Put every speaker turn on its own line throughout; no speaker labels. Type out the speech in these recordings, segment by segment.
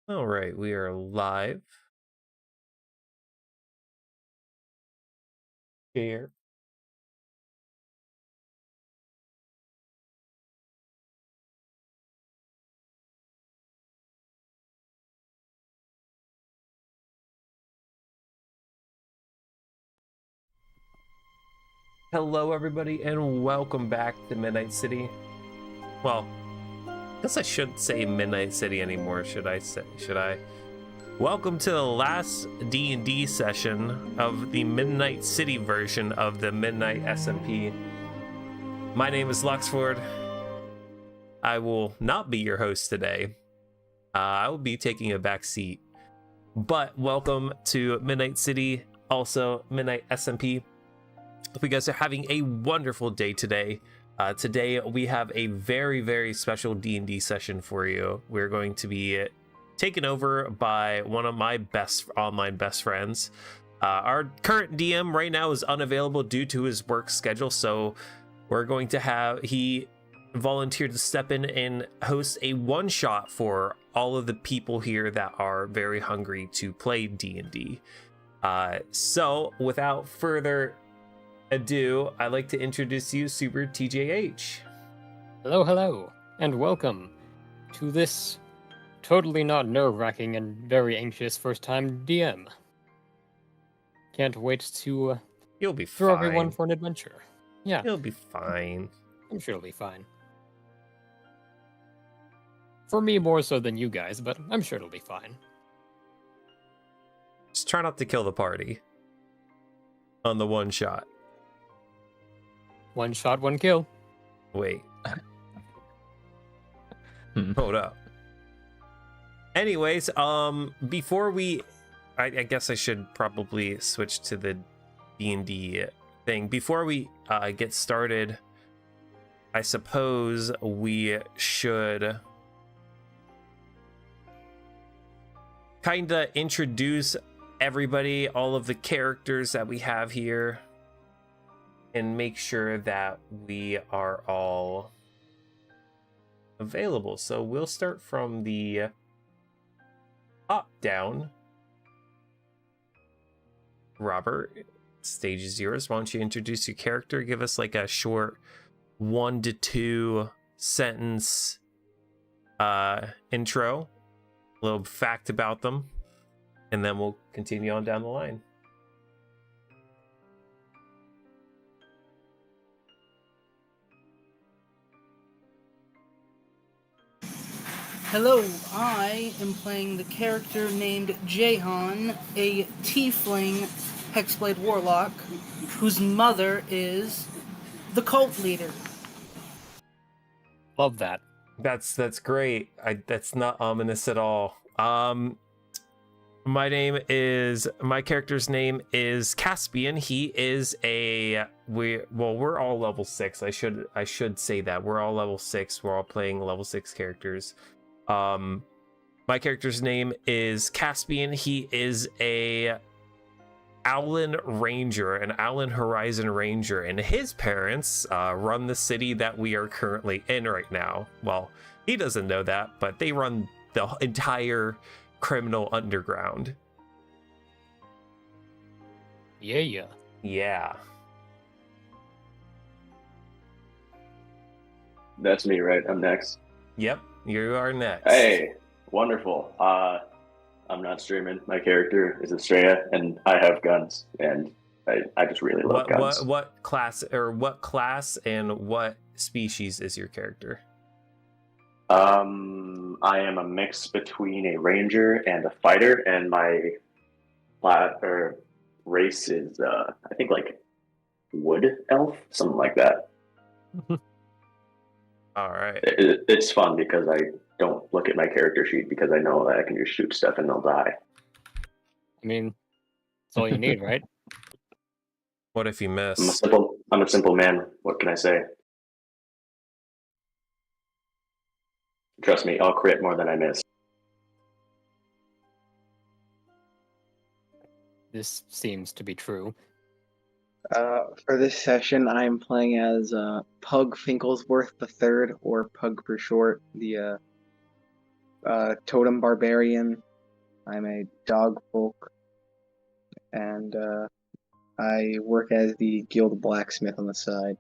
All right, we are live. Here. Hello, everybody, and welcome back to Midnight City. Well, I guess I shouldn't say Midnight City anymore. Should I? Welcome to the last D&D session of the Midnight City version of the Midnight SMP. My name is Luxford. I will not be your host today. I will be taking a back seat. But welcome to Midnight City, also Midnight SMP. Hope you guys are having a wonderful day today. Today we have a very, very special D&D session for you. We're going to be taken over by one of my best online best friends. Our current DM right now is unavailable due to his work schedule, so we're going to have he volunteered to step in and host a one-shot for all of the people here that are very hungry to play D&D. So without further ado, I'd like to introduce you, Super TJH.
Hello, and welcome to this totally not nerve-wracking and very anxious first-time DM. Can't wait to
You'll be
throw
fine.
everyone for an adventure. Yeah,
You'll be fine.
I'm sure it'll be fine. For me more so than you guys, but I'm sure it'll be fine.
Just try not to kill the party on the one shot.
One shot, one kill.
Wait. Hold up. Anyways, before we I guess I should probably switch to the D&D thing. Before we get started, I suppose we should kind of introduce everybody, all of the characters that we have here, and make sure that we are all available. So we'll start from the top down. Robert, stage is yours. Why don't you introduce your character? Give us like a short 1 to 2 sentence intro, a little fact about them, and then we'll continue on down the line.
Hello, I am playing the character named Jahan, a tiefling hexblade warlock, whose mother is the cult leader.
Love that.
That's great. That's not ominous at all. My character's name is Caspian. He is we're all level 6. I should say that. We're all level 6. We're all playing level 6 characters. My character's name is Caspian. He is a Owlin Ranger, an Owlin Horizon Ranger, and his parents run the city that we are currently in right now. Well, he doesn't know that, but they run the entire criminal underground.
Yeah.
Yeah.
That's me, right? I'm next.
Yep, you are next.
Hey, wonderful. I'm not streaming. My character is Estrella, and I have guns, and I just really love guns.
What class and what species is your character?
I am a mix between a ranger and a fighter, and my race is I think like wood elf, something like that.
All right.
It's fun because I don't look at my character sheet because I know that I can just shoot stuff and they'll die.
I mean, that's all you need, right?
What if you miss?
I'm a simple man. What can I say? Trust me, I'll crit more than I miss.
This seems to be true.
For this session, I'm playing as Pug Finklesworth III, or Pug for short, the totem barbarian. I'm a dog folk, and I work as the guild blacksmith on the side.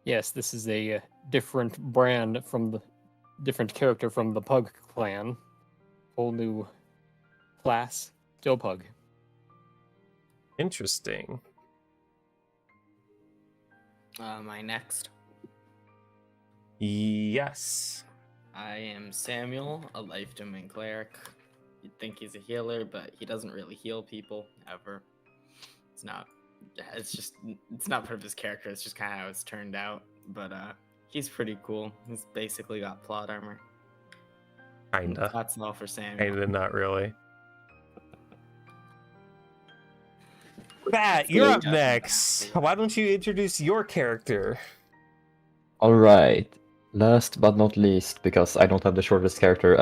Yes, this is a different brand from the different character from the Pug clan. Whole new class, still Pug.
Interesting.
Am I next?
Yes.
I am Samuel, a life domain cleric. You'd think he's a healer, but he doesn't really heal people ever. It's not not part of his character, it's just kind of how it's turned out. But he's pretty cool. He's basically got plot armor.
Kinda.
That's all for Samuel.
Kinda, not really. Matt, you're up next. Why don't you introduce your character?
Alright. Last but not least, because I don't have the shortest character.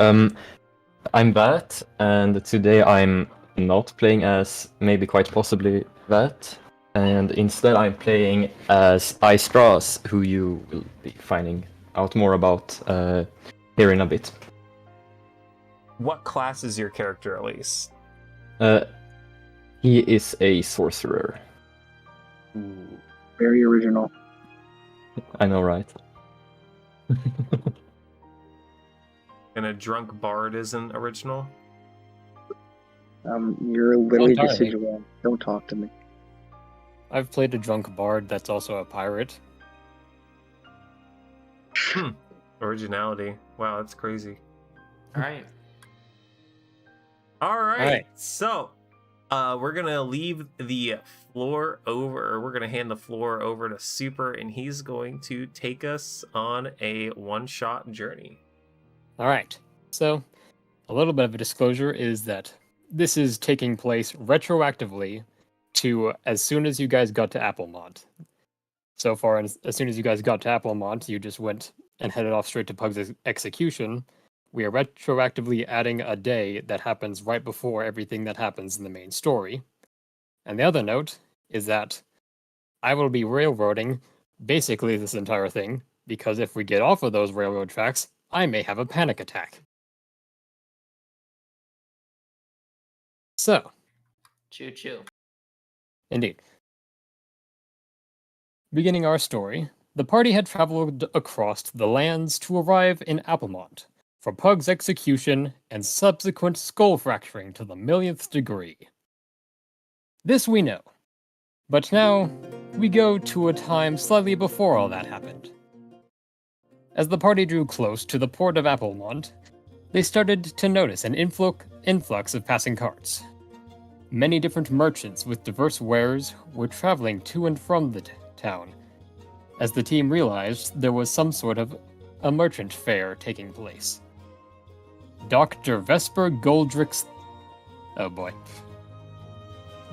I'm Bat, and today I'm not playing as maybe quite possibly Bat, and instead I'm playing as Ice Straws, who you will be finding out more about here in a bit.
What class is your character, at least?
He is a sorcerer.
Ooh.
Very original.
I know, right?
And a drunk bard isn't original?
You're literally
Don't
just
die.
wrong. Don't talk to me.
I've played a drunk bard that's also a pirate.
Originality. Wow, that's crazy.
All right.
All right.
right.
So, we're going to leave the floor over, or we're going to hand the floor over to Super, and he's going to take us on a one-shot journey.
All right. So, a little bit of a disclosure is that this is taking place retroactively to as soon as you guys got to Applemont. So far, as soon as you guys got to Applemont, you just went and headed off straight to Pug's execution. We are retroactively adding a day that happens right before everything that happens in the main story. And the other note is that I will be railroading basically this entire thing, because if we get off of those railroad tracks, I may have a panic attack. So,
Choo choo.
indeed. Beginning our story, the party had traveled across the lands to arrive in Applemont for Pug's execution and subsequent skull fracturing to the millionth degree. This we know. But now, we go to a time slightly before all that happened. As the party drew close to the port of Applemont, they started to notice an influx of passing carts. Many different merchants with diverse wares were traveling to and from the town, as the team realized there was some sort of a merchant fair taking place. Dr. Vesper Goldrick's... Oh boy.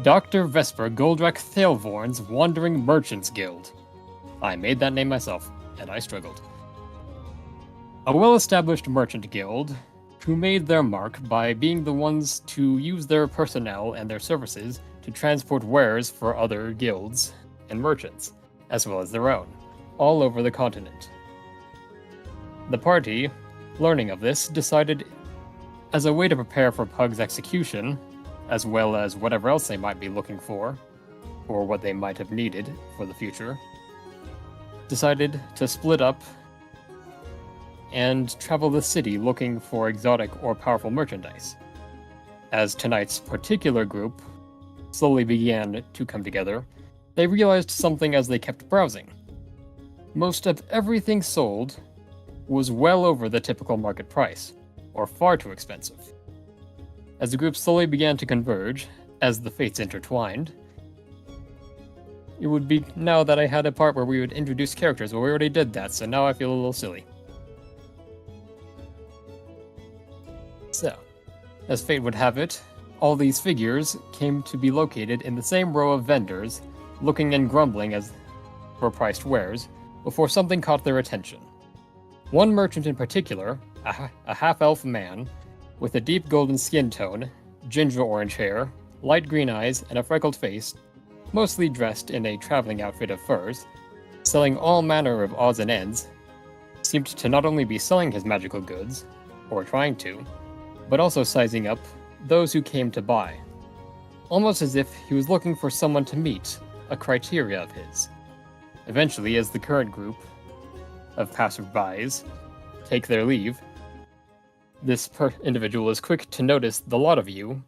Dr. Vesper Goldrick Thalvorn's Wandering Merchants Guild. I made that name myself, and I struggled. A well-established merchant guild who made their mark by being the ones to use their personnel and their services to transport wares for other guilds and merchants, as well as their own, all over the continent. The party, learning of this, decided, as a way to prepare for Pug's execution, as well as whatever else they might be looking for, or what they might have needed for the future, decided to split up and travel the city looking for exotic or powerful merchandise. As tonight's particular group slowly began to come together, they realized something as they kept browsing. Most of everything sold was well over the typical market price, or far too expensive. As the group slowly began to converge, as the fates intertwined, it would be now that I had a part where we would introduce characters, but we already did that, so now I feel a little silly. So, as fate would have it, all these figures came to be located in the same row of vendors, looking and grumbling as for priced wares, before something caught their attention. One merchant in particular, a half-elf man, with a deep golden skin tone, ginger orange hair, light green eyes, and a freckled face, mostly dressed in a traveling outfit of furs, selling all manner of odds and ends, seemed to not only be selling his magical goods, or trying to, but also sizing up those who came to buy, almost as if he was looking for someone to meet a criteria of his. Eventually, as the current group of passerbys take their leave, this individual is quick to notice the lot of you,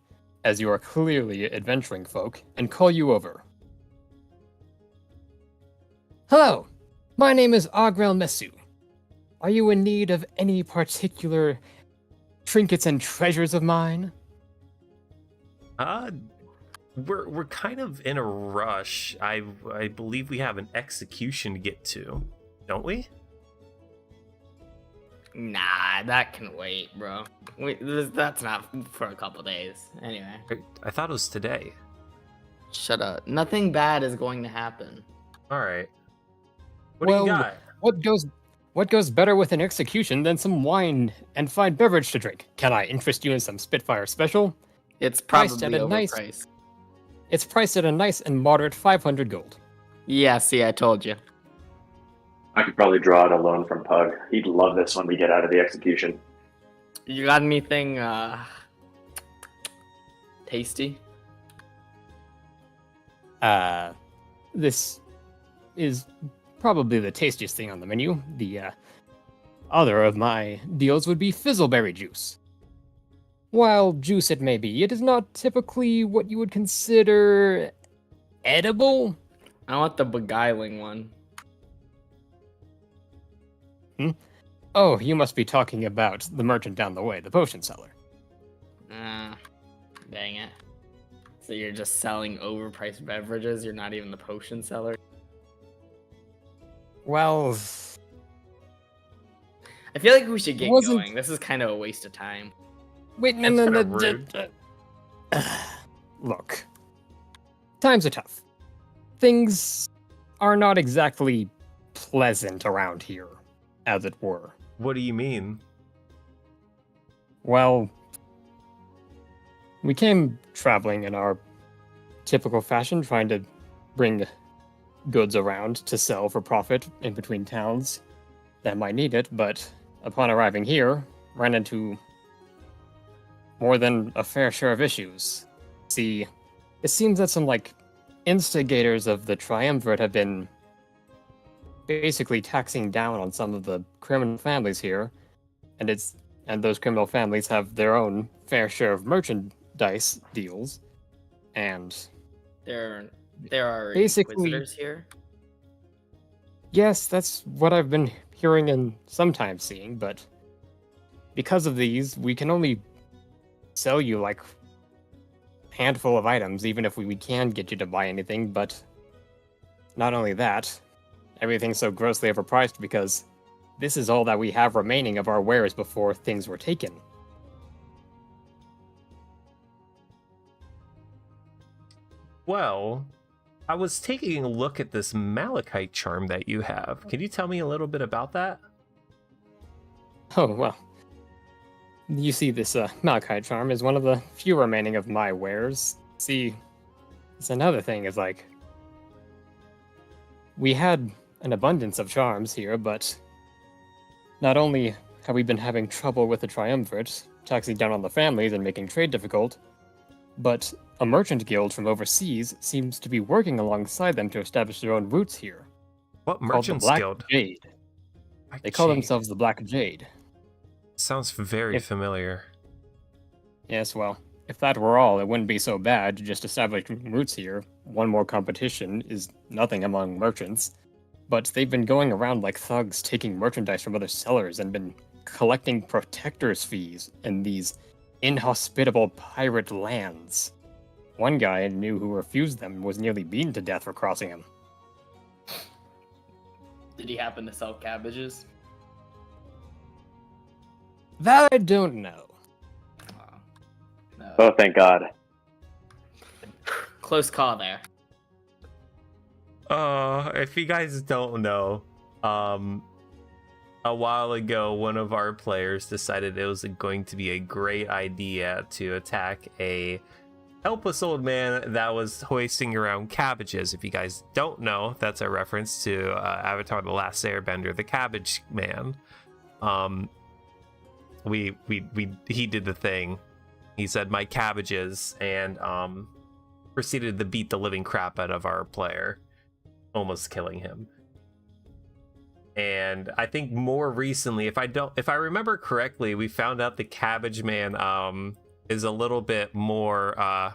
as you are clearly adventuring folk, and call you over. Hello, my name is Agrel Mesu. Are you in need of any particular trinkets and treasures of mine?
We're kind of in a rush. I believe we have an execution to get to, don't we?
Nah, that can wait, bro. That's not for a couple days. Anyway.
I thought it was today.
Shut up. Nothing bad is going to happen.
All right. What do you got?
What goes better with an execution than some wine and fine beverage to drink? Can I interest you in some Spitfire Special?
It's
Priced
probably
at a nice-
overpriced.
It's priced at a nice and moderate 500 gold.
Yeah, see, I told you.
I could probably draw out a loan from Pug. He'd love this when we get out of the execution.
You got anything tasty?
This is probably the tastiest thing on the menu. The other of my deals would be fizzleberry juice. While juice it may be, it is not typically what you would consider edible.
I want the beguiling one.
Oh, you must be talking about the merchant down the way, the potion seller.
Dang it. So you're just selling overpriced beverages? You're not even the potion seller?
Well,
I feel like we should get
Wasn't-
going. This is kind of a waste of time.
wait, no,
That's
no,
kinda
no.
rude.
Look, times are tough. Things are not exactly pleasant around here, as it were.
What do you mean?
Well, we came traveling in our typical fashion, trying to bring goods around to sell for profit in between towns that might need it, but upon arriving here, ran into more than a fair share of issues. See, it seems that some, instigators of the triumvirate have been basically taxing down on some of the criminal families here, and those criminal families have their own fair share of merchandise deals, and
There are
Basically-
inquisitors here.
yes, that's what I've been hearing and sometimes seeing, but because of these, we can only sell you a handful of items, even if we can get you to buy anything, but not only that, everything's so grossly overpriced because this is all that we have remaining of our wares before things were taken.
Well, I was taking a look at this malachite charm that you have. Can you tell me a little bit about that?
Oh, well. You see, this malachite charm is one of the few remaining of my wares. See, it's another thing is we had an abundance of charms here, but not only have we been having trouble with the triumvirate, taxing down on the families and making trade difficult, but a merchant guild from overseas seems to be working alongside them to establish their own roots here.
What
Called the
merchants
Black
guild?
Jade.
Black
They call
Jade.
themselves the Black Jade.
Sounds very
If-
familiar.
Yes, well, if that were all, it wouldn't be so bad to just establish roots here. One more competition is nothing among merchants. But they've been going around like thugs, taking merchandise from other sellers and been collecting protectors' fees in these inhospitable pirate lands. One guy I knew who refused them was nearly beaten to death for crossing them.
Did he happen to sell cabbages?
That I don't know.
No.
Oh, thank God.
Close call there.
If you guys don't know, a while ago, one of our players decided it was going to be a great idea to attack a helpless old man that was hoisting around cabbages. If you guys don't know, that's a reference to Avatar: The Last Airbender, the Cabbage Man. he did the thing. He said my cabbages and proceeded to beat the living crap out of our player, almost killing him. And I think more recently, if I remember correctly, we found out the Cabbage Man is a little bit more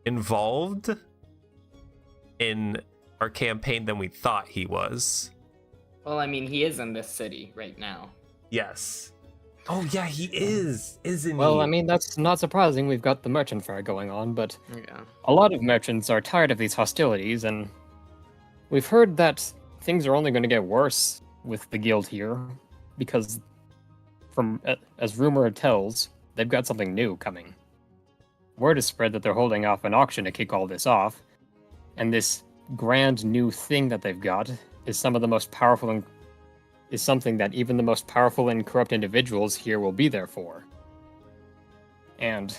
involved in our campaign than we thought he was.
Well, I mean, he is in this city right now.
Yes. Oh yeah, he is, isn't he?
Well, I mean, that's not surprising. We've got the merchant fair going on, but
Yeah.
a lot of merchants are tired of these hostilities, and we've heard that things are only going to get worse with the guild here, because from as rumor tells, they've got something new coming. Word is spread that they're holding off an auction to kick all this off, and this grand new thing that they've got is some of the most powerful and is something that even the most powerful and corrupt individuals here will be there for. And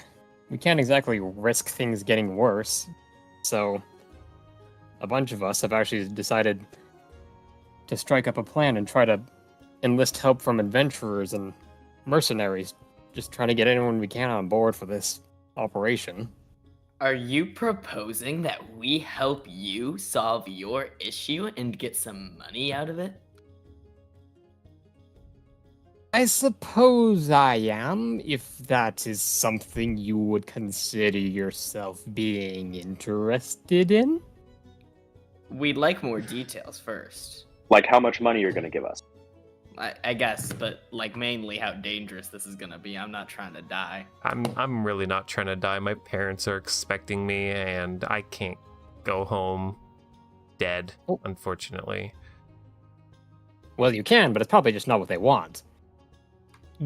we can't exactly risk things getting worse, so a bunch of us have actually decided to strike up a plan and try to enlist help from adventurers and mercenaries, just trying to get anyone we can on board for this operation.
Are you proposing that we help you solve your issue and get some money out of it?
I suppose I am, if that is something you would consider yourself being interested in.
We'd like more details first.
Like how much money you're going to give us.
I guess, but like mainly how dangerous this is gonna be. I'm not trying to die.
I'm really not trying to die. My parents are expecting me, and I can't go home dead, unfortunately.
Well, you can, but it's probably just not what they want.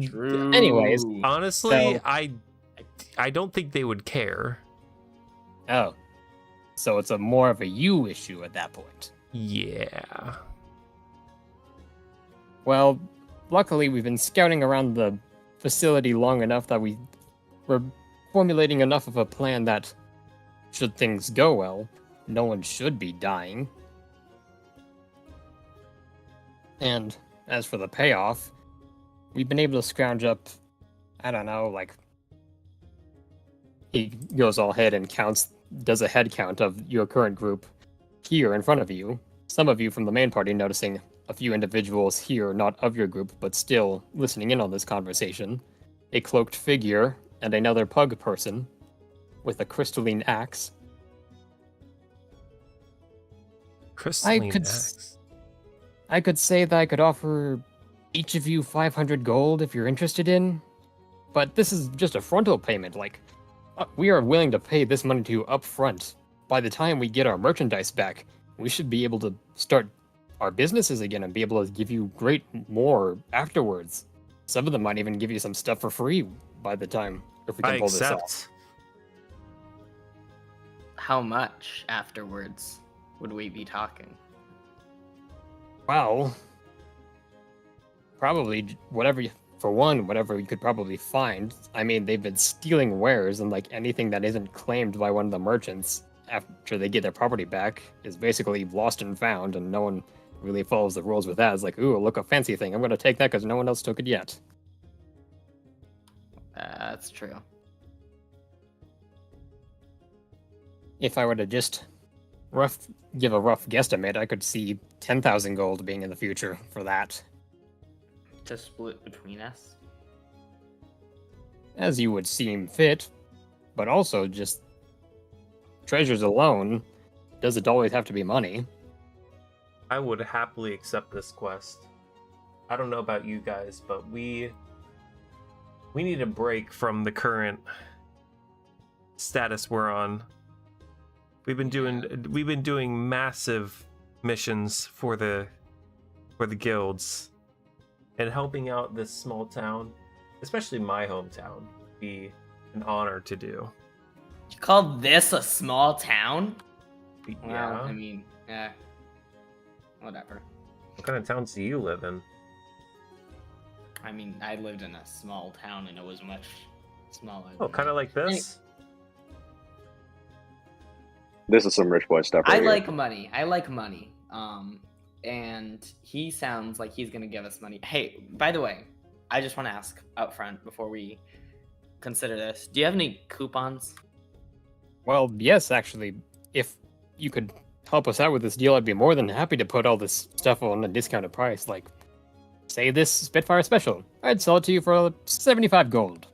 True.
Anyways,
Honestly,
So-
I don't think they would care.
oh, so it's a more of a you issue at that point.
Yeah.
Well, luckily we've been scouting around the facility long enough that we're formulating enough of a plan that, should things go well, no one should be dying. And as for the payoff, we've been able to scrounge up, I don't know, like, he goes all ahead and does a head count of your current group here in front of you. Some of you from the main party noticing a few individuals here, not of your group, but still listening in on this conversation. A cloaked figure and another pug person with a crystalline axe.
Crystalline
could
axe.
I could say that I could offer each of you 500 gold if you're interested in, but this is just a frontal payment. Like, we are willing to pay this money to you up front. By the time we get our merchandise back, we should be able to start our businesses again and be able to give you great more afterwards. Some of them might even give you some stuff for free by the time, if we can
I
pull this off.
accept.
How much afterwards would we be talking?
Well, probably whatever you could probably find. I mean, they've been stealing wares, and like anything that isn't claimed by one of the merchants after they get their property back is basically lost and found, and no one really follows the rules with that. It's like, ooh, look, a fancy thing. I'm going to take that because no one else took it yet.
That's true.
If I were to just give a rough guesstimate, I could see 10,000 gold being in the future for that.
To split between us?
As you would seem fit, but also just treasures alone. Does it always have to be money?
I would happily accept this quest. I don't know about you guys, but we need a break from the current status we're on. We've been doing massive missions for the guilds, and helping out this small town, especially my hometown, would be an honor to do.
You call this a small town?
Yeah.
Well, I mean, whatever.
What kind of towns do you live in?
I mean, I lived in a small town and it was much smaller.
Oh, kind of like this?
This is some rich boy stuff.
I
Right here.
like money. I like money. And he sounds like he's gonna give us money. Hey, by the way, I just want to ask up front before we consider this. Do you have any coupons?
Well, yes, actually. If you could help us out with this deal, I'd be more than happy to put all this stuff on a discounted price. Like, say this Spitfire special. I'd sell it to you for 75 gold.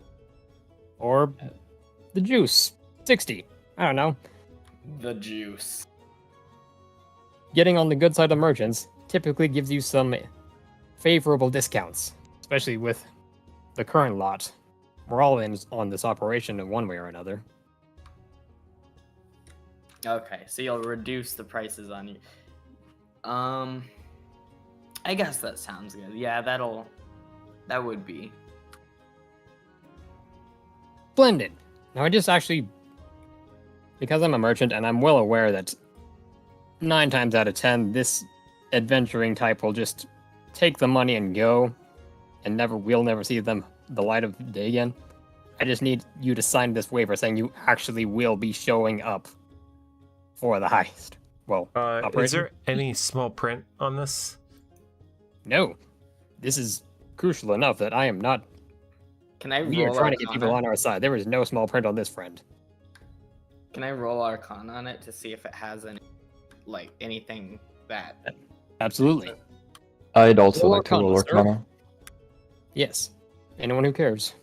Or the juice, 60. I don't know.
The juice.
Getting on the good side of merchants typically gives you some favorable discounts, especially with the current lot. We're all in on this operation in one way or another.
Okay, so you'll reduce the prices on you. I guess that sounds good. Yeah, that would be.
Splendid. Now I just actually, because I'm a merchant and I'm well aware that 9 times out of 10, this adventuring type will just take the money and go, and we'll never see the light of day again. I just need you to sign this waiver saying you actually will be showing up for the heist. Well,
is there any small print on this?
No. This is crucial enough that I am not.
Can I
We are
roll
trying to get people
Arcana?
on our side. There is no small print on this, friend.
Can I roll Arcana on it to see if it has any, like, anything that?
Absolutely.
I'd also
Roll
like to roll
Arcana, sir.
Arcana.
Yes. Anyone who cares.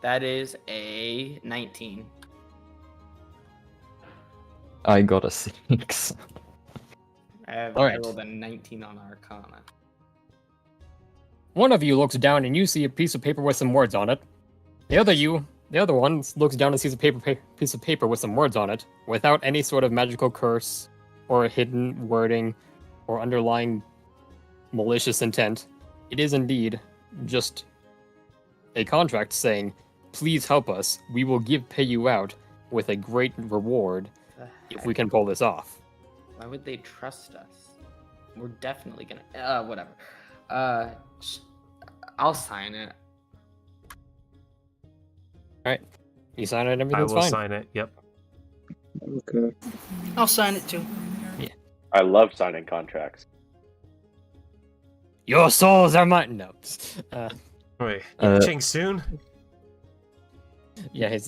That is a 19.
I got a 6.
I
Alright.
rolled a 19 on Arcana.
One of you looks down and you see a piece of paper with some words on it. The other one looks down and sees a piece of paper with some words on it, without any sort of magical curse, or hidden wording, or underlying malicious intent. It is indeed just a contract saying, please help us, we will pay you out with a great reward
The
if we
heck?
can pull this off.
Why would they trust us? We're definitely gonna. Whatever. I'll sign it.
You sign it,
I
everything's
will
fine.
sign it. Yep.
Okay.
I'll sign it too.
I love signing contracts.
Your souls are mine. No.
Wait,
Uh,
Ching soon?
Yeah, he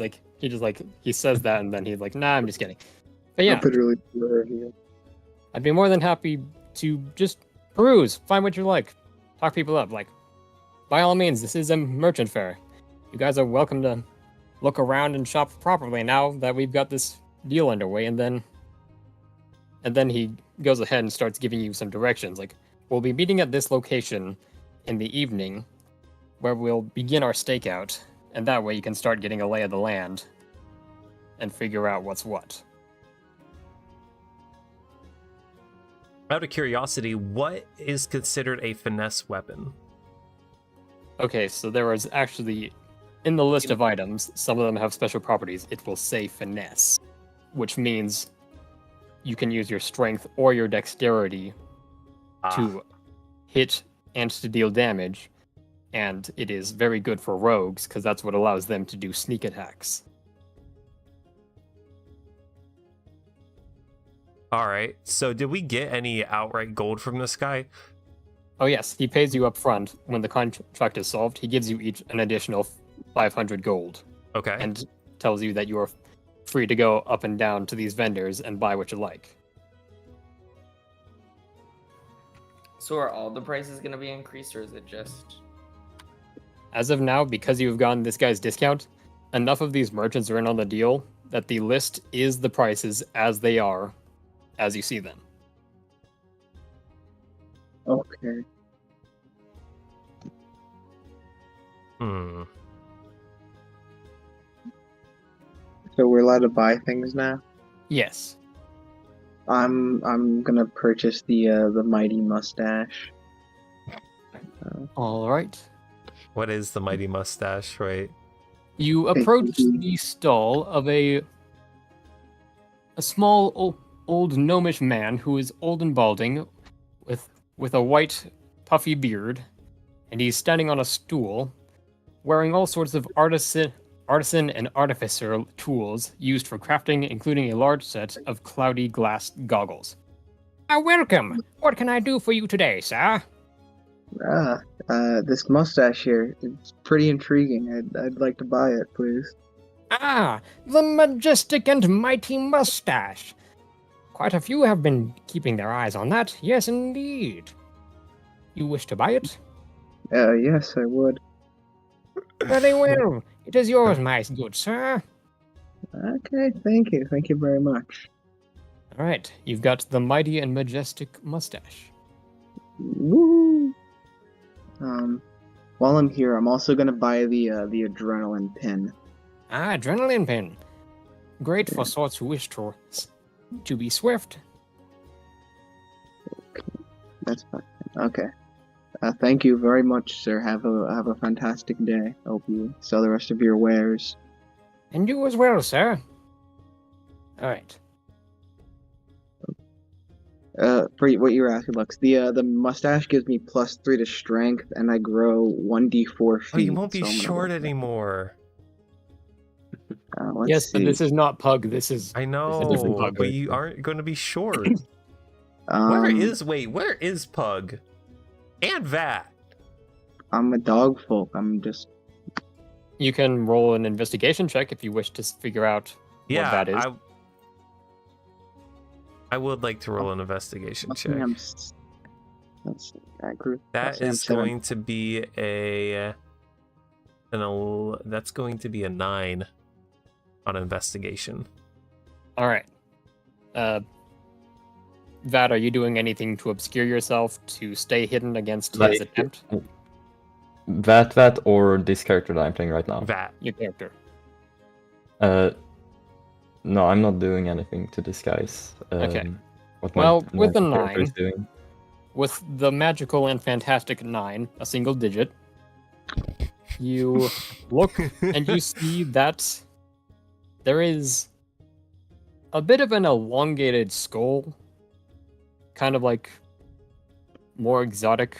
says that and then he's like, nah, I'm just kidding. But yeah,
I'll put really review.
I'd be more than happy to just peruse, find what you like, talk people up. Like, by all means, this is a merchant fair. You guys are welcome to look around and shop properly now that we've got this deal underway. And then he goes ahead and starts giving you some directions. Like, we'll be meeting at this location in the evening, where we'll begin our stakeout, and that way you can start getting a lay of the land and figure out what's what.
Out of curiosity, what is considered a finesse weapon?
Okay, so there is actually, in the list of items, some of them have special properties. It will say finesse, which means you can use your strength or your dexterity to hit and to deal damage, and it is very good for rogues, because that's what allows them to do sneak attacks.
All right. So did we get any outright gold from this guy?
Oh yes, he pays you up front. When the contract is solved, he gives you each an additional 500 gold,
Okay.
and tells you that you are free to go up and down to these vendors and buy what you like.
So are all the prices gonna be increased, or is it just?
As of now, because you've gotten this guy's discount, enough of these merchants are in on the deal that the list is the prices as they are, as you see them.
Okay.
Hmm.
So we're allowed to buy things now.
Yes.
I'm gonna purchase the mighty mustache.
All right.
What is the mighty mustache, right?
You approach the stall of a small old gnomish man who is old and balding, with a white puffy beard, and he's standing on a stool, wearing all sorts of artisan and artificer tools used for crafting, including a large set of cloudy glass goggles. Welcome. What can I do for you today, sir?
This mustache here, it's pretty intriguing. I'd like to buy it, please.
Ah, the majestic and mighty mustache. Quite a few have been keeping their eyes on that. Yes, indeed. You wish to buy it?
Yes, I would.
Very well. It is yours, my good sir.
Okay, thank you. Thank you very much.
All right, you've got the mighty and majestic mustache.
Woo! While I'm here, I'm also gonna buy the adrenaline pin.
Ah, adrenaline pin. Great for sorts who wish to be swift.
That's fine. Okay. Thank you very much, sir. Have a fantastic day. Hope you sell the rest of your wares.
And you as well, sir. All right.
For what you were asking, Lux, the mustache gives me +3 to strength, and I grow 1d4 feet.
Oh, you won't be
so I'm gonna
short
look at-
anymore.
Let's
Yes,
see.
but this is not Pug. This is
I know,
different Pug.
but you aren't going to be short. Where is Pug? And Vat?
I'm a dog folk.
You can roll an investigation check if you wish to figure out what that is.
I would like to roll an investigation check.
Let's see.
That is going to be that's going to be a 9 on investigation.
All right. Vat, are you doing anything to obscure yourself to stay hidden against his attempt?
Vat, or this character that I'm playing right now?
Vat.
Your character.
No, I'm not doing anything to disguise.
Okay.
What
Well,
my
with a
character
9,
is doing.
with the magical and fantastic 9, a single digit, you look and you see that there is a bit of an elongated skull, kind of like more exotic,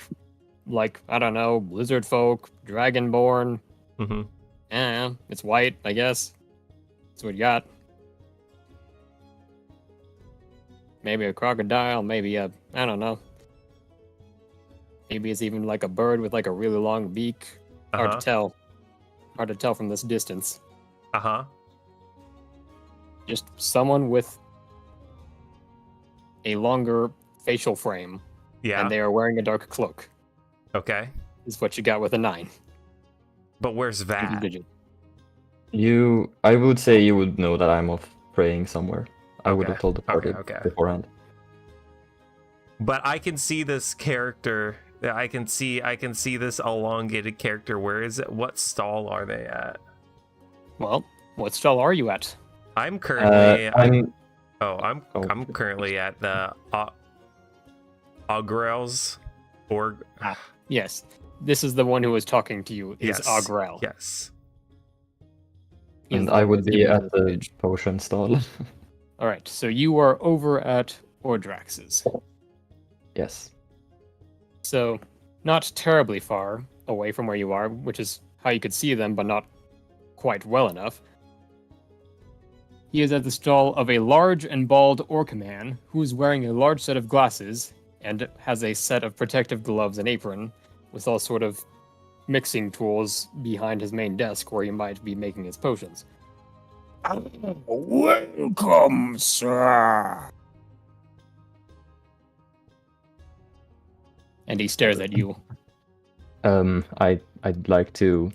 like, I don't know, lizard folk, dragonborn.
Mm-hmm.
It's white, I guess. That's what you got. Maybe a crocodile, maybe I don't know. Maybe it's even like a bird with like a really long beak. Hard to tell. Hard to tell from this distance. Just someone with a longer facial frame.
Yeah.
And they are wearing a dark cloak.
Okay.
Is what you got with a 9.
But where's Vat?
I would say you would know that I'm off praying somewhere. I would have told the party beforehand.
But I can see this character. I can see this elongated character. Where is it? What stall are they at?
Well, what stall are you at?
I'm currently. I'm
Oh.
currently at the Ogrel's.
Yes, this is the one who was talking to you. Is
Yes.
Ogrel.
Yes.
And I would be at the potion stall.
All right, so you are over at Ordrax's.
Yes.
So, not terribly far away from where you are, which is how you could see them, but not quite well enough. He is at the stall of a large and bald orc man who is wearing a large set of glasses and has a set of protective gloves and apron with all sort of mixing tools behind his main desk where he might be making his potions. Welcome, sir. And he stares at you.
I'd like to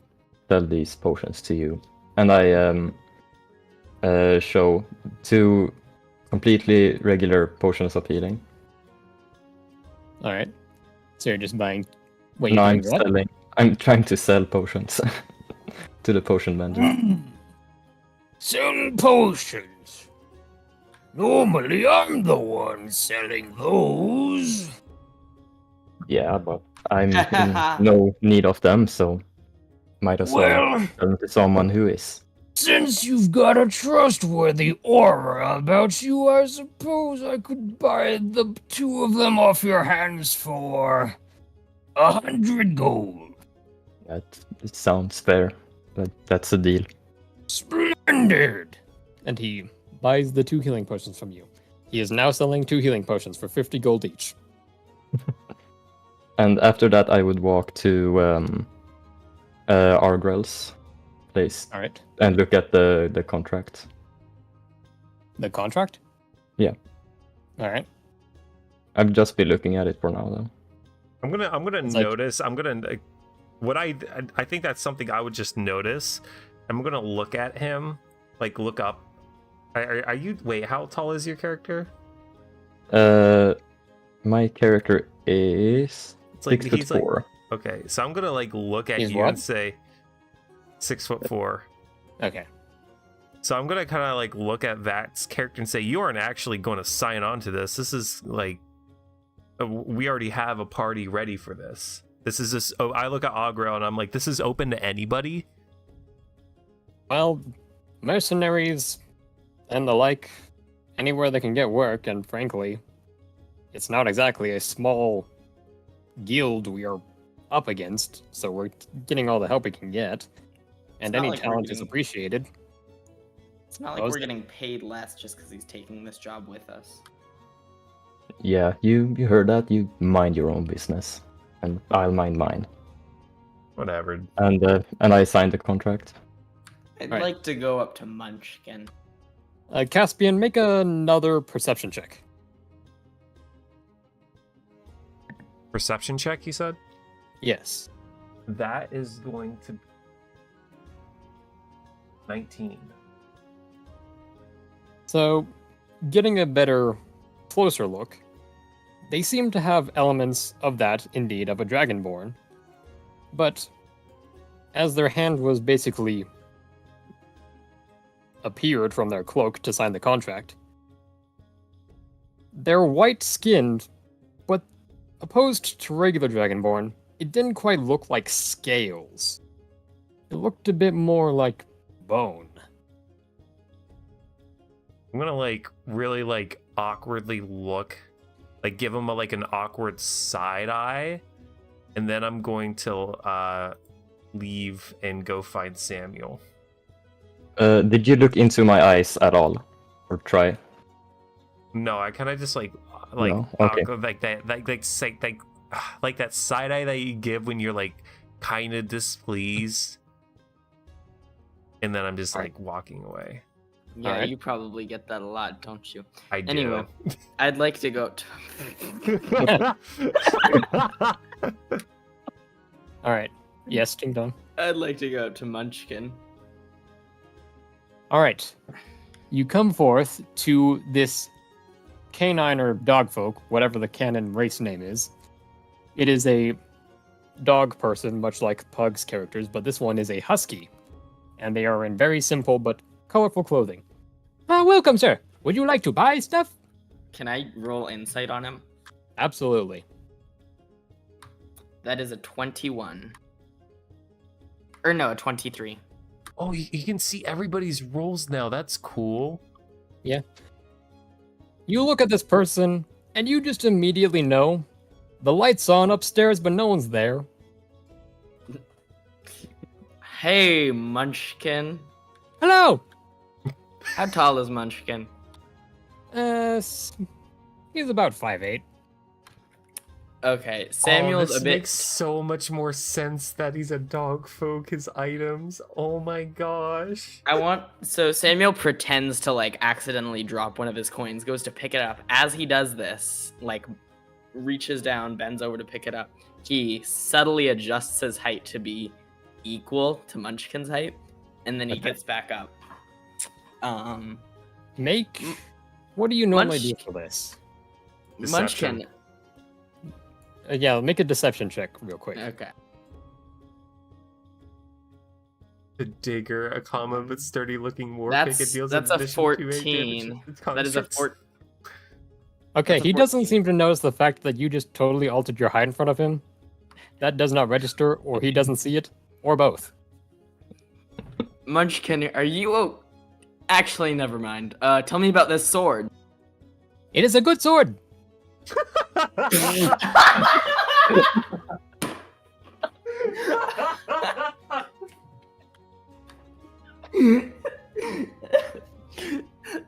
sell these potions to you, and I show 2 completely regular potions of healing.
All right. So you're just buying. Wait,
No,
you're
I'm
doing what?
selling. I'm trying to sell potions to the potion vendor.
Sell potions. Normally, I'm the one selling those.
Yeah, but I'm in no need of them, so might as well sell them to someone who is.
Since you've got a trustworthy aura about you, I suppose I could buy the 2 of them off your hands for 100 gold.
It sounds fair. That's a deal.
Splendid! And he buys the 2 healing potions from you. He is now selling 2 healing potions for 50 gold each.
And after that, I would walk to Argrel's place
All right.
and look at the contract.
The contract?
Yeah.
All right.
I'd just be looking at it for now, though.
I'm gonna
It's like-
notice. I'm gonna what I think that's something I would just notice. I'm gonna look at him, like look up. Are you? Wait, how tall is your character?
My character is
It's like
6'4".
Okay, so I'm gonna like look at
He's
you
what?
and say 6'4".
Okay.
So I'm gonna kind of like look at that character and say, you aren't actually going to sign on to this. This is like, we already have a party ready for this. This is just. Oh, I look at Agrel and I'm like, this is open to anybody.
Well, mercenaries and the like, anywhere they can get work, and frankly, it's not exactly a small guild we are up against, so we're getting all the help we can get, and
not
any
like we're
talent is
getting-
appreciated.
It's not like
Those-
we're getting paid less just because he's taking this job with us.
Yeah, you heard that. You mind your own business, and I'll mind mine.
Whatever.
And I signed the contract.
I'd
Right.
like to go up to Munchkin.
Caspian, make another perception check.
Perception check, you said?
Yes.
That is going to 19.
So, getting a better, closer look, they seem to have elements of that, indeed, of a Dragonborn. But, as their hand was basically appeared from their cloak to sign the contract, they're white-skinned, but opposed to regular Dragonborn, it didn't quite look like scales. It looked a bit more like bone.
I'm gonna like really like awkwardly look, like give him like an awkward side eye, and then I'm going to leave and go find Samuel.
Did you look into my eyes at all, or try?
No, I kind of just like
No? Okay.
awkward, like that like that side eye that you give when you're like kind of displeased, and then I'm just like walking away.
Yeah,
Alright.
you probably get that a lot, don't you?
I do.
Anyway. I'd like to go to...
All right. Yes, Ting Dong.
I'd like to go to Munchkin.
All right. You come forth to this canine or dog folk, whatever the canon race name is. It is a dog person, much like Pug's characters, but this one is a husky. And they are in very simple but colorful clothing. Welcome, sir. Would you like to buy stuff?
Can I roll insight on him?
Absolutely.
That is a 21. Or no, a 23.
Oh, you can see everybody's rolls now. That's cool.
You look at this person, and you just immediately know the light's on upstairs, but no one's there.
Hey, Munchkin.
Hello!
How tall is Munchkin?
He's about 5'8".
Okay, Samuel's
this
a bit...
makes so much more sense that he's a dog folk, his items. Oh my gosh.
So Samuel pretends to like accidentally drop one of his coins, goes to pick it up. As he does this, like reaches down, bends over to pick it up. He subtly adjusts his height to be equal to Munchkin's height, and then he gets back up.
What do you normally
Munch-
do for this?
Deception.
Munchkin.
Yeah, make a deception check real quick.
Okay.
The digger, a common but sturdy looking warpick.
That's-
It deals
that's
in
a
addition to
14.
damage to its
That is a
constructs.
Okay,
That's a
he doesn't
14.
seem to notice the fact that you just totally altered your height in front of him. That does not register, or he doesn't see it, or both.
Munchkin, are you... Oh, actually, never mind. Tell me about this sword.
It is a good sword!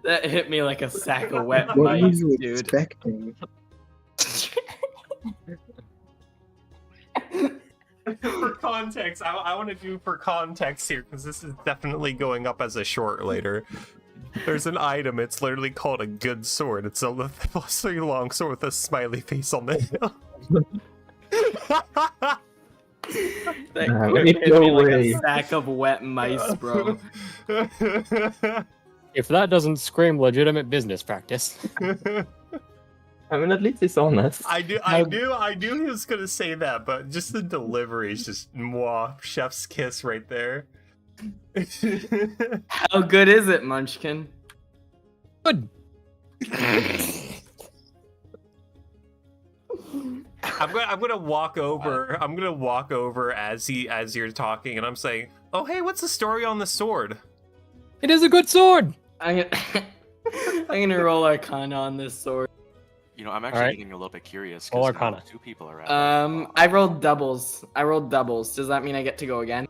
That That hit me like a sack of wet
What were
mice,
you
dude.
expecting?
For context, I want to do for context here because this is definitely going up as a short later. There's an item. It's literally called a good sword. It's a +3 long sword with a smiley face on the hilt.
That
No,
hit
no
me like
way.
a sack of wet mice, bro.
If that doesn't scream legitimate business practice.
I mean, at least he's honest.
I knew he was gonna say that, but just the delivery is just mwah, chef's kiss right there.
How good is it, Munchkin?
Good.
I'm gonna walk over. I'm gonna walk over as you're talking, and I'm saying, "Oh, hey, what's the story on the sword?"
It is a good sword.
I'm gonna roll Arcana on this sword.
You know, I'm actually
Alright.
getting a little bit curious
Roll
because
Arcana.
2 people are at
I rolled doubles. Does that mean I get to go again?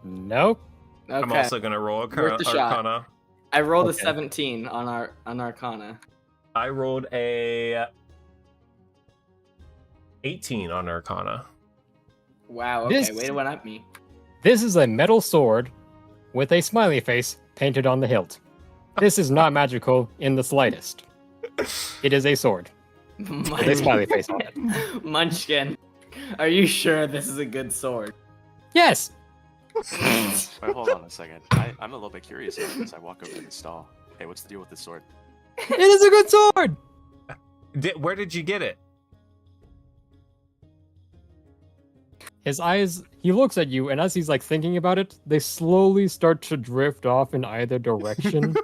Nope.
Okay.
I'm also gonna roll
Worth a shot.
Arcana.
I rolled a
Okay.
17 on Arcana.
I rolled a 18 on Arcana.
Wow. Okay.
This-
Way to one up me.
This is a metal sword with a smiley face painted on the hilt. This is not magical in the slightest. It is a sword with a smiley face on it.
Munchkin, are you sure this is a good sword?
Yes.
Wait, hold on a second. I'm a little bit curious about this. I walk over to the stall. Hey, what's the deal with this sword?
It is a good sword.
Where did you get it?
His eyes, he looks at you, and as he's like thinking about it, they slowly start to drift off in either direction.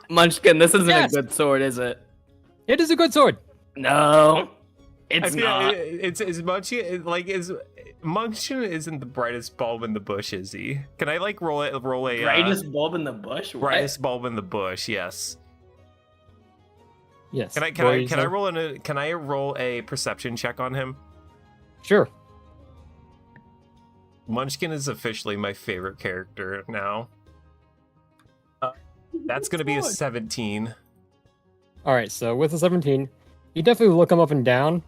Munchkin, this isn't
Yes.
a good sword, is it?
It is a good sword.
No,
I
it's
feel
not.
it's Munchkin isn't the brightest bulb in the bush, is he? Can I like roll a
Brightest bulb in the bush. What?
brightest bulb in the bush? Yes.
Yes.
Can I roll a perception check on him?
Sure.
Munchkin is officially my favorite character now. That's gonna be a 17.
All right. So with a 17, you definitely look him up and down.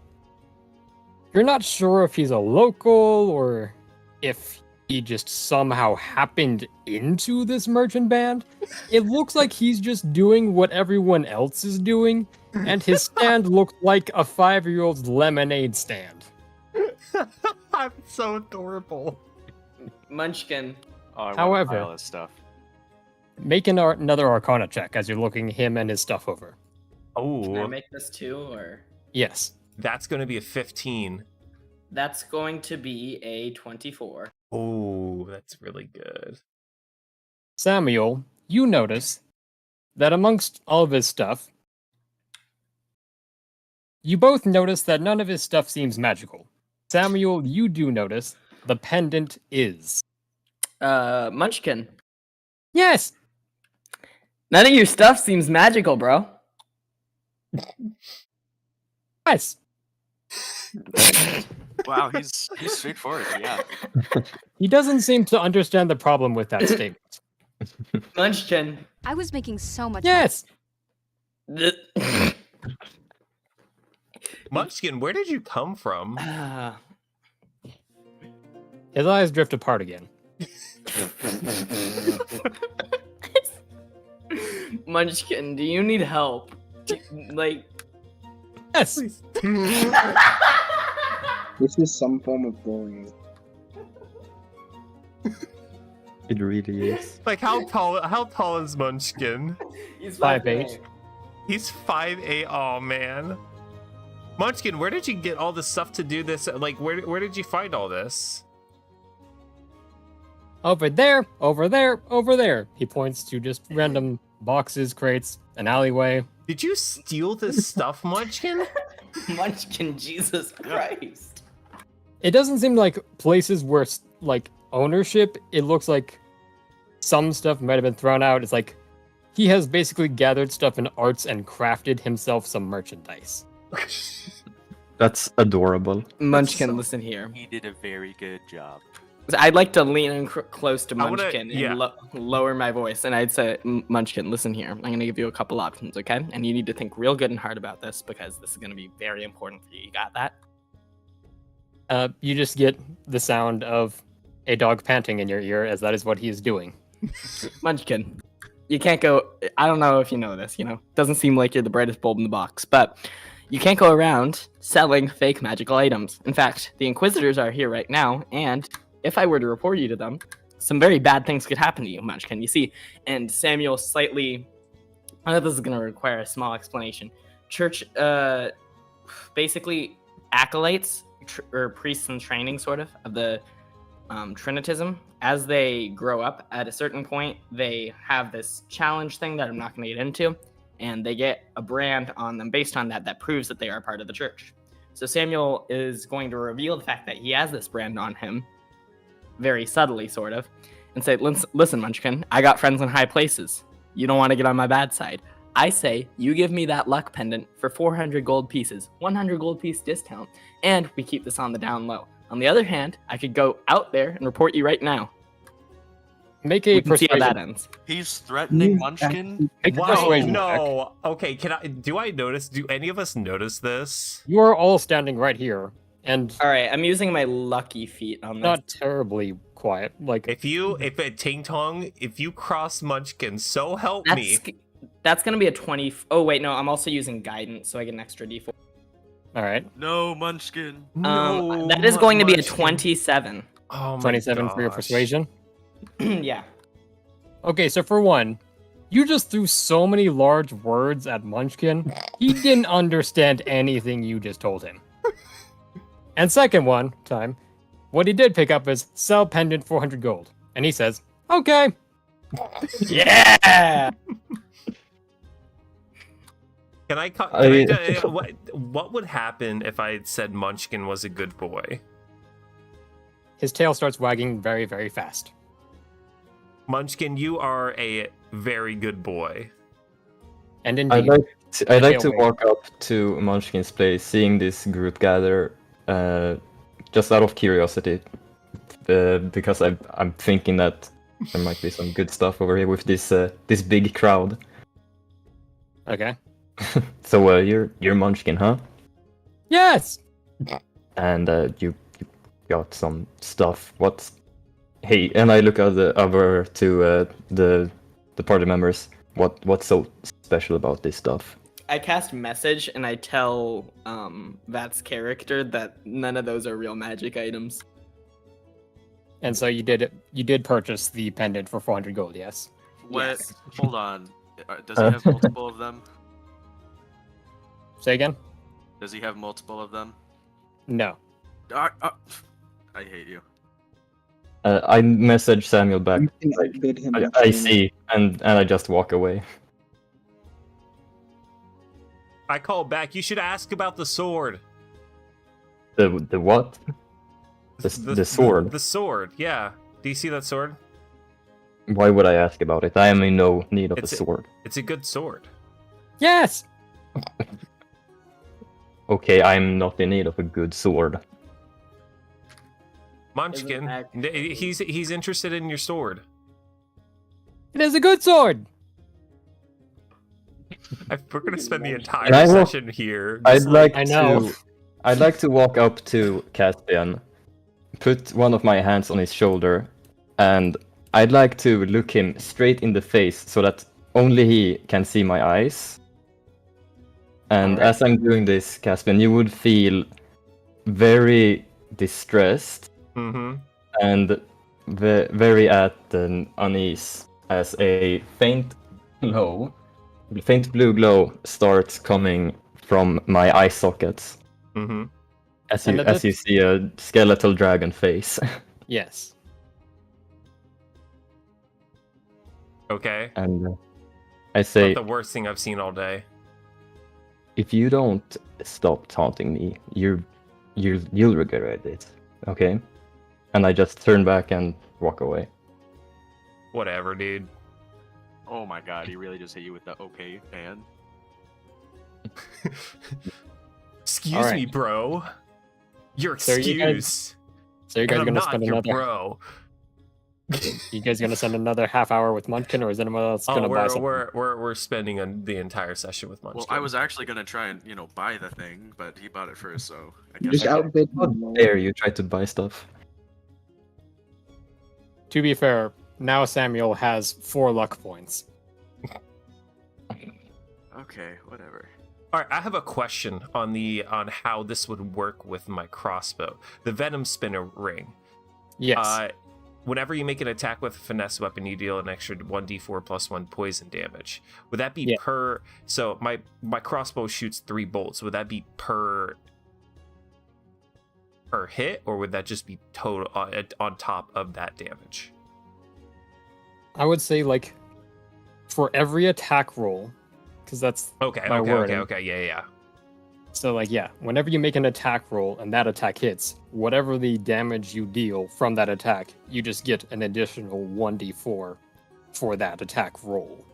You're not sure if he's a local or if he just somehow happened into this merchant band. It looks like he's just doing what everyone else is doing, and his stand looks like a 5-year-old's lemonade stand.
I'm so adorable.
Munchkin.
Oh, I want
However-
to pile this stuff.
Make another Arcana check as you're looking him and his stuff over.
Can I
Oh,
make this too, or
Yes.
that's gonna be a 15.
that's going to be a 24?
Oh, that's really good.
Samuel, you notice that amongst all of his stuff, you both notice that none of his stuff seems magical. Samuel, you do notice the pendant is.
Munchkin.
Yes!
None of your stuff seems magical, bro.
Yes!
Wow, he's straightforward. Yeah.
He doesn't seem to understand the problem with that statement.
Munchkin.
I was making so much
Yes!
Munchkin, where did you come from?
His eyes drift apart again.
Munchkin, do you need help? Like,
Yes!
This is some form of bullying.
It really is.
Like how tall is Munchkin?
he's
5'8".
He's 5'8". Oh man. Munchkin, where did you get all the stuff to do this? Like where did you find all this?
Over there, over there, over there. He points to just random boxes, crates, an alleyway.
Did you steal this stuff, Munchkin?
Munchkin, Jesus Christ.
It doesn't seem like places where, like, ownership, it looks like some stuff might have been thrown out. It's like he has basically gathered stuff in arts and crafted himself some merchandise.
That's adorable.
Munchkin, listen here.
He did a very good job.
I'd like to lean in close to
I wanna-
Munchkin
yeah.
and lower my voice, and I'd say, Munchkin, listen here. I'm going to give you a couple options, okay? And you need to think real good and hard about this because this is going to be very important for you. You got that?
You just get the sound of a dog panting in your ear, as that is what he is doing.
Munchkin, you can't go. I don't know if you know this, doesn't seem like you're the brightest bulb in the box, but you can't go around selling fake magical items. In fact, the Inquisitors are here right now, and if I were to report you to them, some very bad things could happen to you, Munchkin. You see, and Samuel slightly. I know this is going to require a small explanation. Church, basically, acolytes or priests in training, sort of the Trinitism. As they grow up, at a certain point, they have this challenge thing that I'm not going to get into, and they get a brand on them based on that proves that they are part of the church. So Samuel is going to reveal the fact that he has this brand on him, very subtly, sort of, and say, listen, Munchkin, I got friends in high places. You don't want to get on my bad side. I say, you give me that luck pendant for 400 gold pieces, 100 gold piece discount, and we keep this on the down low. On the other hand, I could go out there and report you right now.
Make a
We can see how
persuasion.
that ends.
He's threatening Munchkin.
Make a
Wow,
persuasion check.
no. Okay, do I notice? Do any of us notice this?
You are all standing right here, and
All right, I'm using my lucky feat on this.
not terribly quiet. Like,
If Ting Tong, if you cross Munchkin, so help me.
That's going to be a 20. Oh, wait, no, I'm also using guidance, so I get an extra d4.
all right,
No, Munchkin.
No,
that is going to be a
Munchkin.
27.
Oh my
27 for your
gosh.
persuasion.
Yeah.
Okay, so for one, you just threw so many large words at Munchkin, he didn't understand anything you just told him. And second time, what he did pick up is sell pendant 400 gold. And he says, okay.
Yeah!
Can I? What would happen if I had said Munchkin was a good boy?
His tail starts wagging very, very fast.
Munchkin, you are a very good boy.
And indeed,
I'd like to
Tail
walk up to Munchkin's place, seeing this group gather, just out of curiosity, because I'm thinking that there might be some good stuff over here with this big crowd.
okay.
So you're Munchkin, huh?
Yes!
And you got some stuff. What's Hey, and I look over to the party members. What's so special about this stuff?
I cast message and I tell Vat's character that none of those are real magic items.
And so you did purchase the pendant for 400 gold, yes?
What?
Yes.
Hold on. Does he have multiple of them?
Say again?
Does he have multiple of them?
No.
I hate you.
I message Samuel back.
You can
Like,
outbid him.
I see, and I just walk away.
I call back. You should ask about the sword.
The what? The sword.
The sword. Yeah. Do you see that sword?
Why would I ask about it? I am in no need of a
It's a-
sword.
It's a good sword.
Yes!
Okay, I'm not in need of a good sword.
Munchkin.
Isn't that-
He's interested in your sword.
It is a good sword!
We're gonna spend the entire
And I will-
session here.
I'd
just
like
I know.
I'd like to walk up to Caspian, put one of my hands on his shoulder, and I'd like to look him straight in the face so that only he can see my eyes. And
Alright.
as I'm doing this, Caspian, you would feel very distressed
Mm-hmm.
and very at an unease as a faint blue glow starts coming from my eye sockets
Mm-hmm.
as
And
you see a skeletal dragon face.
Yes.
Okay.
And I say,
Not the worst thing I've seen all day.
if you don't stop taunting me, you'll regret it. Okay? And I just turn back and walk away.
Whatever, dude.
Oh my god, he really just hit you with the okay hand.
Excuse
Alright.
me, bro. Your
So you guys-
excuse.
So you guys
And
are
I'm
gonna
not
spend
your
another.
bro.
You guys gonna spend another half hour with Munchkin, or is anyone else gonna buy something?
we're spending the entire session with Munchkin.
Well, I was actually gonna try and buy the thing, but he bought it first, so I guess.
Just outbid
How
him.
dare you try to buy stuff?
To be fair, now Samuel has 4 luck points.
Okay, whatever.
All right, I have a question on how this would work with my crossbow. The Venom Spinner ring.
Yes.
Whenever you make an attack with a finesse weapon, you deal an extra 1d4 plus 1 poison damage. Would that be
Yeah.
per? So my crossbow shoots 3 bolts. Would that be per hit, or would that just be total on top of that damage?
I would say like for every attack roll, because that's
Okay,
my wording.
okay, yeah.
So like yeah, whenever you make an attack roll and that attack hits, whatever the damage you deal from that attack, you just get an additional 1d4 for that attack roll.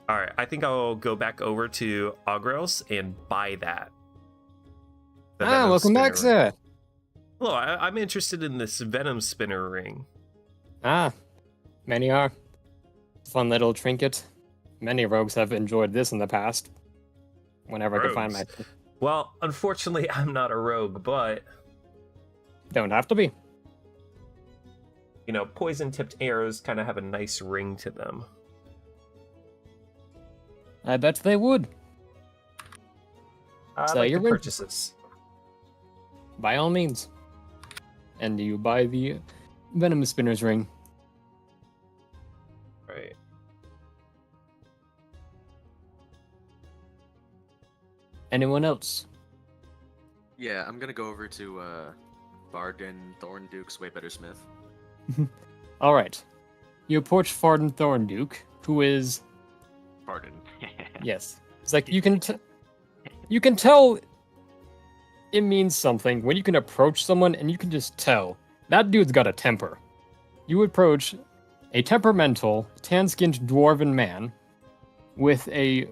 All right, I think I'll go back over to Ogros and buy that. The Venom
Welcome back,
Spinner ring.
sir.
Hello, I'm interested in this Venom Spinner ring.
Many are. Fun little trinket. Many rogues have enjoyed this in the past. Whenever I can find my...
Rogues. Well, unfortunately, I'm not a rogue, but
Don't have to be.
poison-tipped arrows kind of have a nice ring to them.
I bet they would.
I'd
So
like
you're
to
in.
purchase this.
By all means. And you buy the Venom Spinner's ring.
Right.
Anyone else?
Yeah, I'm gonna go over to Bargain Thornduke's Way Better Smith.
All right. You approach Farden Thornduke, who is
Pardon.
yes. It's like you can tell it means something when you can approach someone and you can just tell that dude's got a temper. You approach a temperamental, tan-skinned dwarven man with a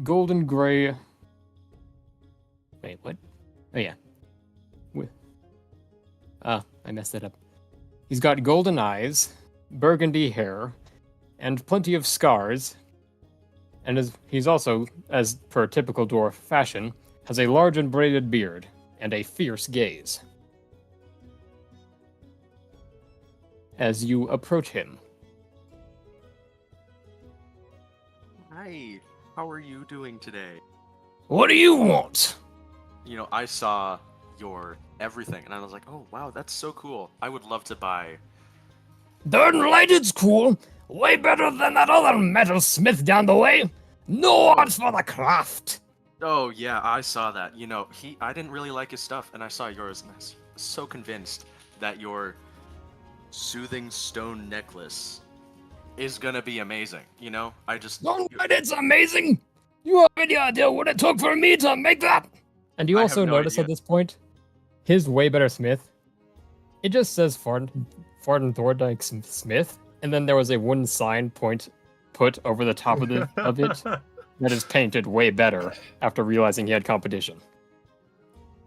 golden gray. Wait, what? Oh yeah. I messed it up. He's got golden eyes, burgundy hair, and plenty of scars. And he's also, as per typical dwarf fashion, has a large and braided beard and a fierce gaze. As you approach him,
Hi, how are you doing today?
what do you want?
I saw your everything, and I was like, oh wow, that's so cool. I would love to buy.
Darn right, it's cool. Way better than that other metalsmith down the way. No odds for the craft.
Oh yeah, I saw that. I didn't really like his stuff, and I saw yours, and I was so convinced that your soothing stone necklace is gonna be amazing. I just.
Darn right, it's amazing. You have any idea what it took for me to make that? And you
I have
also
no
notice
idea.
at this point, his Way Better Smith, it just says Farden Thorndyke Smith, and then there was a wooden sign put over the top of it that is painted way better after realizing he had competition.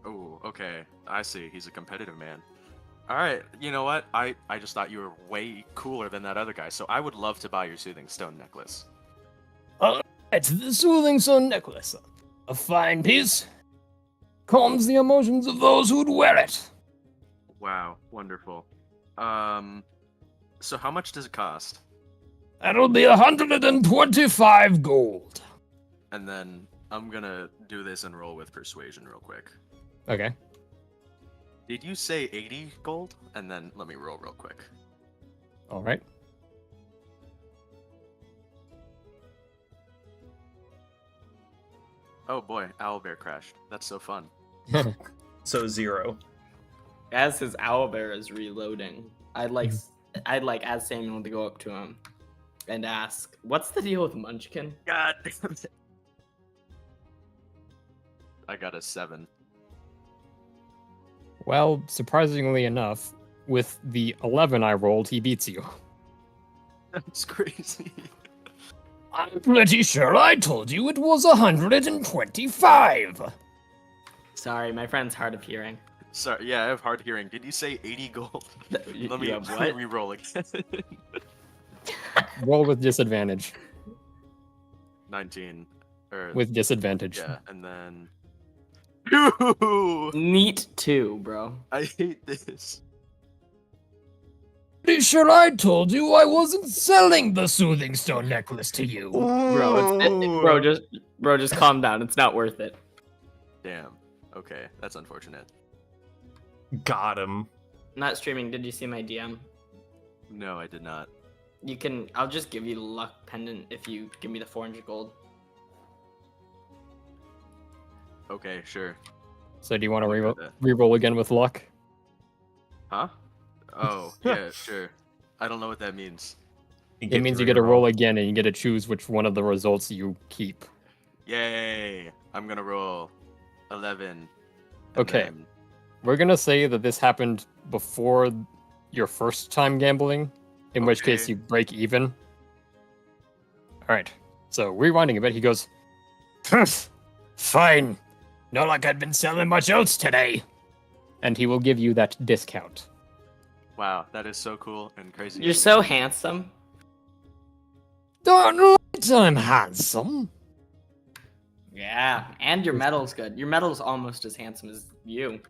Oh, okay. I see. He's a competitive man. All right. You know what? I just thought you were way cooler than that other guy, so I would love to buy your soothing stone necklace.
It's the Soothing Stone Necklace. A fine piece. Calms the emotions of those who'd wear it.
Wow, wonderful. So how much does it cost?
That'll be 125 gold.
And then I'm gonna do this and roll with persuasion real quick.
Okay.
Did you say 80 gold? And then let me roll real quick.
All right.
Oh boy, Owlbear crashed. That's so fun.
So 0.
As his owlbear is reloading, I'd like as Samuel to go up to him and ask, "What's the deal with Munchkin?"
God. I got a 7.
Well, surprisingly enough, with the 11 I rolled, he beats you.
That's crazy.
I'm pretty sure I told you it was 125.
Sorry, my friend's hard of hearing.
Sorry, yeah, I have hard hearing. Did you say 80 gold? Let me
have what?
re-roll again.
Roll with disadvantage.
19. Or,
With disadvantage.
yeah, and then... Ew!
Neat too, bro.
I hate this.
Pretty sure I told you I wasn't selling the Soothing Stone necklace to you.
Bro, just calm down. It's not worth it.
Damn. Okay, that's unfortunate.
Got him.
Not streaming. Did you see my DM?
No, I did not.
You can. I'll just give you the luck pendant if you give me the 400 gold.
Okay, sure.
So do you want to
I'll look at that.
re-roll again with luck?
Huh? Oh, yeah, sure. I don't know what that means.
It means you get to roll again and you get to choose which one of the results you keep.
Yay! I'm gonna roll 11. and
Okay.
then-
We're gonna say that this happened before your first time gambling, in which case
Okay.
you break even. Alright, so rewinding a bit, he goes, fine. Not like I'd been selling much else today. And he will give you that discount.
Wow, that is so cool and crazy.
You're so handsome.
Darn right I'm handsome.
Yeah, and your medal's good. Your medal's almost as handsome as you.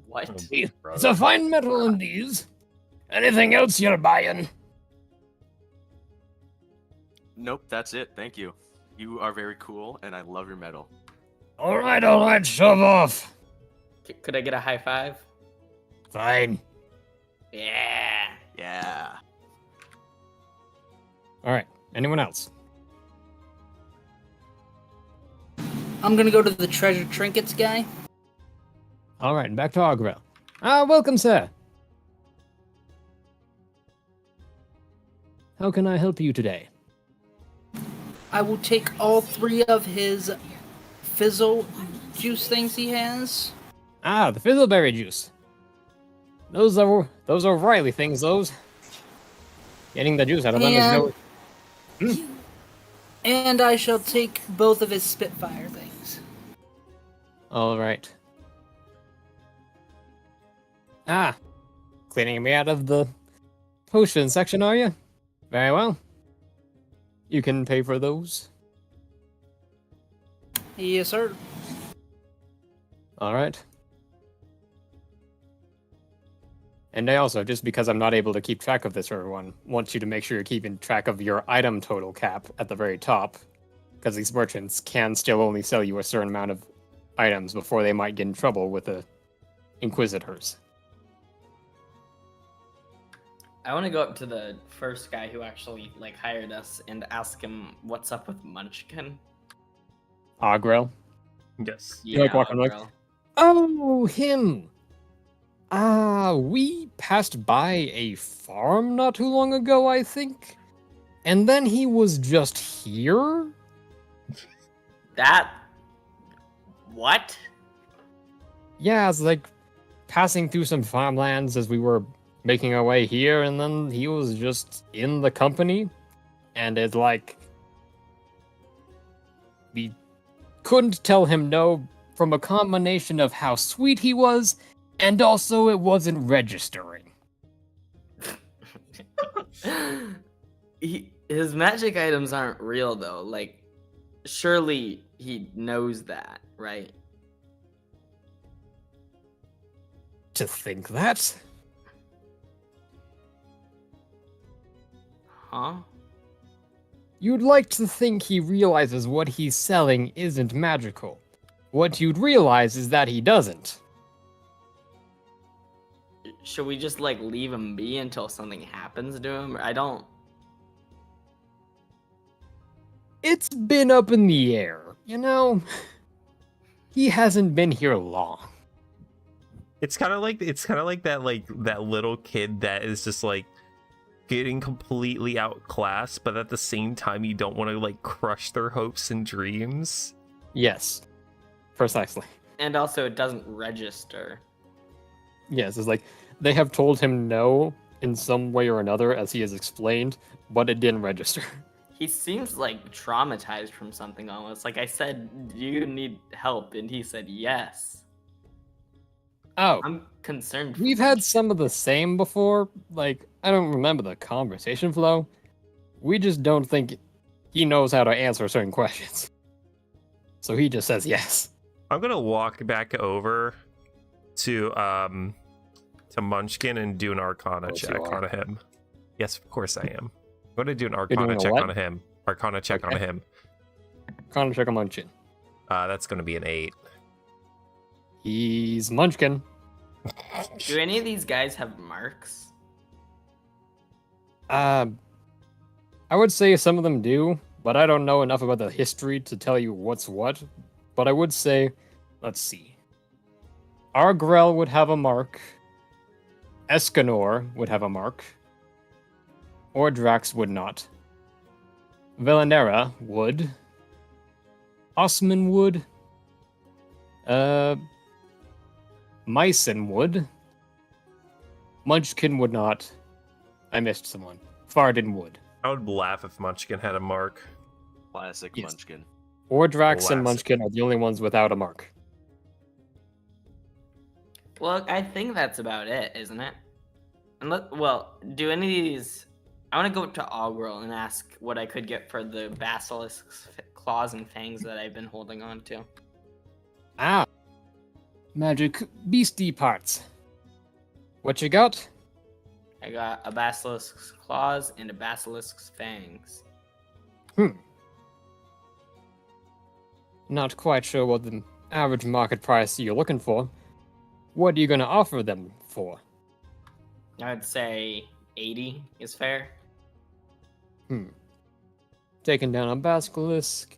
What?
It's a fine metal in these. Anything else you're buying?
Nope, that's it. Thank you. You are very cool, and I love your medal.
Alright, shove off.
Could I get a high five?
Fine.
Yeah.
Yeah.
Alright, anyone else?
I'm gonna go to the treasure trinkets guy.
Alright, back to Agrel. Welcome, sir. How can I help you today?
I will take all 3 of his fizzle juice things he has.
The fizzleberry juice. Those are Riley things, those. Getting the juice out of them is no...
And I shall take both of his Spitfire things.
Alright. Cleaning me out of the potion section, are you? Very well. You can pay for those.
Yes, sir.
Alright. And I also, just because I'm not able to keep track of this, everyone, want you to make sure you're keeping track of your item total cap at the very top. Because these merchants can still only sell you a certain amount of items before they might get in trouble with the Inquisitors.
I want to go up to the first guy who actually hired us and ask him what's up with Munchkin.
Agrel.
Yes.
You like walking like,
Agrel.
oh, him! We passed by a farm not too long ago, I think. And then he was just here?
That... What?
Yeah, it's like passing through some farmlands as we were making our way here, and then he was just in the company. And it's like... we couldn't tell him no from a combination of how sweet he was, and also it wasn't registering.
His magic items aren't real, though. Surely he knows that, right?
To think that?
Huh?
You'd like to think he realizes what he's selling isn't magical. What you'd realize is that he doesn't.
Should we just, leave him be until something happens to him? I don't...
It's been up in the air, you know? He hasn't been here long.
It's kind of like that little kid that is just getting completely outclassed, but at the same time you don't want to crush their hopes and dreams.
Yes. Precisely.
And also, it doesn't register.
Yes, it's like they have told him no in some way or another, as he has explained, but it didn't register.
He seems traumatized from something almost. I said, do you need help? And he said yes.
Oh,
I'm concerned. for
we've had
Munchkin.
some of the same before. Like, I don't remember the conversation flow. We just don't think he knows how to answer certain questions. So he just says yes.
I'm gonna walk back over to Munchkin and do an Arcana
course you
check
are.
on him. Yes, of course I am. I'm gonna do an
doing
Arcana
a
check
what?
on him. Arcana check on
Okay.
him.
Connor check on Munchkin.
That's gonna be an 8.
He's Munchkin.
Do any of these guys have marks?
I would say some of them do, but I don't know enough about the history to tell you what's what. But I would say, let's see. Argrel would have a mark. Escanor would have a mark. Ordrax would not. Velanera would. Osman would. Mycen would. Munchkin would not. I missed someone. Fardin would.
I would laugh if Munchkin had a mark.
Classic
Yes.
Munchkin.
Ordrax and
Classic.
Munchkin are the only ones without a mark.
Well, I think that's about it, isn't it? Well, do any of these? I want to go to Ogrel and ask what I could get for the basilisk's claws and fangs that I've been holding on to.
Ah. Magic beastie parts. What you got?
I got a basilisk's claws and a basilisk's fangs.
Not quite sure what the average market price you're looking for. What are you gonna offer them for?
I'd say 80 is fair.
Taking down a basilisk.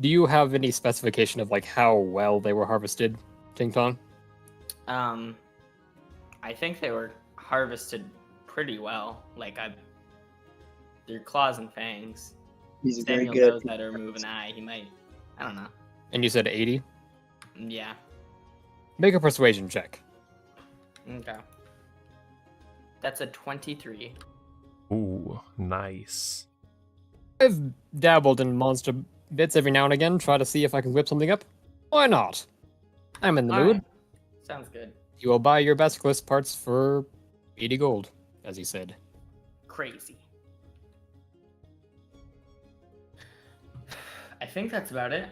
Do you have any specification of like how well they were harvested, Ting Tong?
I think they were harvested pretty well. Their claws and fangs.
He's very
Samuel
good.
knows how to remove an eye. He might. I don't know.
And you said 80?
Yeah.
Make a persuasion check.
Okay. That's a 23.
Ooh, nice.
I've dabbled in monster bits every now and again, try to see if I can whip something up. Why not? I'm in the mood.
Alright. Sounds good.
You will buy your basilisk parts for 80 gold, as he said.
Crazy. I think that's about it.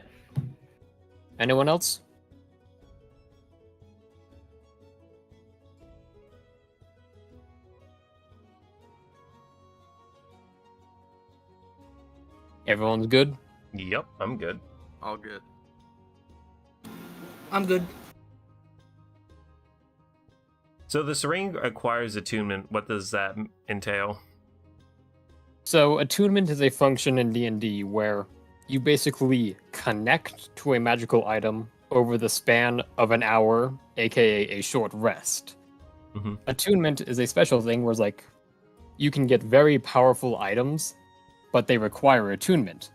Anyone else? Everyone's good?
Yep, I'm good.
All good.
I'm good.
So this ring acquires attunement. What does that entail?
So attunement is a function in D&D where you basically connect to a magical item over the span of an hour, aka a short rest.
Mhm.
Attunement is a special thing where it's like you can get very powerful items, but they require attunement.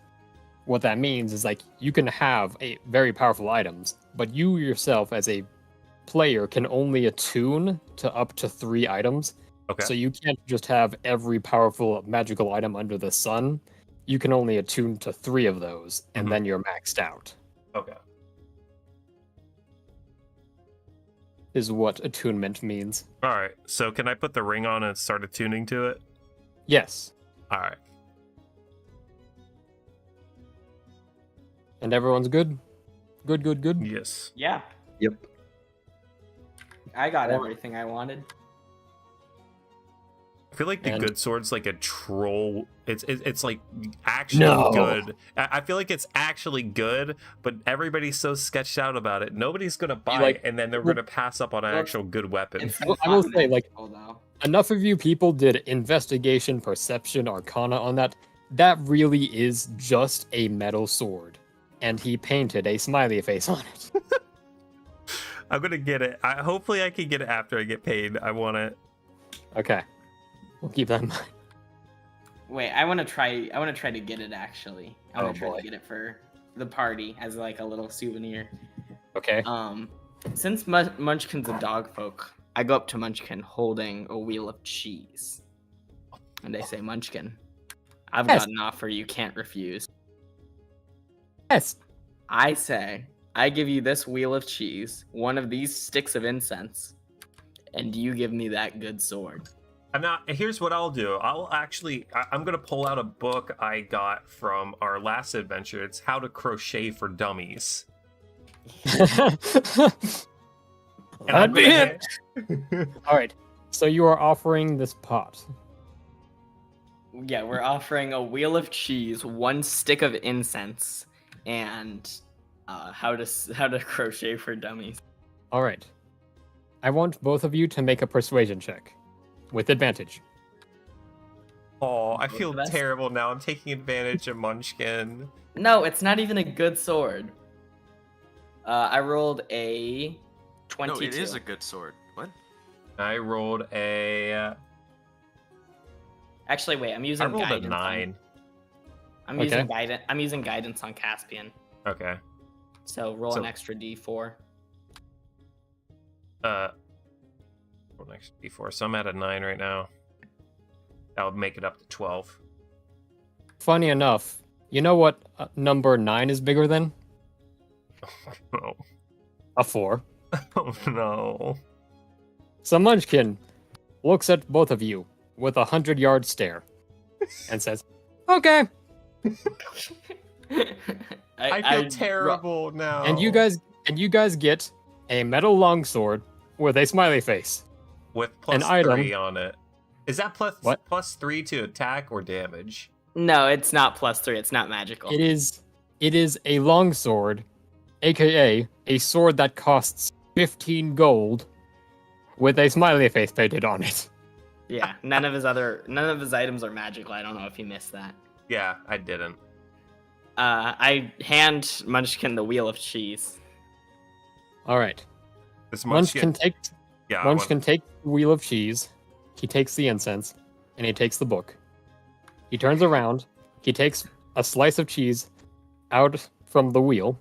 What that means is like you can have a very powerful items, but you yourself as a player can only attune to up to 3 items.
Okay.
So you can't just have every powerful magical item under the sun. You can only attune to 3 of those, and
Mhm.
then you're maxed out.
Okay.
Is what attunement means.
All right. So can I put the ring on and start attuning to it?
Yes.
All right.
And everyone's good? Good.
Yes.
Yeah.
Yep.
I got
Alright.
everything I wanted.
I feel like the
And-
good sword's like a troll. It's like actually
No.
good. I feel like it's actually good, but everybody's so sketched out about it. Nobody's gonna buy
like-
it, and then they're
well-
gonna pass up on an
well,
actual good weapon.
It's
Well, I will
not
say, like-
magical, though.
Enough of you people did investigation, perception, arcana on that. That really is just a metal sword. And he painted a smiley face on it.
I'm gonna get it. Hopefully, I can get it after I get paid. I want it.
Okay. We'll keep that in mind.
Wait, I want to try to get it actually. I want
Oh,
to try
boy.
to get it for the party as like a little souvenir.
Okay.
Since Munchkin's a dog folk, I go up to Munchkin holding a wheel of cheese, and I say, "Munchkin, I've
Yes.
got an offer you can't refuse."
Yes.
I say I give you this wheel of cheese, one of these sticks of incense, and you give me that good sword.
Here's what I'll do. I'm gonna pull out a book I got from our last adventure. It's How to Crochet for Dummies. And I'm gonna
All right. So you are offering this pot.
Yeah, we're offering a wheel of cheese, one stick of incense, and how to crochet for dummies.
All right. I want both of you to make a persuasion check with advantage.
Oh, I
Both
feel
of us?
terrible now. I'm taking advantage of Munchkin.
No, it's not even a good sword. I rolled a 22.
No, it is a good sword. What?
I rolled a.
Actually, wait. I'm
I
using
rolled a
guidance.
9.
I'm using guidance. I'm using guidance on Caspian.
Okay.
So roll
So-
an extra D4.
Roll an extra D4. So I'm at a 9 right now. That would make it up to 12.
Funny enough, you know what number 9 is bigger than?
Oh,
A 4.
oh no.
So Munchkin looks at both of you with a 100-yard stare and says, "Okay."
I feel terrible now.
And you guys get a metal longsword with a smiley face.
with plus
an
3
item.
on it. Is that plus
What?
plus 3 to attack or damage?
No, it's not +3. It's not magical.
It is a longsword, aka a sword that costs 15 gold with a smiley face painted on it.
Yeah, none of his items are magical. I don't know if you missed that.
Yeah, I didn't.
I hand Munchkin the wheel of cheese.
All right.
This
Munchkin takes
Yeah,
Munchkin takes the wheel of cheese. He takes the incense, and he takes the book. He turns around. He takes a slice of cheese out from the wheel,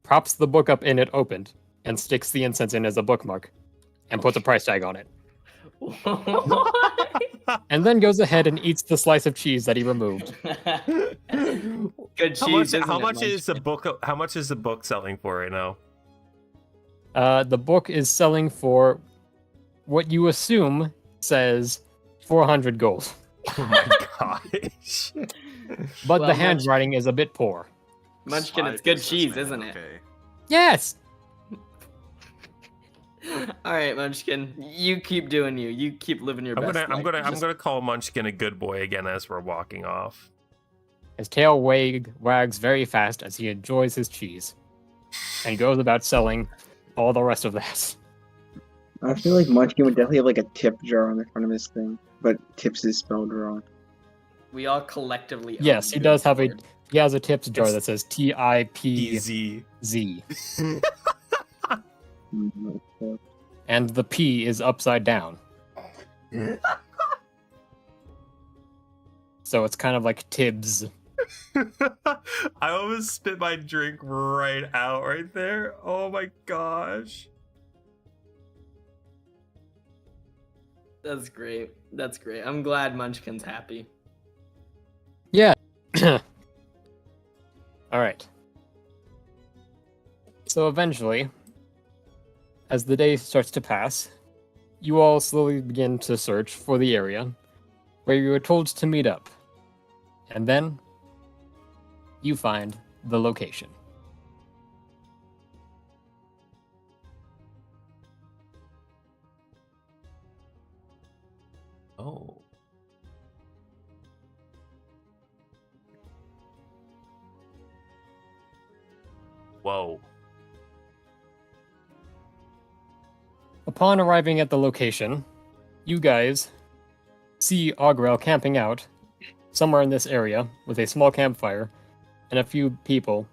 props the book up in it opened, and sticks the incense in as a bookmark, and puts a price tag on it. And then goes ahead and eats the slice of cheese that he removed.
Good cheese.
How much is the book? How much is the book selling for right now?
The book is selling for what you assume says 400 gold,
Oh my gosh!
but
Well,
the handwriting is a bit poor.
Munchkin, it's
Spy
good cheese,
businessman,
isn't it?
Okay.
Yes.
All right, Munchkin, you keep doing you. You keep living your best life.
I'm gonna call Munchkin a good boy again as we're walking off.
His tail wags very fast as he enjoys his cheese, and goes about selling all the rest of that.
I feel like Munchkin would definitely have like a tip jar on the front of his thing, but tips is spelled wrong.
We all collectively.
Yes,
own
he
good
does have
sword.
he has a tips jar
It's
that says TIPZ,
Easy.
and the P is upside down. So it's kind of like Tibbs.
I almost spit my drink right out right there. Oh my gosh.
That's great. That's great. I'm glad Munchkin's happy.
Yeah. All right. So eventually, as the day starts to pass, you all slowly begin to search for the area where you were told to meet up. And then you find the location.
Oh. Whoa.
Upon arriving at the location, you guys see Ogrel camping out somewhere in this area with a small campfire and a few people.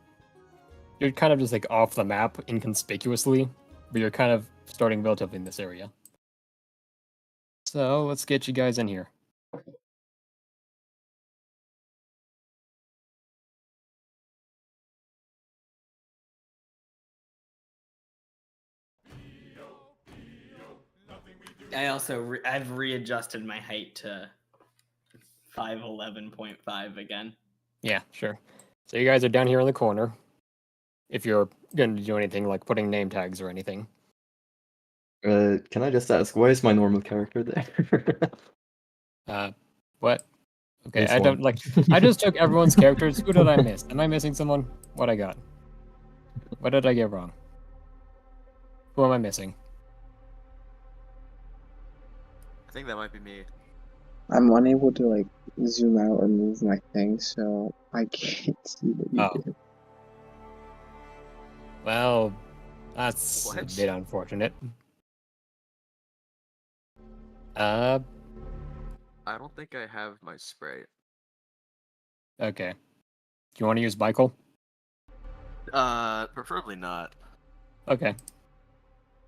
You're kind of just like off the map inconspicuously, but you're kind of starting relatively in this area. So let's get you guys in here.
I've readjusted my height to 5'11.5 again.
Yeah, sure. So you guys are down here in the corner. if you're going to do anything like putting name tags or anything.
Can I just ask, why is my normal character there?
What? Okay,
This
I don't
one.
I just took everyone's characters. Who did I miss? Am I missing someone? What I got? What did I get wrong? Who am I missing?
I think that might be me.
I'm unable to like zoom out or move my thing, so I can't see what you
Oh.
did.
Well, that's a
What?
bit unfortunate.
I don't think I have my spray.
Okay. Do you want to use Michael?
Preferably not.
Okay.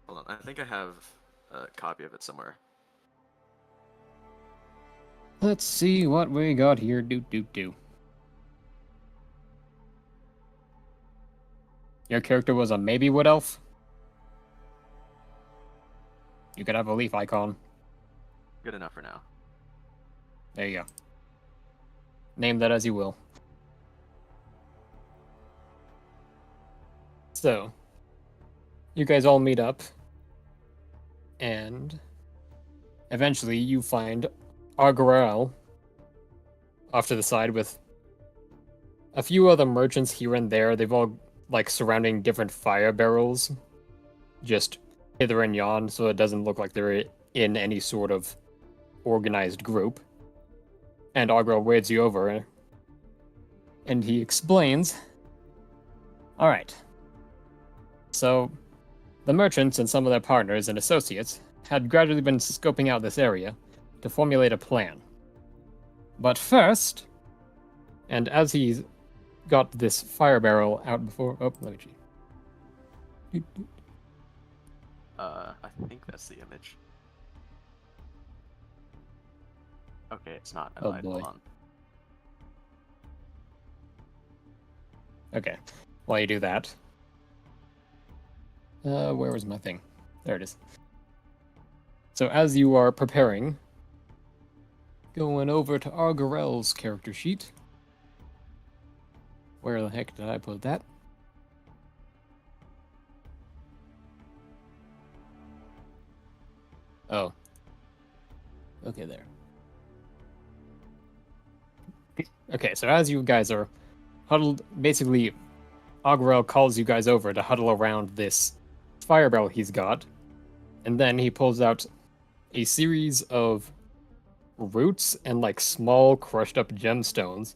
Hold on, I think I have a copy of it somewhere.
Let's see what we got here. Do. Your character was a maybe wood elf? You could have a leaf icon.
Good enough for now.
There you go. Name that as you will. So, you guys all meet up, and eventually you find Argarel off to the side with a few other merchants here and there. They've all like surrounding different fire barrels, just hither and yon, so it doesn't look like they're in any sort of organized group. And Argarel waves you over, and he explains. Alright. So, the merchants and some of their partners and associates had gradually been scoping out this area to formulate a plan. But first, and as he's got this fire barrel out before... Oh, let me cheat.
I think that's the image. Okay, it's not.
Oh,
Hold
boy.
on.
Okay, while you do that... where was my thing? There it is. So as you are preparing, going over to Argarel's character sheet. Where the heck did I put that? Oh. Okay, there. Okay, so as you guys are huddled, basically, Argarel calls you guys over to huddle around this fire barrel he's got, and then he pulls out a series of roots and like small crushed up gemstones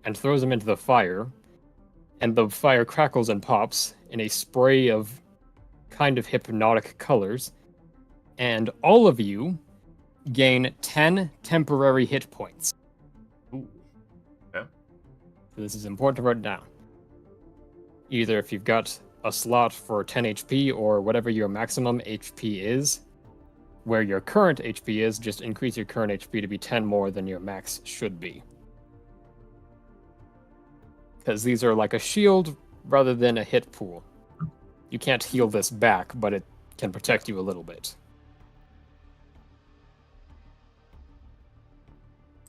and throws them into the fire, and the fire crackles and pops in a spray of kind of hypnotic colors, and all of you gain 10 temporary hit points.
Ooh. Yeah.
So this is important to write down. Either if you've got a slot for 10 HP or whatever your maximum HP is, where your current HP is, just increase your current HP to be 10 more than your max should be. Because these are like a shield rather than a hit pool. You can't heal this back, but it can protect you a little bit.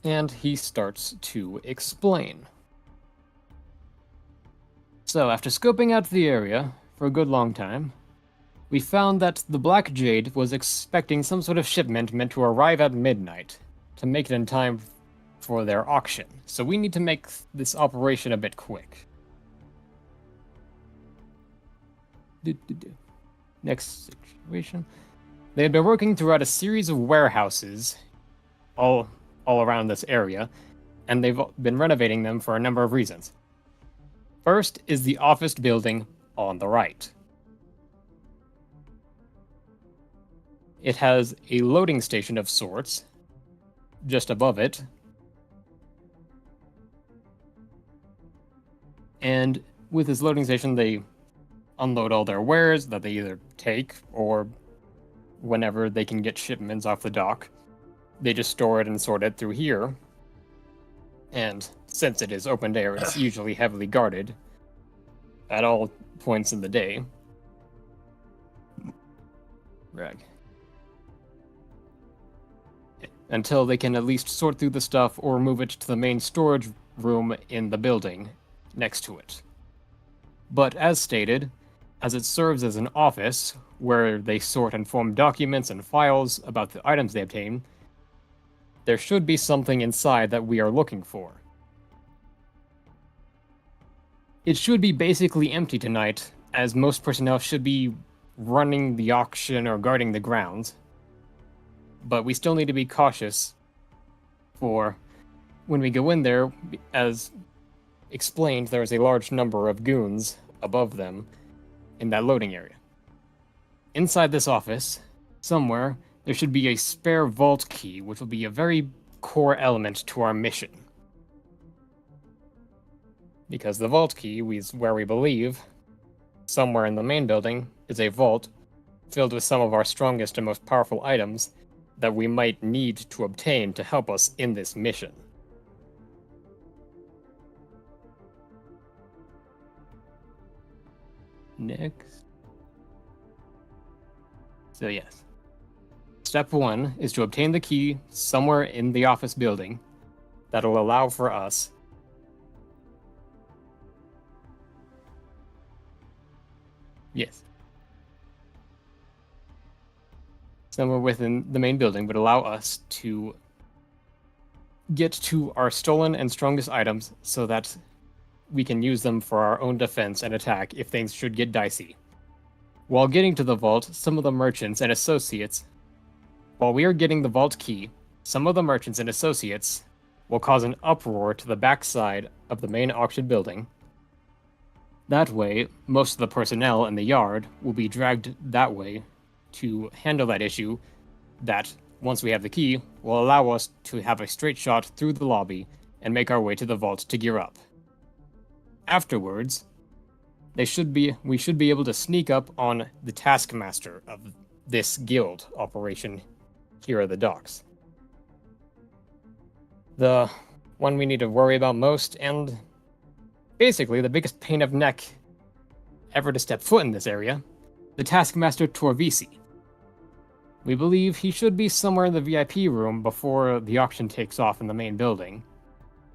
And he starts to explain. So, after scoping out the area for a good long time, we found that the Black Jade was expecting some sort of shipment meant to arrive at midnight to make it in time for their auction. So we need to make this operation a bit quick. Next situation. They had been working throughout a series of warehouses all around this area, and they've been renovating them for a number of reasons. First is the office building on the right. It has a loading station of sorts just above it. And with this loading station, they unload all their wares that they either take or whenever they can get shipments off the dock, they just store it and sort it through here. And since it is open air, it's usually heavily guarded at all points in the day. Rag. Until they can at least sort through the stuff or move it to the main storage room in the building next to it. But as stated, as it serves as an office where they sort and form documents and files about the items they obtain, there should be something inside that we are looking for. It should be basically empty tonight, as most personnel should be running the auction or guarding the grounds. But we still need to be cautious for when we go in there. As explained, there is a large number of goons above them in that loading area. Inside this office, somewhere, there should be a spare vault key, which will be a very core element to our mission. Because the vault key is where we believe, somewhere in the main building, is a vault filled with some of our strongest and most powerful items that we might need to obtain to help us in this mission. Next. So yes. Step 1 is to obtain the key somewhere in the office building that'll allow for us somewhere within the main building would allow us to get to our stolen and strongest items so that we can use them for our own defense and attack if things should get dicey. While getting to the vault, some of the merchants and associates, while we are getting the vault key, some of the merchants and associates will cause an uproar to the backside of the main auction building. That way, most of the personnel in the yard will be dragged that way to handle that issue that, once we have the key, will allow us to have a straight shot through the lobby and make our way to the vault to gear up. Afterwards, we should be able to sneak up on the taskmaster of this guild operation here at the docks. The one we need to worry about most, and basically the biggest pain of neck ever to step foot in this area, the taskmaster Torvisi. We believe he should be somewhere in the VIP room before the auction takes off in the main building.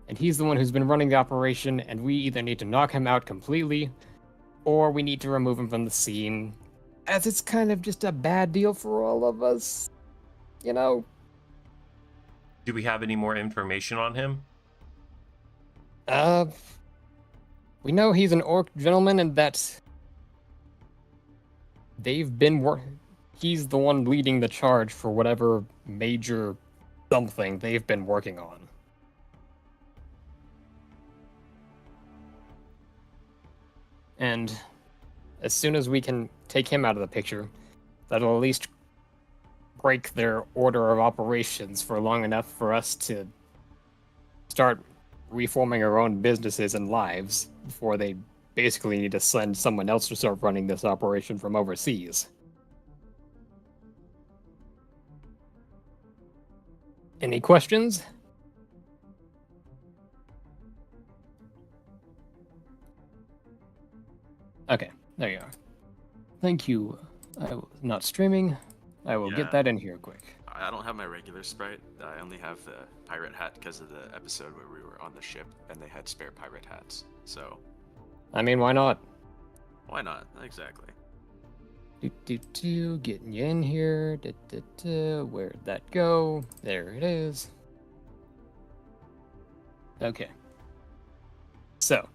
And he's the one who's been running the operation, and we either need to knock him out completely, or we need to remove him from the scene, as it's kind of just a bad deal for all of us. You know?
Do we have any more information on him?
We know he's an orc gentleman and that he's the one leading the charge for whatever major something they've been working on. And as soon as we can take him out of the picture, that'll at least break their order of operations for long enough for us to start reforming our own businesses and lives before they basically need to send someone else to start running this operation from overseas. Any questions? Okay, there you are. Thank you. I was not streaming. I will get that in here quick.
I don't have my regular Sprite. I only have the pirate hat because of the episode where we were on the ship and they had spare pirate hats. So,
I mean, why not?
why not? Exactly.
Getting you in here. Where'd that go? There it is. Okay. So,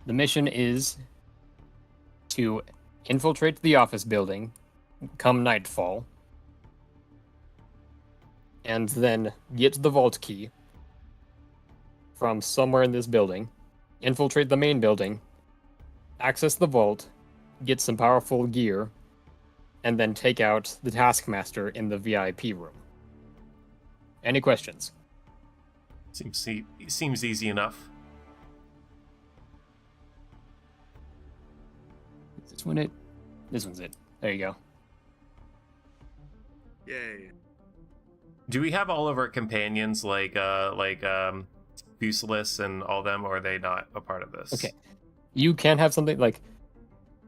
the mission is to infiltrate the office building come nightfall, and then get the vault key from somewhere in this building, infiltrate the main building, access the vault, get some powerful gear, and then take out the taskmaster in the VIP room. Any questions?
Seems easy enough.
Is this one it? This one's it. There you go.
Yay.
Do we have all of our companions like Fusilis and all them, or are they not a part of this?
Okay. You can have something like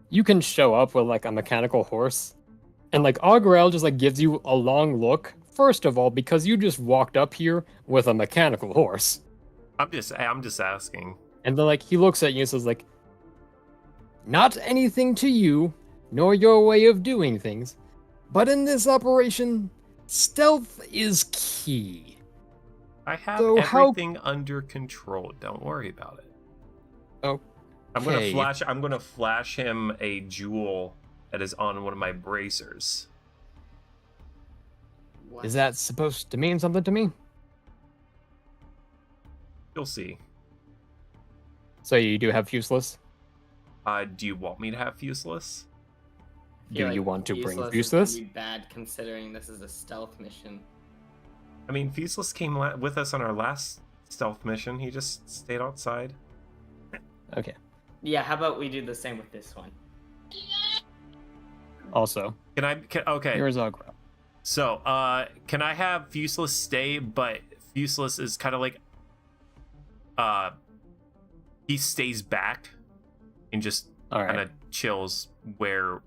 you can show up with like a mechanical horse, and like Augrel just like gives you a long look. First of all, because you just walked up here with a mechanical horse.
I'm just asking.
And then like he looks at you and says like, not anything to you, nor your way of doing things, but in this operation, stealth is key.
I have
So
everything under control. Don't worry about it.
Oh,
I'm gonna flash him a jewel that is on one of my bracers.
What?
is that supposed to mean something to me?
You'll see.
So you do have useless?
Do you want me to have useless?
I feel
Do you
like
want to bring
Useless is
useless?
gonna be bad considering this is a stealth mission.
I mean, Fuseless came with us on our last stealth mission. He just stayed outside.
Okay.
Yeah, how about we do the same with this one?
Also,
Okay.
here's Agra.
So, can I have Fuseless stay, but Fuseless is kind of like, he stays back and just
All
kind
right.
of chills where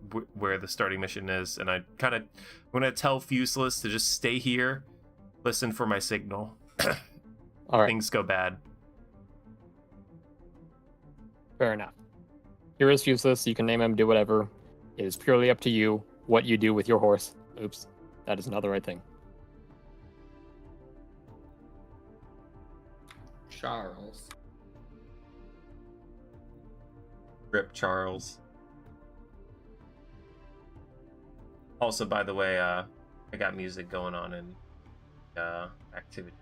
the starting mission is, and I'm gonna tell Fuseless to just stay here, listen for my signal.
All right.
Things go bad.
Fair enough. Here is useless. You can name him, do whatever. It is purely up to you what you do with your horse. Oops. That is not the right thing.
Charles.
Rip Charles. Also, by the way, I got music going on in activity.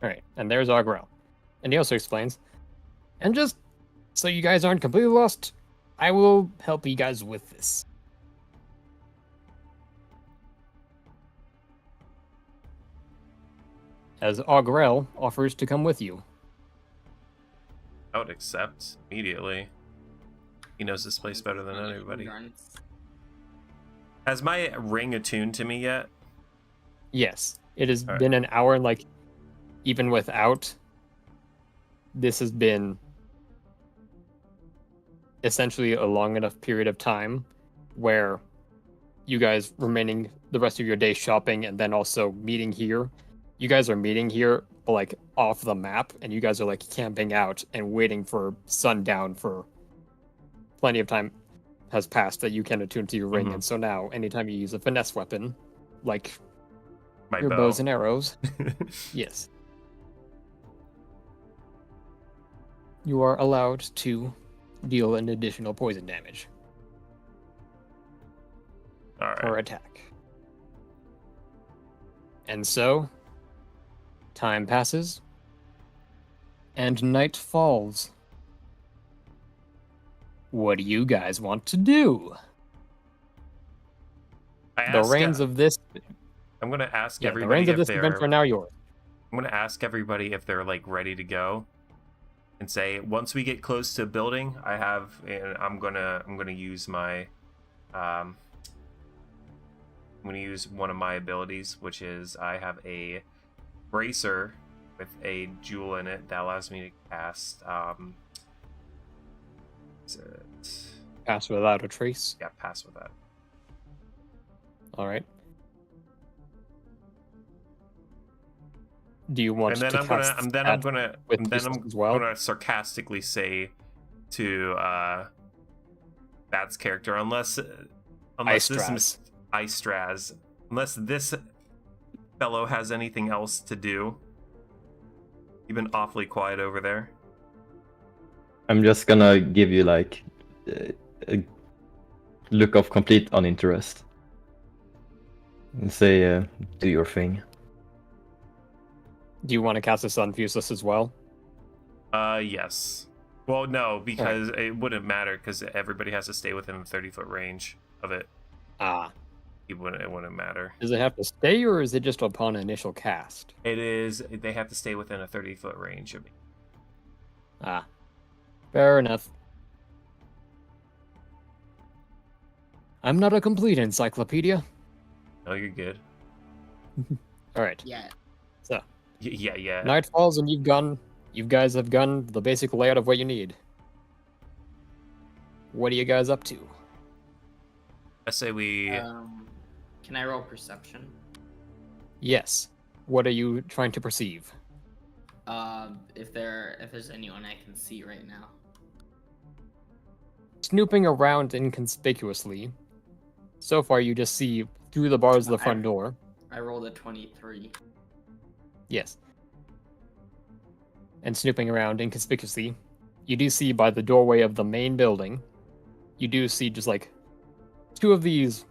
All right. And there's Agrel. And he also explains, and just so you guys aren't completely lost, I will help you guys with this. As Agrel offers to come with you.
I would accept immediately. He knows this place better than anybody. Has my ring attuned to me yet?
Yes. It has
All right.
been an hour, and like, even without, this has been essentially a long enough period of time where you guys remaining the rest of your day shopping and then also meeting here. You guys are meeting here, but like off the map, and you guys are like camping out and waiting for sundown for plenty of time has passed that you can attune to your ring.
Mhm.
And so now, anytime you use a finesse weapon, like
My
your
bow.
bows and arrows, yes, you are allowed to deal an additional poison damage
All right.
per attack. And so, time passes, and night falls. What do you guys want to do? The reins of this,
I'm gonna ask
the
everybody
reins of
if
this event
they're.
are now yours.
I'm gonna ask everybody if they're like ready to go, and say once we get close to a building, and I'm gonna use my, I'm gonna use one of my abilities, which is I have a bracer with a jewel in it that allows me to cast. Is it?
Pass without a trace.
Yeah, pass with that.
All right. Do you want
And then
to
I'm gonna,
cast
and then
that
I'm gonna,
with
and then
useless
I'm
as well?
gonna sarcastically say to Bat's character, unless this Istraz, unless this fellow has anything else to do. You've been awfully quiet over there.
I'm just gonna give you like a look of complete uninterest and say, do your thing.
Do you want to cast this on useless as well?
Yes. Well, no, because it wouldn't matter because everybody has to stay within a 30-foot range of it.
Ah.
It wouldn't matter.
Does it have to stay, or is it just upon initial cast?
It is. They have to stay within a 30-foot range of me.
Ah. Fair enough. I'm not a complete encyclopedia.
No, you're good.
All right.
Yeah.
So,
Yeah.
night falls and you guys have gotten the basic layout of what you need. What are you guys up to?
I say we.
Can I roll perception?
Yes. what are you trying to perceive?
If there's anyone I can see right now.
Snooping around inconspicuously. So far, you just see through the bars of the front door.
I rolled a 23.
Yes. And snooping around inconspicuously, you do see by the doorway of the main building, you do see just like two of these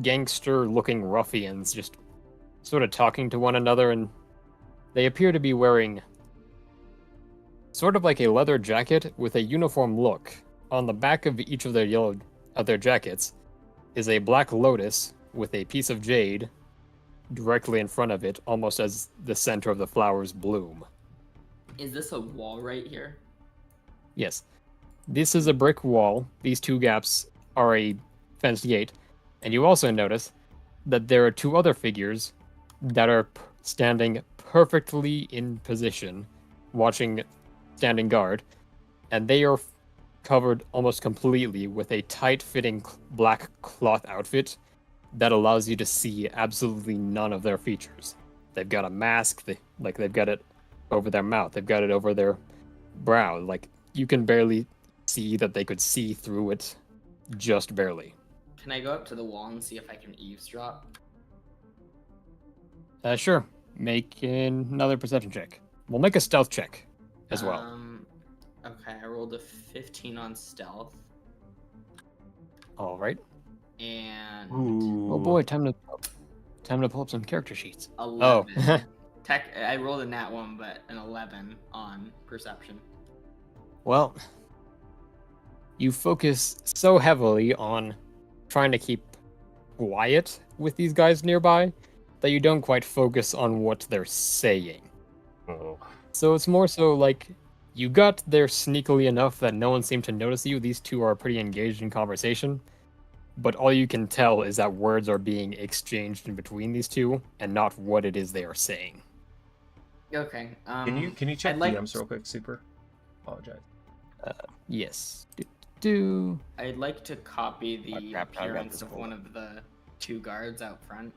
gangster-looking ruffians just sort of talking to one another, and they appear to be wearing sort of like a leather jacket with a uniform look. On the back of each of their jackets is a black lotus with a piece of jade directly in front of it, almost as the center of the flower's bloom.
Is this a wall right here?
Yes. This is a brick wall. These two gaps are a fenced gate. And you also notice that there are two other figures that are standing perfectly in position, standing guard, and they are covered almost completely with a tight-fitting black cloth outfit that allows you to see absolutely none of their features. They've got a mask, they've got it over their mouth, they've got it over their brow, like you can barely see that they could see through it, just barely.
Can I go up to the wall and see if I can eavesdrop?
Sure. Make another perception check. We'll make a stealth check as well.
Okay, I rolled a 15 on stealth.
All right.
And
Oh boy, time to pull up some character sheets.
11.
Oh.
I rolled a nat 1, but an 11 on perception.
Well, you focus so heavily on trying to keep quiet with these guys nearby that you don't quite focus on what they're saying.
Oh.
So it's more so like you got there sneakily enough that no one seemed to notice you. These two are pretty engaged in conversation, but all you can tell is that words are being exchanged in between these two and not what it is they are saying.
Okay.
Can you check DMs real quick, Super? Apologize.
Yes.
I'd like to copy the appearance of one of the two guards out front.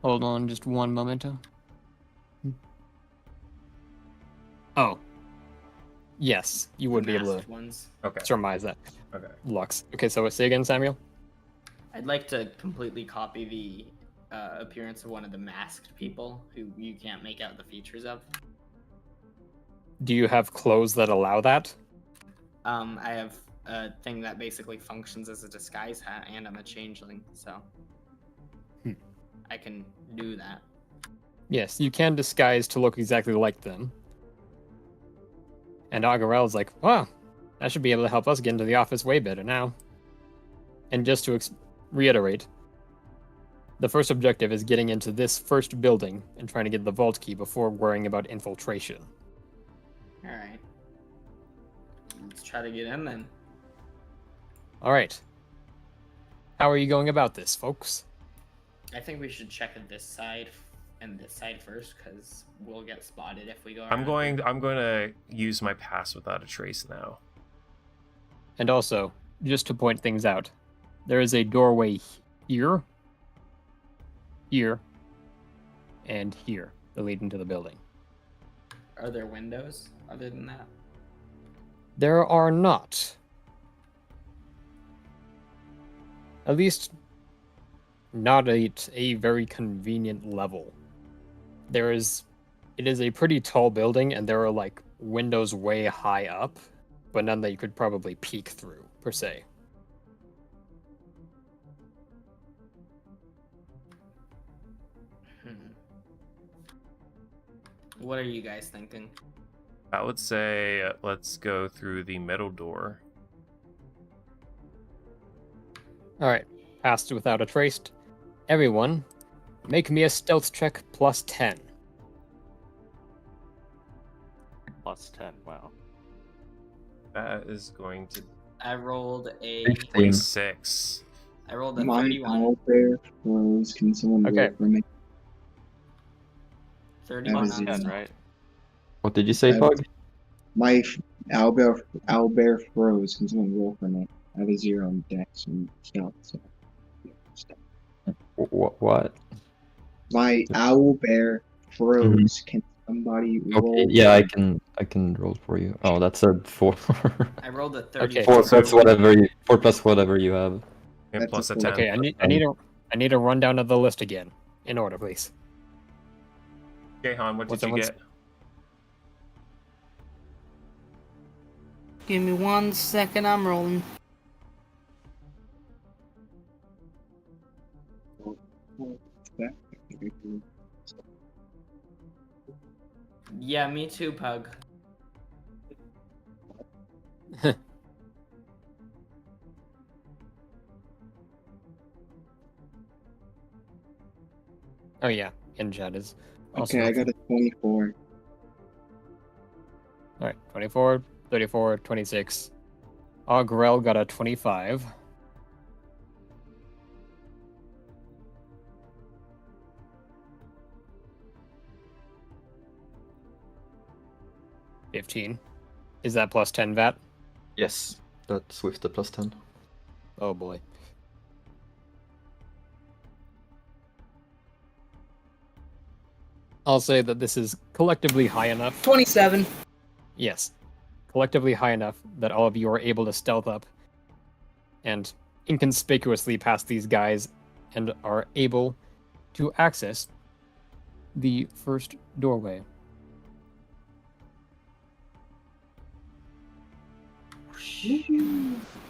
Hold on just one momento. Oh. Yes, you would be able to
ones.
surmise that.
Okay.
Lux. Okay, so say again, Samuel?
I'd like to completely copy the appearance of one of the masked people who you can't make out the features of.
Do you have clothes that allow that?
I have a thing that basically functions as a disguise hat, and I'm a changeling, so I can do that.
Yes, you can disguise to look exactly like them. And Agarel's like, wow, that should be able to help us get into the office way better now. And just to reiterate, the first objective is getting into this first building and trying to get the vault key before worrying about infiltration.
Alright. Let's try to get in then.
Alright. How are you going about this, folks?
I think we should check this side and this side first, because we'll get spotted if we go
I'm
around.
going to use my pass without a trace now.
And also, just to point things out, there is a doorway here, and here that lead into the building.
Are there windows other than that?
There are not. At least, not at a very convenient level. It is a pretty tall building, and there are like windows way high up, but none that you could probably peek through, per se.
What are you guys thinking?
I would say let's go through the middle door.
Alright, passed without a trace. Everyone, make me a stealth check plus 10.
Plus 10, wow.
That is going to
I rolled a
26.
I rolled a
My
31.
owlbear froze. Can someone
Okay.
roll for me?
31
That
on
was
10,
stealth.
right?
What did you say, Pug?
My owlbear froze. Can someone roll for me? I have a 0 on dex and stealth. So.
What?
My owl bear froze. Can somebody roll?
Okay, yeah, I can roll for you. Oh, that's a 4.
I rolled a
Okay,
34.
4 plus whatever 4 plus whatever you have.
And
That's
plus
a
a
four.
10.
Okay, I need a rundown of the list again. In order, please.
Jahan, what
What's
did you
everyone's-
get?
Give me 1 second, I'm rolling.
Yeah, me too, Pug.
Oh yeah, and Jed is also
Okay, I got a 24.
Alright, 24, 34, 26. Grell got a 25. $15. Is that plus 10 VAT?
Yes, that's with the plus 10.
Oh boy. I'll say that this is collectively high enough.
27.
Yes. Collectively high enough that all of you are able to stealth up and inconspicuously past these guys and are able to access the first doorway.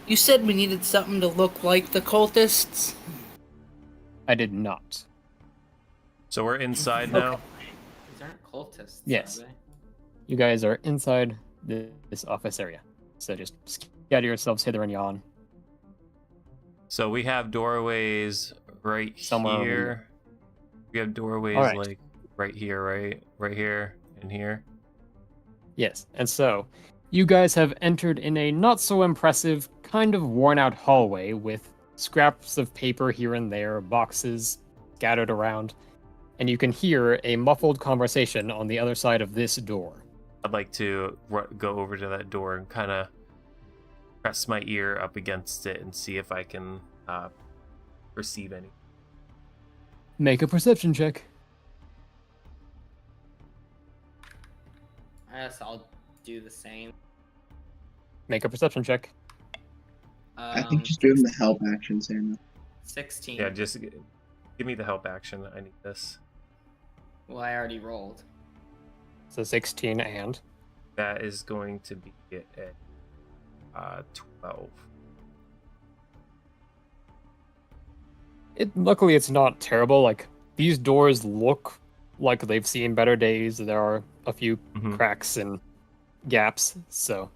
You said we needed something to look like the cultists?
I did not.
So we're inside now.
These aren't cultists,
Yes.
are they?
You guys are inside this office area. So just scatter yourselves hither and yon.
So we have doorways right
Somewhere over
here. We have doorways
All right.
like right here, right? Right here and here.
Yes, and so you guys have entered in a not so impressive, kind of worn out hallway with scraps of paper here and there, boxes scattered around, and you can hear a muffled conversation on the other side of this door.
I'd like to go over to that door and kind of press my ear up against it and see if I can perceive any.
Make a perception check.
I guess I'll do the same.
Make a perception check.
I think just give him the help action, Samuel.
16.
Yeah, just give me the help action. I need this.
Well, I already rolled.
So 16 and
That is going to be a 12.
luckily it's not terrible. Like, these doors look like they've seen better days. There are a few
Mhm.
cracks and gaps, so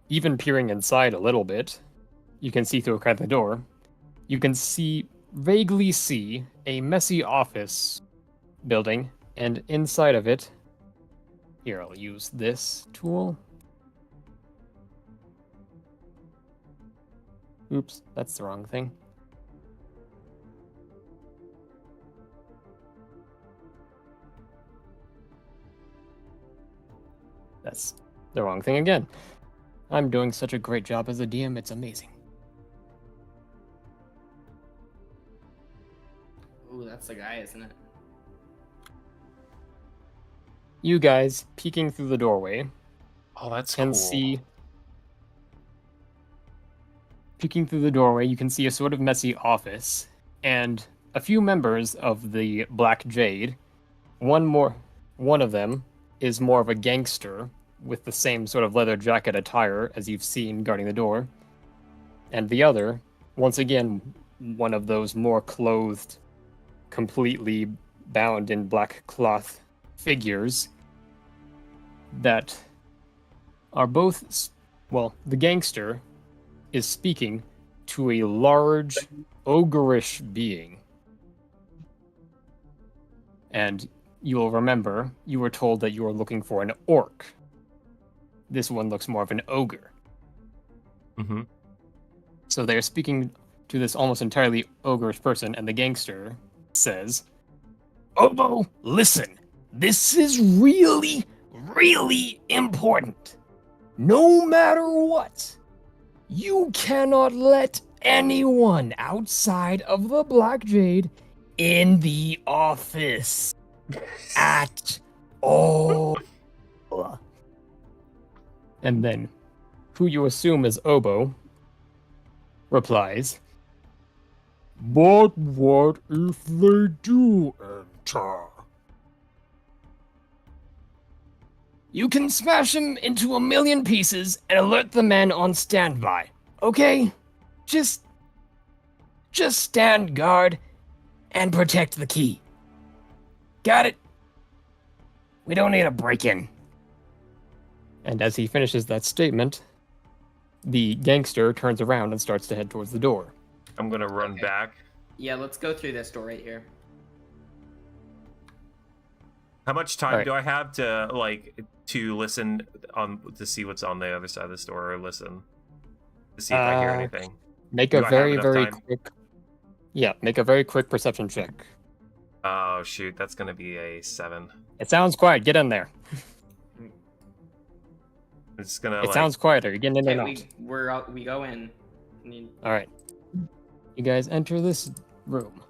even peering inside a little bit, you can see through a crack in the door. You can vaguely see a messy office building, and inside of it, here, I'll use this tool. Oops, that's the wrong thing. That's the wrong thing again. I'm doing such a great job as a DM, it's amazing.
Ooh, that's the guy, isn't it?
You guys, peeking through the doorway,
Oh, that's
can
cool.
see. Peeking through the doorway, you can see a sort of messy office and a few members of the Black Jade. One of them is more of a gangster with the same sort of leather jacket attire as you've seen guarding the door. And the other, once again, one of those more clothed, completely bound in black cloth figures that are both, well, the gangster is speaking to a large, ogreish being. And you will remember, you were told that you were looking for an orc. This one looks more of an ogre.
Mm-hmm.
So they're speaking to this almost entirely ogreish person, and the gangster says, Obo, listen, this is really, really important. No matter what, you cannot let anyone outside of the Black Jade in the office at all. And then, who you assume is Obo, replies, "But what if they do enter? You can smash him into a million pieces and alert the men on standby, okay? Just stand guard and protect the key. Got it? We don't need a break-in." And as he finishes that statement, the gangster turns around and starts to head towards the door.
I'm gonna run back.
Yeah, let's go through this door right here.
How much time
Alright.
do I have to listen to see what's on the other side of this door, or listen to see if I hear anything?
Make
Do
a
I have
very,
enough
very
time?
quick... Yeah, make a very quick perception check.
Oh shoot, that's gonna be a 7.
It sounds quiet. Get in there.
It's gonna
It sounds quieter. You're getting in there
Okay,
now.
we go in.
All right. You guys enter this room.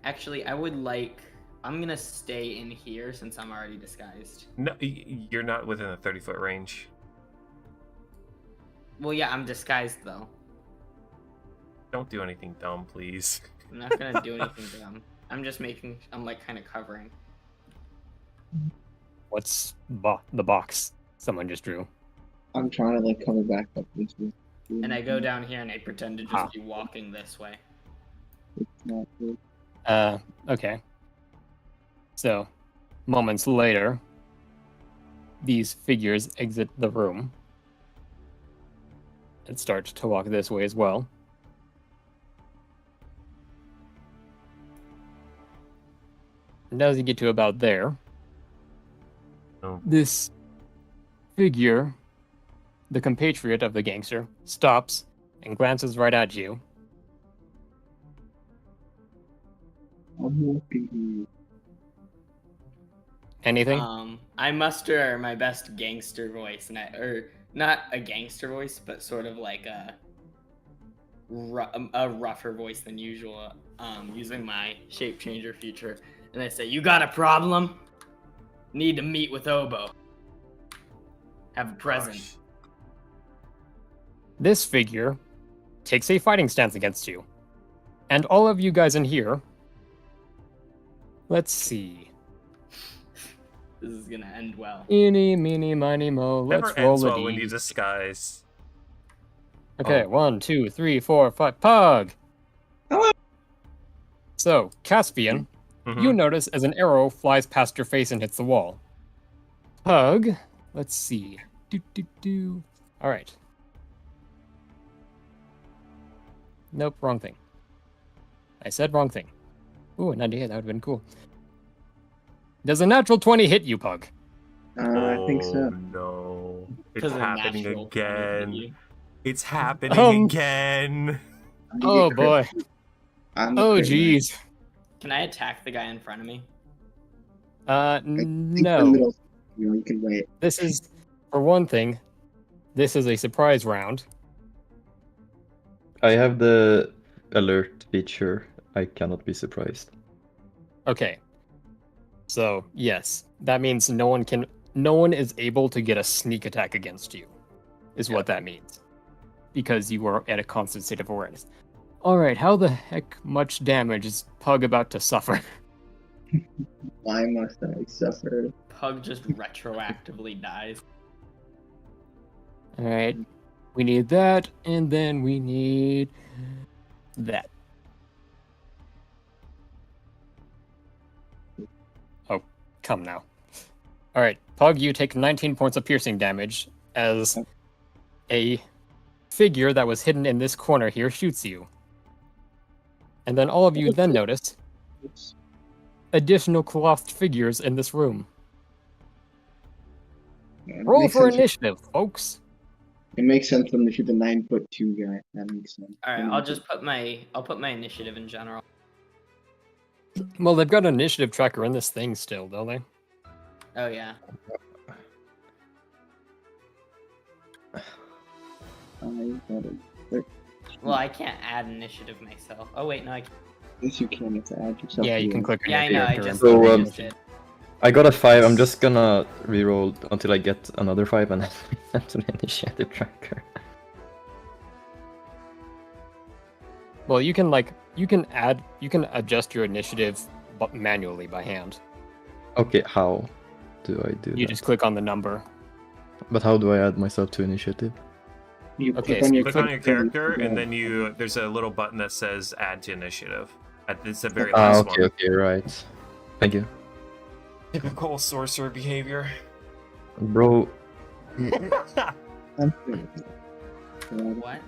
Actually, I'm gonna stay in here since I'm already disguised.
No, you're not within a 30-foot range.
Well, yeah, I'm disguised though.
Don't do anything dumb, please.
I'm not gonna do anything dumb. I'm like kind of covering.
What's the box someone just drew?
I'm trying to like cover back up this way.
And I go down here and I pretend to just be walking this way.
It's not good.
Okay. So, moments later, these figures exit the room and start to walk this way as well. And as you get to about there, this figure, the compatriot of the gangster, stops and glances right at you.
I'm walking
Anything?
I muster my best gangster voice, or not a gangster voice, but sort of like a rougher voice than usual, using my shape changer feature. And I say, "You got a problem? Need to meet with Obo. Have a present."
This figure takes a fighting stance against you. And all of you guys in here, let's see.
This is gonna end well.
Eeny, meeny, miny, mo. Let's
Never
roll
ends
a
well
D.
when you disguise.
Okay,
Oh.
1, 2, 3, 4, 5. Pug!
Hello.
So, Caspian, you notice as an arrow flies past your face and hits the wall. Pug, let's see. Alright. Nope, wrong thing. I said wrong thing. Ooh, a 98, that would have been cool. Does a natural 20 hit you, Pug?
I think so.
No. It's
'Cause a
happening
natural
again. It's happening again.
Oh, boy. Oh, jeez.
Can I attack the guy in front of me?
No.
You can wait.
This is, for one thing, this is a surprise round.
I have the alert feature. I cannot be surprised.
Okay. So, yes, that means no one is able to get a sneak attack against you, is what that means. Because you are at a constant state of awareness. Alright, how the heck much damage is Pug about to suffer?
Why must I suffer?
Pug just retroactively dies.
Alright, we need that, and then we need that. Oh, come now. Alright, Pug, you take 19 points of piercing damage as a figure that was hidden in this corner here shoots you. And then all of you then notice additional clothed figures in this room. Roll for initiative, folks.
It makes sense for them to shoot the 9'2" guy. That makes sense.
All right, I'll put my initiative in general.
Well, they've got an initiative tracker in this thing still, don't they?
Oh yeah.
I got it.
Well, I can't add initiative myself. Oh wait, no, I can.
Yes, you can. It's add yourself.
Yeah, you
to
can
it.
click on
Yeah, I
your
know. I
character
just,
and
So,
I
put
just did.
I got a 5. I'm just gonna reroll until I get another 5 and then that's an initiative tracker.
Well, you can adjust your initiative manually by hand.
Okay, how do I do
You
that?
just click on the number.
But how do I add myself to initiative?
You
Okay,
click on
so
your
Click on your character,
yeah.
and then there's a little button that says "Add to Initiative." It's the very
Ah,
last
okay,
one.
okay, right. Thank you.
Typical sorcerer behavior.
Bro,
I'm good.
What?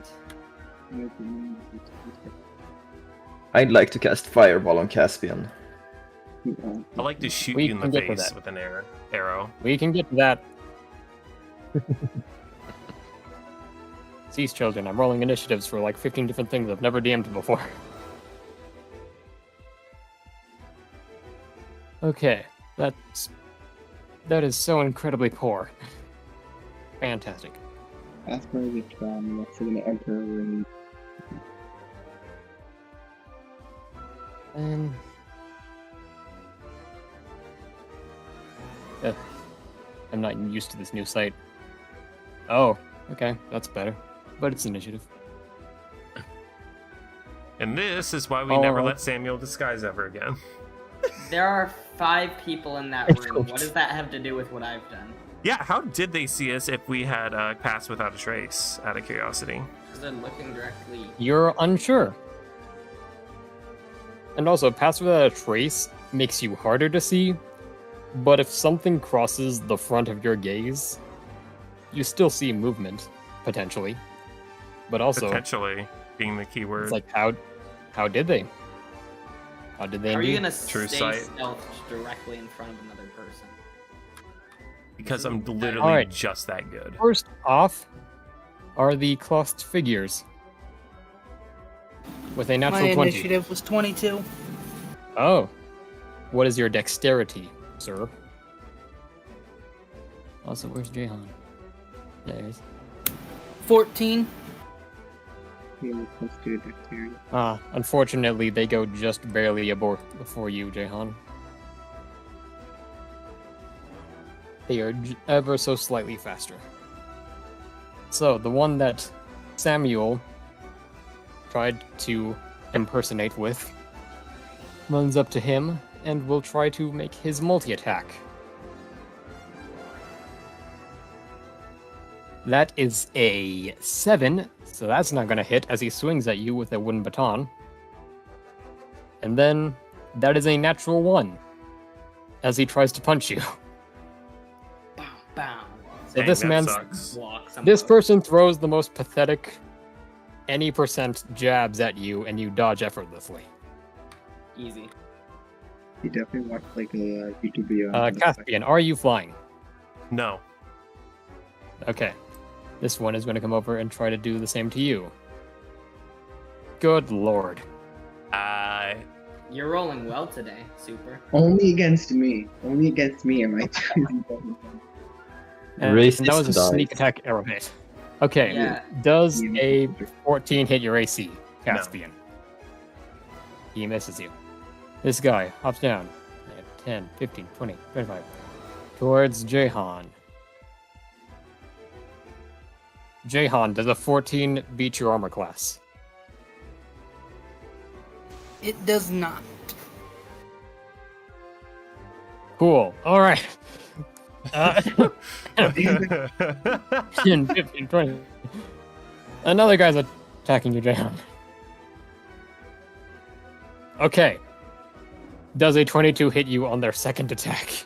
I'd like to cast Fireball on Caspian.
I like to shoot
We
you in the
can get to
face
that.
with an arrow.
We can get to that. Cease, children. I'm rolling initiatives for like 15 different things I've never DM'd before. Okay, that is so incredibly poor. Fantastic.
That's where we from. That's an emperor ring.
And I'm not used to this new site. Oh, okay, that's better. But it's initiative.
And this is why we
Oh,
never
well.
let Samuel disguise ever again.
There are 5 people in that room. What does that have to do with what I've done?
Yeah, how did they see us if we had passed without a trace? Out of curiosity.
Because they're looking directly.
You're unsure. And also, pass without a trace makes you harder to see, but if something crosses the front of your gaze, you still see movement, potentially. But also,
Potentially being the key word.
it's like, how did they? How did they
How are you
indeed?
gonna
True
stay
sight.
stealthed directly in front of another person?
Because I'm literally
Alright.
just that good.
First off are the cloth figures. With a natural
My
20.
initiative was 22.
Oh. What is your dexterity, sir? Also, where's Jahan? There he is.
14.
Yeah, we're close to dexterity.
Unfortunately, they go just barely before you, Jahan. They are ever so slightly faster. So, the one that Samuel tried to impersonate with runs up to him and will try to make his multi-attack. That is a 7, so that's not going to hit as he swings at you with a wooden baton. And then that is a natural 1 as he tries to punch you.
Bow, bow.
So
Dang,
this
that
man's
sucks.
Walks.
this person throws the most pathetic any percent jabs at you, and you dodge effortlessly.
Easy.
You definitely watch like a YouTube video. on
Caspian, are you flying?
No.
Okay. This one is going to come over and try to do the same to you. Good lord.
You're rolling well today, Super.
Only against me. Only against me am I choosing.
Raise
And that was a
this die.
sneak attack arrow hit. Okay.
Yeah.
Does a 14 hit your AC, Caspian? He misses you. This guy hops down at 10, 15, 20, 25 towards Jahan. Jahan, does a 14 beat your armor class?
It does not.
Cool. All right. 10, 15, 20. Another guy's attacking you, Jahan. Okay. Does a 22 hit you on their second attack?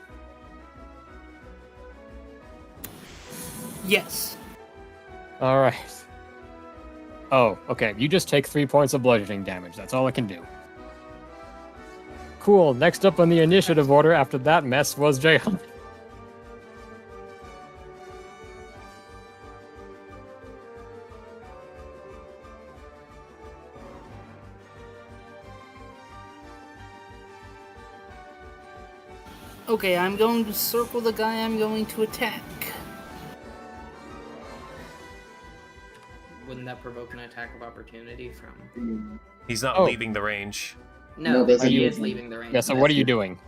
Yes.
All right. Oh, okay. You just take 3 points of bludgeoning damage. That's all it can do. Cool. Next up on the initiative order after that mess was Jahan.
Okay, I'm going to circle the guy I'm going to attack.
Wouldn't that provoke an attack of opportunity from?
He's not
Oh.
leaving the range.
No,
there's
a
he
new
is
one.
leaving the range.
Yeah, so what are you doing?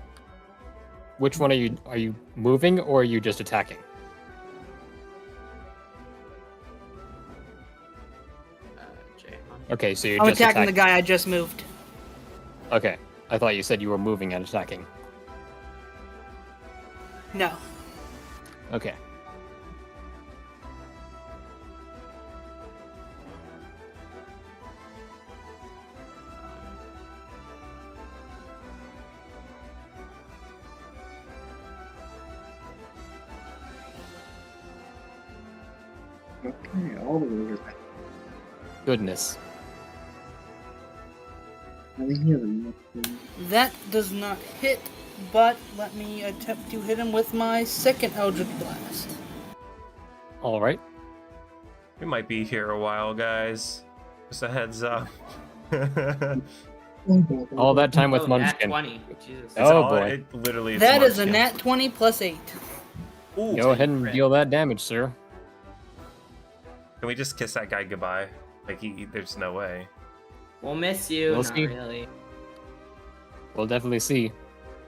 Which one are you? Are you moving or are you just attacking?
Jay,
Okay, so you're
I'm
just
attacking the guy I just moved.
Okay, I thought you said you were moving and attacking.
No.
Okay.
Okay, all the rules are
Goodness.
That does not hit, but let me attempt to hit him with my second Eldritch Blast.
All right.
We might be here a while, guys. Just a heads up.
All that time with
Oh, nat
Munchkin.
20. Jesus.
It's
Oh,
all-
boy.
It literally is
That is a
Munchkin.
nat 20 plus 8.
Ooh,
Go ahead and
crit.
deal that damage, sir.
can we just kiss that guy goodbye? Like, there's no way.
We'll miss you.
We'll
Not
see.
really.
We'll definitely see.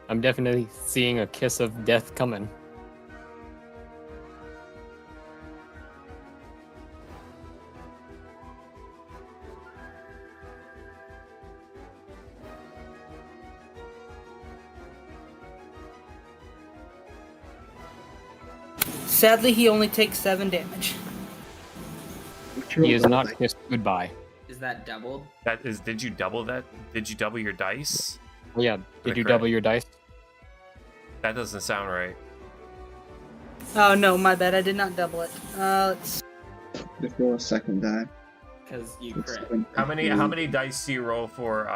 I'm definitely seeing a kiss of death coming.
Sadly, he only takes 7 damage.
He is not kissed goodbye.
Is that doubled?
That is. Did you double that? Did you double your dice?
Oh, yeah,
The
did you
crit.
double your dice?
That doesn't sound right.
Oh no, my bad. I did not double it. Let's.
Just roll a second die.
Because you
It's
crit.
seven.
How many dice do you roll for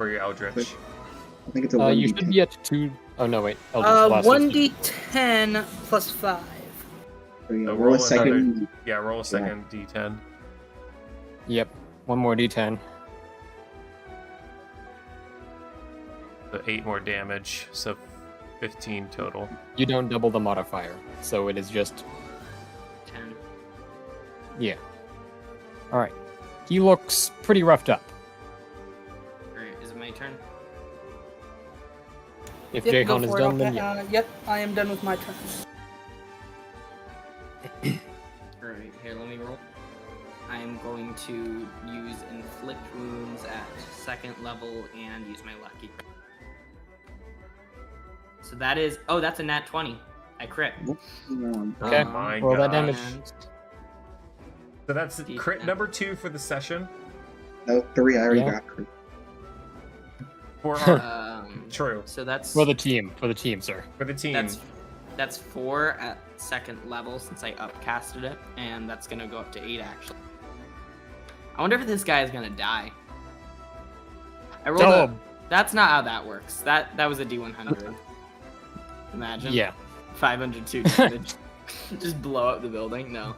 your Eldritch?
I think it's a
You
1d10.
should be at 2. Oh, no, wait. Eldritch Blast is-
1d10 plus 5.
There you go.
So
Roll a
roll
second.
Yeah, roll a second D10.
Yep. One more d10.
So 8 more damage. So 15 total.
You don't double the modifier, so it is just
10.
yeah. All right. He looks pretty roughed up.
Alright, is it my turn?
If
Yep, go
Jahan is
for it.
done, then
Okay,
yeah.
yep, I am done with my turn.
Alright, here, let me roll. I am going to use Inflict Wounds at 2nd level and use my lucky. So that is. Oh, that's a nat 20. I crit.
Okay,
my
roll that
gosh.
damage.
And
So that's crit number 2 for the session.
No, 3. I already
Yeah.
got crit.
For our true.
So that's
For the team, sir.
For the team.
that's 4 at 2nd level since I upcasted it, and that's gonna go up to 8 actually. I wonder if this guy is gonna die. I rolled
Oh.
a. That's not how that works. That was a D100. Imagine.
Yeah.
502 damage. Just blow up the building. No.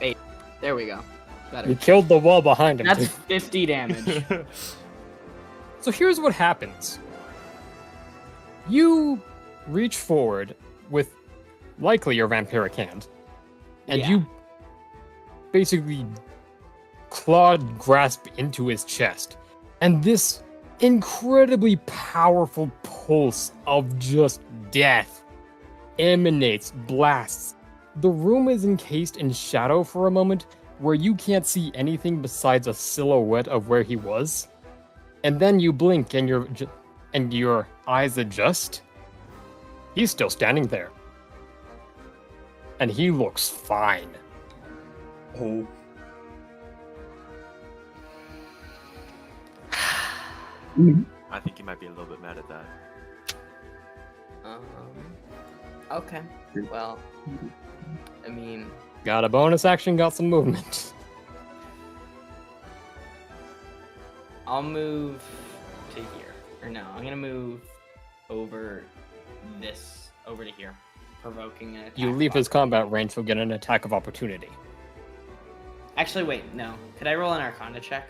8. There we go.
You
Better.
killed the wall behind him.
That's
too.
50 damage.
So here's what happens. You reach forward with likely your vampiric hand, and
Yeah.
you basically clawed grasp into his chest, and this incredibly powerful pulse of just death emanates, blasts. The room is encased in shadow for a moment, where you can't see anything besides a silhouette of where he was. And then you blink and your eyes adjust. He's still standing there. And he looks fine.
Oh.
I think you might be a little bit mad at that.
Okay. Well, I mean,
Got a bonus action, got some movement.
I'll move to here. Or no, I'm gonna move over to here, provoking an attack.
You leave
of
his
opportunity.
combat range, he'll get an attack of opportunity.
Actually, wait, no. Could I roll an Arcana check?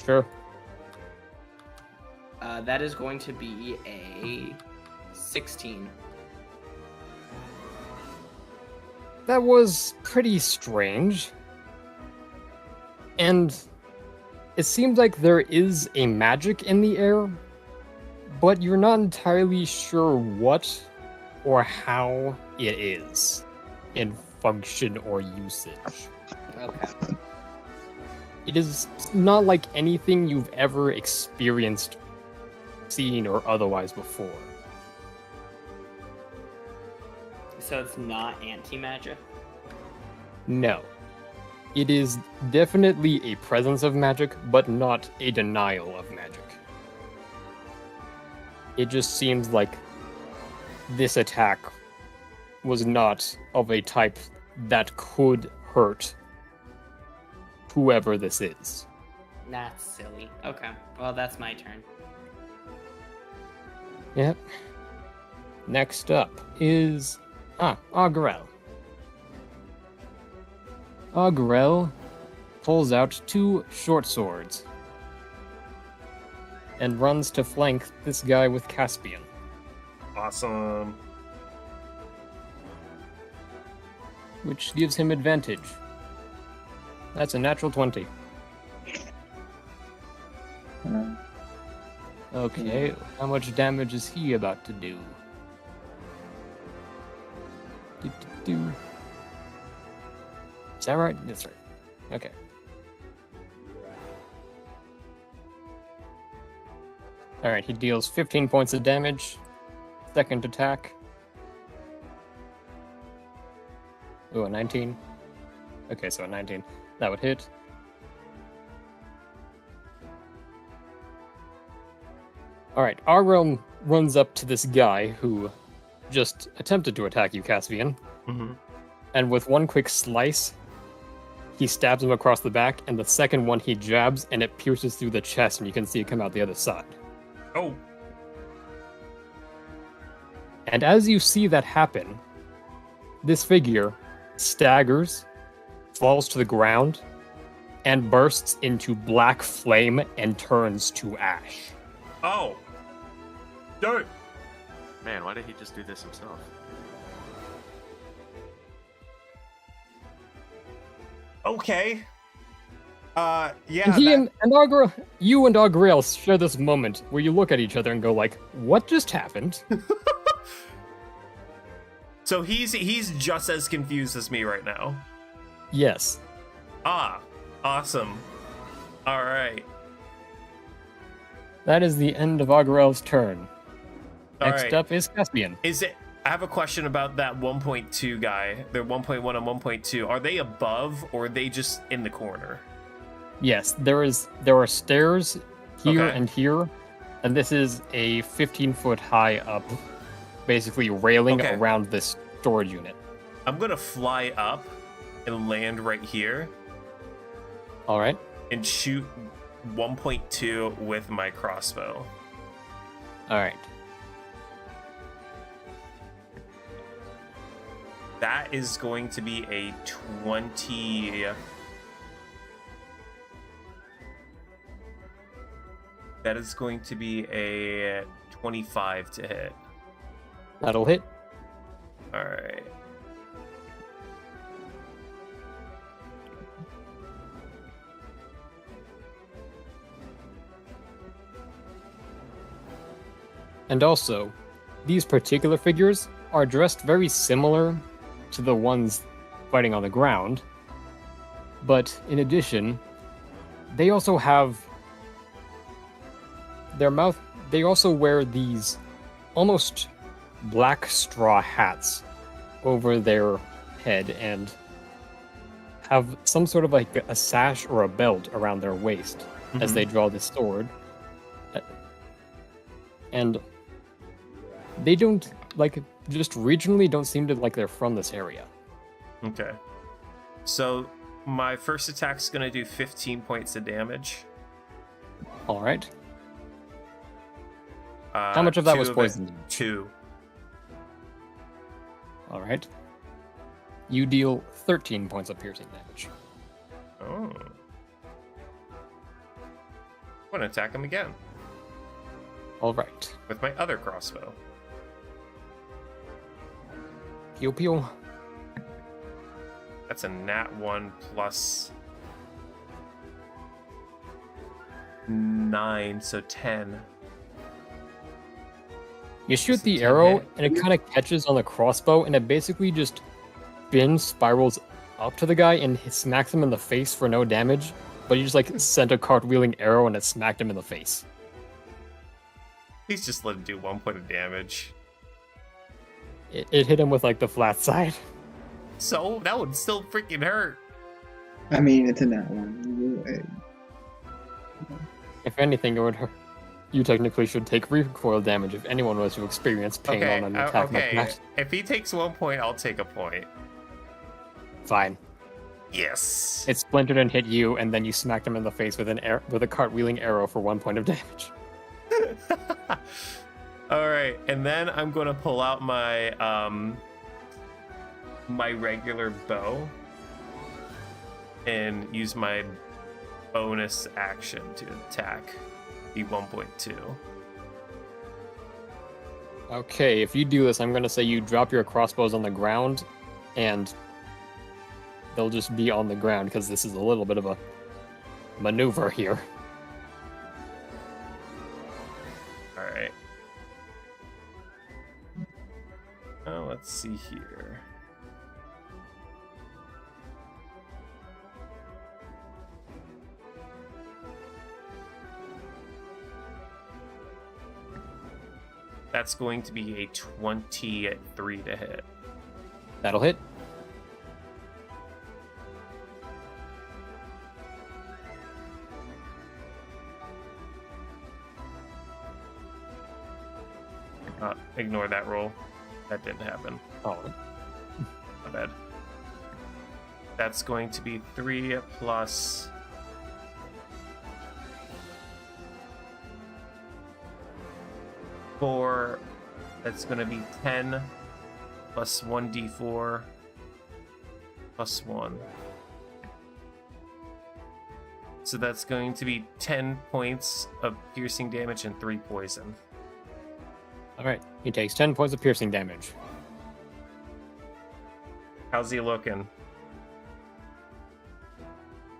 Sure.
That is going to be a 16.
That was pretty strange. And it seems like there is a magic in the air, but you're not entirely sure what or how it is in function or usage.
Okay.
It is not like anything you've ever experienced, seen, or otherwise before.
So it's not anti-magic?
No. It is definitely a presence of magic, but not a denial of magic. It just seems like this attack was not of a type that could hurt whoever this is.
That's silly. Okay, well, that's my turn.
Yep. Next up is Agrel. Agrel pulls out 2 short swords and runs to flank this guy with Caspian.
Awesome.
Which gives him advantage. That's a natural 20. Okay, how much damage is he about to do? Is that right? That's right. Okay. Alright, he deals 15 points of damage. Second attack. Ooh, a 19. Okay, so a 19. That would hit. Alright, Argrim runs up to this guy who just attempted to attack you, Caspian.
Mm-hmm.
And with one quick slice, he stabs him across the back, and the second one he jabs, and it pierces through the chest, and you can see it come out the other side.
Oh.
And as you see that happen, this figure staggers, falls to the ground, and bursts into black flame and turns to ash.
Oh. Dirt.
Man, why did he just do this himself?
Okay. Yeah.
And he and you and Agrel share this moment where you look at each other and go like, what just happened?
So he's just as confused as me right now.
Yes.
Ah, awesome. All right.
That is the end of Agrel's turn.
All
Next
right.
up is Caspian.
Is it? I have a question about that 1.2 guy. They're 1.1 and 1.2. Are they above or are they just in the corner?
Yes, there are stairs here
Okay.
and here, and this is a 15-foot high up, basically railing
Okay.
around this storage unit.
I'm gonna fly up and land right here
All right.
and shoot 1.2 with my crossbow.
All right.
That is going to be a 20. That is going to be a 25 to hit.
That'll hit.
All right.
And also, these particular figures are dressed very similar to the ones fighting on the ground, but in addition, they also have they also wear these almost black straw hats over their head and have some sort of like a sash or a belt around their waist as they draw this sword. And they don't, like, just regionally don't seem to like they're from this area.
Okay. So my first attack's gonna do 15 points of damage.
All right. How much of that was poison?
2.
All right. You deal 13 points of piercing damage.
Oh. I'm gonna attack him again
All right.
with my other crossbow.
Pew pew.
That's a nat 1 plus 9, so 10.
You shoot
It's a
the
10
arrow,
hit.
and it kind of catches on the crossbow, and it basically just spirals up to the guy and smacks him in the face for no damage. But you just like sent a cartwheeling arrow, and it smacked him in the face.
He's just let him do 1 point of damage.
It hit him with like the flat side.
So that would still freaking hurt.
I mean, it's a nat one.
If anything, it would hurt. You technically should take recoil damage if anyone was to experience pain
Okay,
on an attack like
okay.
that.
If he takes 1 point, I'll take a point.
Fine.
Yes.
It splintered and hit you, and then you smacked him in the face with a cartwheeling arrow for 1 point of damage.
All right, and then I'm going to pull out my my regular bow and use my bonus action to attack the 1.2.
Okay, if you do this, I'm gonna say you drop your crossbows on the ground, and they'll just be on the ground because this is a little bit of a maneuver here.
All right. Let's see here. That's going to be a 23 to hit.
That'll hit.
Ignore that roll. That didn't happen.
Oh,
My bad. That's going to be 3 plus 4. That's going to be 10 plus 1d4 plus 1. So that's going to be 10 points of piercing damage and 3 poison.
alright. He takes 10 points of piercing damage.
How's he looking?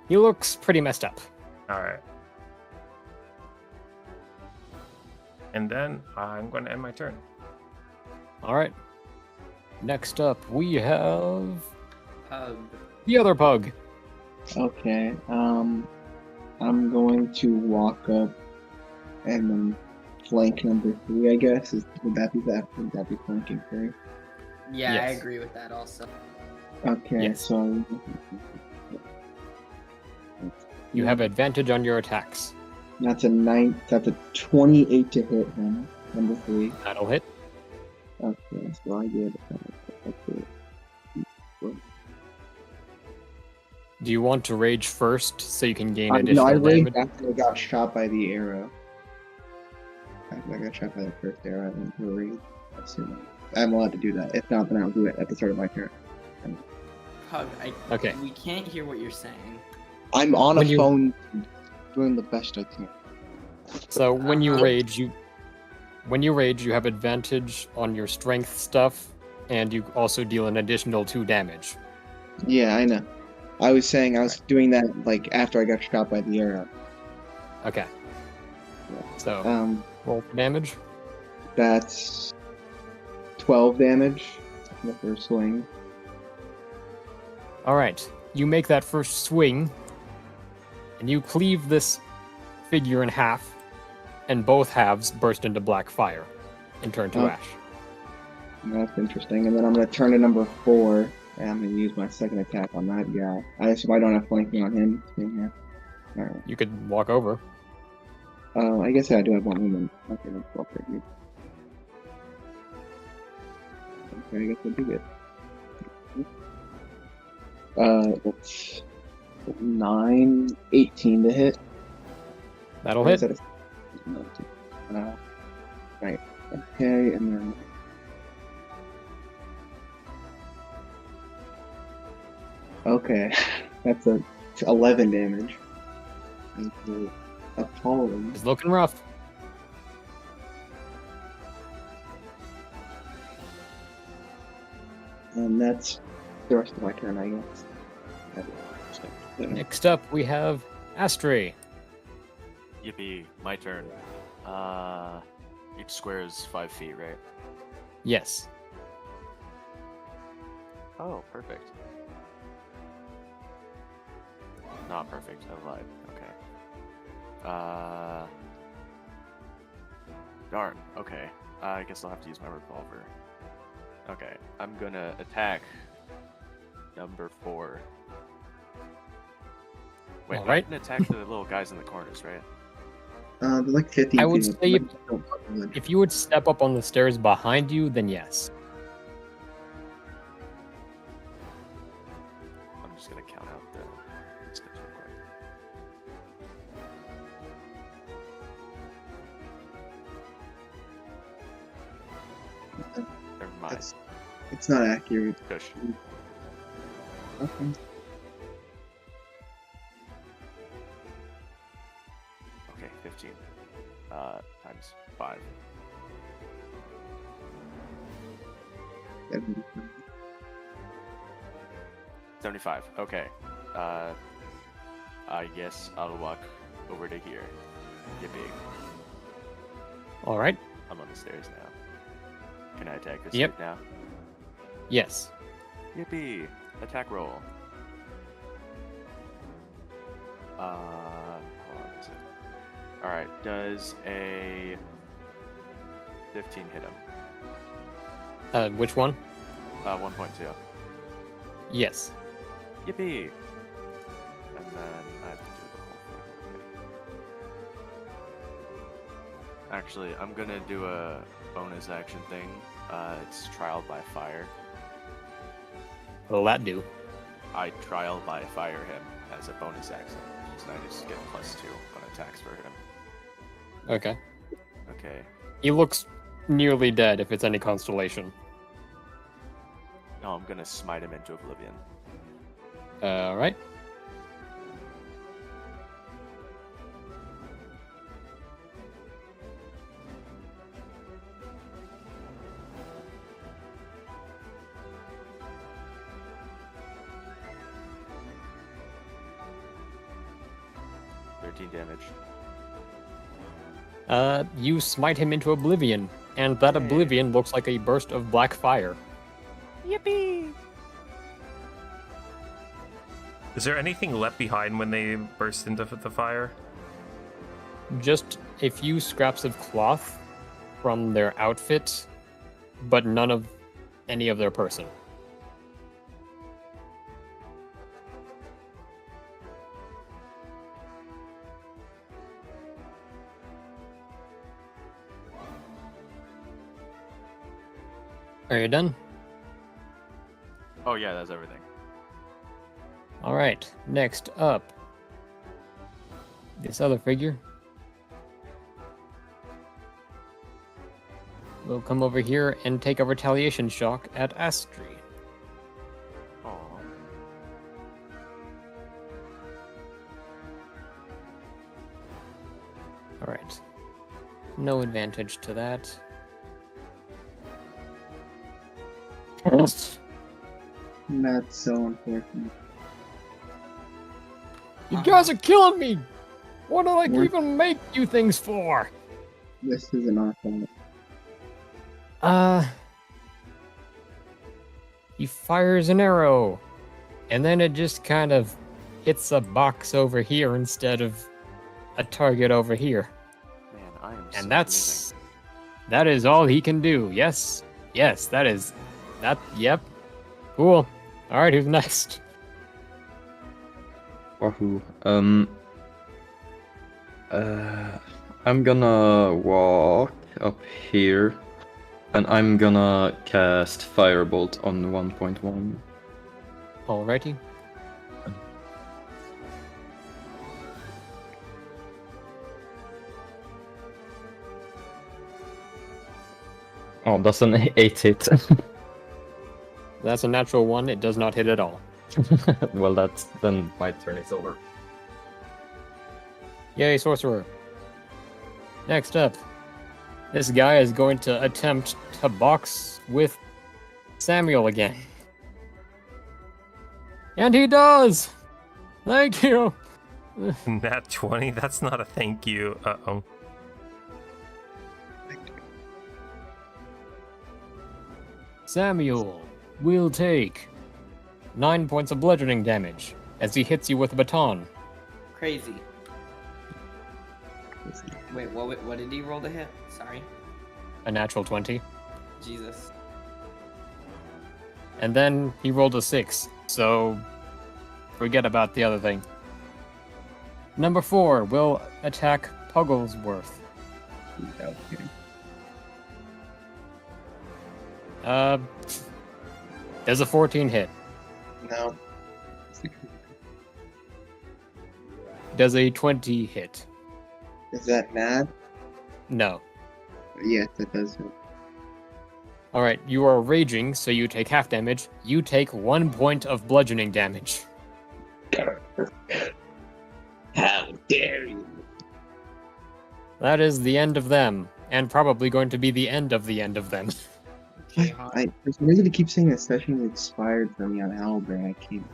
He looks pretty messed up.
All right. And then I'm going to end my turn.
Alright. Next up, we have
Pug.
the other pug.
Okay. I'm going to walk up and then flank number 3. I guess would that be flanking 3?
Yeah, I
Yes.
agree with that also.
Okay.
Yes.
So
You have advantage on your attacks.
that's a 28 to hit him. Number 3.
That'll hit.
Okay, so I get okay.
Do you want to rage first so you can gain
No,
additional
I raged
damage?
after I got shot by the arrow. After I got shot by the first arrow, I went to rage. I'm allowed to do that. If not, then I'll do it at the start of my turn.
Pug,
Okay.
we can't hear what you're saying.
I'm on a
When you-
phone doing the best I can.
So when you
Uh-huh.
rage, you have advantage on your strength stuff, and you also deal an additional 2 damage.
Yeah, I know. I was saying I was doing that like after I got shot by the arrow.
Okay. So roll for damage.
That's 12 damage in the first swing.
All right. You make that first swing, and you cleave this figure in half, and both halves burst into black fire and turn to
Oh.
ash.
That's interesting. And then I'm going to turn to number 4, and I'm going to use my second attack on that guy. I assume I don't have flanking on him. Yeah. Alright.
You could walk over.
I guess I do have 1 movement. Okay, that's well pretty. Okay, I guess we'll do good. It's 9, 18 to hit.
That'll
Or is
hit.
that right. Okay, and then okay, that's a 11 damage. That's appalling.
It's looking rough.
And that's the rest of my turn, I guess.
Next up, we have Astray.
Yippee, my turn. Each square is 5 feet, right?
Yes.
Oh, perfect. Not perfect, I lied. Okay. Darn, okay. I guess I'll have to use my revolver. Okay, I'm gonna attack number 4. Wait, I
Alright.
can attack the little guys in the corners, right?
They're like 15
I would
feet.
say if you would step up on the stairs behind you, then yes.
I'm just gonna count out the steps real quick. Never mind.
It's not accurate.
Push.
Okay.
Okay, 15. Times 5. 75. Okay. I guess I'll walk over to here. Yippee.
Alright.
I'm on the stairs now. Can I attack this
Yep.
dude now?
Yes.
Yippee! Attack roll. Hold on a second. Alright, does a 15 hit him?
Which one?
1.2.
Yes.
Yippee! And then I have to do the whole thing. Okay. Actually, I'm gonna do a bonus action thing. It's trial by fire.
What'll that do?
I trial by fire him as a bonus action. So I just get +2 on attacks for him.
Okay.
Okay.
He looks nearly dead if it's any constellation.
No, I'm gonna smite him into oblivion.
Alright.
Damage.
You smite him into oblivion, and that
Yay.
oblivion looks like a burst of black fire.
Yippee!
Is there anything left behind when they burst into the fire?
Just a few scraps of cloth from their outfit, but none of any of their person. Are you done?
Oh yeah, that's everything.
Alright, next up. This other figure. We'll come over here and take a retaliation shock at Astri.
Aww.
Alright. No advantage to that.
Not so important.
You guys are killing me! What did I
We're-
even make you things for?
This is an awful.
He fires an arrow, and then it just kind of hits a box over here instead of a target over here.
Man, I am.
And
so
that is all he can do. Yes, that is that. Yep, cool. All right, who's next?
Wahoo. I'm gonna walk up here, and I'm gonna cast Firebolt on 1.1.
Alrighty.
Oh, that's an 8 hit.
That's a natural one. It does not hit at all.
Well, that's then my turn is over.
Yay, sorcerer. Next up, this guy is going to attempt to box with Samuel again. And he does! Thank you!
Nat 20? That's not a thank you. Uh-oh.
Samuel will take 9 points of bludgeoning damage as he hits you with a baton.
Crazy. Wait, what did he roll to hit? Sorry.
A natural 20.
Jesus.
And then he rolled a 6, so forget about the other thing. Number 4 will attack Pugglesworth. There's a 14 hit.
No.
Does a 20 hit?
Is that mad?
No.
Yes, it does.
Alright, you are raging, so you take half damage. You take 1 point of bludgeoning damage.
How dare you?
That is the end of them, and probably going to be the end of them.
For some reason, it keeps saying that session expired for me on Halberd. I can't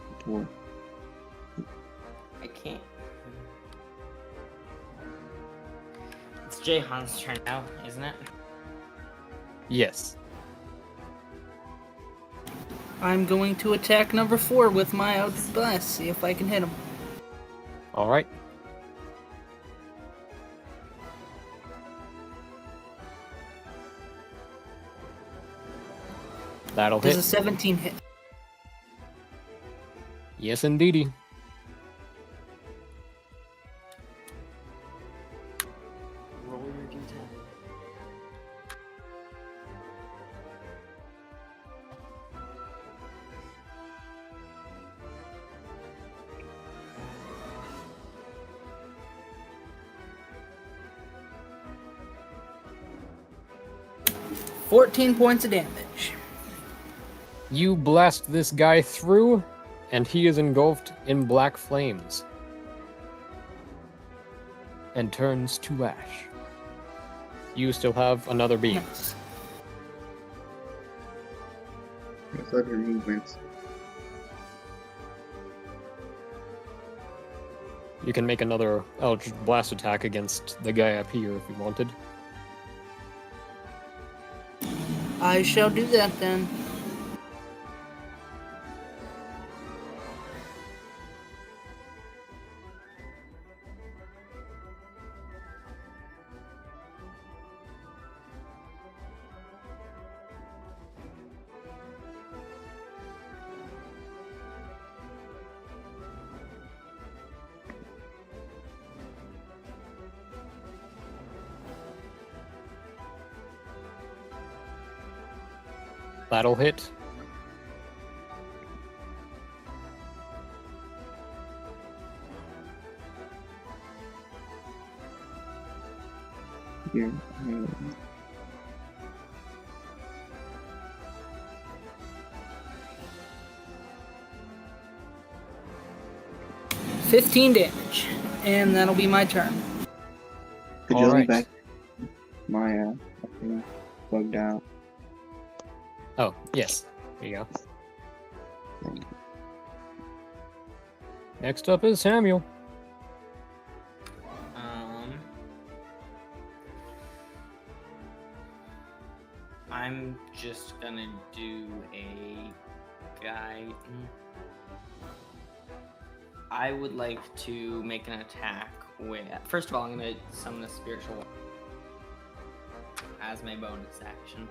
report.
I can't. It's Jahan's turn now, isn't it?
Yes.
I'm going to attack number 4 with my Eldritch Blast. See if I can hit him.
Alright. That'll
Does
hit.
a 17 hit?
Yes, indeedy.
Roll your d10.
$14 points of damage.
You blast this guy through, and he is engulfed in black flames. And turns to ash. You still have another beam.
Nice.
What's other movements?
You can make another Eldritch Blast attack against the guy up here if you wanted.
I shall do that then.
That'll hit.
Yeah.
15 damage. And that'll be my turn.
Could you let me
Alright.
back? My thing bugged out.
Oh, yes. There you go. Next up is Samuel.
I'm just gonna do a guy. I would like to make an attack with. First of all, I'm gonna summon a spiritual weapon as my bonus action,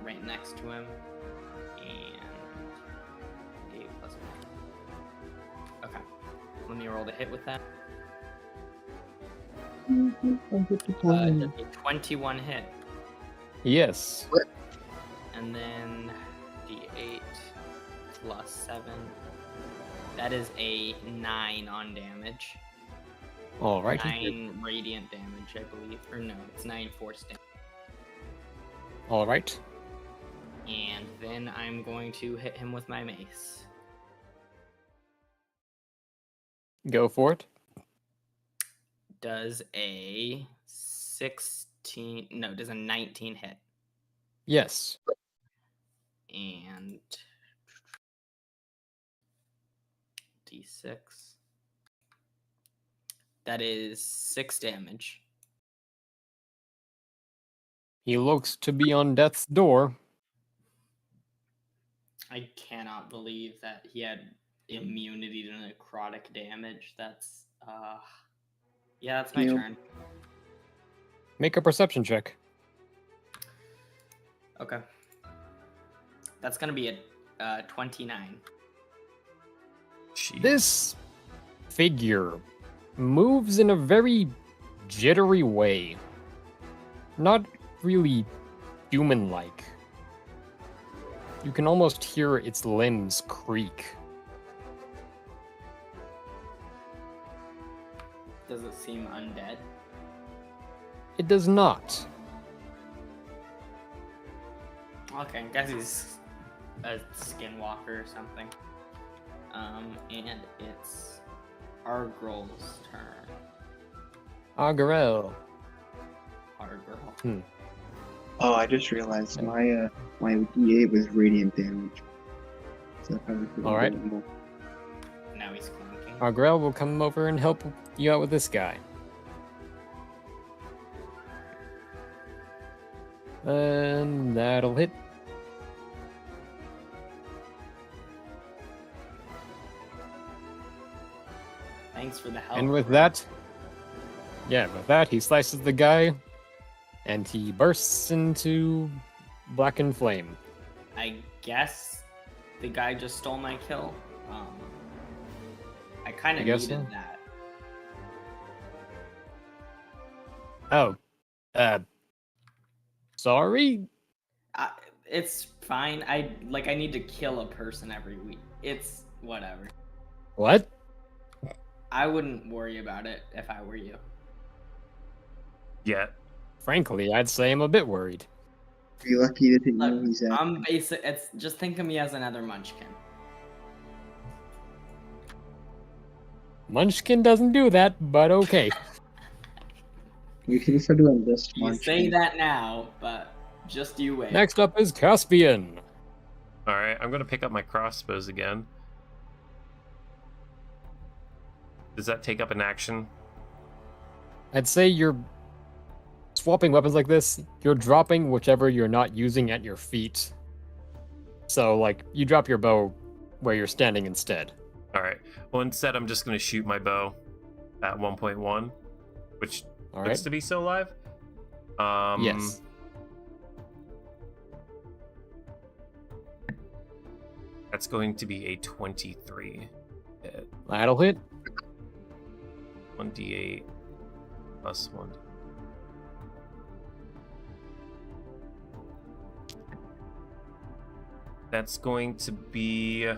right next to him, and a plus 1. Okay, let me roll the hit with that. Does a 21 hit.
Yes.
And then D8 plus 7. That is a 9 on damage.
Alright.
9 radiant damage, I believe. Or no, it's 9 force damage.
Alright.
And then I'm going to hit him with my mace.
Go for it.
Does a 16. No, does a 19 hit.
Yes.
And 1d6. That is 6 damage.
He looks to be on death's door.
I cannot believe that he had immunity to necrotic damage. That's yeah, that's my
Yep.
turn.
Make a perception check.
Okay. That's gonna be a 29.
Jeez.
This figure moves in a very jittery way. Not really human-like. You can almost hear its limbs creak.
Does it seem undead?
It does not.
Okay, I guess he's a skinwalker or something. And it's Argrol's turn.
Agrel.
Argrol.
Oh, I just realized my D8 was radiant damage. So if I was
All right.
Now he's clanking.
Agrel will come over and help you out with this guy. And that'll hit.
Thanks for the help.
And with that, he slices the guy, and he bursts into blackened flame.
I guess the guy just stole my kill. I kind
I
of
guess
needed
so.
that.
Oh, sorry?
It's fine. I need to kill a person every week. It's whatever.
What?
I wouldn't worry about it if I were you.
Yeah.
Frankly, I'd say I'm a bit worried.
You're lucky that you know
Look,
he's at.
I'm basic. It's just think of me as another Munchkin.
Munchkin doesn't do that, but okay.
We can start doing this.
You say that now, but just you wait.
Next up is Caspian.
All right, I'm gonna pick up my crossbows again. Does that take up an action?
I'd say you're swapping weapons like this, you're dropping whichever you're not using at your feet. So, like, you drop your bow where you're standing instead.
All right. Well, instead, I'm just gonna shoot my bow at 1.1, which
All
looks
right.
to be still alive.
Yes.
That's going to be a 23 hit.
That'll hit.
1d8 plus 1. That's going to be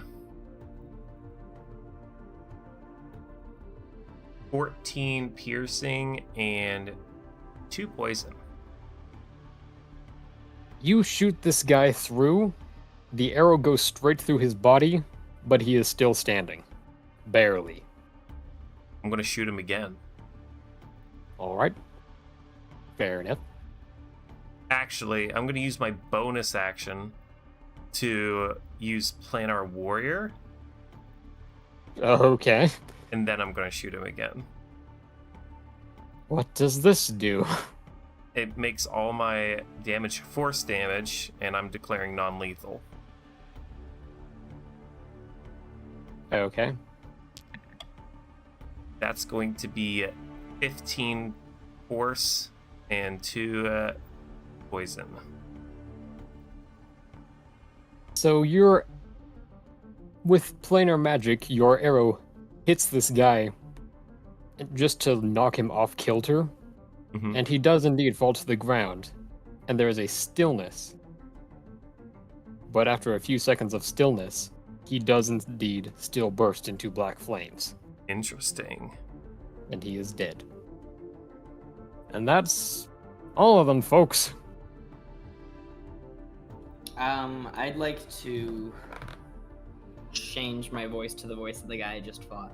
14 piercing and 2 poison.
You shoot this guy through. The arrow goes straight through his body, but he is still standing. Barely.
I'm going to shoot him again.
Alright. Fair enough.
Actually, I'm going to use my bonus action to use Planar Warrior,
Okay.
and then I'm going to shoot him again.
What does this do?
It makes all my damage force damage, and I'm declaring non-lethal.
Okay.
That's going to be 15 force and 2 poison.
So you're... With planar magic, your arrow hits this guy just to knock him off kilter,
Mhm.
and he does indeed fall to the ground, and there is a stillness. But after a few seconds of stillness, he does indeed still burst into black flames,
Interesting.
and he is dead. And that's all of them, folks.
I'd like to change my voice to the voice of the guy I just fought.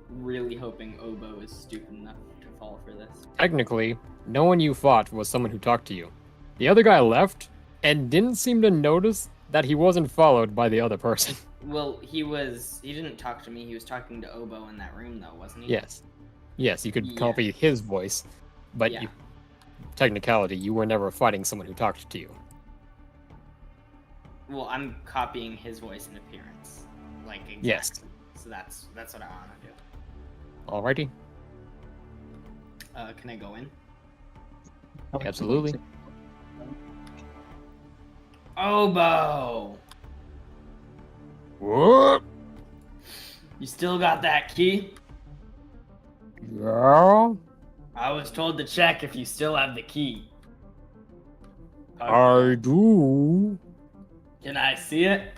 Really hoping Oboe is stupid enough to fall for this.
Technically, no one you fought was someone who talked to you. The other guy left and didn't seem to notice that he wasn't followed by the other person.
Well, he didn't talk to me. He was talking to Obo in that room, though, wasn't he?
Yes. Yes, you could
Yeah.
copy his voice, but
Yeah.
technicality, you were never fighting someone who talked to you.
Well, I'm copying his voice and appearance. Like, exactly.
Yes.
So that's what I want to do.
Alrighty.
Can I go in?
Absolutely.
Obo!
What?
You still got that key?
Yeah.
I was told to check if you still have the key.
I do.
Can I see it?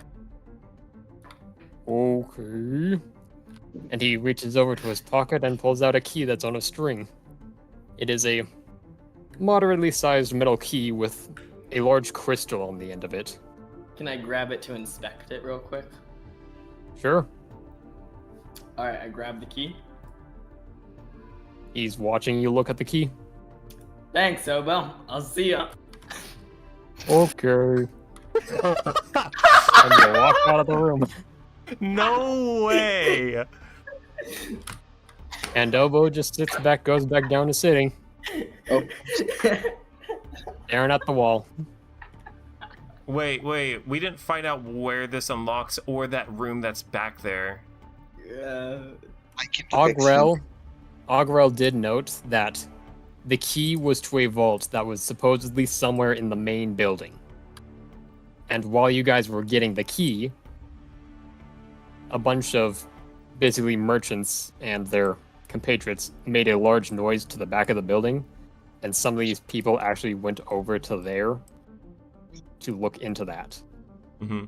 Okay. And he reaches over to his pocket and pulls out a key that's on a string. It is a moderately sized metal key with a large crystal on the end of it.
Can I grab it to inspect it real quick?
Sure.
Alright, I grab the key.
He's watching you look at the key.
Thanks, Obo. I'll see ya.
Okay. And you walk out of the room.
No way!
And Obo just goes back down to sitting,
Oh,
staring at the wall.
Wait, we didn't find out where this unlocks or that room that's back there.
I can fix it.
Ogrel did note that the key was to a vault that was supposedly somewhere in the main building. And while you guys were getting the key, a bunch of basically merchants and their compatriots made a large noise to the back of the building, and some of these people actually went over to there to look into that.
Mm-hmm.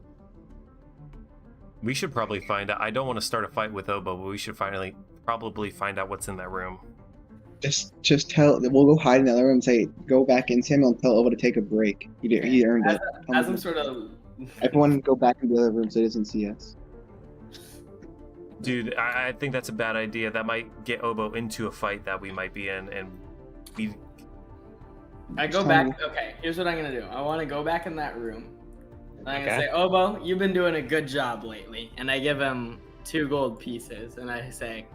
We should probably find out. I don't want to start a fight with Obo, but we should probably find out what's in that room.
Just tell. We'll go hide in the other room and say, "Go back in, Samuel, and tell Obo to take a break. He earned it."
As I'm sort of...
Everyone go back into the other room so he doesn't see us.
Dude, I think that's a bad idea. That might get Obo into a fight that we might be in, and we...
I go back. Okay, here's what I'm gonna do. I want to go back in that room. And I'm gonna say, Obo, you've been doing a good job lately. And I give him 2 gold pieces, and I say,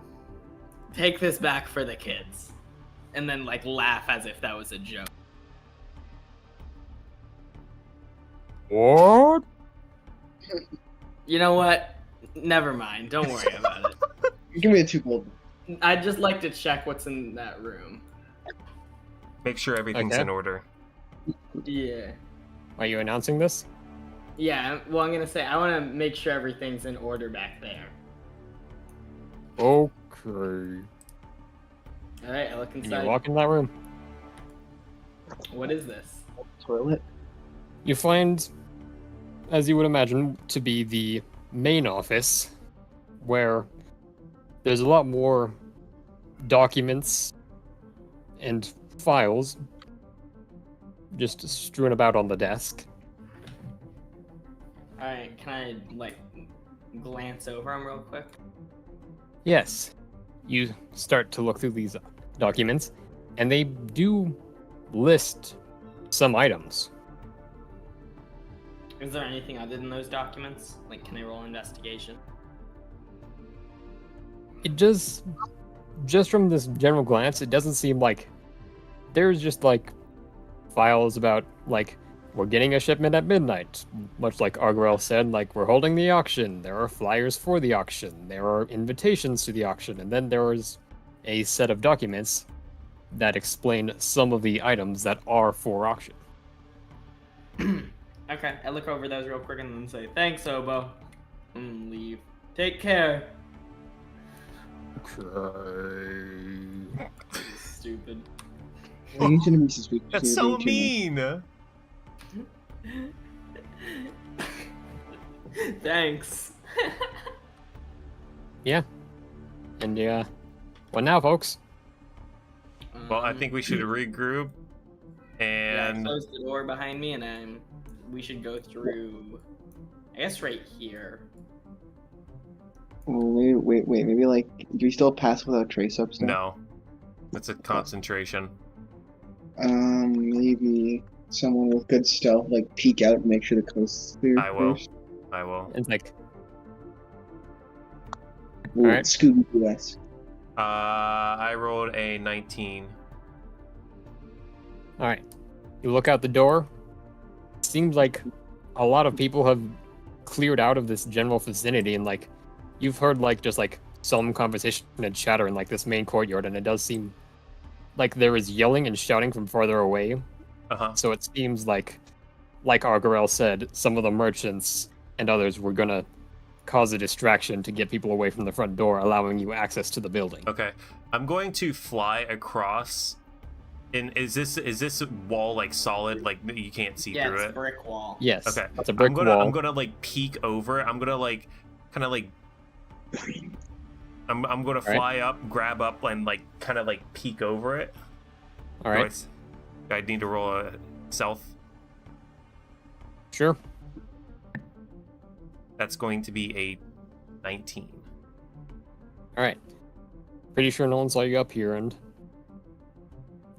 take this back for the kids. And then, like, laugh as if that was a joke.
What?
You know what? Never mind. Don't worry about it.
Give me the 2 gold.
I'd just like to check what's in that room.
Make sure everything's
Okay.
in order.
Yeah.
Are you announcing this?
Yeah, well, I'm gonna say, I want to make sure everything's in order back there.
Okay.
Alright, I look
And
inside.
you walk in that room.
What is this?
Toilet.
You find, as you would imagine, to be the main office, where there's a lot more documents and files just strewn about on the desk.
Alright, can I, like, glance over them real quick?
Yes, you start to look through these documents, and they do list some items.
Is there anything other than those documents? Like, can I roll investigation?
It just from this general glance, it doesn't seem like there's just like files about like we're getting a shipment at midnight, much like Argrel said, like we're holding the auction, there are flyers for the auction, there are invitations to the auction, and then there is a set of documents that explain some of the items that are for auction.
Okay, I look over those real quick and then say, thanks, Obo. And leave. Take care.
Okay.
Stupid.
You shouldn't be suspicious.
That's
You're
so
being too
mean!
Thanks.
Yeah. And yeah. What now, folks?
Well, I think we should regroup,
Yeah,
and...
close the door behind me, and we should go through, I guess, right here.
Wait. Maybe like, do we still pass without trace up stuff?
No. It's a concentration.
Maybe someone with good stealth like peek out and make sure the coast's clear
I will.
first.
I will.
It's like
Ooh,
Alright.
Scooby-Doo-esque.
I rolled a 19.
All right. You look out the door. Seems like a lot of people have cleared out of this general vicinity, and like you've heard like just like some conversation and chatter in like this main courtyard, and it does seem like there is yelling and shouting from farther away.
Uh-huh.
So it seems like Argarel said, some of the merchants and others were gonna cause a distraction to get people away from the front door, allowing you access to the building.
Okay. I'm going to fly across. And is this wall like solid? Like you can't see
Yeah,
through
it's
it?
a brick wall.
Yes,
Okay.
it's a brick
I'm gonna
wall.
I'm gonna like peek over. I'm gonna like kind of like I'm gonna fly up, grab up, and like kind of like peek over it.
All right,
Do I need to roll a stealth.
sure.
That's going to be a 19.
All right. Pretty sure no one saw you up here, and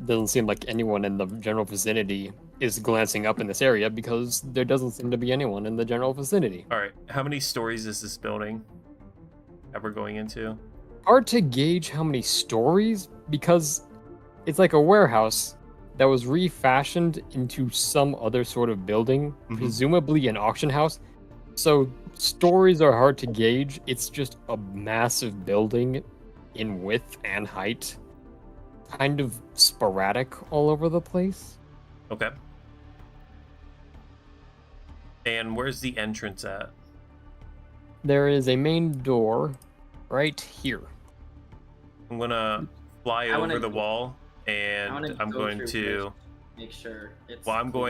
doesn't seem like anyone in the general vicinity is glancing up in this area because there doesn't seem to be anyone in the general vicinity.
All right. How many stories is this building that we're going into?
Hard to gauge how many stories because it's like a warehouse that was refashioned into some other sort of building, presumably an auction house. So stories are hard to gauge. It's just a massive building in width and height, kind of sporadic all over the place.
Okay. And where's the entrance at?
There is a main door right here.
I'm gonna fly
I wanna
over the
go-
wall,
I
and
wanna
I'm
go
going
through
to.
Make sure it's.
Well, I'm
clear.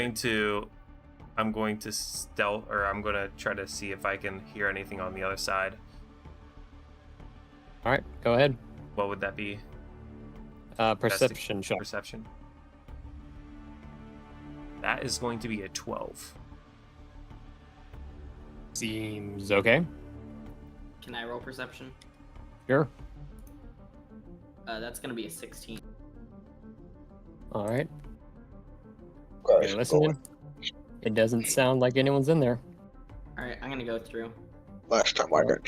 going to stealth, or I'm gonna try to see if I can hear anything on the other side.
All right, go ahead.
What would that be?
Perception check.
Perception. That is going to be a 12.
Seems okay.
Can I roll perception?
Sure.
That's gonna be a 16.
All right.
Guys,
You're listening. It doesn't sound like anyone's in there.
All right, I'm gonna go through.
Last time I got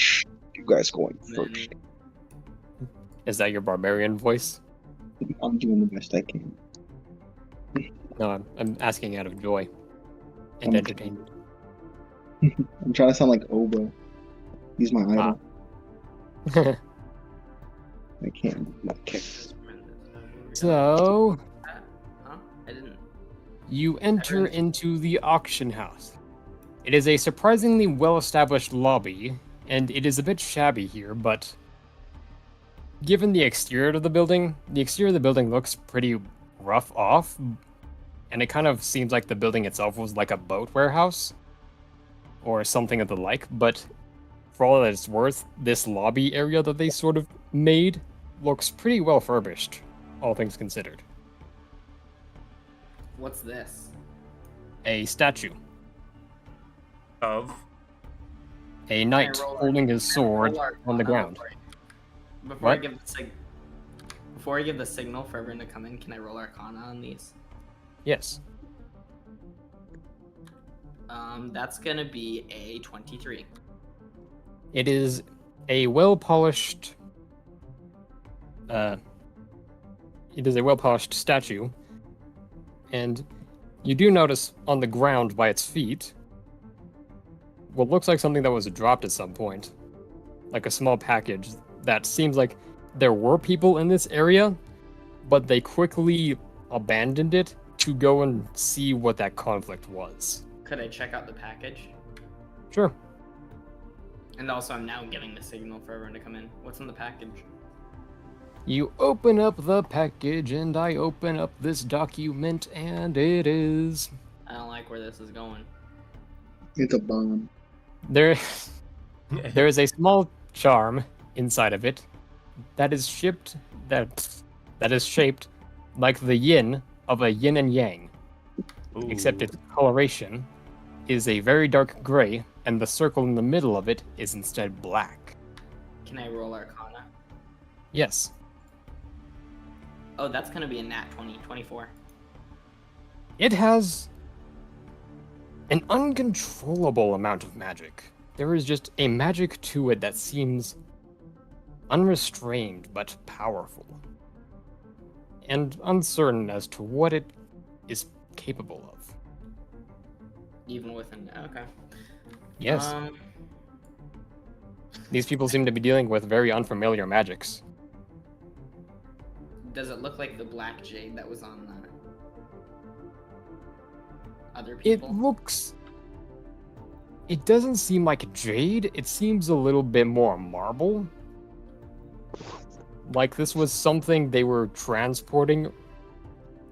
you guys going
And
first.
then-
Is that your barbarian voice?
I'm doing the best I can.
No, I'm asking out of joy and
I'm-
entertainment.
I'm trying to sound like Obo. He's my idol. I can't.
So
Huh? I didn't.
you enter into the auction house. It is a surprisingly well-established lobby, and it is a bit shabby here, but given the exterior of the building looks pretty rough off, and it kind of seems like the building itself was like a boat warehouse or something of the like, but for all that it's worth, this lobby area that they sort of made looks pretty well furbished, all things considered.
What's this?
A statue.
Of?
A knight
roll
holding his sword
Roll
on the
Arcana
ground.
Before I
What?
give the signal for everyone to come in, can I roll Arcana on these?
Yes.
That's gonna be a 23.
It is a well-polished statue, and you do notice on the ground by its feet what looks like something that was dropped at some point, like a small package that seems like there were people in this area, but they quickly abandoned it to go and see what that conflict was.
Could I check out the package?
Sure.
And also, I'm now giving the signal for everyone to come in. What's in the package?
You open up the package, and I open up this document, and it is...
I don't like where this is going.
It's a bomb.
There is a small charm inside of it that is shaped like the yin of a yin and yang, except its coloration is a very dark gray, and the circle in the middle of it is instead black.
Can I roll Arcana?
Yes.
Oh, that's gonna be a nat 20, 24.
It has an uncontrollable amount of magic. There is just a magic to it that seems unrestrained but powerful, and uncertain as to what it is capable of.
Even with an okay.
Yes,
Um,
these people seem to be dealing with very unfamiliar magics.
does it look like the black jade that was on the other
It
people?
looks. It doesn't seem like jade, it seems a little bit more marble. Like this was something they were transporting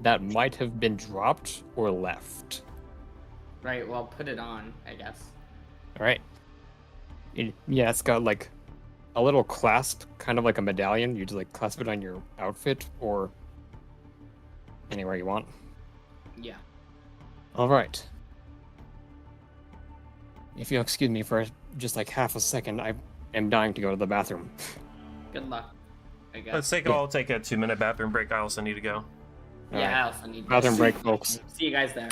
that might have been dropped or left.
Right. Well, put it on, I guess.
Alright. Yeah, it's got like a little clasp, kind of like a medallion. You just like clasp it on your outfit or anywhere you want.
Yeah.
Alright. If you'll excuse me for just like half a second, I am dying to go to the bathroom.
Good luck. I guess.
Let's all take a 2-minute bathroom break. I also need to go.
Yeah, I also need
Bathroom break, folks.
See you guys there.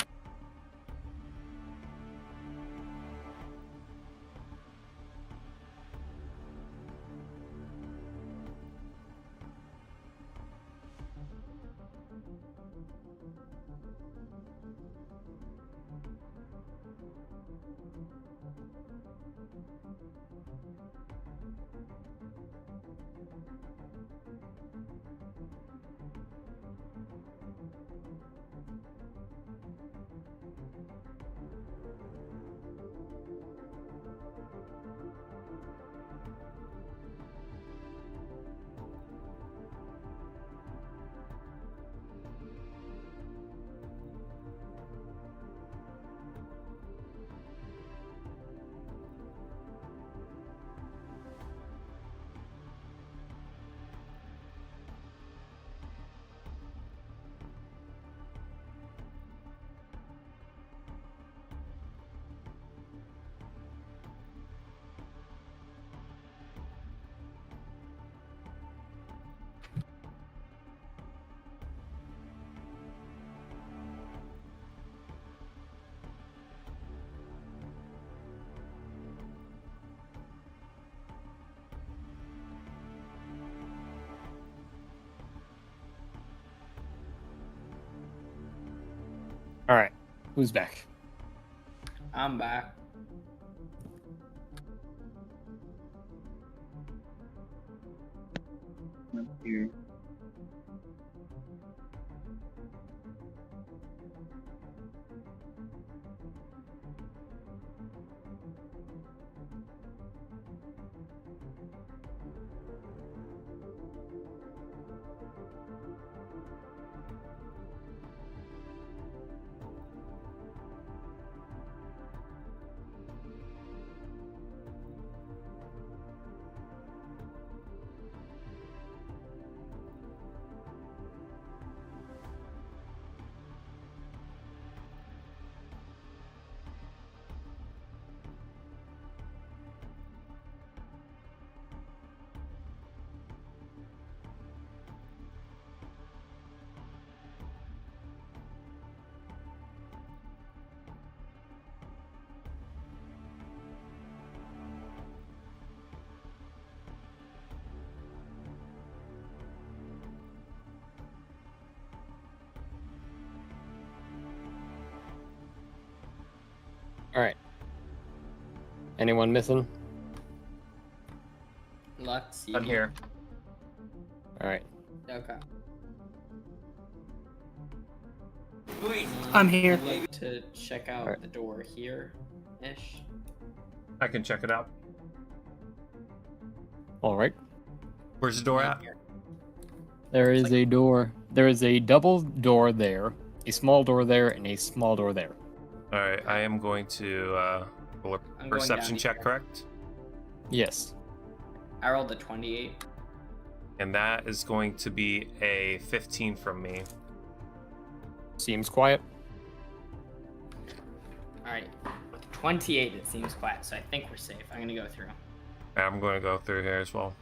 Alright, who's back?
I'm back.
Up here.
Alright. Anyone missing?
Lux,
I'm here.
Alright.
Okay.
I'm here.
I'd like to check out
Alright.
the door here, ish.
I can check it out.
Alright.
Where's the door at?
There is a door. There is a double door there, a small door there, and a small door there.
All right, I am going to roll a
I'm going
perception
down
check,
here.
correct?
Yes.
I rolled a 28.
And that is going to be a 15 from me.
Seems quiet.
Alright. 28, it seems quiet, so I think we're safe. I'm gonna go through.
I'm going to go through here as well.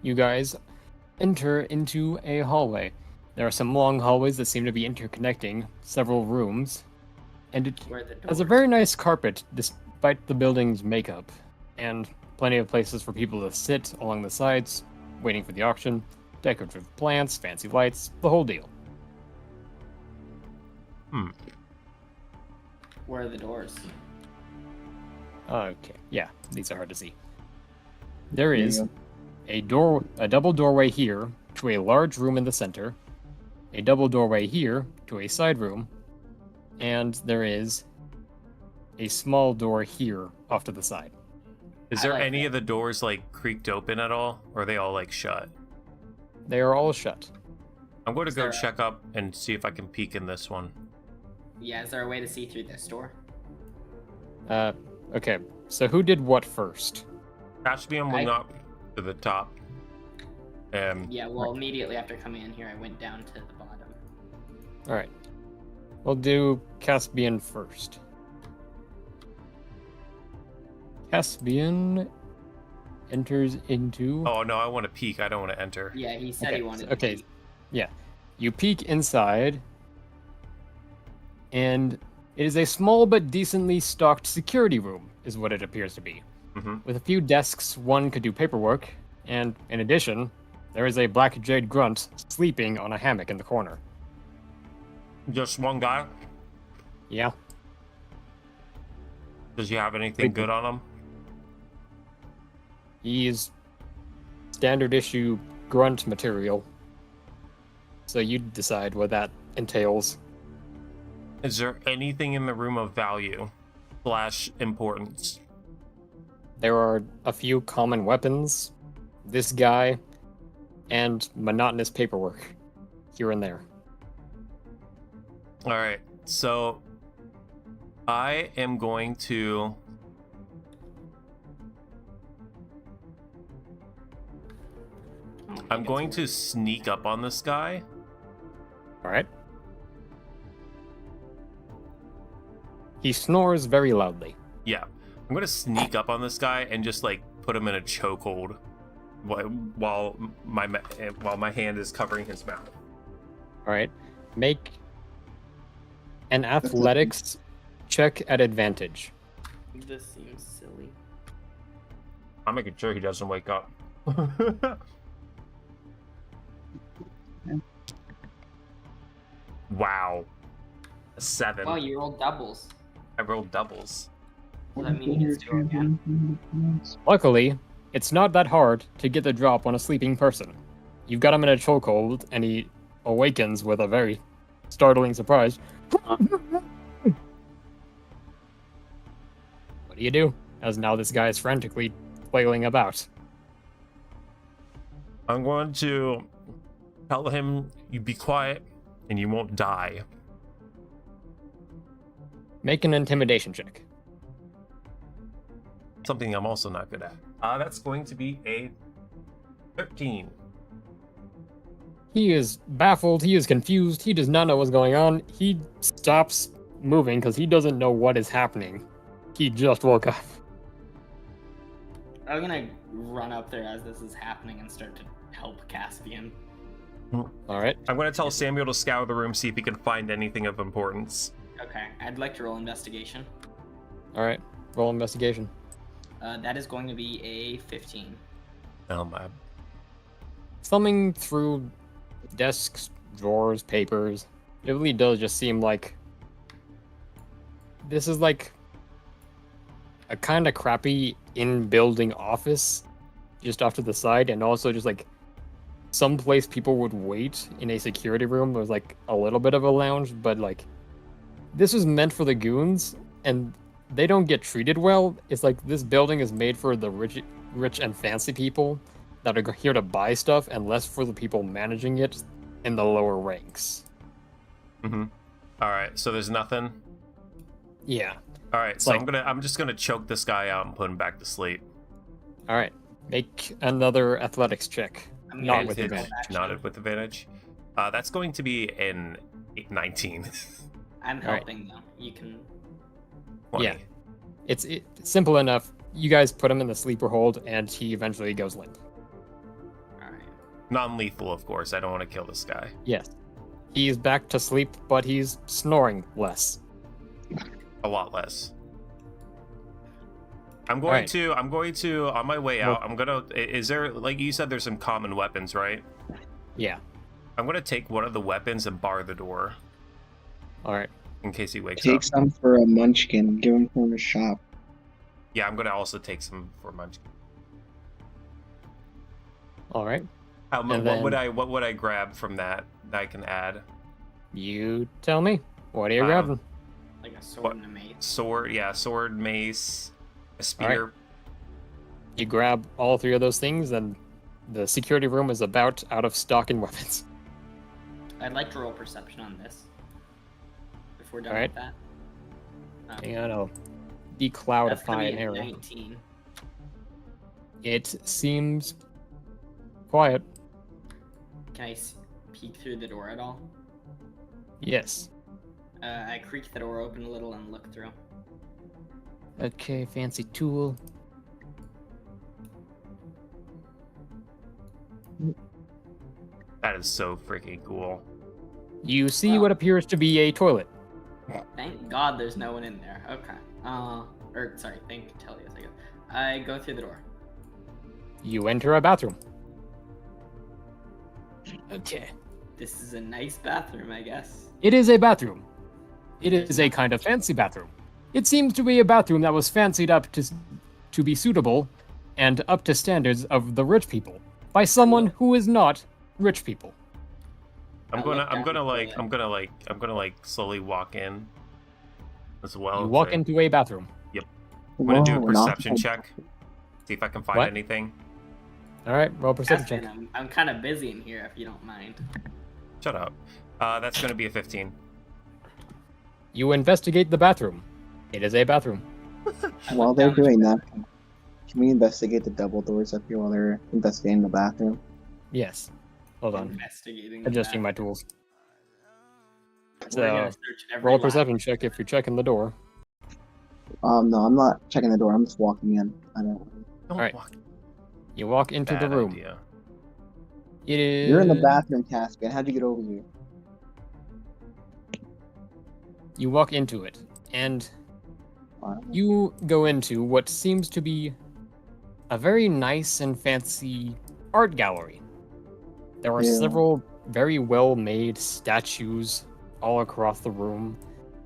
You guys enter into a hallway. There are some long hallways that seem to be interconnecting several rooms, and it
Where the door
has a very nice carpet despite the building's makeup. And plenty of places for people to sit along the sides, waiting for the auction, decorative plants, fancy lights, the whole deal.
Where are the doors?
Okay, yeah, these are hard to see. There is a double doorway here to a large room in the center, a double doorway here to a side room, and there is a small door here off to the side.
Is there any of the doors like creaked open at all, or are they all like shut?
They are all shut.
I'm going to go check up and see if I can peek in this one.
Yeah, is there a way to see through this door?
Okay, so who did what first?
Caspian went up to the top.
Yeah, well, immediately after coming in here, I went down to the bottom.
Alright. We'll do Caspian first. Caspian enters into...
Oh, no, I want to peek. I don't want to enter.
Yeah, he said he wanted to
Okay,
peek.
yeah. You peek inside, and it is a small but decently stocked security room, is what it appears to be.
Mm-hmm.
With a few desks, one could do paperwork, and in addition, there is a black jade grunt sleeping on a hammock in the corner.
Just one guy?
Yeah.
Does he have anything good on him?
He's standard issue grunt material. So you decide what that entails.
Is there anything in the room of value / importance?
There are a few common weapons, this guy, and monotonous paperwork here and there.
All right, so I am going to... I'm going to sneak up on this guy.
All right. He snores very loudly.
Yeah, I'm going to sneak up on this guy and just like put him in a chokehold while my hand is covering his mouth.
All right. Make an athletics check at advantage.
This seems silly.
I'm making sure he doesn't wake up. Wow. A 7.
Oh, you rolled doubles.
I rolled doubles.
Does that mean he gets to go again?
Luckily, it's not that hard to get the drop on a sleeping person. You've got him in a chokehold, and he awakens with a very startling surprise. What do you do? As now this guy is frantically flailing about.
I'm going to tell him you be quiet and you won't die.
Make an intimidation check.
Something I'm also not good at. That's going to be a 13.
He is baffled, he is confused, he does not know what's going on. He stops moving because he doesn't know what is happening. He just woke up.
I'm gonna run up there as this is happening and start to help Caspian.
Alright.
I'm going to tell Samuel to scour the room, see if he can find anything of importance.
Okay, I'd like to roll investigation.
Alright. Roll investigation.
That is going to be a 15.
Oh my.
Thumbing through desks, drawers, papers, it really does just seem like this is like a kind of crappy in-building office just off to the side, and also just like someplace people would wait in a security room. There's like a little bit of a lounge, but like this is meant for the goons, and they don't get treated well. It's like this building is made for the rich and fancy people that are here to buy stuff, and less for the people managing it in the lower ranks.
Mm-hmm. All right, so there's nothing.
Yeah.
All right, so
like-
I'm just gonna choke this guy out and put him back to sleep.
All right. Make another athletics check.
I'm
Not
gonna
with
use
advantage.
action.
Not with advantage. That's going to be an 19.
I'm
All right.
helping though. You can.
20.
Yeah. It's simple enough. You guys put him in the sleeper hold, and he eventually goes limp.
All right.
Non-lethal, of course. I don't want to kill this guy.
Yes. He's back to sleep, but he's snoring less.
A lot less. I'm going
Alright.
to on my way out. I'm gonna. Is there, like you said, there's some common weapons, right?
Yeah.
I'm gonna take one of the weapons and bar the door
Alright.
in case he wakes
Take
up.
some for a munchkin. Give him from a shop.
Yeah, I'm gonna also take some for Munchkin.
Alright.
What would I grab from that I can add?
You tell me. What are you grabbing?
Like a sword and a mace.
Sword, mace, a spear.
Alright. You grab all 3 of those things, and the security room is about out of stock in weapons.
I'd like to roll perception on this. If we're done
Alright.
with that.
Hang on, I'll
That's gonna
decloudify
be
an
a
arrow.
19.
It seems quiet.
Can I peek through the door at all?
Yes.
I creak the door open a little and look through.
Okay, fancy tool.
That is so freaking cool.
You see
Wow.
what appears to be a toilet.
Thank God there's no one in there. Okay. Thank Tellius, I guess. I go through the door.
You enter a bathroom. Okay.
This is a nice bathroom, I guess.
It is a bathroom. It is a kind of fancy bathroom. It seems to be a bathroom that was fancied up to be suitable and up to standards of the rich people by someone who is not rich people.
I'm
I
gonna
look down
I'm gonna slowly walk in as well.
You walk
so-
into a bathroom.
I'm gonna do a
Whoa, not-
perception check. See if I can find
What?
anything.
All right, roll a perception
Aspen,
check.
I'm kind of busy in here, if you don't mind.
Shut up. That's gonna be a 15.
You investigate the bathroom. It is a bathroom.
I
While
look
they're
down the
doing
toilet.
that, can we investigate the double doors up here while they're investigating the bathroom?
Yes. Hold on.
Investigating the
Adjusting my
bathroom.
tools.
We're gonna
So,
search every
roll a
lab.
perception check if you're checking the door.
No, I'm not checking the door. I'm just walking in. I don't.
Don't
Alright.
walk.
You walk into the
Bad
room.
idea.
It is.
You're in the bathroom, Caspian. How'd you get over here?
You walk into it, and
Wow.
you go into what seems to be a very nice and fancy art gallery. There are
Yeah.
several very well-made statues all across the room,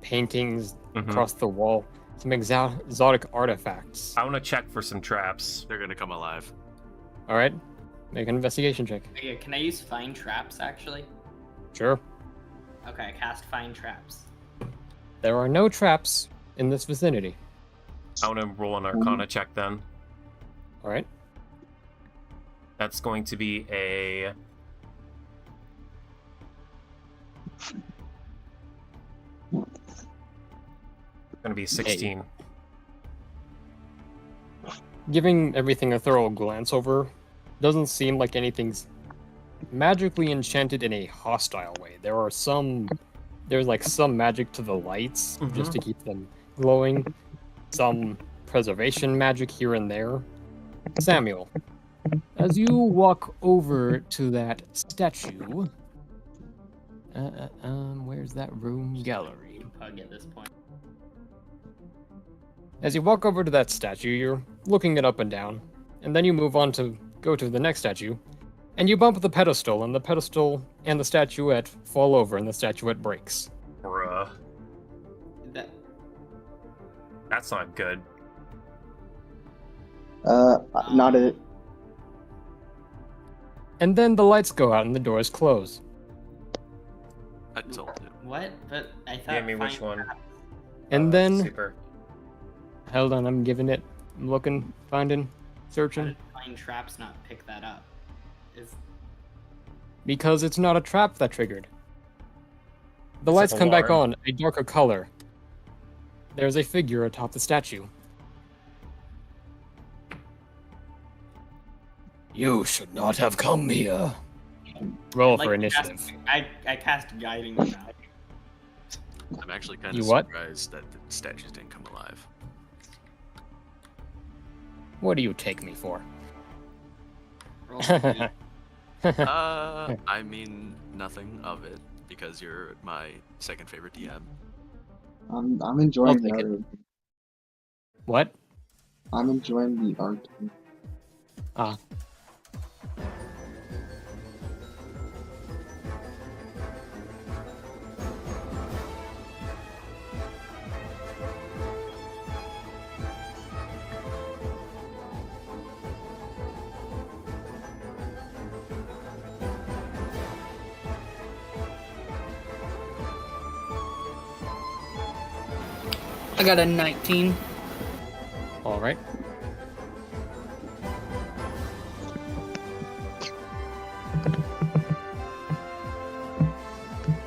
paintings
Mhm.
across the wall, some exotic artifacts.
I want to check for some traps.
They're gonna come alive.
All right, make an investigation check.
Okay, can I use find traps, actually?
Sure.
Okay, I cast find traps.
There are no traps in this vicinity.
I want to roll an Arcana check then.
All right.
That's going to be a. Gonna be 16.
Giving everything a thorough glance over, doesn't seem like anything's magically enchanted in a hostile way. There's like some magic to the lights just to keep them glowing, some preservation magic here and there. Samuel, as you walk over to that statue, where's that room gallery?
Pug at this point.
As you walk over to that statue, you're looking it up and down, and then you move on to go to the next statue, and you bump the pedestal, and the pedestal and the statuette fall over, and the statuette breaks.
Bruh.
That
That's not good.
Not it.
And then the lights go out and the doors close.
I told you.
what? But I thought.
Give me which
find
one.
traps-
And then,
Super.
hold on, I'm giving it, I'm looking, finding,
How
searching,
did find traps not pick that up? Is
because it's not a trap that triggered. The
It's
lights
an
come back
alarm.
on, a darker color. There's a figure atop the statue. You should not have come here. Roll
like
for
to cast-
initiative.
I cast guiding now.
I'm actually kind
You
of
what?
surprised that the statues didn't come alive.
What do you take me for?
Roll for me.
I mean nothing of it because you're my second favorite DM.
I'm enjoying
take
the
it.
other.
What?
I'm enjoying the art.
Ah.
I got a 19.
All right.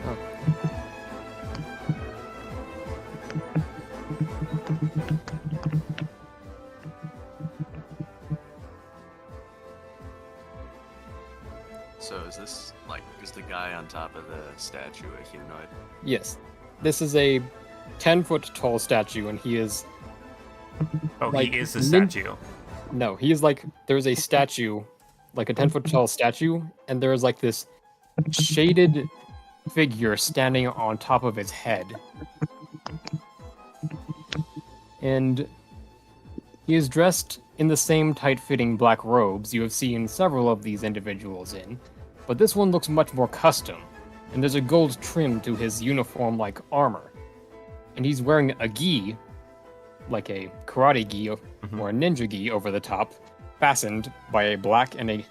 Oh.
So is the guy on top of the statue a humanoid?
Yes. This is a 10-foot tall statue, and he is.
Oh,
Like,
he is a
nin-
statue.
No, he is like. There's a statue, like a 10-foot tall statue, and there is like this shaded figure standing on top of his head. And he is dressed in the same tight-fitting black robes you have seen several of these individuals in, but this one looks much more custom, and there's a gold trim to his uniform-like armor. And he's wearing a gi, like a karate gi or a ninja gi over the top, fastened by a black and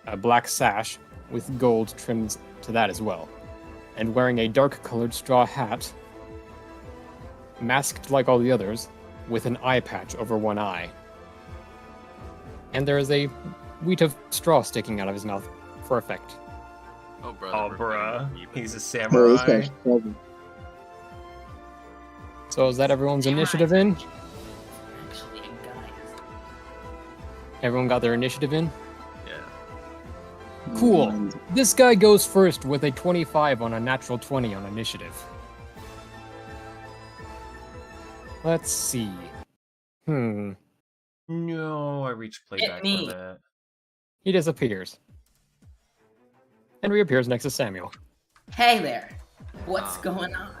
a black sash with gold trims to that as well, and wearing a dark-colored straw hat, masked like all the others, with an eye patch over one eye. And there is a wheat of straw sticking out of his mouth for effect.
Oh, brother.
Oh,
we're
bruh.
getting even.
He's a
Oh, this
samurai.
guy's trouble.
So is that everyone's initiative in?
Actually, a guy.
Everyone got their initiative in?
Yeah.
Cool.
And
This guy goes first with a 25 on a natural 20 on initiative. Let's see.
No, I reached playback
me.
on that.
He disappears. And reappears next to Samuel.
Hey there. What's going on?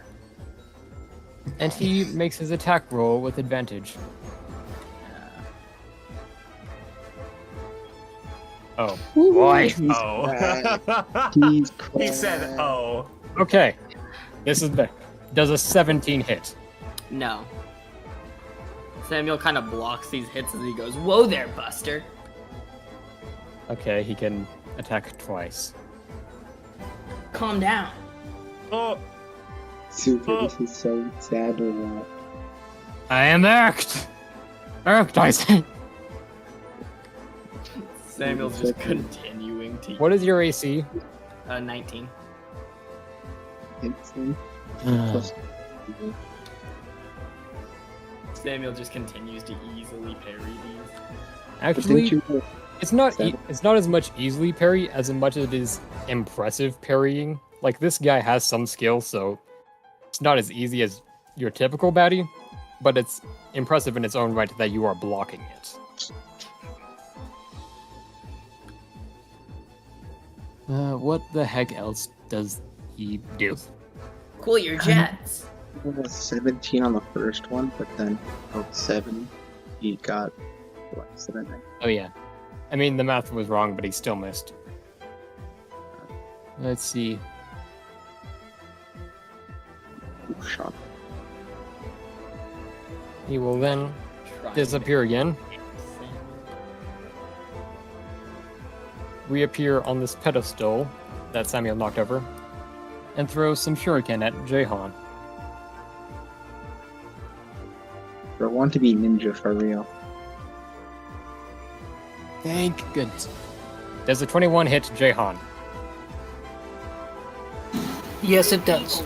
And he makes his attack roll with advantage. Oh, boy.
He's
Oh.
cracked. He's
He said, oh.
Okay. This is the... Does a 17 hit?
No. Samuel kind of blocks these hits as he goes, "Whoa there, Buster."
Okay, he can attack twice.
Calm down.
Oh.
Super, this is so sad to watch.
I am Act! Act, I say!
Samuel's just continuing to.
What is your AC?
19.
Instant. Plus-
Samuel just continues to easily parry these.
Actually,
Didn't you-
it's not as much easily parry as much as it is impressive parrying. Like, this guy has some skill, so it's not as easy as your typical baddie, but it's impressive in its own right that you are blocking it. What the heck else does he do?
Cool your jets.
It was 17 on the first one, but then 7, he got what, 7?
Oh yeah. I mean, the math was wrong, but he still missed. Let's see.
Shot.
He will then
Trying
disappear again,
to hit Samuel.
reappear on this pedestal that Samuel knocked over, and throw some shuriken at Jahan.
I want to be ninja for real.
Thank goodness. Does a 21 hit Jahan?
Yes, it does.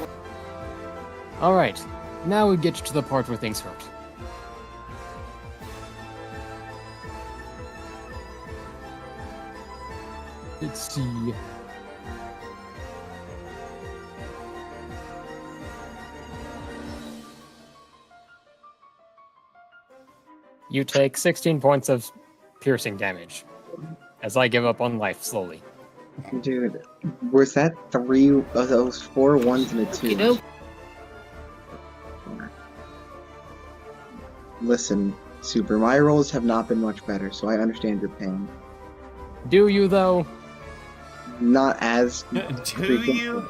Alright, now we get to the part where things hurt. Let's see. You take 16 points of piercing damage as I give up on life slowly.
Dude, was that 3 of those 4 ones and a 2?
Okey-doke.
Listen, Super. My rolls have not been much better, so I understand your pain.
Do you though?
Not as.
Do
frequent.
you?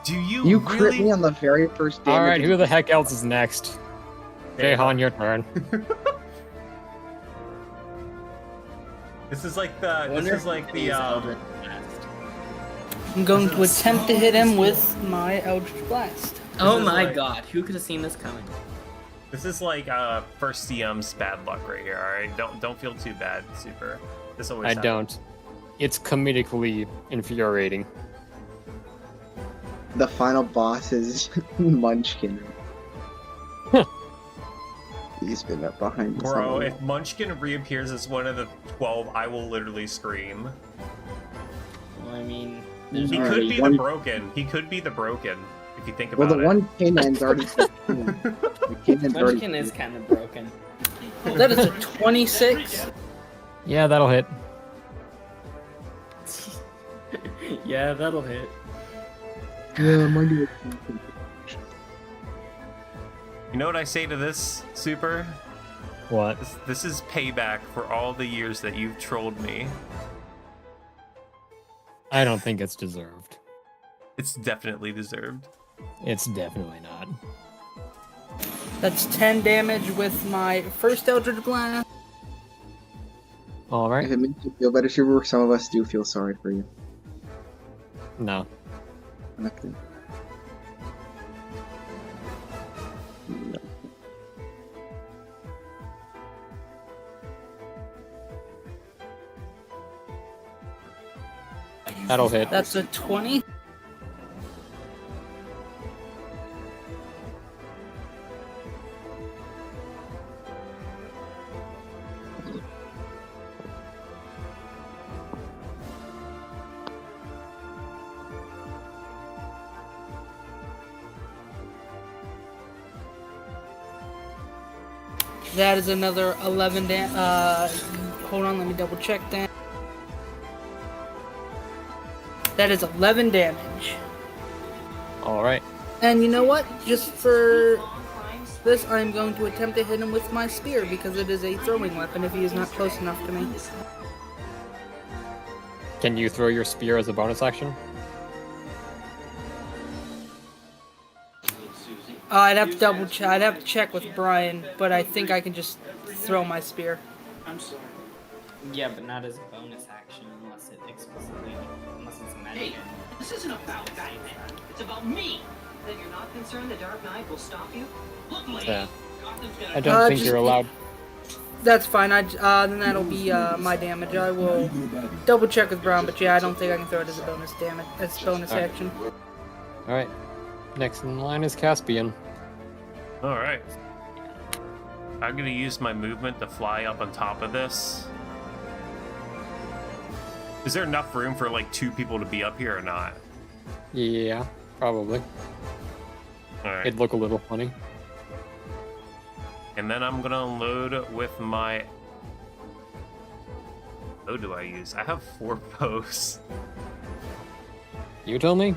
Do you?
You
really?
crit me on the very first damage.
All right, who the heck else is next? Jehan, your turn.
This is like the. This is like the.
I'm going to attempt to hit him with my Eldritch Blast.
Oh
is
my
like-
god, who could have seen this coming?
This is like first CM's bad luck right here. All right, don't feel too bad, Super. This always.
I
happens.
don't. It's comedically infuriating.
The final boss is Munchkin. He's been up behind us.
Bro,
all
if
along.
Munchkin reappears as one of the 12, I will literally scream.
Well, I mean,
He
there's
could
already
be
one-
the broken. He could be the broken. If you think about
Well, the
it.
one canine's already. The canine's already.
Munchkin is kind of broken.
That is a 26.
Yeah, that'll hit.
Yeah, that'll hit.
Yeah, mine.
You know what I say to this, Super?
What?
This is payback for all the years that you've trolled me.
I don't think it's deserved.
It's definitely deserved.
It's definitely not.
That's 10 damage with my first Eldritch Blast.
All
If
right.
it makes you feel better, Shiver, some of us do feel sorry for you.
No.
Okay. No.
That'll hit.
That's a 20. That is another 11 hold on, let me double check that. That is 11 damage.
All right.
And you know what? Just for this, I'm going to attempt to hit him with my spear because it is a throwing weapon if he is not close enough to me.
Can you throw your spear as a bonus action?
I'd have to double check. I'd have to check with Brian, but I think I can just throw my spear.
Yeah, but not as a bonus action unless it explicitly, unless it's a magic.
This isn't about that, man. It's about me. Then you're not concerned the Dark Knight will stop you? Look, lady.
Yeah.
Gotham's
I
gonna
don't think
just-
you're allowed.
That's fine. Then that'll be my damage. I will double check with Brian, but yeah, I don't think I can throw it as a bonus damage. As bonus
Alright.
action.
All right. Next in line is Caspian.
All right. I'm gonna use my movement to fly up on top of this. Is there enough room for like 2 people to be up here or not?
Yeah, probably.
All right.
It'd look a little funny.
And then I'm gonna load with my. What do I use? I have 4 bows.
You tell me.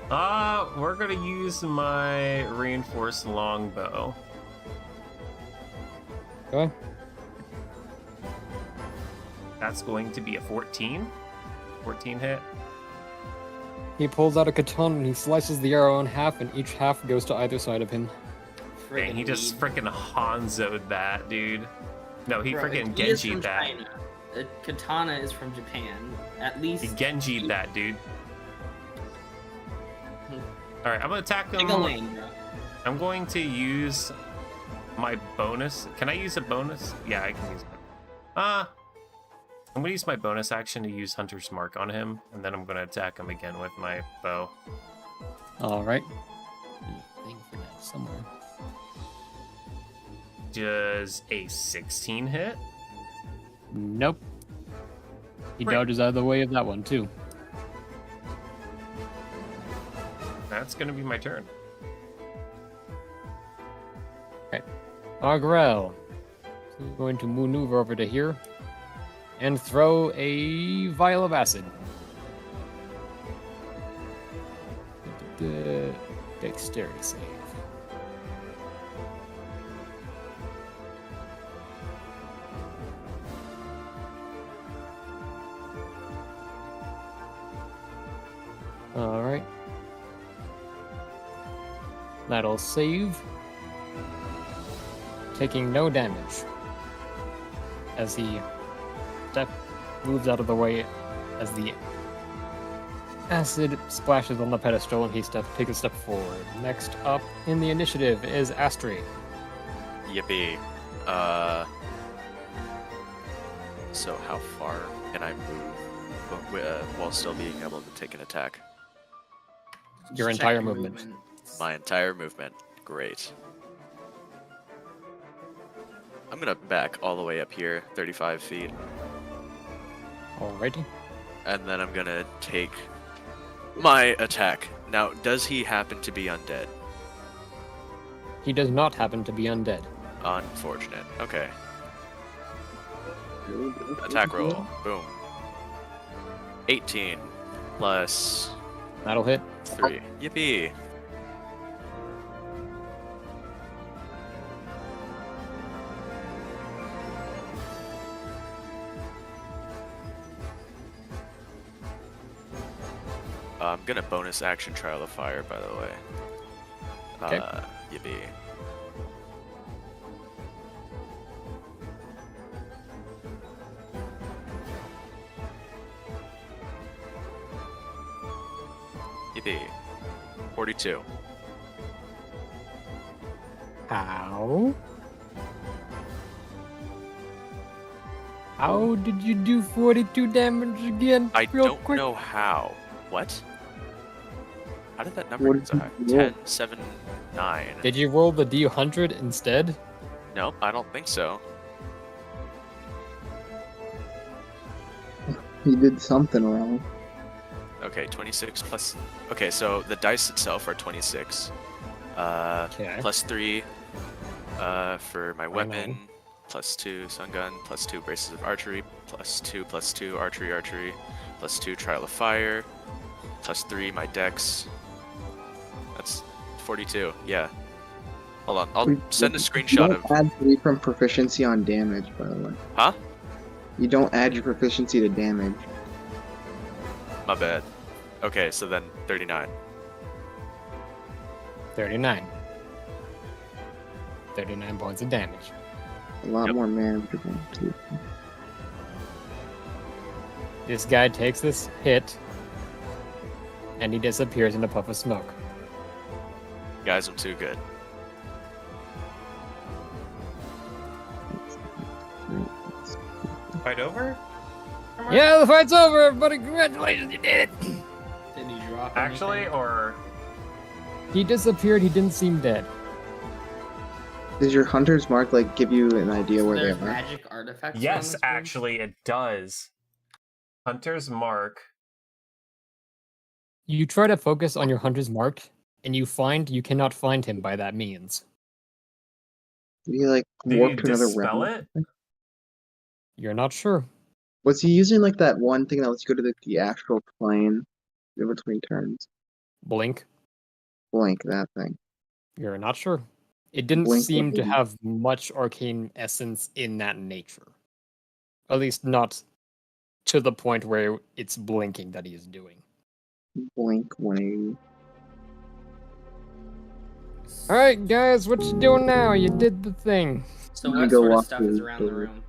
We're gonna use my reinforced longbow.
Okay.
That's going to be a 14. 14 hit.
He pulls out a katana and he slices the arrow in half, and each half goes to either side of him.
Dang, he just freaking Hanzo'd that, dude. No, he
Bro,
freaking
he is from
Genji'd that.
China. The katana is from Japan. At least.
He Genji'd that, dude. Alright, I'm gonna attack him.
Pick a lane, bro.
I'm going to use my bonus. Can I use a bonus? Yeah, I can use it. I'm gonna use my bonus action to use Hunter's Mark on him, and then I'm gonna attack him again with my bow.
All right. Thing for that somewhere.
Does a 16 hit?
Nope. He
Right.
dodges out of the way of that one too.
That's gonna be my turn.
Agrel. He's going to maneuver over to here and throw a vial of acid. Dexterity save. Alright. That'll save. Taking no damage. As he moves out of the way as the acid splashes on the pedestal and he takes a step forward. Next up in the initiative is Astri.
Yippee. So how far can I move while still being able to take an attack?
Your
Just
entire
check your
movement.
My entire movement. Great. I'm gonna back all the way up here, 35 feet.
Alrighty.
And then I'm gonna take my attack. Now, does he happen to be undead?
He does not happen to be undead.
Unfortunate. Okay. Attack roll. Boom. 18 plus
That'll hit.
3. Yippee! I'm gonna bonus action Trial of Fire, by the way.
Okay.
Yippee. Yippee. 42.
How? How did you do 42 damage again?
I
Real
don't
quick?
know how. What? How did that number
What
get so high?
did you roll?
10, 7, 9.
Did you roll the D100 instead?
Nope, I don't think so.
You did something wrong.
Okay, 26 plus... Okay, so the dice itself are 26.
Okay.
Plus 3 for my
29.
weapon. Plus 2 stun gun. Plus 2 braces of archery. Plus 2 archery. Plus 2 trial of fire. Plus 3 my dex. That's 42, yeah. Hold on, I'll send a
You
screenshot
don't
of...
add 3 from proficiency on damage, by the way.
Huh?
You don't add your proficiency to damage.
My bad. Okay, so then 39.
39. 39 points of damage.
A lot
Yep.
more manageable, too.
This guy takes this hit, and he disappears in a puff of smoke.
Guys, I'm too good.
Fight over?
Yeah, the fight's over, everybody! Congratulations, you did it!
Did he drop
Actually,
anything?
or
He disappeared, he didn't seem dead.
Does your hunter's mark like give you an idea where they
There's
are?
magic artifacts. around
yes,
this room?
actually, it does. Hunter's mark.
You try to focus on your hunter's mark, and you find you cannot find him by that means.
Did he like
Did
warp
you
to another
dispel
realm?
it?
You're not sure.
Was he using like that one thing that lets you go to the astral plane in between turns?
Blink.
Blank that thing.
You're not sure. It didn't
Blink
seem to
would be-
have much arcane essence in that nature. At least not to the point where it's blinking that he is doing.
Blink 180.
Alright, guys, what you doing now? You did the thing.
So
I'm gonna
what
go
sort of
walk
stuff is
through
around the
the-
room?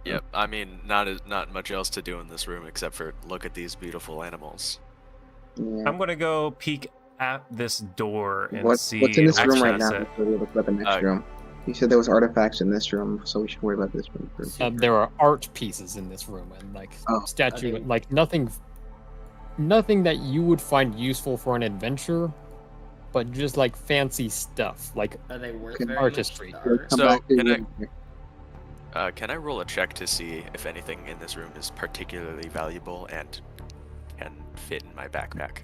Yep, I mean, not much else to do in this room except for look at these beautiful animals.
Yeah.
I'm gonna go peek at this door and
What's
see
in this room right
access
now?
it.
Before we look at the next
Uh,
room. You said there was artifacts in this room, so we should worry about this room first.
There are art pieces in this room and like
Oh.
statue,
Okay.
like nothing that you would find useful for an adventure, but just like fancy stuff, like
Are they worth
Can
very
artistry.
much?
We'll
Or-
come
So,
back to
can
you.
Can I roll a check to see if anything in this room is particularly valuable and can fit in my backpack?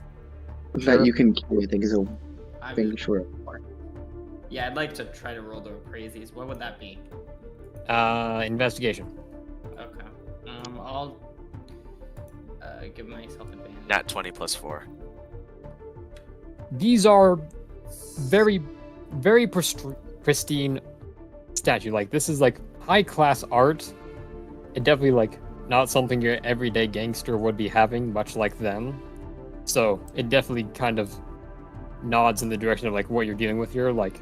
That you can carry, I think, is a
I
thing
would-
short.
yeah, I'd like to try to roll the crazies. What would that be?
Investigation.
Okay. I'll give myself advantage.
Nat 20 plus 4.
These are very, very pristine statue. Like this is like high class art. And definitely like not something your everyday gangster would be having, much like them. So it definitely kind of nods in the direction of like what you're dealing with here. Like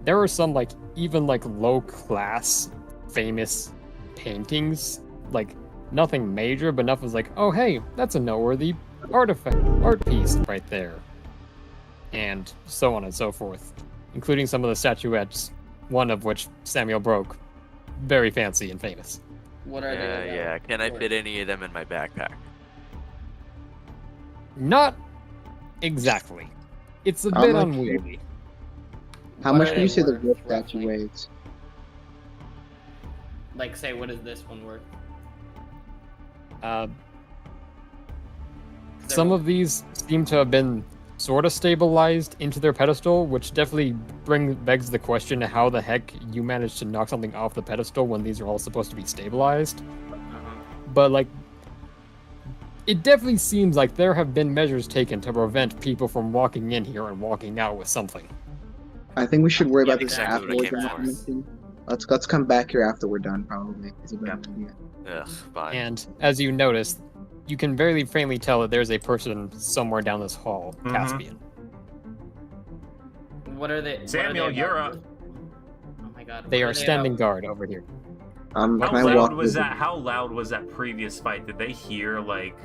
there are some like even like low class famous paintings, like nothing major, but enough is like, oh hey, that's a noteworthy art piece right there. And so on and so forth. Including some of the statuettes, one of which Samuel broke. Very fancy and famous.
What are they?
Yeah. Can I fit any of them in my backpack?
Not exactly. It's a
How
bit
much-
unwieldy.
How
What
much
are
do you
they
say the
worth,
wood
roughly?
statue weighs?
Like, say, what is this one worth?
Uh,
'Cause they're
some
all-
of these seem to have been sort of stabilized into their pedestal, which definitely begs the question of how the heck you managed to knock something off the pedestal when these are all supposed to be stabilized. But like, it definitely seems like there have been measures taken to prevent people from walking in here and walking out with something.
I think we should worry
Yeah,
about this
exactly
after
what I
we're
came
done.
for.
with the mission. Let's come back here after we're done, probably. It's a better idea.
Ugh, fine.
And as you notice, you can very faintly tell that there's a person somewhere down this hall,
Mhm.
Caspian.
What are they?
Samuel,
what are they
you're
about?
up.
Oh my god.
They
what
are
they
standing
about?
guard over here.
Can
How
I
loud
walk
was
with
that? How loud was that previous fight? Did they hear like?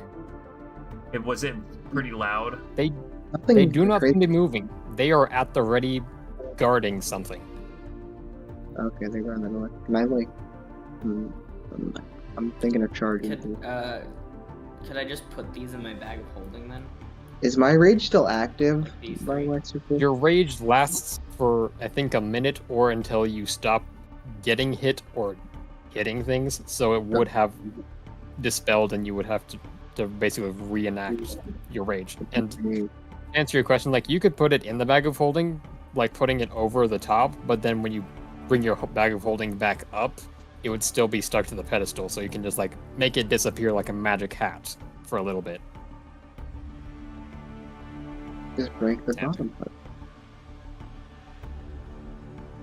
Was it pretty loud?
Nothing
They do not
crazy.
seem to be moving. They are at the ready, guarding something.
Okay, they're going the door. Can I like? I'm thinking of charging.
Could I just put these in my bag of holding then?
Is my rage still active?
These
By
three.
my super?
Your rage lasts for, I think, a minute or until you stop getting hit or hitting things, so it would have dispelled and you would have to basically reenact your rage. And to answer your question, like, you could put it in the bag of holding, like putting it over the top, but then when you bring your bag of holding back up, it would still be stuck to the pedestal, so you can just, like, make it disappear like a magic hat for a little bit.
Just break the
Yeah.
bottom part.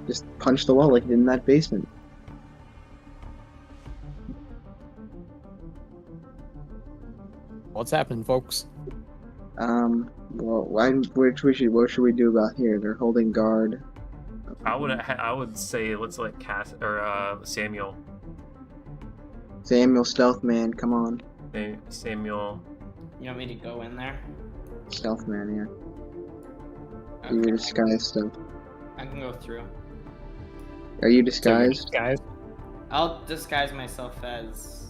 Just punch the wall like you did in that basement.
What's happening, folks?
Well, what should we do about here? They're holding guard.
I would say let's let Samuel.
Samuel, stealth man, come on.
Samuel.
You want me to go in there?
Stealth man, yeah.
Okay.
You're disguised stuff.
I can go through.
Are you
So you're
disguised?
disguised?
I'll disguise myself as.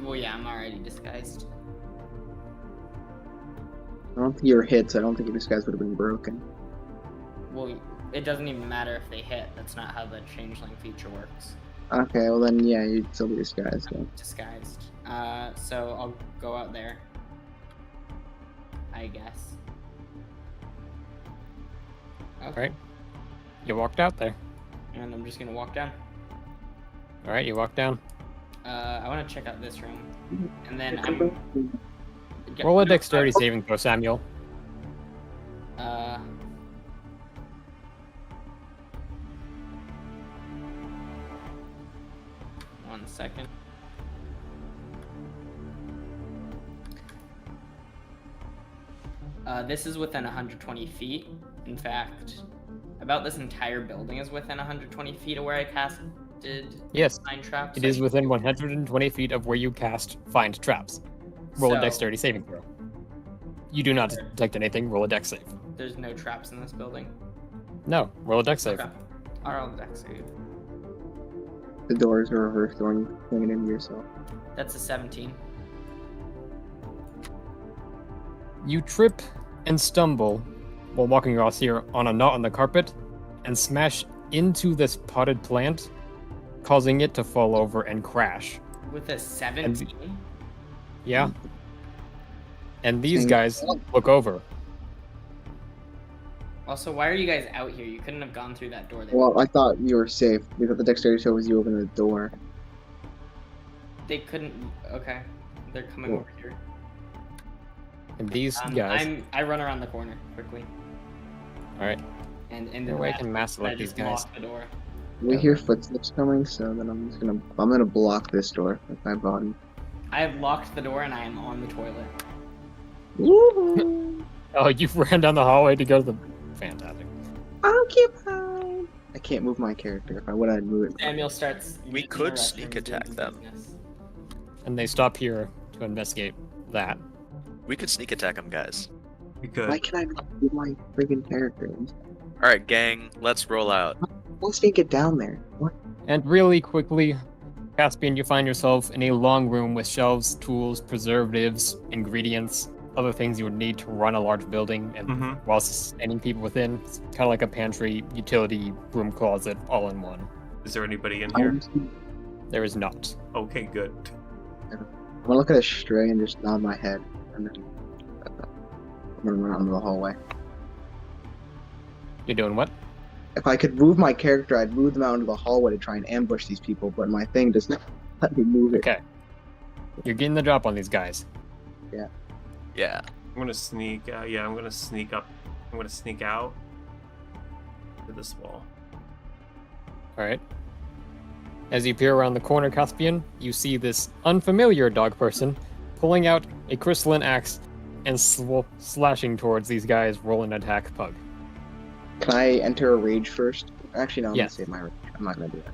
Well, yeah, I'm already disguised.
I don't think you were hit, so I don't think your disguise would have been broken.
Well, it doesn't even matter if they hit. That's not how the changeling feature works.
Okay, well then, yeah, you'd still be disguised. Then.
Disguised. So I'll go out there. I guess. Okay.
Alright. You walked out there.
And I'm just gonna walk down.
Alright, you walk down.
I want to check out this room, and then I'm.
Roll a dexterity saving throw, Samuel.
One second. This is within 120 feet. In fact, about this entire building is within 120 feet of where I casted
Yes,
Find Traps.
it is within 120 feet of where you cast Find Traps. Roll a
So-
dexterity saving throw. You do not detect anything, roll a dex save.
There's no traps in this building.
No, roll a dex save.
Okay. I'll roll the dex save.
The doors are reversed when you bring it into yourself.
That's a 17.
You trip and stumble while walking across here on a knot on the carpet and smash into this potted plant, causing it to fall over and crash.
With a 17?
Yeah. And these
Same.
guys look over.
Also, why are you guys out here? You couldn't have gone through that door.
Well, I thought you were safe because the dexterity show was you opening the door.
They couldn't. Okay. They're coming
Cool.
over here.
And these guys.
I run around the corner quickly.
Alright.
And in the
No way I can mass
I
select these
just
guys.
lock the door.
We hear footsteps coming, so then I'm gonna block this door with my body.
I have locked the door and I am on the toilet.
Woo!
Oh, you ran down the hallway to go to the. Fantastic.
Occupied. I can't move my character. If I would, I'd move it.
Samuel starts.
We
using the
could
restroom
sneak
doing
attack
some
them.
business.
And they stop here to investigate that.
We could sneak attack them, guys.
We could.
Why can I not move my friggin' character?
All right, gang, let's roll out.
Let's take it down there. What?
And really quickly, Caspian, you find yourself in a long room with shelves, tools, preservatives, ingredients, other things you would need to run a large building, and while sustaining people within, it's kind of like a pantry, utility, room closet, all in one.
Is there anybody in here?
There is not.
Okay, good.
I'm gonna look at a stray and just nod my head, and then I'm gonna run out into the hallway.
You're doing what?
If I could move my character, I'd move them out into the hallway to try and ambush these people, but my thing does not let me move it.
Okay. You're getting the drop on these guys.
Yeah.
Yeah.
I'm gonna sneak. Yeah, I'm gonna sneak up. I'm gonna sneak out to this wall.
Alright. As you peer around the corner, Caspian, you see this unfamiliar dog person pulling out a crystalline axe and slashing towards these guys, roll an attack Pug.
Can I enter a rage first? Actually, no, I'm
Yes.
gonna save my rage. I'm not gonna do that.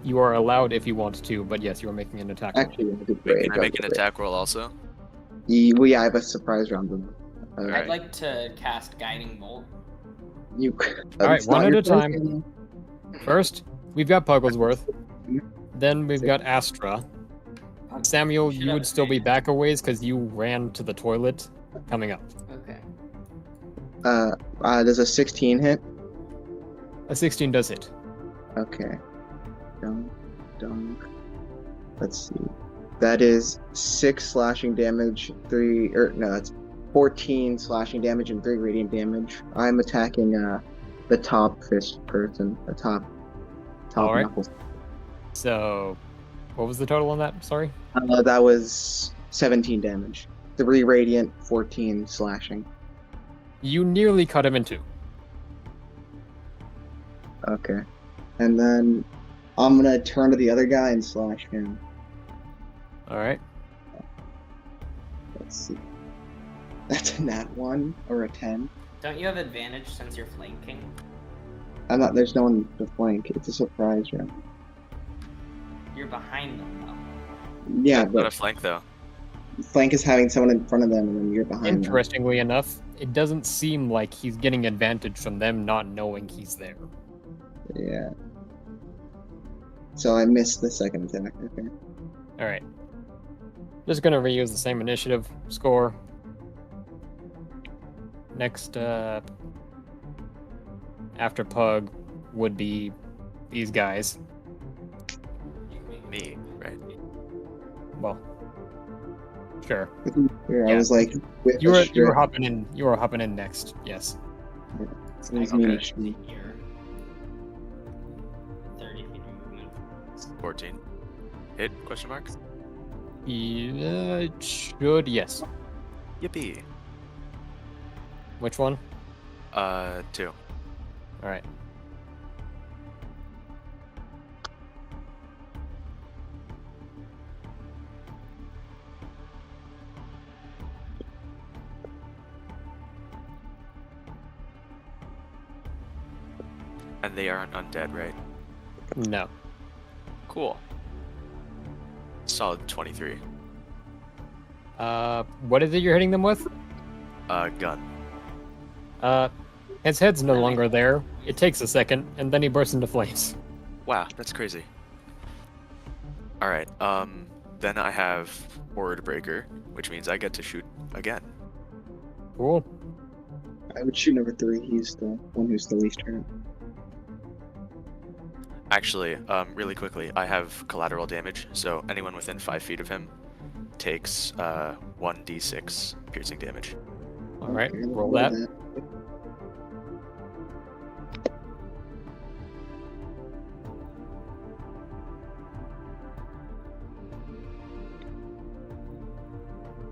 You are allowed if you want to, but yes, you are making an attack roll.
Actually, I'm gonna do
Wait,
rage.
can I make an attack roll also?
Yeah, I have a surprise round.
I'd
Alright.
like to cast Guiding Bolt.
You.
Alright,
That's
one
not
at
your
a time.
first
First, we've got Pugglesworth. Then we've got Astra. Samuel, you would still be back a ways because you ran to the toilet coming up.
Okay.
Does a 16 hit?
A 16 does hit.
Okay. Dunk. Let's see. That is 6 slashing damage, that's 14 slashing damage and 3 radiant damage. I'm attacking the top fist person, the top
Alright.
knuckles.
So, what was the total on that? Sorry?
That was 17 damage. 3 radiant, 14 slashing.
You nearly cut him in two.
Okay. And then I'm gonna turn to the other guy and slash him.
Alright.
Let's see. That's a nat 1 or a 10.
Don't you have advantage since you're flanking?
There's no one to flank. It's a surprise round.
You're behind them though.
Yeah,
Not a
but
flank though.
flank is having someone in front of them and then you're behind them.
Interestingly enough, it doesn't seem like he's getting advantage from them not knowing he's there.
Yeah. So I missed the second attack. Okay.
Alright. Just gonna reuse the same initiative score. Next up, after Pug, would be these guys.
Me, right?
Well, sure.
Yeah, I
Yeah.
was like, with
You
the
were
strip,
hopping in. You were hopping in next. Yes.
it was
I
me
can
and
Okay.
Shmi.
Here. 30 feet of movement.
14. Hit? Question mark.
Yeah, it should. Yes.
Yippee.
Which one?
2.
All right.
And they aren't undead, right?
No.
Cool. Solid 23.
What is it you're hitting them with?
Gun.
His head's no longer there. It takes a second, and then he bursts into flames.
Wow, that's crazy. Alright, then I have Word Breaker, which means I get to shoot again.
Cool.
I would shoot number 3. He's the one who's the least hurt.
Actually, really quickly, I have collateral damage, so anyone within 5 feet of him takes 1d6 piercing damage.
All right.
Okay,
Roll that.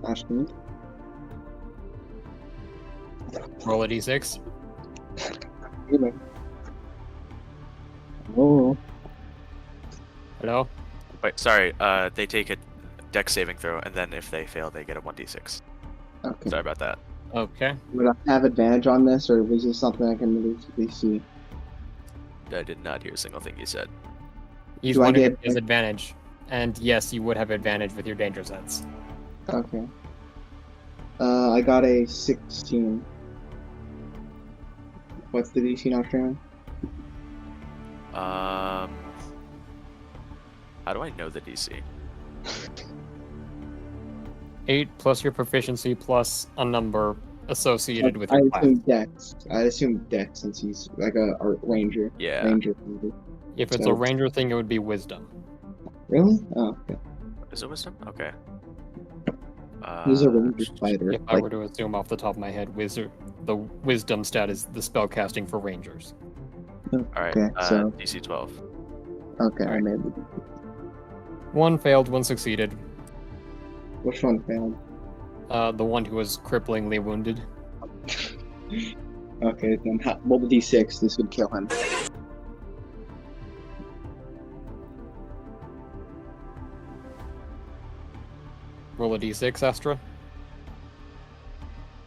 Ashton.
Roll a d6.
Oh.
Hello.
Wait, sorry, they take a dex saving throw, and then if they fail, they get a 1d6.
Okay.
Sorry about that.
Okay.
Would I have advantage on this, or was this something I can realistically see?
I did not hear a single thing you said.
He's
Do I
wondering
get-
if he has advantage. And yes, you would have advantage with your danger sense.
Okay. I got a 16. What's the DC now, Shannon?
How do I know the DC?
8 plus your proficiency plus a number associated with
I
your class.
assume Dex. I assume Dex since he's like a ranger.
Yeah.
Ranger.
If it's
So-
a ranger thing, it would be wisdom.
Really? Oh, okay.
Is it wisdom? Okay.
He's a ranger fighter.
If I were to assume off the top of my head, the wisdom stat is the spell casting for rangers.
Alright,
Okay, so
DC 12.
okay, I
Alright.
made it.
1 failed, 1 succeeded.
Which one failed?
The one who was cripplingly wounded.
Okay, then roll the D6. This would kill him.
Roll a d6, Astra.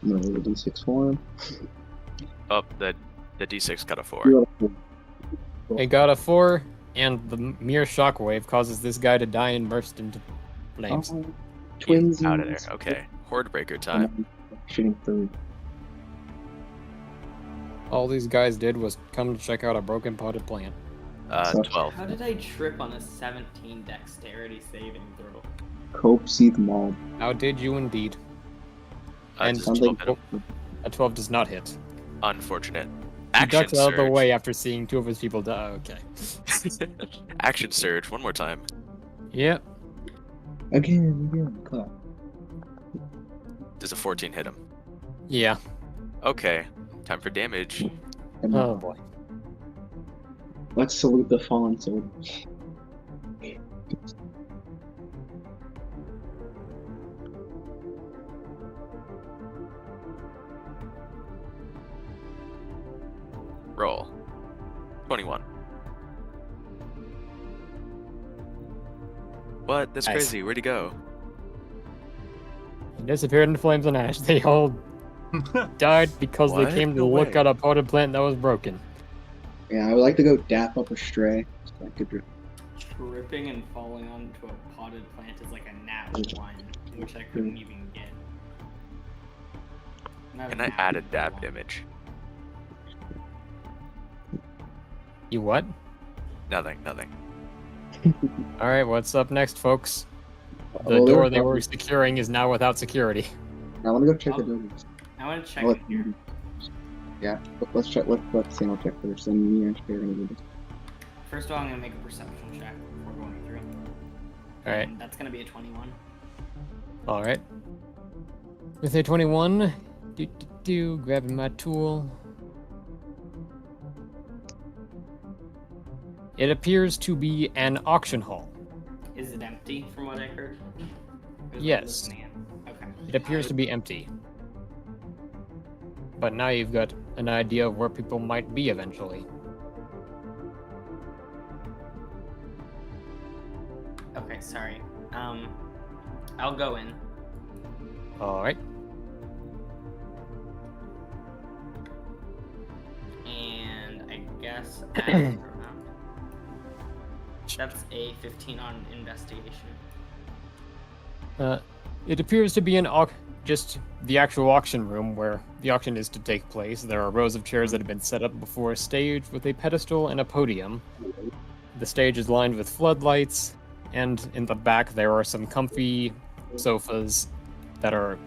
I'm gonna roll the D6 for him.
Oh, the D6 got a 4.
Beautiful.
It got a 4, and the mere shockwave causes this guy to die and burst into flames.
Oh, twins
Out of there. Okay. Horde breaker time.
Shooting through.
All these guys did was come to check out a broken potted plant.
12.
How did I trip on a 17 dexterity saving throw?
Cope, see them all.
How did you indeed? And
Does
Sounds
12
like
hit him?
a 12 does not hit.
Unfortunate.
He
Action
ducks out of the
surge.
way after seeing 2 of his people die. Okay.
Action surge. One more time.
Yep.
Again. Clap.
Does a 14 hit him?
Yeah.
Okay. Time for damage.
And
Oh boy.
let's salute the fallen soldiers.
Roll. 21. What? That's
Nice.
crazy. Where'd he go?
He disappeared into flames and ash. They all died because they
What?
came to
No
look
way.
at a potted plant that was broken.
Yeah, I would like to go dap up a stray. So I could
Tripping and falling onto a potted plant is like a nat 1, which I couldn't even get. Not
Can I
nat
add a
one.
dap image?
You what?
Nothing.
Alright, what's up next, folks? The
Oh,
door
they're
they were
probably-
securing is now without security.
I want to go check
Oh.
the buildings.
I want to check
I'll
in
let-
here.
Yeah, let's check. Let's single check first, and me and Shay are gonna do this.
First of all, I'm gonna make a perception check before going through.
Alright.
And that's gonna be a 21.
Alright. With a 21, grabbing my tool. It appears to be an auction hall.
Is it empty from what I heard? Or is it
Yes.
listening in? Okay.
It appears to be empty. But now you've got an idea of where people might be eventually.
Okay, sorry. I'll go in.
Alright.
And I guess I that's a 15 on investigation.
It appears to be just the actual auction room where the auction is to take place. There are rows of chairs that have been set up before a stage with a pedestal and a podium. The stage is lined with floodlights, and in the back there are some comfy sofas that are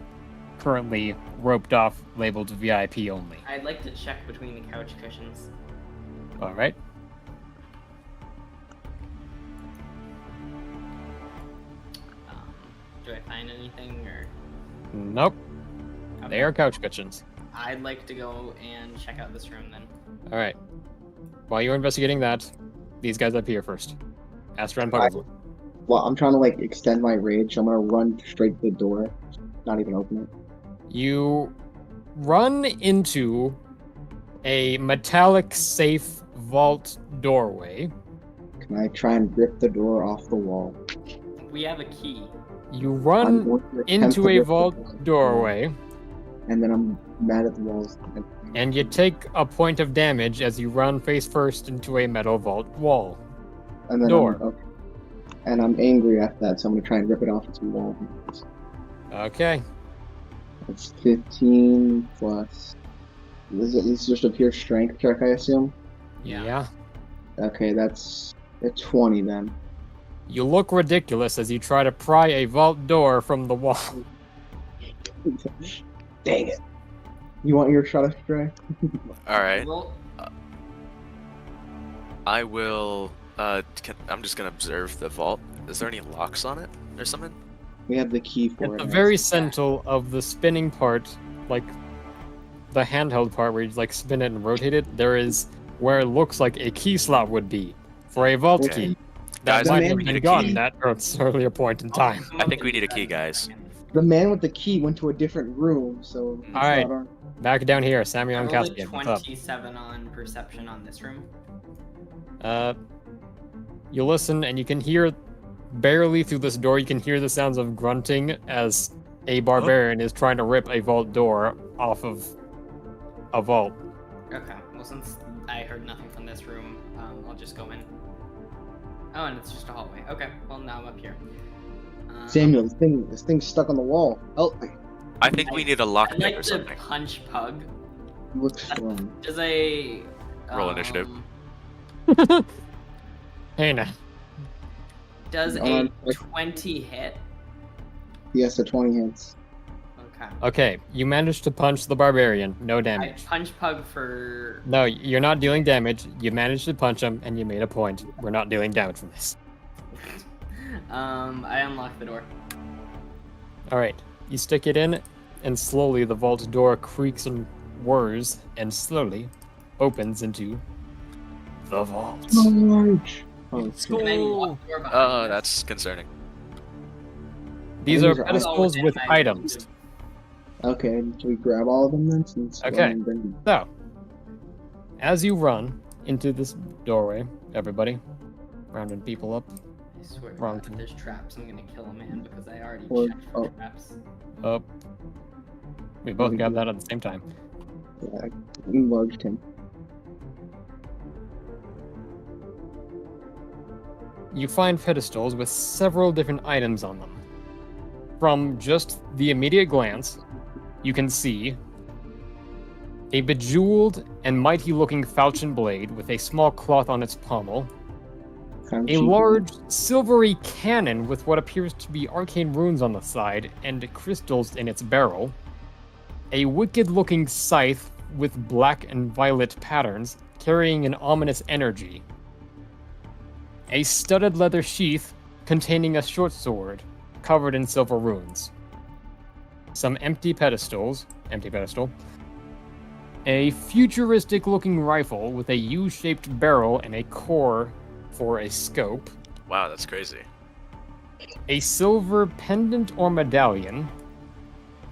currently roped off, labeled VIP only.
I'd like to check between the couch cushions.
Alright.
Do I find anything, or
Nope.
okay.
They are couch cushions.
I'd like to go and check out this room then.
Alright. While you're investigating that, these guys up here first. Astra and Puzzle.
Well, I'm trying to like extend my rage. I'm gonna run straight to the door, not even open it.
You run into a metallic safe vault doorway.
Can I try and rip the door off the wall?
We have a key.
You
I'm
run
going to attempt
into
to
a
rip the
vault
wall.
doorway,
And then I'm mad at the walls.
and you take a point of damage as you run face first into a metal vault wall.
And then
Door.
I'm angry after that, so I'm gonna try and rip it off its wall.
Okay.
That's 15 plus. This is just a pure strength check, I assume.
Yeah.
Okay, that's a 20 then.
You look ridiculous as you try to pry a vault door from the wall.
Dang it. You want your shot of stray?
All right.
Roll.
I will. I'm just gonna observe the vault. Is there any locks on it or something?
We have the key for
At
it.
the
right?
very center of the spinning part, like the handheld part where you like spin it and rotate it, there is where it looks like a key slot would be for a vault
Okay.
key. That
Guys,
might
we
have
need
been
a
gone
key.
at an earlier point in time.
I think we need a key, guys.
The man with the key went to a different room, so it's
Alright.
not our...
Back down here,
I
Samuel and
rolled a
Caspian. What's up?
27 on perception on this room.
You listen and you can hear barely through this door, you can hear the sounds of grunting as a barbarian is trying to rip a vault door off of a vault.
Okay, well since I heard nothing from this room, I'll just go in. Oh, and it's just a hallway. Okay, well now I'm up here.
Samuel, this thing's stuck on the wall. Oh,
I think we need a
I'd
lockpick
like
or
to
something.
punch Pug.
you look strong.
Does a
Roll initiative.
Hey now.
Does a 20 hit?
Yes, the 20 hits.
Okay.
Okay, you managed to punch the barbarian. No
I
damage.
punch Pug for.
No, you're not dealing damage. You managed to punch him, and you made a point. We're not dealing damage from this.
I unlock the door.
Alright, you stick it in, and slowly the vault door creaks and whirs, and slowly opens into the vault.
Large. Oh,
Let's
cool.
And then
go.
walk the door behind
Oh,
me.
that's concerning.
These
These
are
are
pedestals
all
with
within my
items.
range.
Okay, do we grab all of them then? Since
Okay.
Bring...
So, as you run into this doorway, everybody, rounding people up,
I swear to
Wrong
God, if
thing.
there's traps, I'm gonna kill a man because I already
Or-
checked for
oh.
traps.
up. We both got that at the same time.
Yeah, I enlarged him.
You find pedestals with several different items on them. From just the immediate glance, you can see a bejeweled and mighty looking falchion blade with a small cloth on its pommel,
Kind of
a
cheap.
large silvery cannon with what appears to be arcane runes on the side and crystals in its barrel, a wicked looking scythe with black and violet patterns carrying an ominous energy, a studded leather sheath containing a short sword covered in silver runes, some empty pedestal, a futuristic looking rifle with a U-shaped barrel and a core for a scope,
Wow, that's crazy.
a silver pendant or medallion,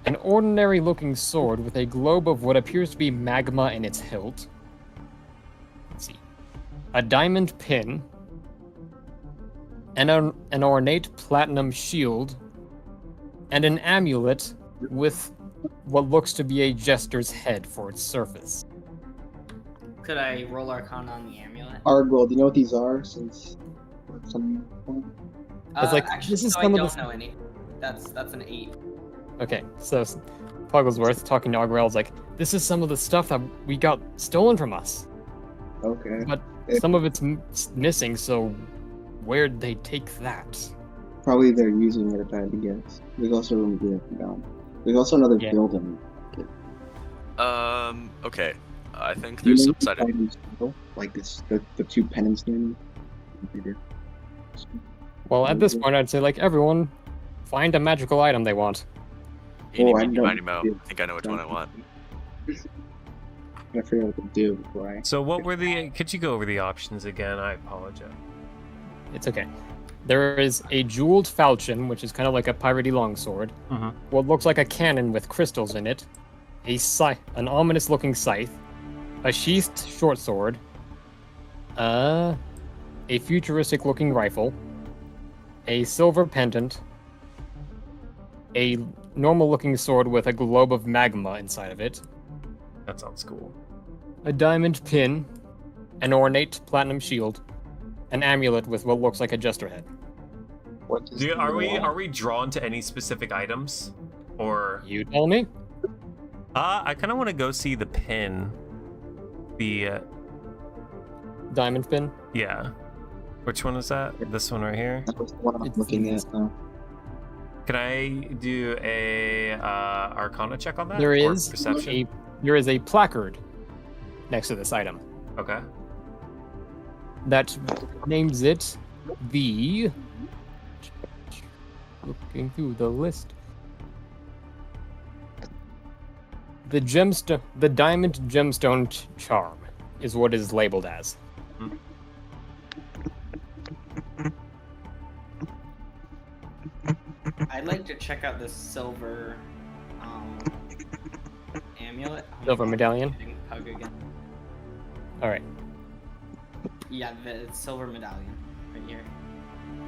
an ordinary looking sword with a globe of what appears to be magma in its hilt, let's see, a diamond pin, and an ornate platinum shield, and an amulet with what looks to be a jester's head for its surface.
Could I roll Arcana on the amulet?
Argwell, do you know what these are? Since some
It's like,
Actually,
this is
no,
some
I
of
don't
the-
know any. That's an 8.
Okay, so Pugglesworth talking to Ogrel is like, this is some of the stuff that we got stolen from us.
okay.
But
If-
some of it's missing, so where'd they take that?
Probably they're using it if I had to guess. There's also room to get down. There's also another
Yeah.
building.
Okay. I think
Do you
there's
know
some
what
side of...
items total? Like this, the two pennants doing.
Well, at this point, I'd say, like, everyone find a magical item they want.
Eeny,
Oh, I
meeny,
don't
miny, mo.
do-
I think I know which one I want.
I forget what to do before I.
So what were the? Could you go over the options again? I apologize.
It's okay. There is a jeweled falchion, which is kind of like a piratey longsword.
Mhm.
What looks like a cannon with crystals in it. An ominous-looking scythe. A sheathed short sword. A futuristic-looking rifle. A silver pendant. a normal-looking sword with a globe of magma inside of it,
That sounds cool.
a diamond pin, an ornate platinum shield, an amulet with what looks like a jester head.
What does
Are we drawn to any specific items, or
You tell me.
I kind of want to go see the pin. The
Diamond pin.
yeah, which one is that? This one right here.
That was the one I'm
It's
looking
these.
at now.
Can I do a Arcana check on that?
There
or
is
perception.
a placard next to this item
Okay.
that names it the. Looking through the list. The diamond gemstone charm is what it is labeled as.
I'd like to check out this silver amulet.
Silver medallion?
Pug again.
All right.
Yeah, the silver medallion right here.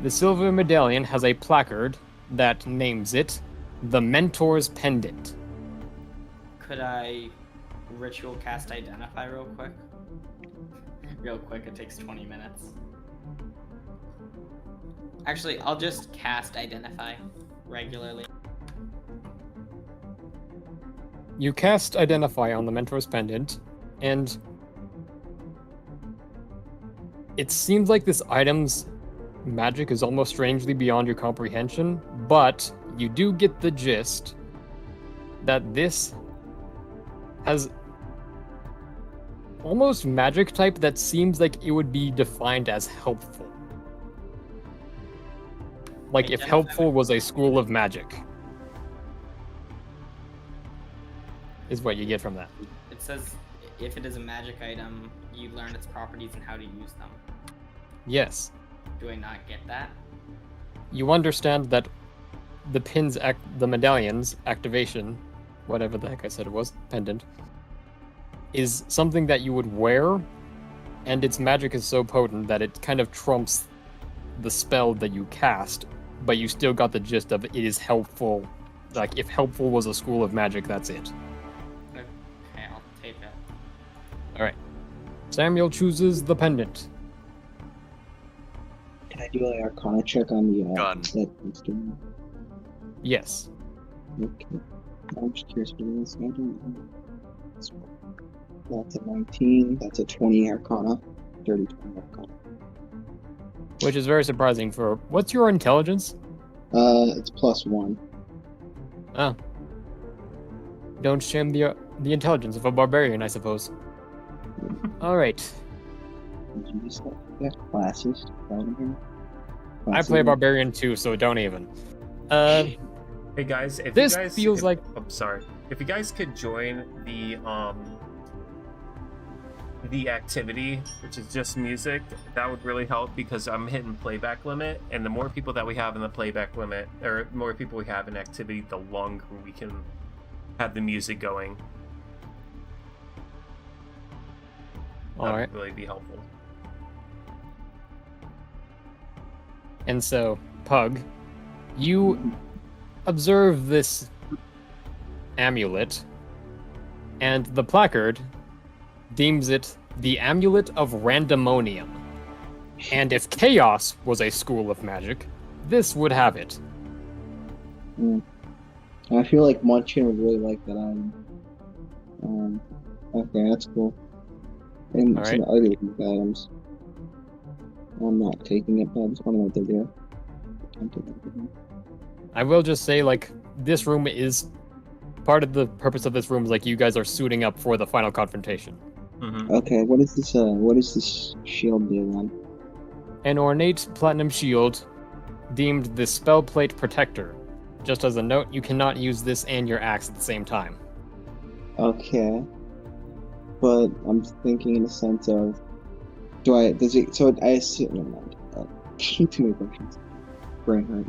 The silver medallion has a placard that names it the Mentor's Pendant.
Could I ritual cast identify real quick? Real quick, it takes 20 minutes. Actually, I'll just cast identify regularly.
You cast Identify on the Mentor's Pendant, and it seems like this item's magic is almost strangely beyond your comprehension, but you do get the gist that this has almost magic type that seems like it would be defined as helpful. Like if helpful was a school of magic. Is what you get from that.
It says if it is a magic item, you learn its properties and how to use them.
Yes.
Do I not get that?
You understand that the medallion's activation, whatever the heck I said it was, pendant, is something that you would wear, and its magic is so potent that it kind of trumps the spell that you cast, but you still got the gist of it is helpful. Like, if helpful was a school of magic, that's it.
Okay, I'll take it.
Alright. Samuel chooses the pendant.
Can I do an Arcana check on the
Gun.
that instrument?
Yes.
Okay. I'm just curious what it is. I don't know. That's a 19. That's a 20 Arcana. Dirty 20 Arcana.
Which is very surprising for... What's your intelligence?
It's +1.
Oh. Don't shame the intelligence of a barbarian, I suppose. Alright.
Did you just have classes down here?
I play barbarian too, so don't even.
Hey guys, if
This
you guys
feels like...
I'm sorry. If you guys could join the activity, which is just music, that would really help because I'm hitting playback limit, and the more people that we have in the playback limit, or more people we have in activity, the longer we can have the music going. That
Alright.
would really be helpful.
And so, Pug, you observe this amulet, and the placard deems it the Amulet of Randomonium. And if Chaos was a school of magic, this would have it.
I feel like Munchkin would really like that item. Okay, that's cool. And
All
some other items. I'm not taking it, but I just want to know what they're doing. I'm taking it.
I will just say, like, this room is... Part of the purpose of this room is, like, you guys are suiting up for the final confrontation.
Mm-hmm.
Okay, what is this shield do then?
An ornate platinum shield deemed the spell plate protector. Just as a note, you cannot use this and your axe at the same time.
Okay. But I'm thinking in the sense of, I assume, never mind. Too many questions. Brain hurt.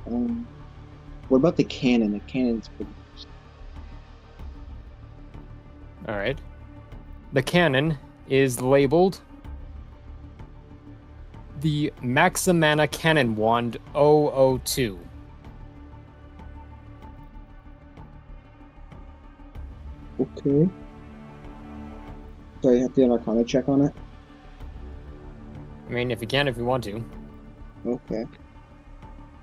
What about the cannon? The cannon's pretty...
Alright. The cannon is labeled the Maximana Cannon Wand 002.
Okay. Do I have to do an Arcana check on it?
I mean, if you want to.
Okay.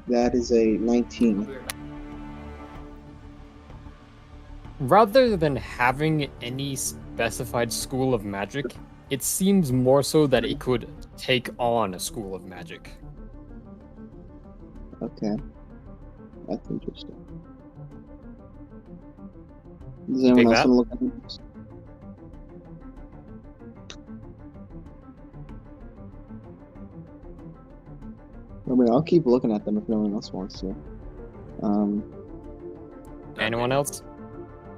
That is a 19.
Rather than having any specified school of magic, it seems more so that it could take on a school of magic.
Okay. That's interesting. Does anyone
Big
else
Matt?
want to look at this? I mean, I'll keep looking at them if no one else wants to.
Anyone else?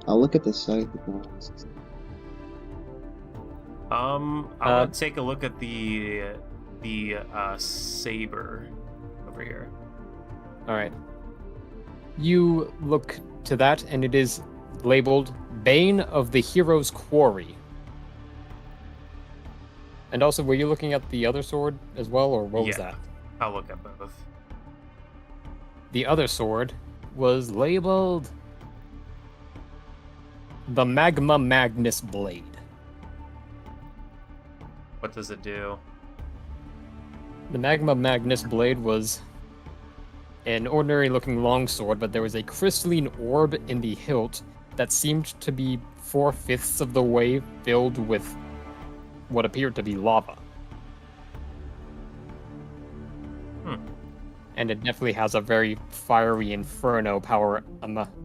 I'll look at the site if no one else.
I want to take a look at the saber over here.
All right. You look to that, and it is labeled Bane of the Hero's Quarry. And also, were you looking at the other sword as well, or what was that?
I'll look at both.
The other sword was labeled the Magma Magnus Blade.
What does it do?
The Magma Magnus Blade was an ordinary-looking longsword, but there was a crystalline orb in the hilt that seemed to be 4/5 of the way filled with what appeared to be lava. And it definitely has a very fiery inferno power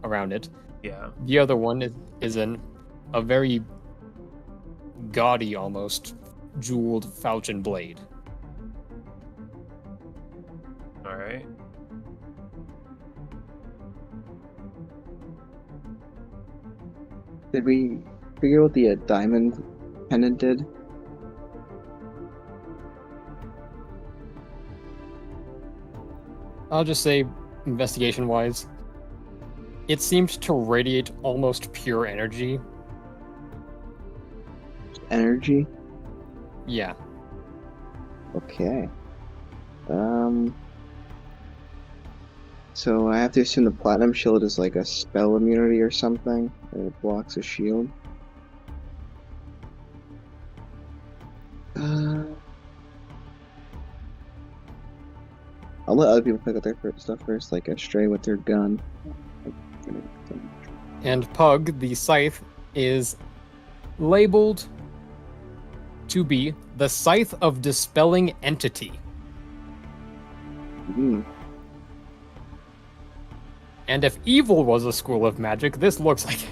around it.
Yeah.
The other one is a very gaudy, almost, jeweled falchion blade.
Alright.
Did we figure out what the diamond pendant did?
I'll just say, investigation-wise, it seemed to radiate almost pure energy.
Energy?
Yeah.
Okay. So I have to assume the platinum shield is like a spell immunity or something, or it blocks a shield. I'll let other people pick up their stuff first, like a stray with their gun.
And Pug, the scythe, is labeled to be the Scythe of Dispelling Entity. And if evil was a school of magic, this looks like it.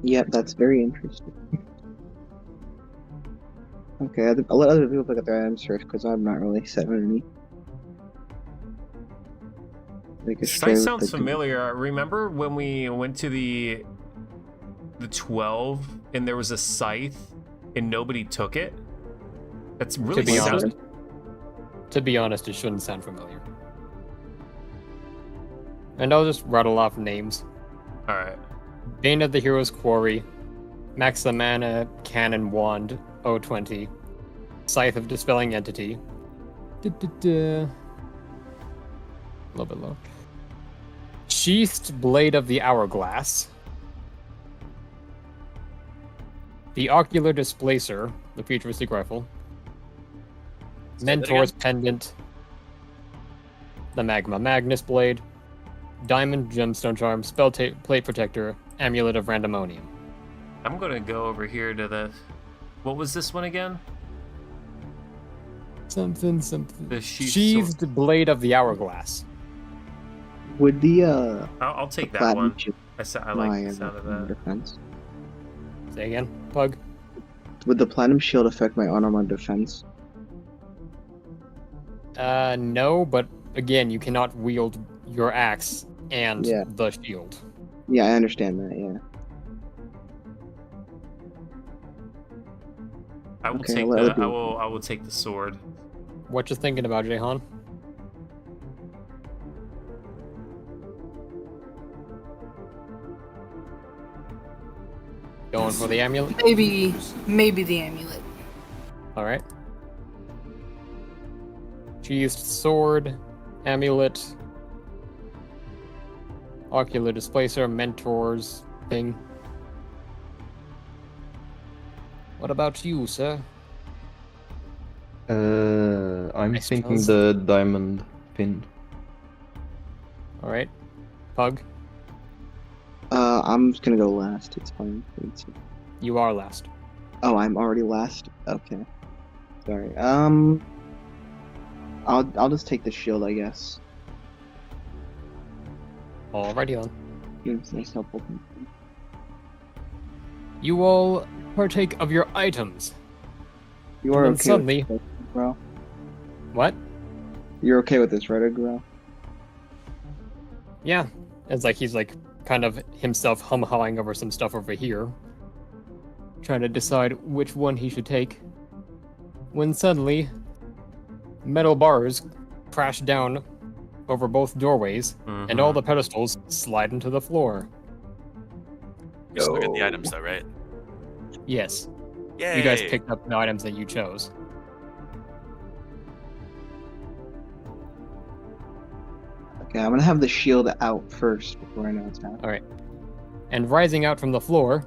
Yep, that's very interesting. Okay, I'll let other people pick up their items first, because I'm not really set on any.
Scythe sounds familiar. Remember when we went to the 12 and there was a scythe and nobody took it? That's really
To be honest, it shouldn't sound familiar. And I'll just rattle off names.
Alright.
Bane of the Hero's Quarry, Maximana Cannon Wand 020, Scythe of Dispelling Entity. A little bit low. Sheathed Blade of the Hourglass. The Ocular Displacer, the futuristic rifle. Mentor's Pendant. The Magma Magnus Blade. Diamond Gemstone Charm, Spell Plate Protector, Amulet of Randomonium.
I'm gonna go over here to the... What was this one again?
Something.
The
Sheathed Blade of the Hourglass.
Would the
I'll take that one. I like the sound of that.
Defense.
Say again, Pug.
Would the platinum shield affect my unarmored defense?
No, but again, you cannot wield your axe and the shield.
Yeah, I understand that. Yeah.
I will take I will take the sword.
What you thinking about, Jehan? Going for the amulet?
Maybe the amulet.
Alright. Sheathed sword, amulet. Ocular displacer, mentors thing. What about you, sir?
I'm
I
thinking
suppose.
the diamond pin.
All right, Pug,
I'm just gonna go last. It's fine.
you are last.
Oh, I'm already last. Okay. Sorry. I'll just take the shield, I guess.
Alrighty then.
It's nice helpful.
You all partake of your items.
You
And
are
then
okay
suddenly-
with this, bro?
What?
You're okay with this, right, Agro?
Yeah. It's like he's like kind of himself hum-hawing over some stuff over here, trying to decide which one he should take. When suddenly, metal bars crash down over both doorways, and all the pedestals slide into the floor.
We still get the items though, right?
Yes,
Yay!
you guys picked up the items that you chose.
Okay, I'm gonna have the shield out first before I know what's happening.
Alright. And rising out from the floor,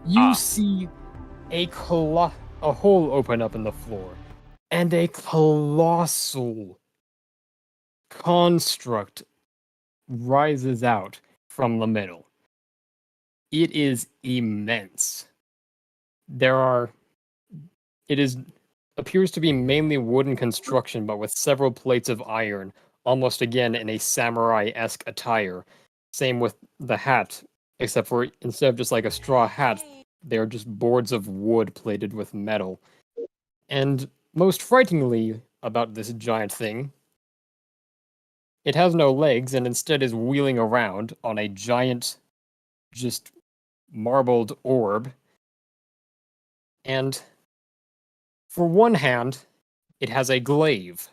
you see a hole open up in the floor, and a colossal construct rises out from the middle. It is immense. Appears to be mainly wooden construction, but with several plates of iron, almost again in a samurai-esque attire. Same with the hat, except for instead of just like a straw hat, they're just boards of wood plated with metal. And most frighteningly about this giant thing, it has no legs and instead is wheeling around on a giant, just marbled orb. And for one hand, it has a glaive.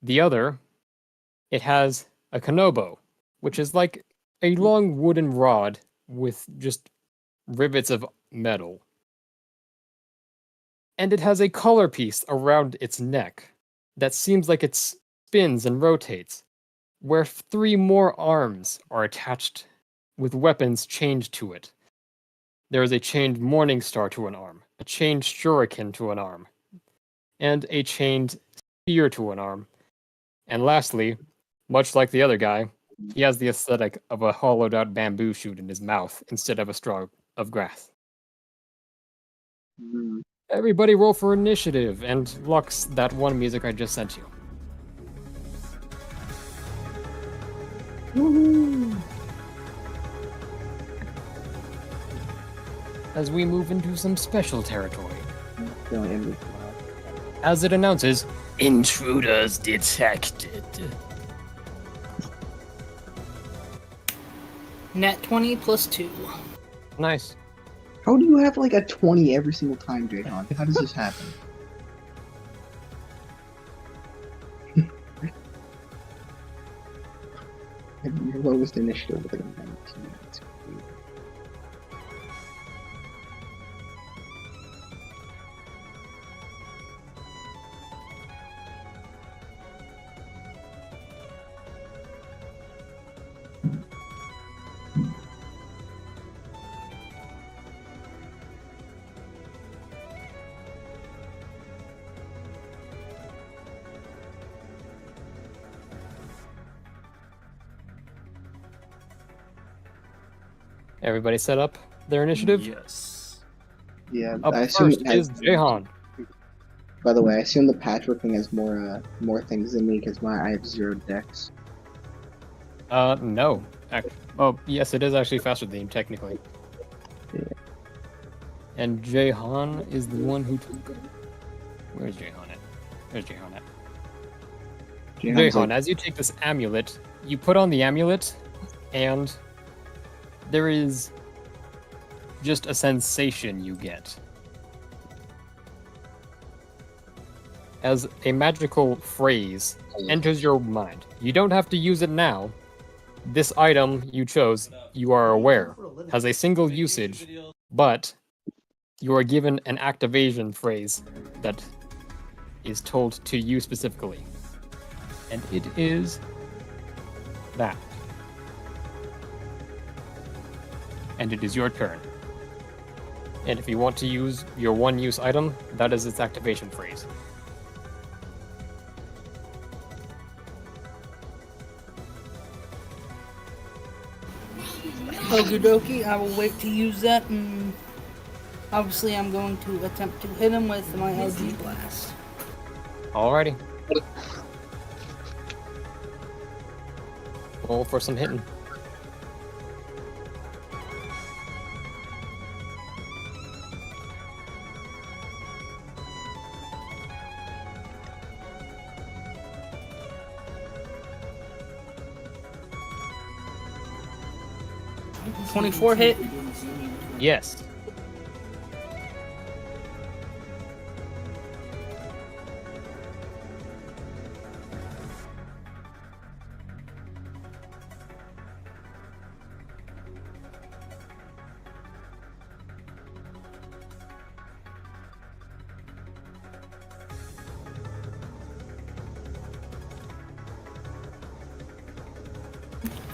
The other, it has a kanobo, which is like a long wooden rod with just rivets of metal. And it has a collar piece around its neck that seems like it spins and rotates, where 3 more arms are attached with weapons chained to it. There is a chained Morning Star to an arm, a chained Shuriken to an arm, and a chained spear to an arm. And lastly, much like the other guy, he has the aesthetic of a hollowed out bamboo shoot in his mouth instead of a straw of grass.
Hmm.
Everybody roll for initiative, and Lux, that one music I just sent you.
Woohoo!
As we move into some special territory.
Feeling envy.
As it announces, intruders detected.
Net 20 plus 2.
Nice.
How do you have like a 20 every single time, Jadon? How does this happen? Your lowest initiative with like a 19. That's crazy.
Everybody set up their initiative?
Yes.
Yeah,
Up
I assume
first
it has,
is Jehan.
by the way, I assume the patchwork thing has more things than me because I have 0 decks.
No. Oh, yes, it is actually faster than you, technically.
Yeah.
And Jehan is the one who took... Where's Jehan at? Where's Jehan at?
Jahan's
Jehan,
like,
as you take this amulet, you put on the amulet, and there is just a sensation you get. As a magical phrase enters your mind. You don't have to use it now. This item you chose, you are aware, has a single usage, but you are given an activation phrase that is told to you specifically. And it is that. And it is your turn. And if you want to use your one-use item, that is its activation phrase.
Okie dokie, I will wait to use that, and obviously I'm going to attempt to hit him with my LG blast.
Alrighty. Roll for some hitting.
.24 hit.
Yes.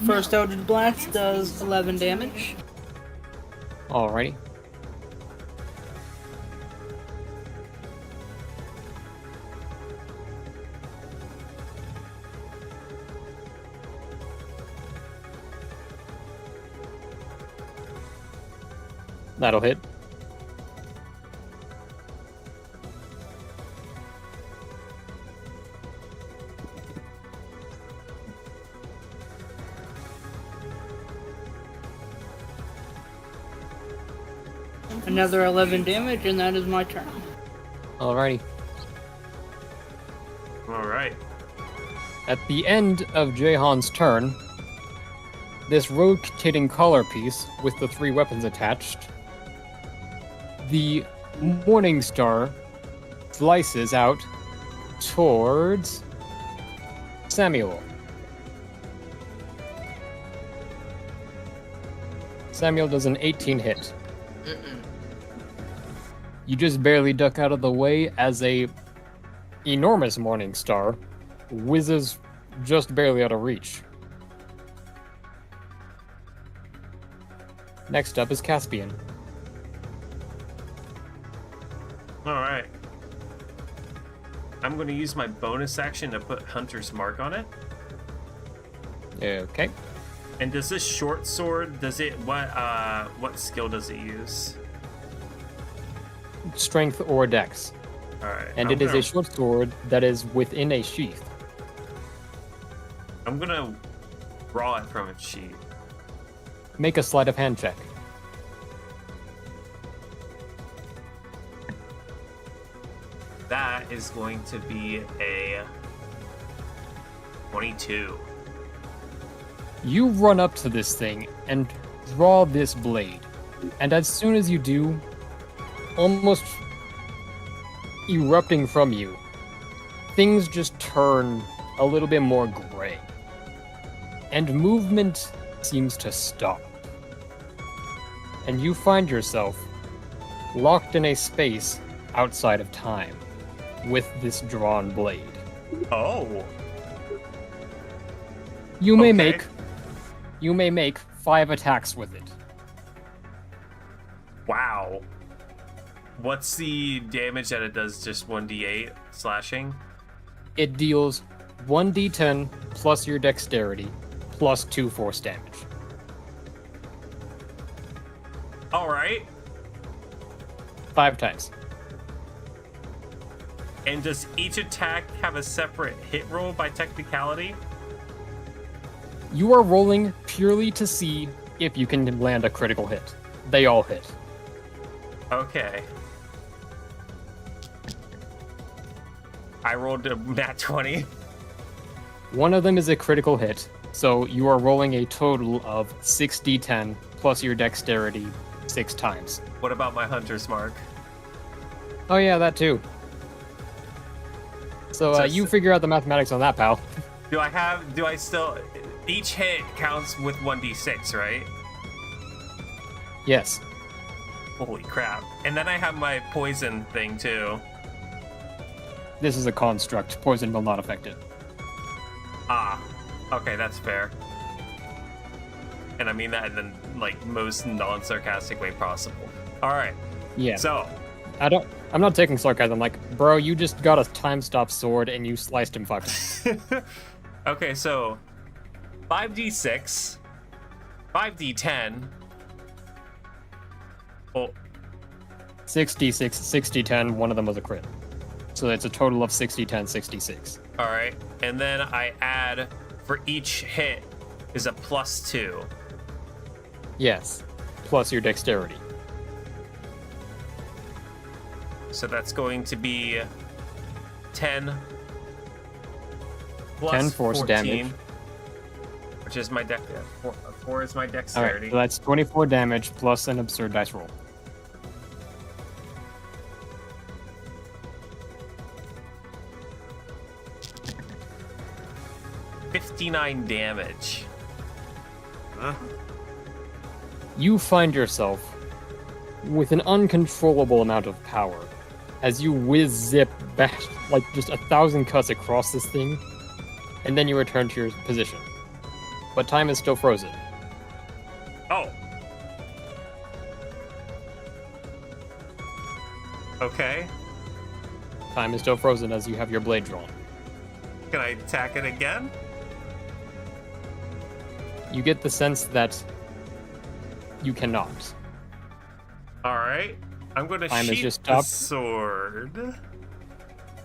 First Eldritch Blast does 11 damage.
Alrighty. That'll hit.
Another 11 damage, and that is my turn.
Alrighty.
All right.
At the end of Jahan's turn, this rotating collar piece with the 3 weapons attached, the Morning Star slices out towards Samuel. Samuel does an 18 hit. You just barely duck out of the way as a enormous Morning Star whizzes just barely out of reach. Next up is Caspian.
All right. I'm going to use my bonus action to put Hunter's Mark on it.
Okay.
And does this short sword, does it, what skill does it use?
Strength or dex.
Alright.
And it is a short sword that is within a sheath.
I'm gonna draw it from its sheath.
Make a sleight of hand check.
That is going to be a 22.
You run up to this thing and draw this blade. And as soon as you do, almost erupting from you, things just turn a little bit more gray. And movement seems to stop. And you find yourself locked in a space outside of time with this drawn blade.
Oh.
You may make 5 attacks with it.
Wow. What's the damage that it does? Just 1d8 slashing?
It deals 1d10 plus your dexterity plus 2 force damage.
All right.
5 times.
And does each attack have a separate hit roll by technicality?
You are rolling purely to see if you can land a critical hit. They all hit.
Okay. I rolled a nat 20.
One of them is a critical hit, so you are rolling a total of 6d10 plus your dexterity 6 times.
What about my Hunter's Mark?
Oh yeah, that too. So you figure out the mathematics on that, pal.
Do I still... Each hit counts with 1d6, right?
Yes.
Holy crap. And then I have my poison thing, too.
This is a construct. Poison will not affect it.
Ah, okay, that's fair. And I mean that in the like most non-sarcastic way possible. All right.
Yeah.
So,
I'm not taking sarcasm. Like, bro, you just got a time stop sword and you sliced him 5 times.
okay, so 5d6, 5d10. Oh,
66, 60, 10. One of them was a crit. So it's a total of 60, 10, 66.
all right. And then I add for each hit is a +2.
Yes. Plus your dexterity.
So that's going to be 10 plus
10 force
14,
damage.
which is my dex. 4 is my
All
dexterity.
right, so that's 24 damage plus an absurd dice roll.
$59 damage.
Huh?
You find yourself with an uncontrollable amount of power as you whiz zip back like just 1,000 cuts across this thing, and then you return to your position. But time is still frozen.
Oh. Okay.
Time is still frozen as you have your blade drawn.
Can I attack it again?
You get the sense that you cannot.
All right. I'm going to
Time has
sheath
just
the
stopped.
sword.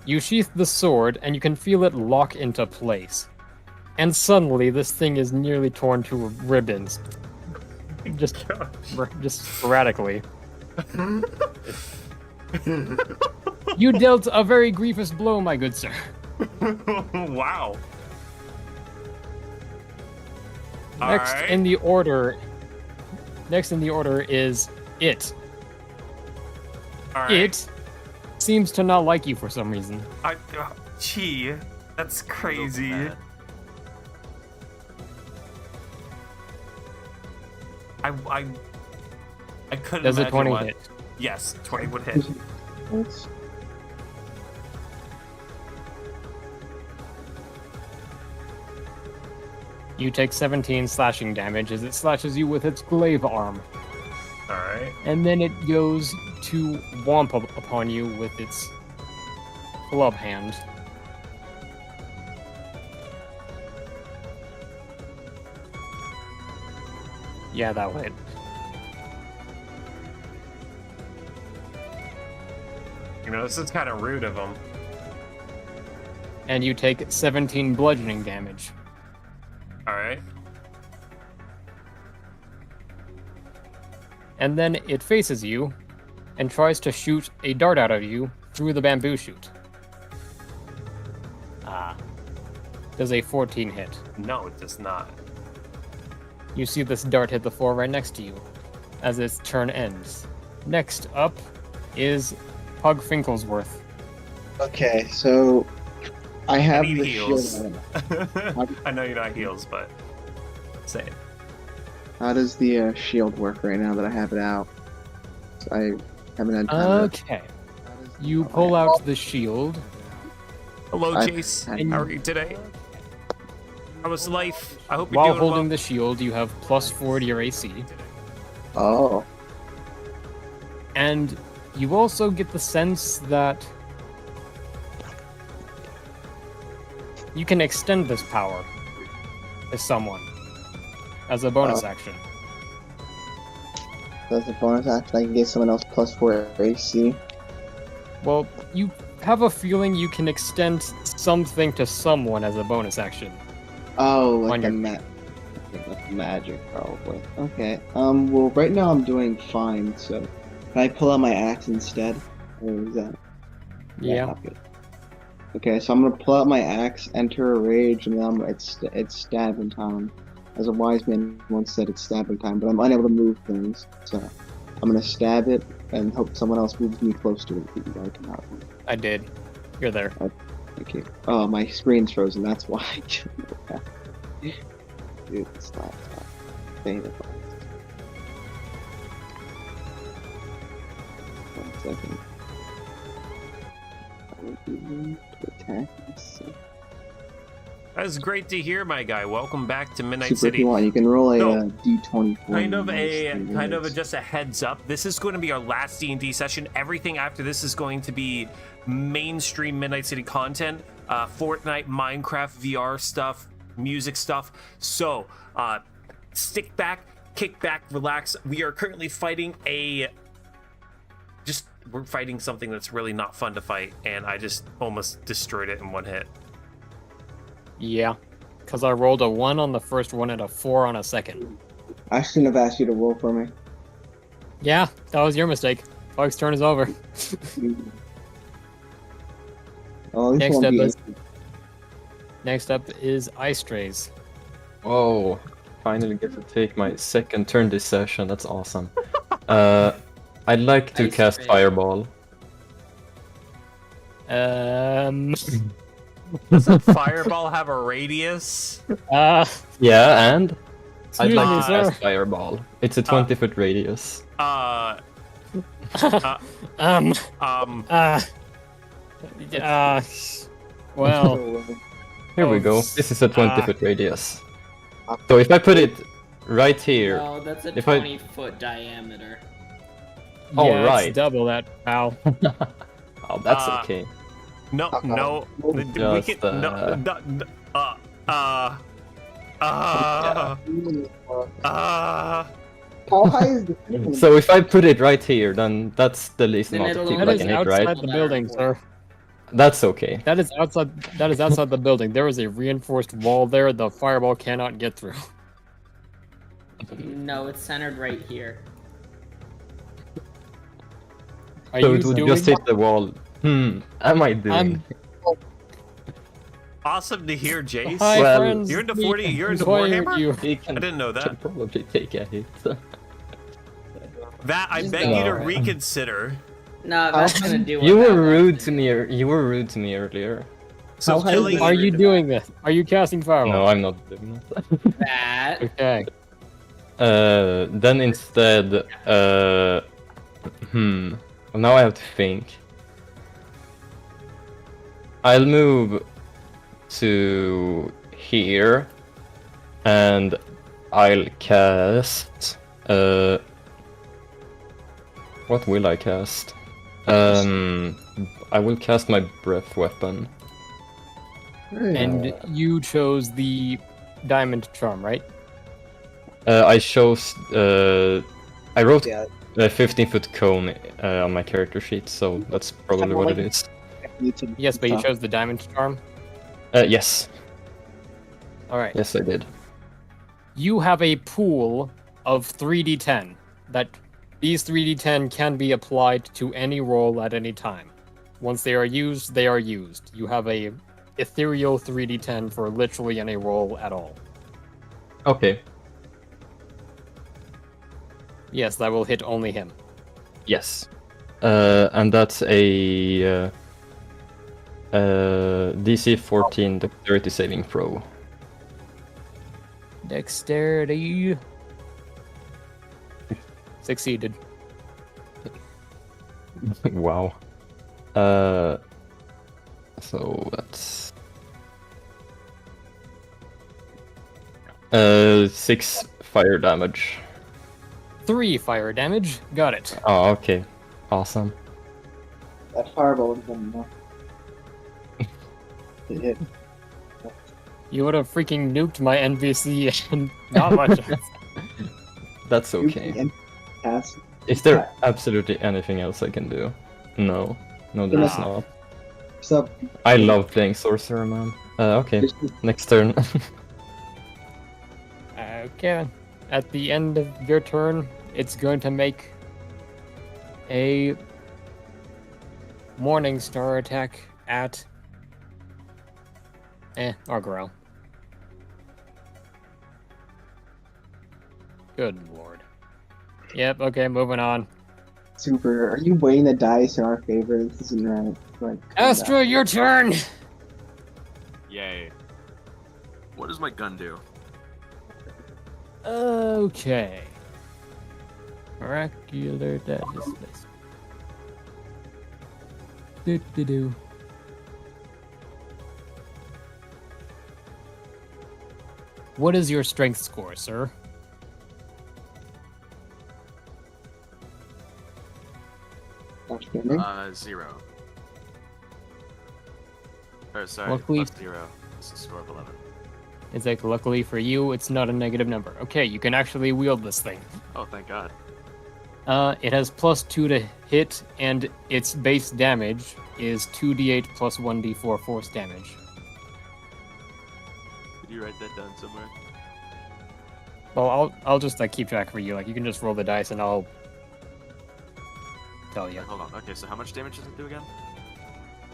You sheath the sword, and you can feel it lock into place. And suddenly, this thing is nearly torn to ribbons. Just sporadically. You dealt a very grievous blow, my good sir.
Wow.
Next
Alright.
in the order is it.
All right.
It seems to not like you for some reason.
Gee, that's crazy. I couldn't
Does a
imagine
20
what.
hit?
Yes, 20 would hit.
You take 17 slashing damage as it slashes you with its glaive arm.
All right.
And then it goes to womp upon you with its club hand. Yeah, that would hit.
You know, this is kind of rude of him.
And you take 17 bludgeoning damage.
All right.
And then it faces you and tries to shoot a dart out of you through the bamboo shoot. Does a 14 hit.
No, it does not.
You see this dart hit the floor right next to you as its turn ends. Next up is Pug Finklesworth.
Okay, so I have
need
the
heals.
shield.
I know you're not heals, but say it.
How does the shield work right now that I have it out? So I haven't had time.
Okay. You pull out the shield.
Hello,
I-
Jace.
I-
How are you today? How was life? I hope you're
While
doing
holding
well.
the shield, you have +4 to your AC.
Oh,
And you also get the sense that you can extend this power to someone as a bonus action.
that's a bonus action. I can give someone else +4 AC.
Well, you have a feeling you can extend something to someone as a bonus action.
Oh, like
On
the
your-
like magic, probably. Okay. Well, right now I'm doing fine. So, can I pull out my axe instead, or is that?
Yeah.
Okay. Okay, so I'm gonna pull out my axe, enter a rage, and then it's stabbing time. As a wise man once said, it's stabbing time, but I'm unable to move things, so I'm gonna stab it and hope someone else moves me close to it. If you guys can help me.
I did. You're there.
Thank you. Oh, my screen's frozen. That's why. Dude, stop. Dang it. 1 second. I would be willing to attack this.
That's great to hear, my guy. Welcome back to Midnight
Super, if
City.
you want, you can roll a
So,
D24.
Kind of just a heads up. This is going to be our last D&D session. Everything after this is going to be mainstream Midnight City content, Fortnite, Minecraft, VR stuff, music stuff. So, stick back, kick back, relax. We are currently fighting we're fighting something that's really not fun to fight, and I just almost destroyed it in one hit.
Yeah, because I rolled a 1 on the first one and a 4 on a second.
I shouldn't have asked you to roll for me.
Yeah, that was your mistake. Pug's turn is over.
Oh, this
Next
won't
up
be
is-
easy.
Next up is Ice Strays.
Oh, finally get to take my second turn this session. That's awesome. I'd like to
Ice
cast
Stray.
Fireball.
Doesn't Fireball have a radius?
Yeah, and I'd
Excuse
like
me,
to
sir.
cast Fireball. It's a 20-foot radius.
Well,
Here we
Oh,
go. This is a 20-foot radius. So if I put it right here,
No, that's a
If I-
20-foot diameter.
Oh,
yeah,
right.
it's double that, pal.
oh, that's
Uh,
okay.
No, no. We
Just,
can, no,
How high is the ceiling?
So if I put it right here, then that's the least
Then
amount of
it'll
people
That
I
is
can hit,
outside
right?
the building, sir.
That's okay.
That is outside. That is outside the building. There is a reinforced wall there. The fireball cannot get through.
No, it's centered right here.
Are
So
you
it would
doing
just hit the wall. Am I doing?
I'm
Awesome to hear, Jace.
Hi,
Well,
friends.
You're into
we
40. You're into
inspired
Warhammer.
you.
He
I
can,
didn't know
can
that.
probably take a hit.
That I
Just
beg
go
you to
for it.
reconsider.
No, that's gonna do it.
You were
That
rude
was-
to me. You were rude to me earlier.
So
How high is
killing.
the-
Are you doing this? Are you casting fireball?
No, I'm not doing that.
That.
Okay.
Then instead, now I have to think. I'll move to here, and I'll cast. What will I cast? I will cast my breath weapon.
And you chose the diamond charm, right?
I chose. I wrote
Yeah.
a 15-foot cone on my character sheet, so that's probably what it is.
Yes, but you chose the diamond charm.
Yes,
All right.
yes, I did.
You have a pool of 3d10 that these 3d10 can be applied to any roll at any time. Once they are used, they are used. You have a ethereal 3d10 for literally any roll at all.
Okay.
Yes, that will hit only him.
Yes. And that's a DC 14 dexterity saving throw.
Dexterity. Succeeded.
Wow. So that's 6 fire damage.
3 fire damage. Got it.
Oh, okay. Awesome.
That fireball would have been enough. To hit.
You would have freaking nuked my NPC and not much.
That's okay.
And pass.
Is there absolutely anything else I can do? No. No, there is not.
So,
I love playing Sorcerer, man. Okay, next turn.
Okay. At the end of your turn, it's going to make a Morning Star attack at Argyle. Good lord. Yep, okay, moving on.
super. Are you weighing the dice in our favor? This isn't right. Like,
Astra, your turn!
Yay. What does my gun do?
Okay. Oracular displacement. Do. What is your strength score, sir?
Outstanding.
0. Or sorry,
Luckily-
plus 0. This is a score of 11.
It's like, luckily for you, it's not a negative number. Okay, you can actually wield this thing.
Oh, thank God.
It has +2 to hit, and its base damage is 2d8 plus 1d4 force damage.
Did you write that down somewhere?
Well, I'll just like keep track for you. Like, you can just roll the dice, and I'll tell you.
Hold on. Okay, so how much damage does it do again?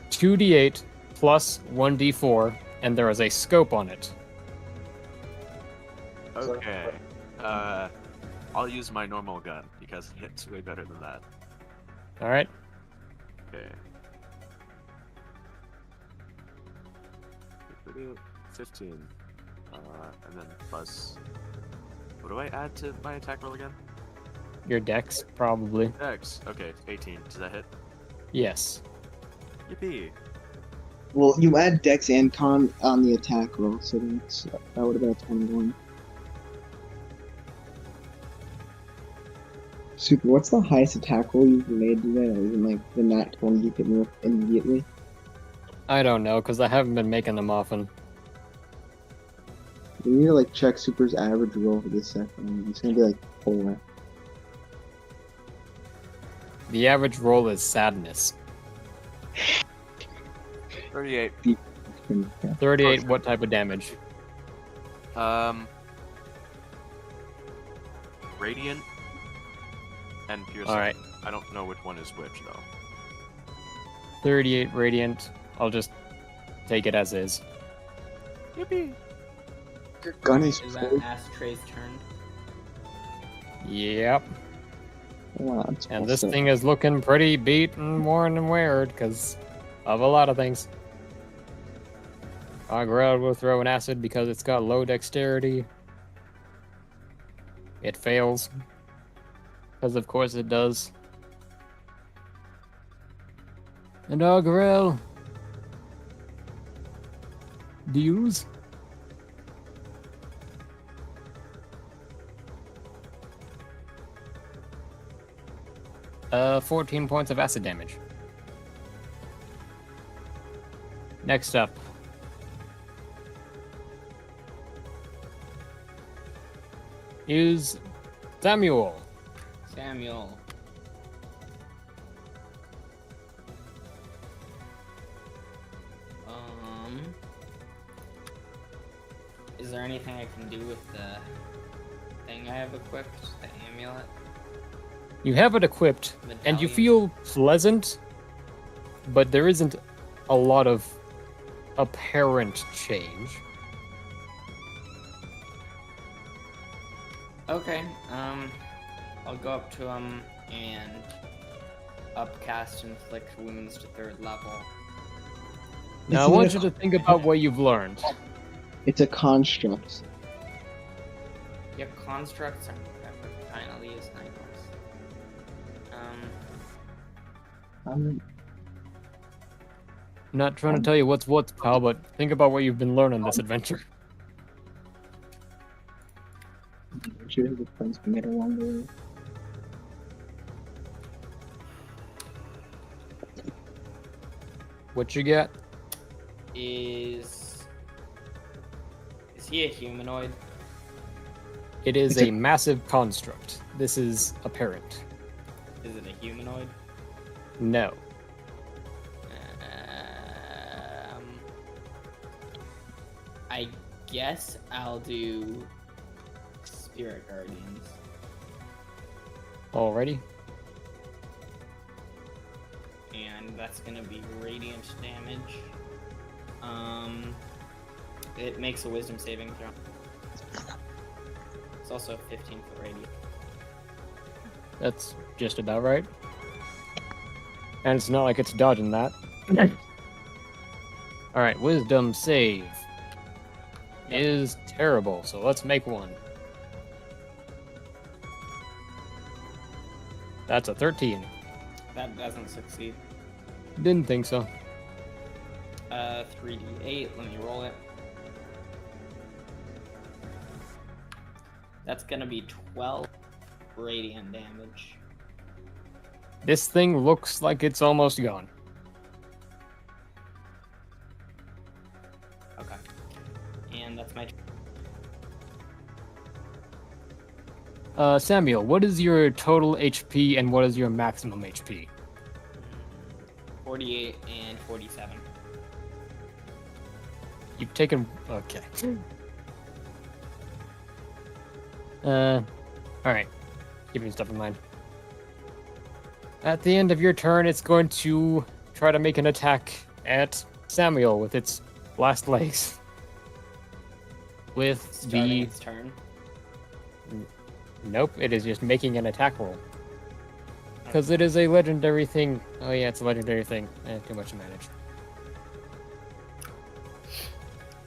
2d8 plus 1d4, and there is a scope on it.
Okay. I'll use my normal gun because it hits way better than that.
All right.
Okay. 15. And then plus. What do I add to my attack roll again?
Your dex, probably.
X. Okay, 18. Does that hit?
Yes.
Yippee.
Well, you add Dex and Con on the attack roll, so that would have been a 21. Super, what's the highest attack roll you've made today? Or even like the nat 20 you hit me with immediately?
I don't know, because I haven't been making them often.
We need to like check Super's average roll for this second. It's gonna be like 4.
The average roll is sadness.
38.
38, what type of damage?
Radiant and piercing.
Alright.
I don't know which one is which though.
38 radiant. I'll just take it as is.
Yippee.
Your gun is
Is that
full.
Ashtray's turn?
Yep.
Wow, that's
And this
awesome.
thing is looking pretty beat and worn and weird because of a lot of things. Agrel will throw an acid because it's got low dexterity. It fails. Because of course it does. And Agrel deals 14 points of acid damage. Next up. Is Samuel.
Samuel. Is there anything I can do with the thing I have equipped? The amulet?
You have it equipped, and you
Medallion?
feel pleasant, but there isn't a lot of apparent change.
Okay, I'll go up to him and upcast inflict wounds to 3rd level.
Now, I
Isn't
want
it-
you to think about what you've learned.
It's a construct.
Yeah, constructs are finally is nice.
I'm not trying to tell you what's what, pal, but think about what you've been learning this adventure.
I'm sure his friends can get along with it.
What you got?
Is he a humanoid?
It is
It's
a massive construct. This is apparent.
Is it a humanoid?
No.
I guess I'll do Spirit Guardians.
Alrighty.
And that's gonna be radiant damage. It makes a wisdom saving throw. It's also 15 for radiant.
That's just about right. And it's not like it's dodging that. Alright, wisdom save is terrible, so let's make one. That's a 13.
That doesn't succeed.
Didn't think so.
3d8, let me roll it. That's gonna be 12 radiant damage.
This thing looks like it's almost gone.
Okay. And that's my turn.
Samuel, what is your total HP and what is your maximum HP?
48 and 47.
You've taken... Okay. Alright. Keeping stuff in mind. At the end of your turn, it's going to try to make an attack at Samuel with its last legs. With
Starting its turn.
Nope, it is just making an attack roll. Because it is a legendary thing. Oh yeah, it's a legendary thing. Too much to manage.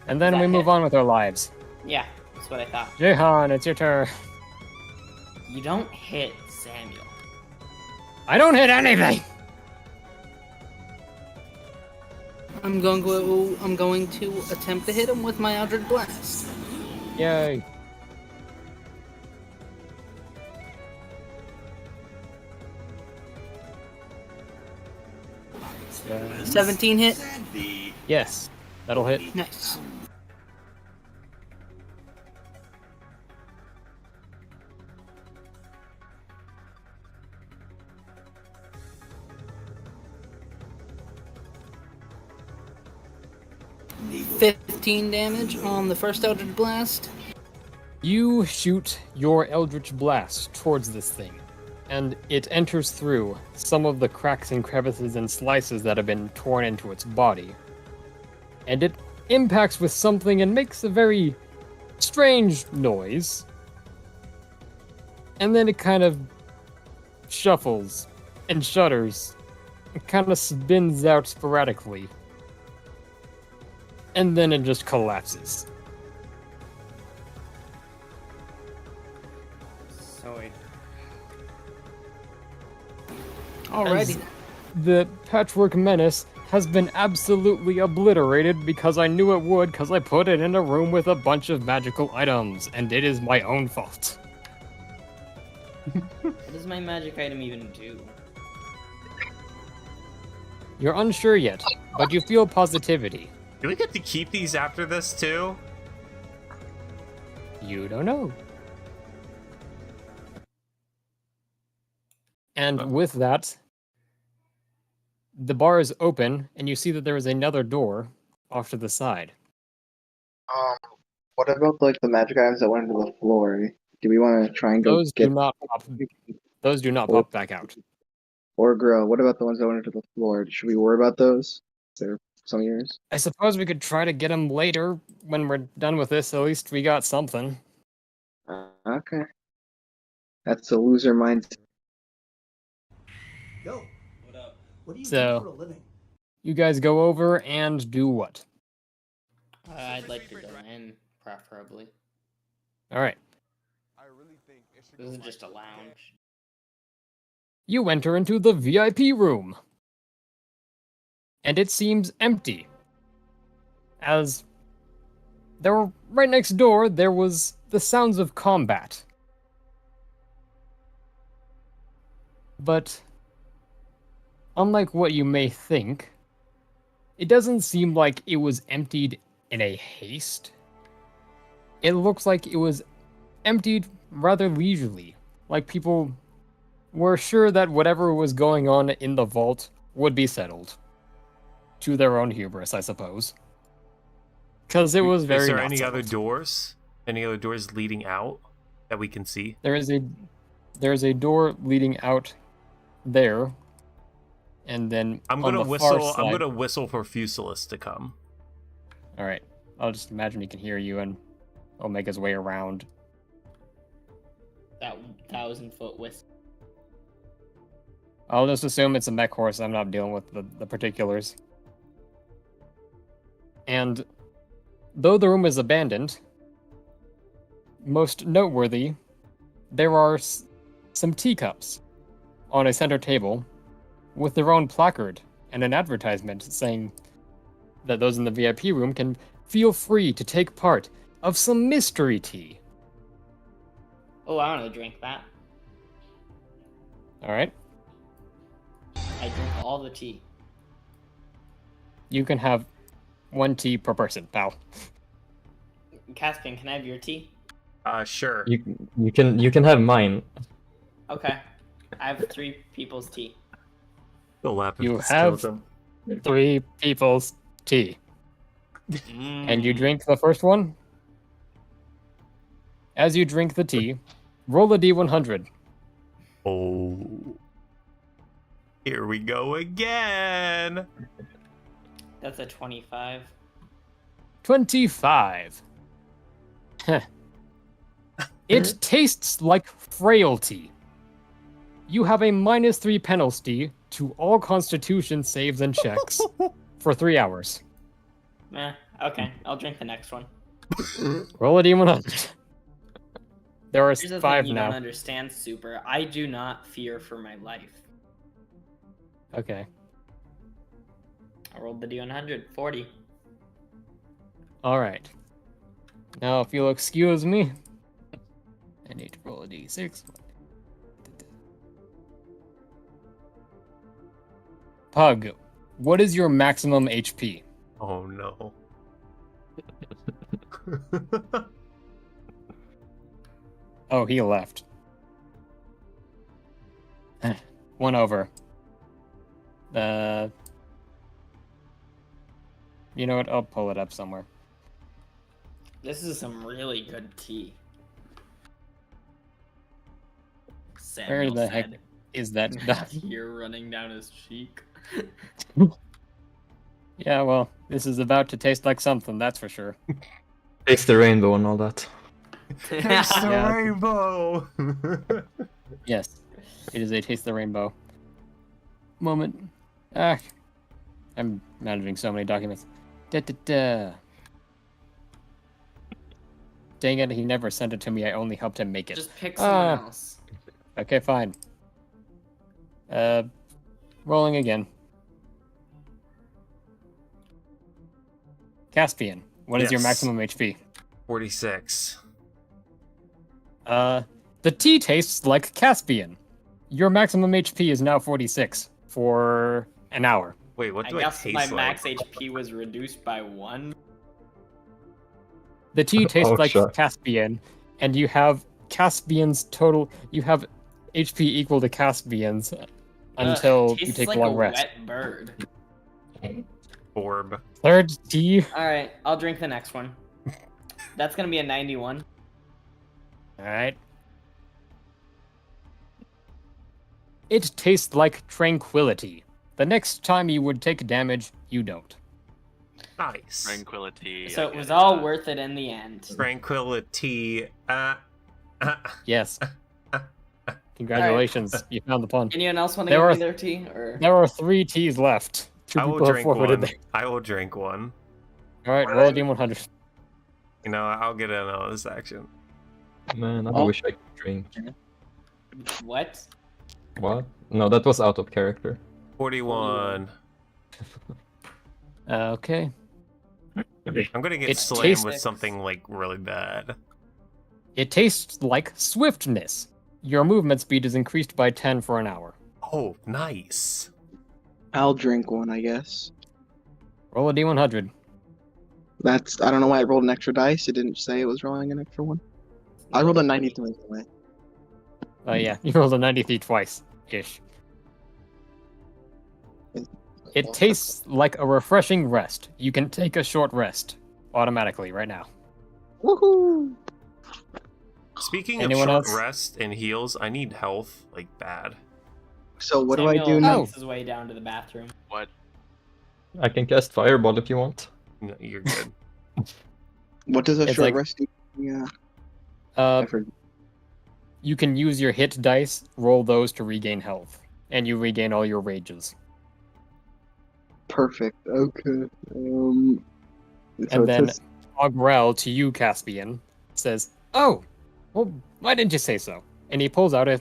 And then we move on with our lives.
Yeah, that's what I thought.
Jehan, it's your turn.
You don't hit Samuel.
I don't hit anything!
I'm going to attempt to hit him with my Eldritch Blast.
Yay. Uh,
17 hit.
yes, that'll hit.
Nice. $15 damage on the first Eldritch Blast.
You shoot your Eldritch Blast towards this thing, and it enters through some of the cracks and crevices and slices that have been torn into its body. And it impacts with something and makes a very strange noise. And then it kind of shuffles and shudders. It kind of spins out sporadically. And then it just collapses.
So wait.
Alrighty.
As the Patchwork Menace has been absolutely obliterated because I knew it would, because I put it in a room with a bunch of magical items, and it is my own fault.
What does my magic item even do?
You're unsure yet, but you feel positivity.
Do we get to keep these after this too?
You don't know. And with that, the bar is open, and you see that there is another door off to the side.
What about like the magic items that went into the floor? Do we want to try and go
Those
get
do not pop. Those do not
Or-
pop back out.
or grow? What about the ones that went into the floor? Should we worry about those? Is there some of yours?
I suppose we could try to get them later when we're done with this. At least we got something.
Okay. That's a loser mindset.
Yo, what up? What do you
So-
do for a living?
You guys go over and do what?
I'd like to go in, preferably.
All right.
This is just a lounge.
You enter into the VIP room. And it seems empty. As there were right next door, there was the sounds of combat. But unlike what you may think, it doesn't seem like it was emptied in a haste. It looks like it was emptied rather leisurely, like people were sure that whatever was going on in the vault would be settled. To their own hubris, I suppose. Because it was very
Is there
not
any
settled.
other doors? Any other doors leading out that we can see?
There is a door leading out there, and then
I'm
on
gonna
the far
whistle. I'm
side-
gonna whistle for Fusilus to come.
All right, I'll just imagine he can hear you, and he'll make his way around.
That 1,000-foot whistle.
I'll just assume it's a mech horse. I'm not dealing with the particulars. And though the room is abandoned, most noteworthy, there are some teacups on a center table with their own placard and an advertisement saying that those in the VIP room can feel free to take part of some mystery tea.
Oh, I want to drink that.
All right.
I drink all the tea.
You can have 1 tea per person, pal.
Caspian, can I have your tea?
Sure.
You can have mine.
Okay. I have 3 people's tea.
The lapis
You
killed
have
him.
3 people's tea. And you drink the first one? As you drink the tea, roll a d100.
Oh. Here we go again.
That's a 25.
25. Heh. It tastes like frailty. You have a -3 penalty to all constitution saves and checks for 3 hours.
Okay, I'll drink the next one.
Roll a d100. There are
Here's the
5
thing you
now.
don't understand, Super. I do not fear for my life.
Okay.
I rolled the D100. 40.
Alright. Now, if you'll excuse me, I need to roll a d6. Pug, what is your maximum HP?
Oh no.
Oh, he left. 1 over. You know what? I'll pull it up somewhere.
This is some really good tea.
Where
Samuel
the heck
said,
is that dot?
tear running down his cheek.
Yeah, well, this is about to taste like something, that's for sure.
Taste the rainbow and all that.
It's the
Yeah.
rainbow.
Yes, it is a taste the rainbow moment. Ah, I'm managing so many documents. Da. Dang it, he never sent it to me. I only helped him make it.
Just pick someone else.
Okay, fine. Rolling again. Caspian, what is your
Yes.
maximum HP?
46.
The tea tastes like Caspian. Your maximum HP is now 46 for an hour.
Wait, what
I
do I
guess
taste
my
like?
max HP was reduced by 1.
The tea tastes
Oh,
like
sure.
Caspian, and you have Caspian's total. You have HP equal to Caspian's until you
tastes
take
like
a long
a
rest.
wet bird.
Orb.
Third tea.
Alright, I'll drink the next one. That's gonna be a 91.
All right. It tastes like tranquility. The next time you would take damage, you don't.
Nice.
Tranquility.
So
I
it was
get
all worth it in the end.
Tranquility.
Yes. Congratulations, you found the pun.
Anyone else want to
There
give
are-
me their tea? Or
There are 3 teas left. 2
I will
people have
drink
forfeited
one.
them.
I will drink one.
All right, roll a d100.
You know, I'll get in on this action.
Man, I
Oh.
wish I could drink.
what?
What? No, that was out of character.
41.
Okay.
I'm gonna get
It
slammed
tastes-
with something like really bad.
It tastes like swiftness. Your movement speed is increased by 10 for an hour.
Oh, nice.
I'll drink one, I guess.
Roll a d100.
That's I don't know why I rolled an extra dice. It didn't say it was rolling an extra one. I rolled a 93 anyway.
Yeah, you rolled a 93 twice ish. It tastes like a refreshing rest. You can take a short rest automatically right now.
Woohoo!
Speaking
Anyone
of short
else?
rest and heals, I need health like bad.
So what do I
Samuel
do now?
makes his way down to the bathroom.
What?
I can cast Fireball if you want.
No, you're good.
What does a
It's
short
like-
rest do? Yeah,
Uh,
I forgot.
you can use your hit dice, roll those to regain health, and you regain all your rages.
Perfect. Okay.
And
it
then
says-
Ogrel to you, Caspian, says, "Oh, well, why didn't you say so?" And he pulls out a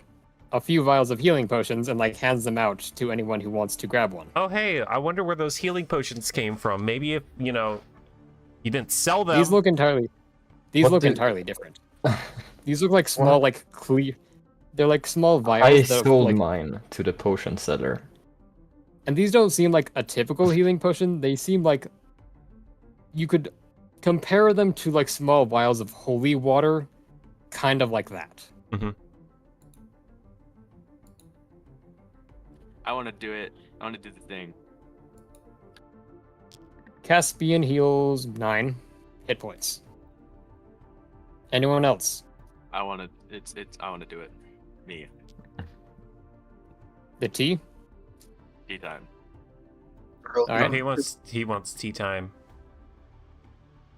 few vials of healing potions and like hands them out to anyone who wants to grab one.
Oh, hey, I wonder where those healing potions came from. Maybe if, you know, you didn't sell them.
These look entirely
What did-
entirely different. These look like small, like clear. They're like small vials.
I
that
sold
like,
mine to the potion seller.
And these don't seem like a typical healing potion. They seem like you could compare them to like small vials of holy water, kind of like that.
I want to do it. I want to do the thing.
Caspian heals 9 hit points. Anyone else?
I want to. It's. I want to do it. Me.
The tea?
Tea time.
All right.
He wants tea time.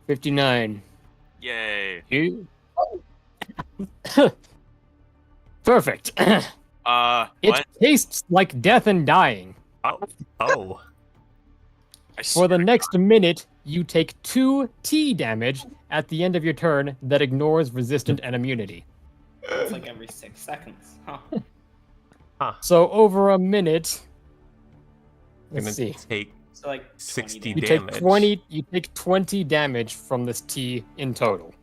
59.
Yay.
You? Perfect. It
What?
tastes like death and dying.
Oh.
For the next minute, you take 2 tea damage at the end of your turn that ignores resistant and immunity.
It's like every 6 seconds. Huh.
So over a minute, let's
Gonna
see.
take
So like
60
You
damage.
take 20. You take 20 damage from this tea in total.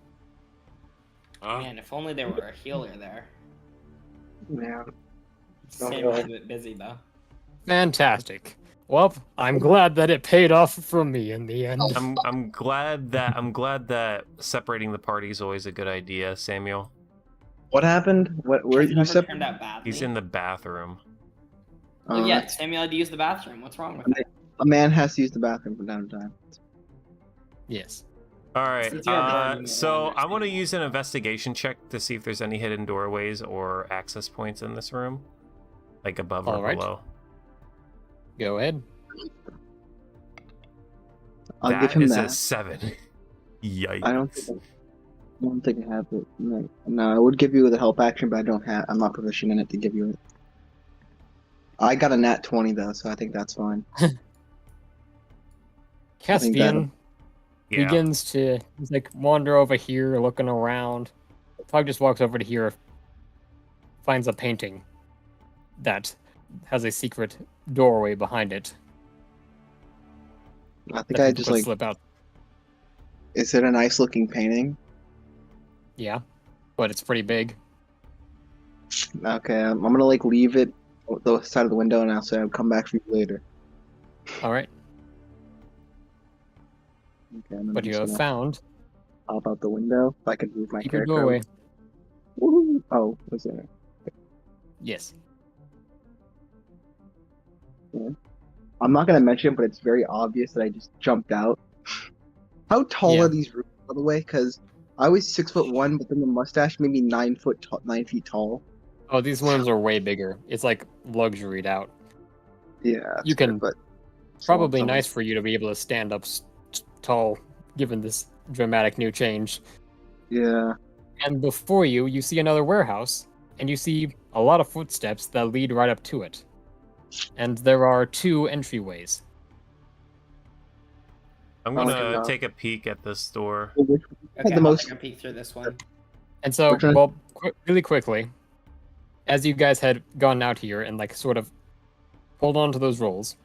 Man, if only there were a healer there.
Yeah.
Samuel's a bit busy though.
Fantastic. Well, I'm glad that it paid off for me in the end.
I'm glad that separating the party is always a good idea, Samuel.
What happened? Where
Has it
you
ever
said?
turned out badly?
He's in the bathroom.
Well, yeah, Samuel had to use the bathroom. What's wrong with that?
A man has to use the bathroom from time to time.
Yes.
All right.
Since you are burning it,
So I want to
understandable.
use an investigation check to see if there's any hidden doorways or access points in this room, like above or
All right.
below.
Go ahead.
I'll
That
give him
is
that.
a 7. Yikes.
I don't think I have it. No, I would give you the help action, but I'm not proficient in it to give you it. I got a nat 20 though, so I think that's fine.
Caspian
Yeah.
begins to like wander over here, looking around. Pug just walks over to here, finds a painting that has a secret doorway behind it.
I think
that
I
people
just
could
like.
slip out.
Is it a nice looking painting?
Yeah, but it's pretty big.
Okay, I'm gonna like leave it on the side of the window, and I'll say I'll come back for you later.
All right,
Okay, and then
but
I'm
you
just
have
gonna
found
hop out the window if I could move my
secret
character.
doorway.
Woo! Oh, was there?
Yes.
I'm not gonna mention it, but it's very obvious that I just jumped out. How tall
Yeah.
are these rooms, by the way? Because I was 6'1", but then the mustache made me 9 feet tall.
Oh, these rooms are way bigger. It's like luxuried out.
Yeah,
You
that's fair,
can-
but
Probably
someone-
nice for you to be able to stand up tall, given this dramatic new change.
Yeah,
And before you, you see another warehouse, and you see a lot of footsteps that lead right up to it. And there are 2 entryways.
I'm
Oh,
gonna
okay.
take a peek at this door.
which
Okay,
the
I'll
most-
take a peek through this one.
And so,
Which one?
well, really quickly, as you guys had gone out here and like sort of hold on to those rolls,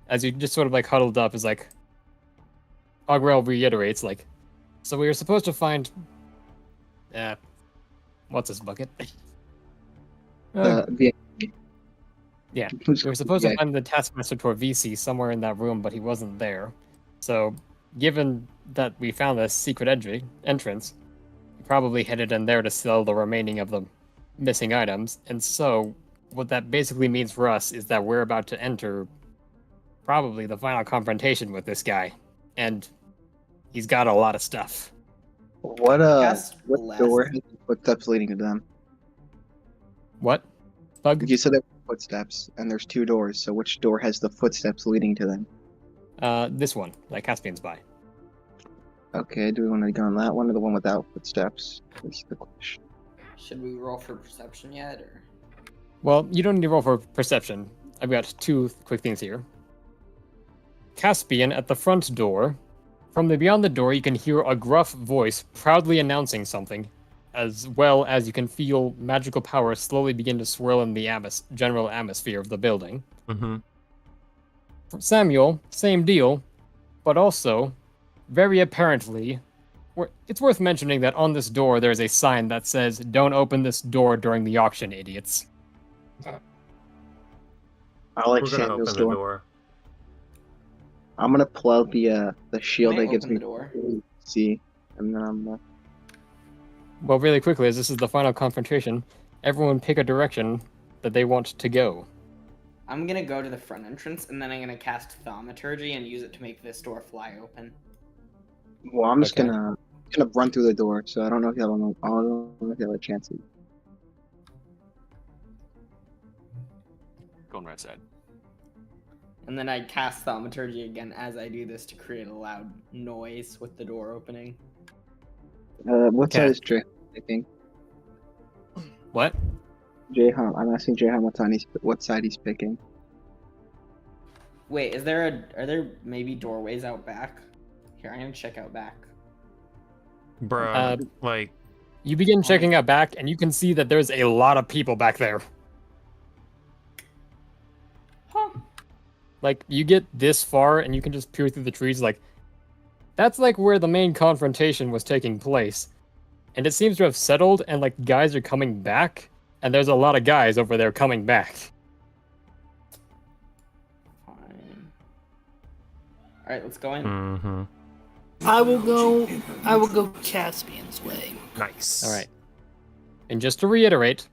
as you just sort of like huddled up, is like Ogrel reiterates, like, so we were supposed to find, what's this bucket?
the
Yeah, we were supposed to find the Taskmaster Torvisi somewhere in that room, but he wasn't there. So, given that we found this secret entrance, we probably headed in there to sell the remaining of the missing items. And so, what that basically means for us is that we're about to enter probably the final confrontation with this guy. And he's got a lot of stuff.
What
Guess
what
less.
door has the footsteps leading to them?
What? Bug?
You said there were footsteps, and there's 2 doors. So which door has the footsteps leading to them?
This one, like Caspian's by.
Okay, do we want to go on that one or the one without footsteps? That's the question.
Should we roll for perception yet, or?
Well, you don't need to roll for perception. I've got 2 quick things here. Caspian at the front door. From beyond the door, you can hear a gruff voice proudly announcing something, as well as you can feel magical power slowly begin to swirl in the general atmosphere of the building.
Mm-hmm.
For Samuel, same deal, but also, very apparently, it's worth mentioning that on this door there's a sign that says, "Don't open this door during the auction, idiots."
I like
We're gonna
Samuel's
open the
door.
door.
I'm gonna pull out the shield
Can I
that gives
open
me
the door?
see, and then
Well, really quickly, as this is the final confrontation, everyone pick a direction that they want to go.
I'm gonna go to the front entrance, and then I'm gonna cast Thaumaturgy and use it to make this door fly open.
well, I'm just
Okay.
gonna run through the door. So I don't know if you'll have a chance.
Going right side.
And then I cast Thaumaturgy again as I do this to create a loud noise with the door opening.
What
Okay.
side is Jay? I think
What?
I'm asking Jay what side he's picking.
Wait, are there maybe doorways out back? Here, I'm gonna check out back.
Bruh, like,
You begin checking out back, and you can see that there's a lot of people back there.
Huh.
Like, you get this far, and you can just peer through the trees, like, that's like where the main confrontation was taking place. And it seems to have settled, and like, guys are coming back, and there's a lot of guys over there coming back.
Fine. Alright, let's go in.
mm-hmm.
I will go Caspian's way.
Nice.
Alright. And just to reiterate,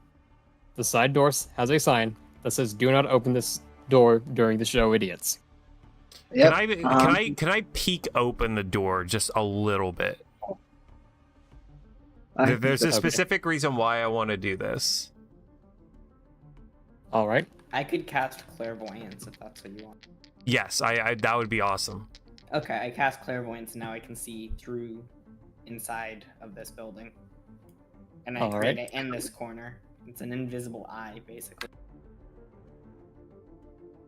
the side door has a sign that says, "Do not open this door during the show, idiots."
Yep.
Can I peek open the door just a little bit? There's a specific reason why I want to do this.
Alright.
I could cast Clairvoyance if that's what you want.
Yes, I that would be awesome.
Okay, I cast Clairvoyance, and now I can see through inside of this building. And I create it in this corner. It's an invisible eye, basically.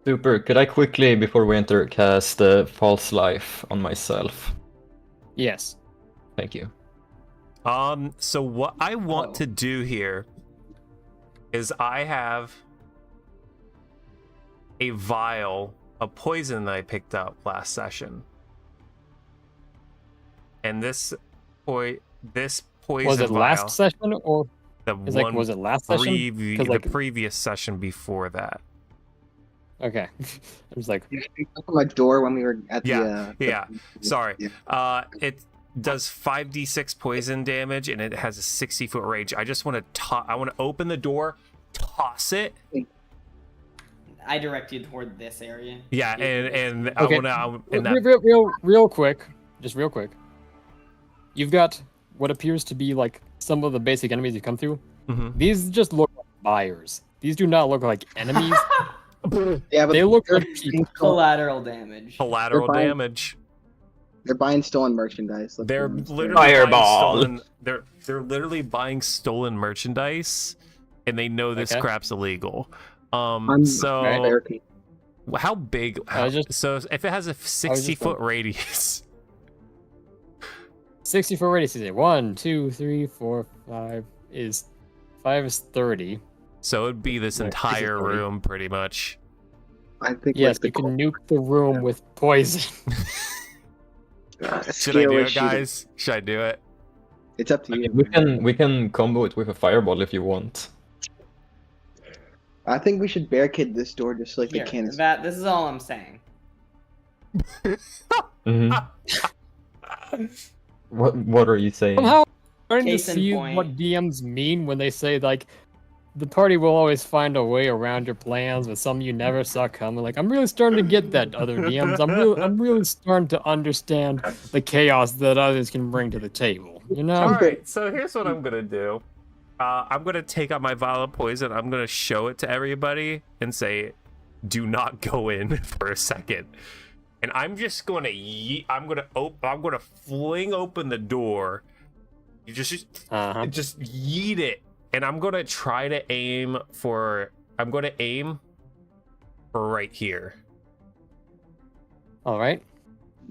Super. Could I quickly, before we enter, cast False Life on myself?
Yes.
Thank you.
So what I want to do here is I have a vial of poison that I picked up last session. And this poison
Was it
vial,
last session, or was it last session?
the previous session before that.
Okay. I was like,
You opened my door when we were at
Sorry.
Yeah.
It does 5d6 poison damage, and it has a 60-foot range. I just want to open the door, toss it.
I direct you toward this area.
Yeah, and
okay.
I want to.
Real quick. You've got what appears to be like some of the basic enemies you come through.
Mm-hmm.
These just look like buyers. These do not look like enemies.
Yeah, but
they look like people.
Collateral damage.
Damage.
They're buying stolen merchandise.
They're literally
Fireball.
They're literally buying stolen merchandise, and they know this crap's illegal. So how big? So if it has a 60-foot radius.
60-foot radius is 1, 2, 3, 4, 5 is 5 is 30.
So it'd be this entire room, pretty much.
I think.
Yes, you can nuke the room with poison.
Should I do it, guys? Should I do it?
It's up to you.
We can combo it with a fireball if you want.
I think we should barricade this door just like
Here,
the cannons.
this is all I'm saying.
What are you saying?
Somehow, I'm starting to
Case in
see
point.
what DMs mean when they say like, the party will always find a way around your plans, but some you never saw coming. Like, I'm really starting to get that, other DMs. I'm really starting to understand the chaos that others can bring to the table. You know?
All right. So here's what I'm gonna do. I'm gonna take out my vial of poison. I'm gonna show it to everybody and say, "Do not go in for a second." And I'm just gonna I'm gonna fling open the door. You just yeet it. And I'm gonna try to aim for right here.
All right.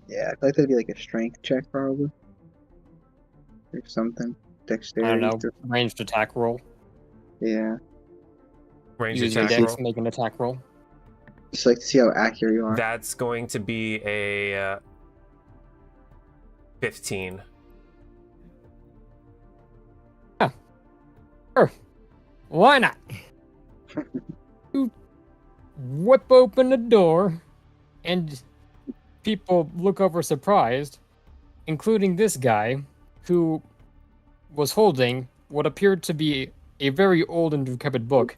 Yeah, I feel like that'd be like a strength check probably, or something. Dexterity.
I don't know. Ranged attack roll.
Yeah.
Ranged
Use your
attack
dex
roll.
to make an attack roll.
Just like to see how accurate you are.
That's going to be a 15.
Sure. Why not? You whip open the door, and people look over surprised, including this guy, who was holding what appeared to be a very old and decrepit book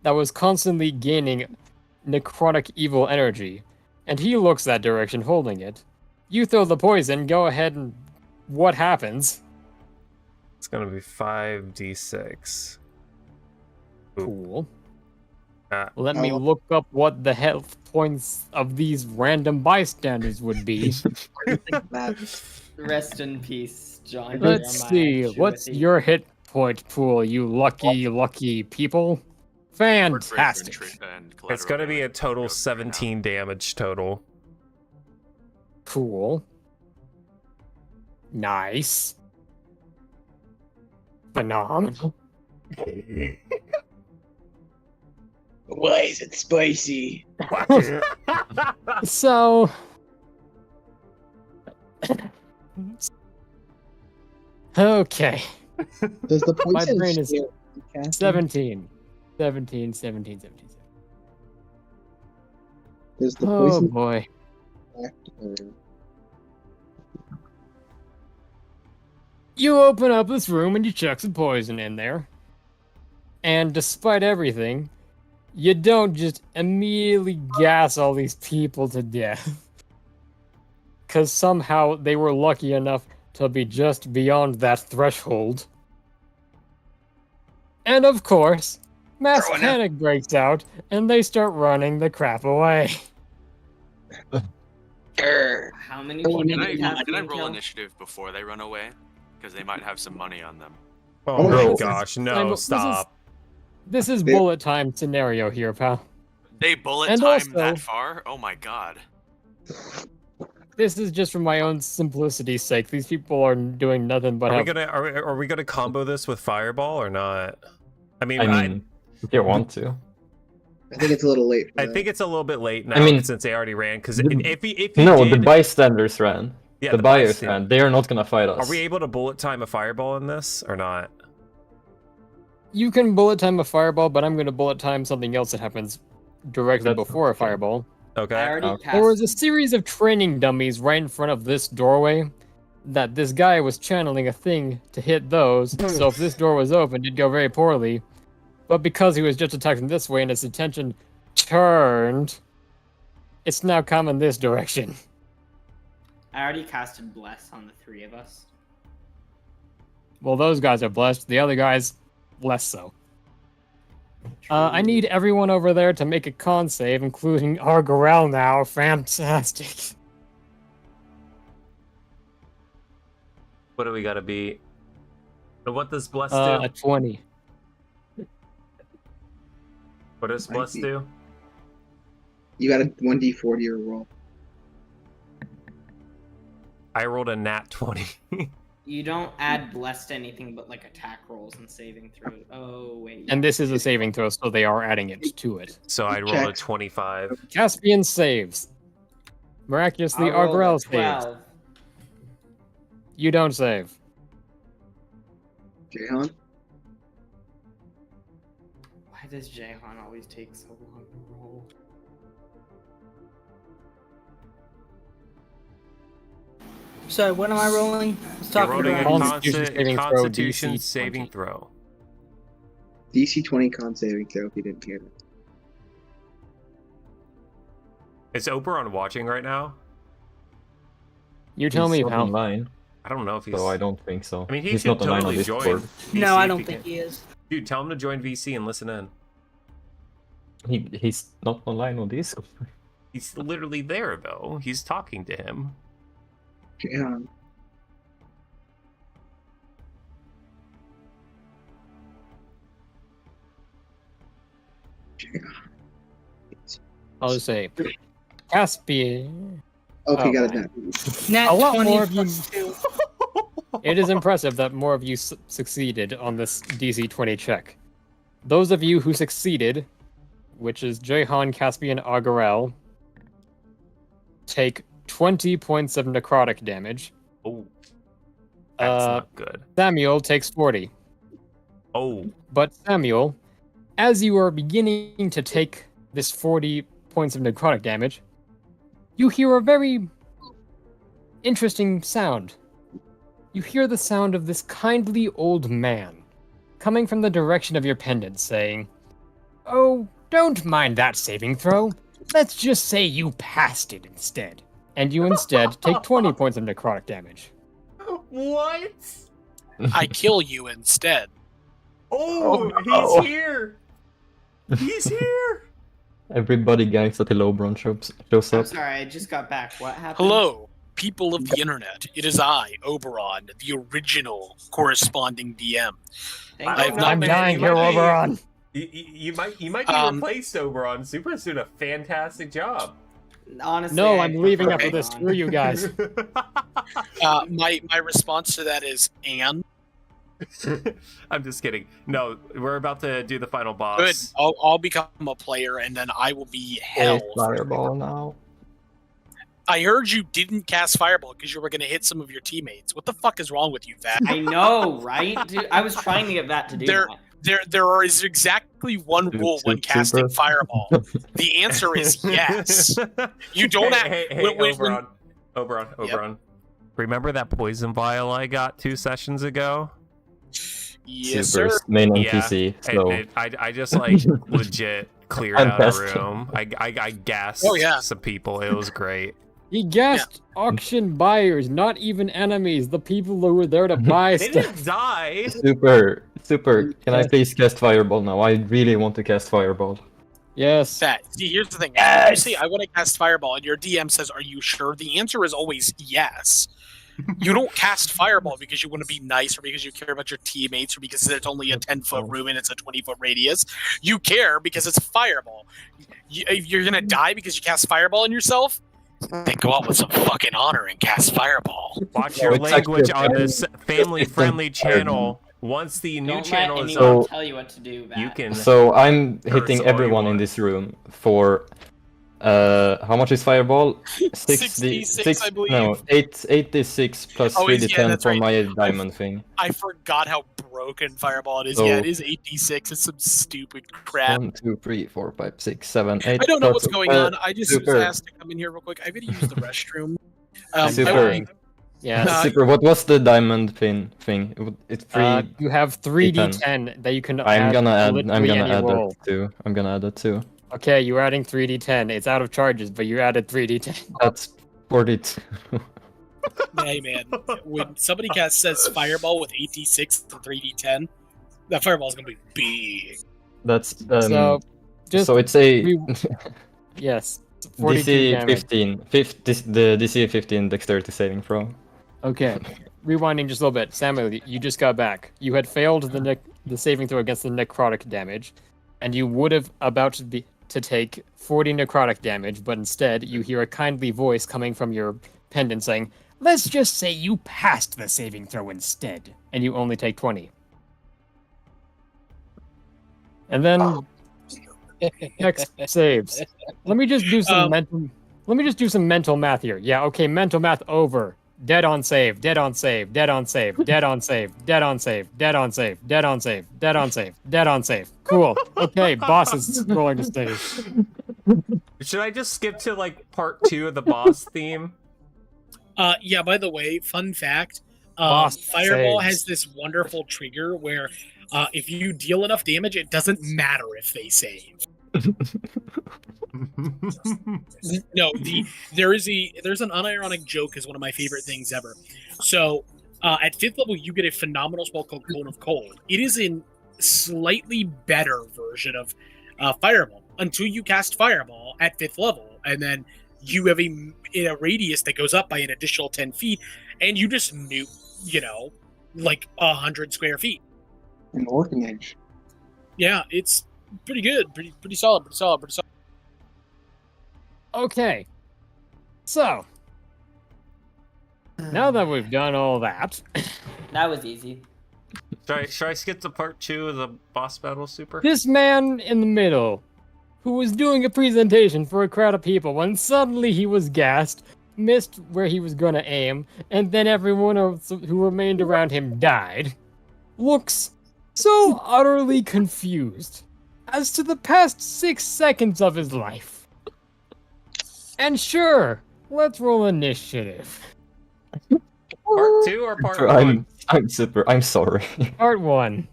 that was constantly gaining necrotic evil energy. And he looks that direction holding it. You throw the poison, go ahead, and what happens?
It's gonna be 5d6.
Cool.
Uh,
Let me look up what the health points of these random bystanders would be.
Rest in peace, John.
Let's see, what's your hit point pool, you lucky people? Fantastic.
It's gonna be a total 17 damage total.
Cool. Nice. Phenomenal.
Why is it spicy?
So... okay.
Does the
My
poison
brain is
still cast?
17. 17.
Does the
Oh
poison
boy.
act, or...
You open up this room and you chuck some poison in there. And despite everything, you don't just immediately gas all these people to death. Because somehow they were lucky enough to be just beyond that threshold. And of course, mass panic breaks out and they start running the crap away.
How many people
Can
did
I
Caspian
roll
kill?
initiative before they run away? Because they might have some money on them.
Oh
my
my gosh, no, stop.
This is bullet time scenario here, pal.
They bullet
And
time
also-
that far? Oh my god.
This is just for my own simplicity's sake. These people are doing nothing but
Are we gonna combo this with fireball or not? I mean,
if you want to.
I think it's a little late. For
I
that.
think it's a little bit late now
I mean,
since they already ran. Because
the-
if he
No,
did,
the bystanders ran.
Yeah,
the
the
buyers
bystander-
ran. They are not gonna fight us.
are we able to bullet time a fireball in this or not?
You can bullet time a fireball, but I'm going to bullet time something else that happens directly
That's
before a
okay.
fireball.
Okay.
I already cast.
There was a series of training dummies right in front of this doorway that this guy was channeling a thing to hit those, so if this door was open, it'd go very poorly. But because he was just attacking this way and his attention turned, it's now coming this direction.
I already casted Bless on the three of us.
Well, those guys are blessed. The other guys, less so. I need everyone over there to make a con save, including Argarel now. Fantastic.
What do we gotta be? What does Bless
A
do?
20.
What does Bless do?
You got a 1d40 or roll.
I rolled a nat 20.
You don't add Bless to anything but like attack rolls and saving throws. Oh, wait.
And this is a saving throw, so they are adding it to it.
So I rolled a 25.
Caspian saves. Miraculously,
I rolled a
Argarel saves.
12.
You don't save.
Jehan?
Why does Jehan always take so long to roll?
So what am I rolling? I was
You're
talking
rolling a
about.
Constitution saving throw,
Constitution
DC
saving
20.
throw.
DC 20 con saving throw if you didn't hear that.
Is Oberon watching right now?
You tell
He's
me,
not
pal.
online,
I don't know if he's.
so I don't think so.
I mean, he
he's
should
not online on
totally
Discord.
join. VC
No, I
if
don't
he
think
can.
he is.
Dude, tell him to join VC and listen in.
He's not online on Discord.
He's literally there though. He's talking to him.
Jehan.
I'll just say, Caspian.
Okay,
Oh,
got
man.
it.
Nat
A lot
20
more of you-
plus 2.
It is impressive that more of you succeeded on this DC 20 check. Those of you who succeeded, which is Jehan, Caspian, Argarel, take 20 points of necrotic damage.
Oh, that's not good.
Samuel takes 40.
Oh,
But Samuel, as you are beginning to take this 40 points of necrotic damage, you hear a very interesting sound. You hear the sound of this kindly old man coming from the direction of your pendant saying, "Oh, don't mind that saving throw. Let's just say you passed it instead." And you instead take 20 points of necrotic damage.
what?
I kill you instead.
Oh,
Oh.
he's here. He's here.
Everybody gangs until Oberon shows
I'm
up.
sorry, I just got back. What happened?
Hello, people of the internet. It is I, Oberon, the original corresponding DM.
Thank
I
you.
don't know,
I'm
man.
dying
You
here,
might be-
Oberon.
You might be replaced, Oberon. Super's doing a fantastic job.
Honestly,
No,
I
I'm leaving
prefer
after this.
Ron.
Screw you guys.
My response to that is and
I'm just kidding. No, we're about to do the final boss.
good. I'll become a player and then I will be hell.
Hey, Fireball now.
I heard you didn't cast Fireball because you were going to hit some of your teammates. What the fuck is wrong with you, Vat?
I know, right? Dude, I was trying to get that to do
There-
that.
There is exactly one rule when casting
Super.
Fireball. The answer is yes. You don't have.
Hey,
when-
Oberon. Remember that poison vial I got 2 sessions ago?
Yes,
Super's
sir.
main
Yeah,
NPC. So
I just like legit cleared out a
Fantastic.
room. I gassed
Oh, yeah.
some people. It was great.
He guessed auction buyers, not even enemies, the people who were there to buy
They
stuff.
didn't die.
Super. Can I please cast Fireball now? I really want to cast Fireball.
Yes.
That. See, here's the thing.
Yes!
You say, I want to cast Fireball, and your DM says, are you sure? The answer is always yes. You don't cast Fireball because you want to be nice or because you care about your teammates or because it's only a 10-foot room and it's a 20-foot radius. You care because it's Fireball. If you're going to die because you cast Fireball on yourself, then go out with some fucking honor and cast Fireball.
Watch
No,
your
it's
language
actually
on
a
this family-friendly
it's
channel. Once the new
Don't
channel
let
is
anyone
up,
So-
tell you what to do, Vat.
you can.
So I'm
Curse
hitting
all
everyone
you
in
want.
this room for how much is Fireball?
66, I believe.
No, 8d6 plus
Oh,
3d10
yeah, that's
for
right.
my diamond thing.
I forgot how broken Fireball it is.
So-
Yeah, it is 8d6. It's some stupid crap.
1, 2, 3, 4, 5, 6, 7, 8.
I don't know what's
total.
going on. I just was
Super.
asked to come in here real quick. I gotta use the restroom.
Super.
Yes.
Super. What was the diamond thing? It's 3.
You have 3d10 that you can
I'm
add
gonna
to
add. I'm
literally
gonna
any
add
roll.
that too. I'm gonna add that too.
Okay, you're adding 3d10. It's out of charges, but you added 3d10.
That's 42.
Hey man, when somebody says Fireball with 8d6 and 3d10, that Fireball's gonna be big.
That's
So, just
so it's a
re- yes, 42
DC
damage.
15. The DC 15 dexterity saving throw.
Okay, rewinding just a little bit. Samuel, you just got back. You had failed the saving throw against the necrotic damage, and you would have about to take 40 necrotic damage, but instead you hear a kindly voice coming from your pendant saying, "Let's just say you passed the saving throw instead," and you only take 20. And then next saves. Let me just do some mental math here. Yeah, okay, mental math over. Dead on save, dead on save, dead on save, dead on save, dead on save, dead on save, dead on save, dead on save, dead on save. Cool. Okay, boss is rolling to stage.
Should I just skip to like part 2 of the boss theme?
Yeah, by the way, fun fact,
Boss
Fireball
saves.
has this wonderful trigger where if you deal enough damage, it doesn't matter if they save. No, there's an unironic joke is one of my favorite things ever. So at 5th level, you get a phenomenal spell called Cone of Cold. It is a slightly better version of Fireball until you cast Fireball at 5th level, and then you have a radius that goes up by an additional 10 feet, and you just nuke, like 100 square feet.
An orphanage.
Yeah, it's pretty good, pretty solid.
Okay. So, now that we've done all that,
That was easy.
Should I skip to part 2 of the boss battle, Super?
this man in the middle, who was doing a presentation for a crowd of people, when suddenly he was gassed, missed where he was going to aim, and then everyone else who remained around him died, looks so utterly confused as to the past 6 seconds of his life. And sure, let's roll initiative.
Part 2 or part 1?
I'm sorry.
Part 1.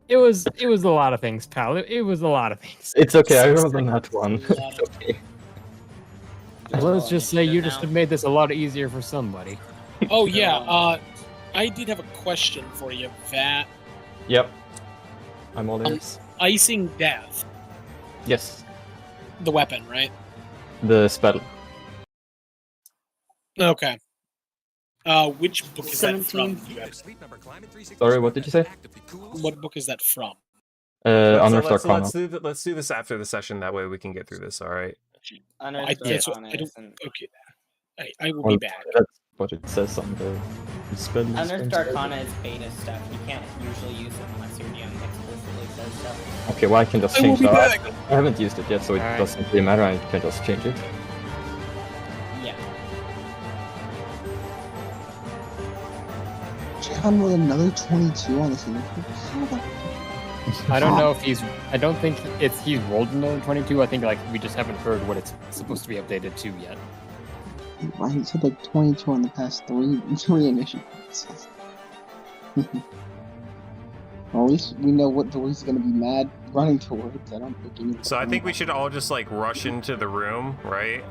It was a lot of things, pal. It was a lot of things.
It's okay, I rolled on that one. It's okay.
Let's just say you just have made this a lot easier for somebody.
Oh yeah, I did have a question for you, Vat.
Yep. I'm all ears.
Icing Death,
Yes.
the weapon, right?
The spell.
Okay. Which book is that from?
17.
You guys?
Sorry, what did you say?
What book is that from?
Unearthed Arcana.
Let's do this after the session. That way we can get through this. All right.
Unearthed
I don't.
Arcana
Okay. I will be back.
That's what it says on the spell.
Unearthed Arcana is beta stuff. You can't usually use it unless your DM explicitly says so.
Okay, well I can just
I will
change
be
that.
back.
I haven't used it yet, so it
Alright.
doesn't really matter. I can just change it.
Yeah.
John with another 22 on this initiative. How the
I don't know if he's. I don't think he's rolled another 22. I think like we just haven't heard what it's supposed to be updated to yet.
Why he said like 22 on the past three initiatives. Well, at least we know what door he's gonna be mad running towards. I don't think he needs
So I think we should all just like rush into the room, right?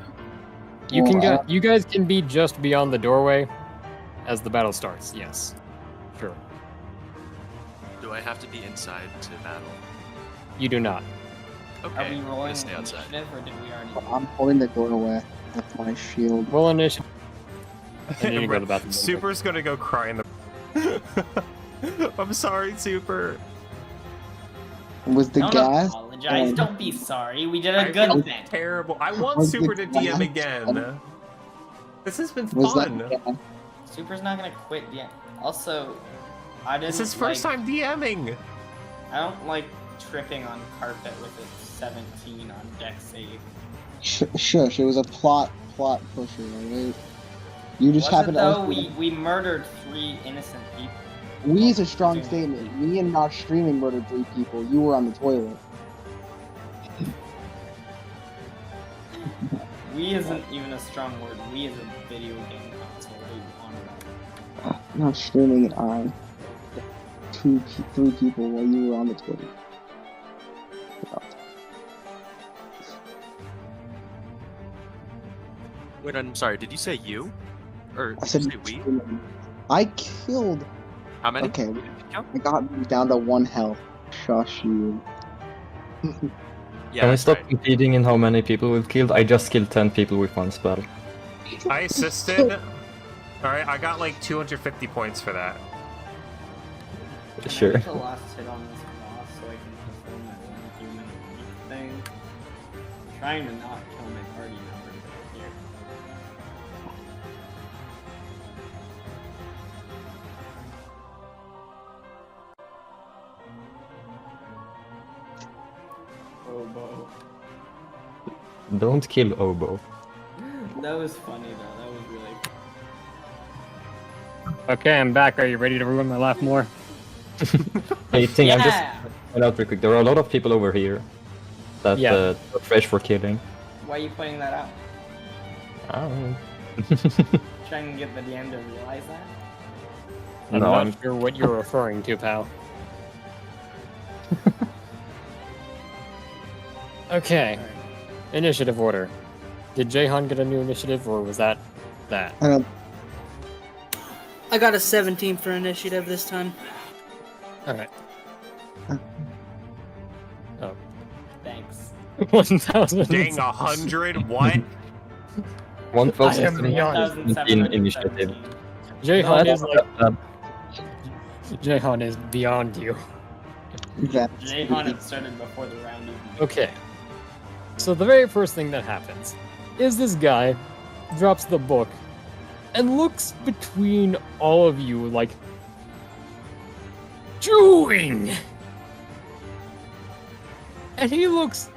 You can
Well,
get. You guys can be just beyond the doorway as the battle starts. Yes, sure.
Do I have to be inside to battle?
You do not.
Are
Okay,
we
I'm
rolling
gonna stay outside.
initiative or did we already?
I'm holding the doorway with my shield.
Roll initiative. And you can go to the bathroom.
Super's gonna go cry in the. I'm sorry, Super.
Was the
Don't
gas?
apologize.
and-
Don't be sorry. We did a
I
good
feel
thing.
terrible. I want
Was
Super
the
to DM
gas-
again. This has been
Was
fun.
that gas?
Super's not gonna quit yet. Also, I didn't.
This is first
like,
time DMing.
I don't like tripping on carpet with a 17 on deck save.
Shush! It was a plot pusher, alright? You just
Was it
happened
though?
to.
We murdered 3 innocent people.
We is a strong statement. Me and not streaming murdered 3 people. You were on the toilet.
We isn't even a strong word. We is a video game console. We honor that.
Not streaming and I. 3 people while you were on the toilet.
Wait, I'm sorry. Did you say you? Or
I
did
said
you say we?
streaming. I killed.
How many?
Okay,
Count?
I got down to 1 health. Shush you.
Yeah,
Can we
that's
stop
right.
competing in how many people we've killed? I just killed 10 people with one spell.
I assisted. All right, I got like 250 points for that.
Can
Sure.
I get the last hit on this boss so I can perform that one human weak thing? I'm trying to not kill my party members over here. Oboe.
Don't kill Oboe.
That was funny though. That was really.
Okay, I'm back. Are you ready to ruin my laugh more?
Hey, Ting, I'm just
Yeah.
point out real quick. There are a lot of people over here that
Yeah.
are fresh for killing.
Why are you pointing that out?
I don't know.
Trying to get the DM to realize that?
I'm
No,
not
I'm-
sure what you're referring to, pal. Okay,
Alright.
initiative order. Did Jahan get a new initiative, or was that?
I don't.
I got a 17 for initiative this time.
Alright. Oh.
Thanks.
1,000.
Dang, 100? What?
1,717 initiative.
Jahan
No,
is like
uh,
Jahan is beyond you.
That.
Jahan had started before the round even began.
Okay. So the very first thing that happens is this guy drops the book and looks between all of you like chewing. And he looks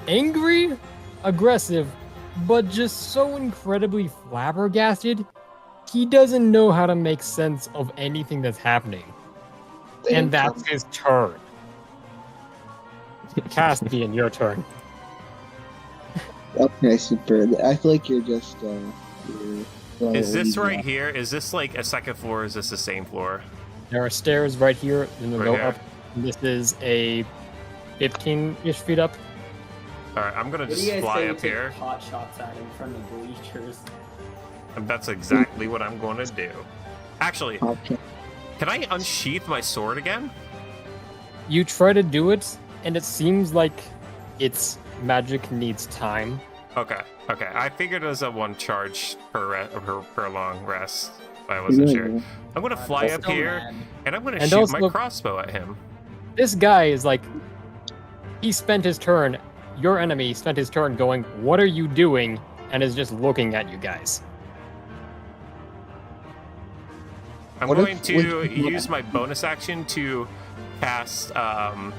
angry, aggressive, but just so incredibly flabbergasted, he doesn't know how to make sense of anything that's happening. And that's his turn. Caspian, your turn.
Okay, super. I feel like you're just.
Is this right here? Is this like a second floor? Or is this the same floor?
There are stairs right here, and we'll
Right
go
here.
up. This is a 15-ish feet up.
All right, I'm gonna
What do
just
you guys
fly
say we
up
take
here.
pot shots at in front of bleachers?
And that's exactly what I'm going to do. Actually,
Okay.
can I unsheath my sword again?
You try to do it, and it seems like its magic needs time.
Okay. I figured it was a one charge per long rest. I wasn't sure. I'm gonna fly up
Still
here,
mad.
and I'm gonna
And
shoot
also-
my crossbow at him.
This guy is like, he spent his turn, your enemy spent his turn going, "What are you doing?" and is just looking at you guys.
I'm
What
going
if-
to
what-
use my bonus action to cast I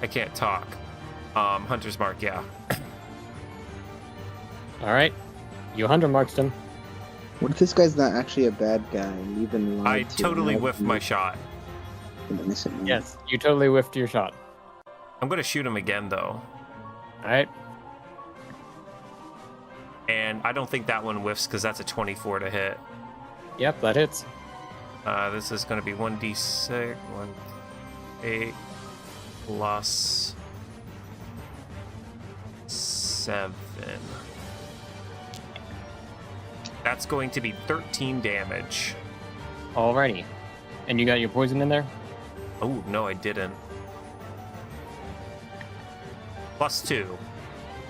can't talk. Hunter's Mark, yeah.
All right, you 100 marked him.
What if this guy's not actually a bad guy and even
I
lied to
totally
you?
whiffed my shot.
Yes, you totally whiffed your shot.
I'm gonna shoot him again though.
All right,
And I don't think that one whiffs because that's a 24 to hit.
yep, that hits.
This is gonna be 1d6, 8 plus 7. That's going to be 13 damage.
Alrighty, and you got your poison in there.
Oh, no, I didn't. Plus 2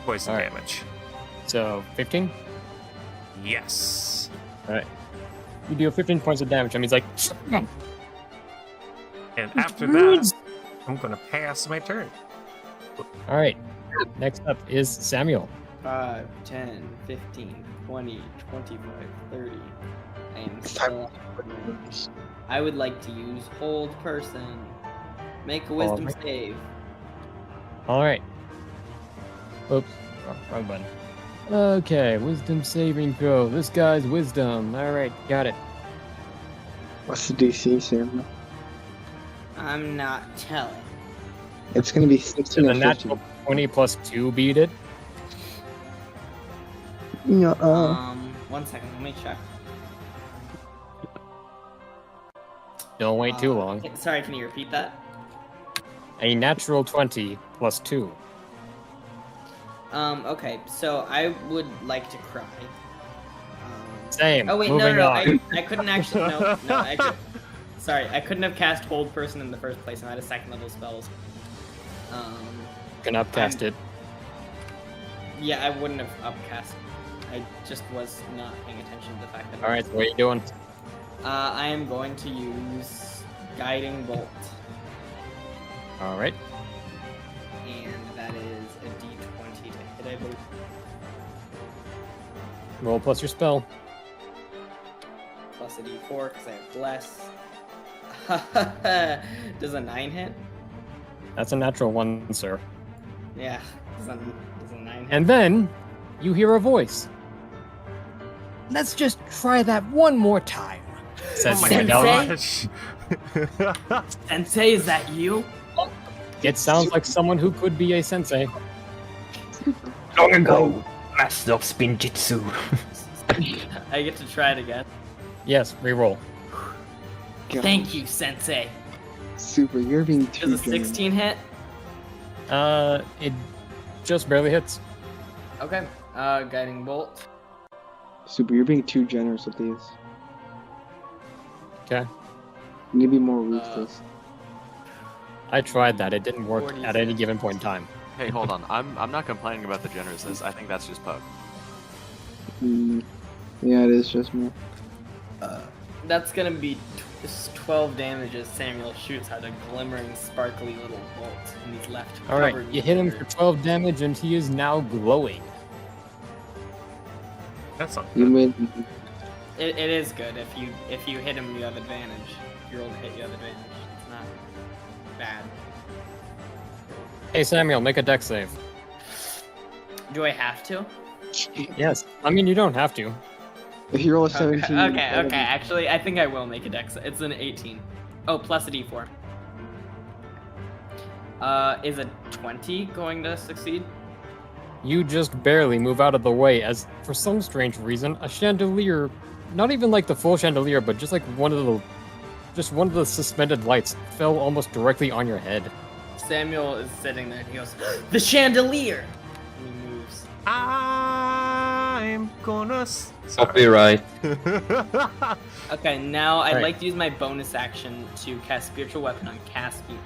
poison
Alright.
damage.
So 15.
Yes.
All right, you deal 15 points of damage. And he's like,
And after that, I'm going to pass my turn.
all right. Next up is Samuel.
5, 10, 15, 20, 25, 30. I am still. I would like to use hold person. Make a wisdom
Alright.
save.
All right. Oops, wrong button. Okay, wisdom saving throw. This guy's wisdom. All right, got it.
What's the DC, Sam?
I'm not telling.
It's gonna be
Does
16
a
or 15.
natural 20 plus 2 beat it?
Yeah,
1 second, let me check.
Don't wait too long.
Sorry, can you repeat that?
A natural 20 plus 2.
Okay, so I would like to cry.
Same.
Oh wait,
Moving
no,
on.
I couldn't actually. Sorry, I couldn't have cast hold person in the first place, and I had a second level spells.
Can upcast it.
Yeah, I wouldn't have upcast. I just was not paying attention to the fact that.
All right, so what are you doing?
I am going to use guiding bolt,
All right.
and that is a D20 to hit. I believe.
Roll plus your spell.
Plus a D4 because I have bless. Does a 9 hit?
That's a natural 1, sir.
Yeah, does a 9 hit?
And then you hear a voice. Let's just try that one more time. Says
Oh my
Sandel.
gosh. Sensei, is that you?
It sounds like someone who could be a sensei.
Long ago, master of Spinjitzu.
I get to try it again.
Yes, reroll.
Thank you, Sensei.
Super, you're being too
Does a
generous.
16 hit?
It just barely hits.
Okay. Guiding bolt.
Super, you're being too generous with these.
Okay.
You need to be more ruthless.
I tried that. It didn't work
46.
at any given point in time.
Hey, hold on. I'm not complaining about the generousness. I think that's just Pug.
Yeah, it is just me.
That's gonna be 12 damage as Samuel shoots out a glimmering, sparkly little bolt in his left.
All right,
covered
you hit him
with
for 12 damage, and he is now glowing.
That's not
You
good.
made.
It is good if you hit him, you have advantage. If you roll to hit, you have advantage. It's not bad.
Hey, Samuel, make a dex save.
Do I have to?
Yes. I mean, you don't have to.
If you roll a
Okay,
17,
okay. Actually, I think I will make a dex. It's an 18. Oh, plus a d4. Is a 20 going to succeed?
You just barely move out of the way as, for some strange reason, a chandelier, not even like the full chandelier, but just like one of the suspended lights fell almost directly on your head.
Samuel is sitting there and he goes, "The chandelier!" And he moves.
I'm gonna.
Copyright.
Okay, now I'd
Alright.
like to use my bonus action to cast Spiritual Weapon on Caspian.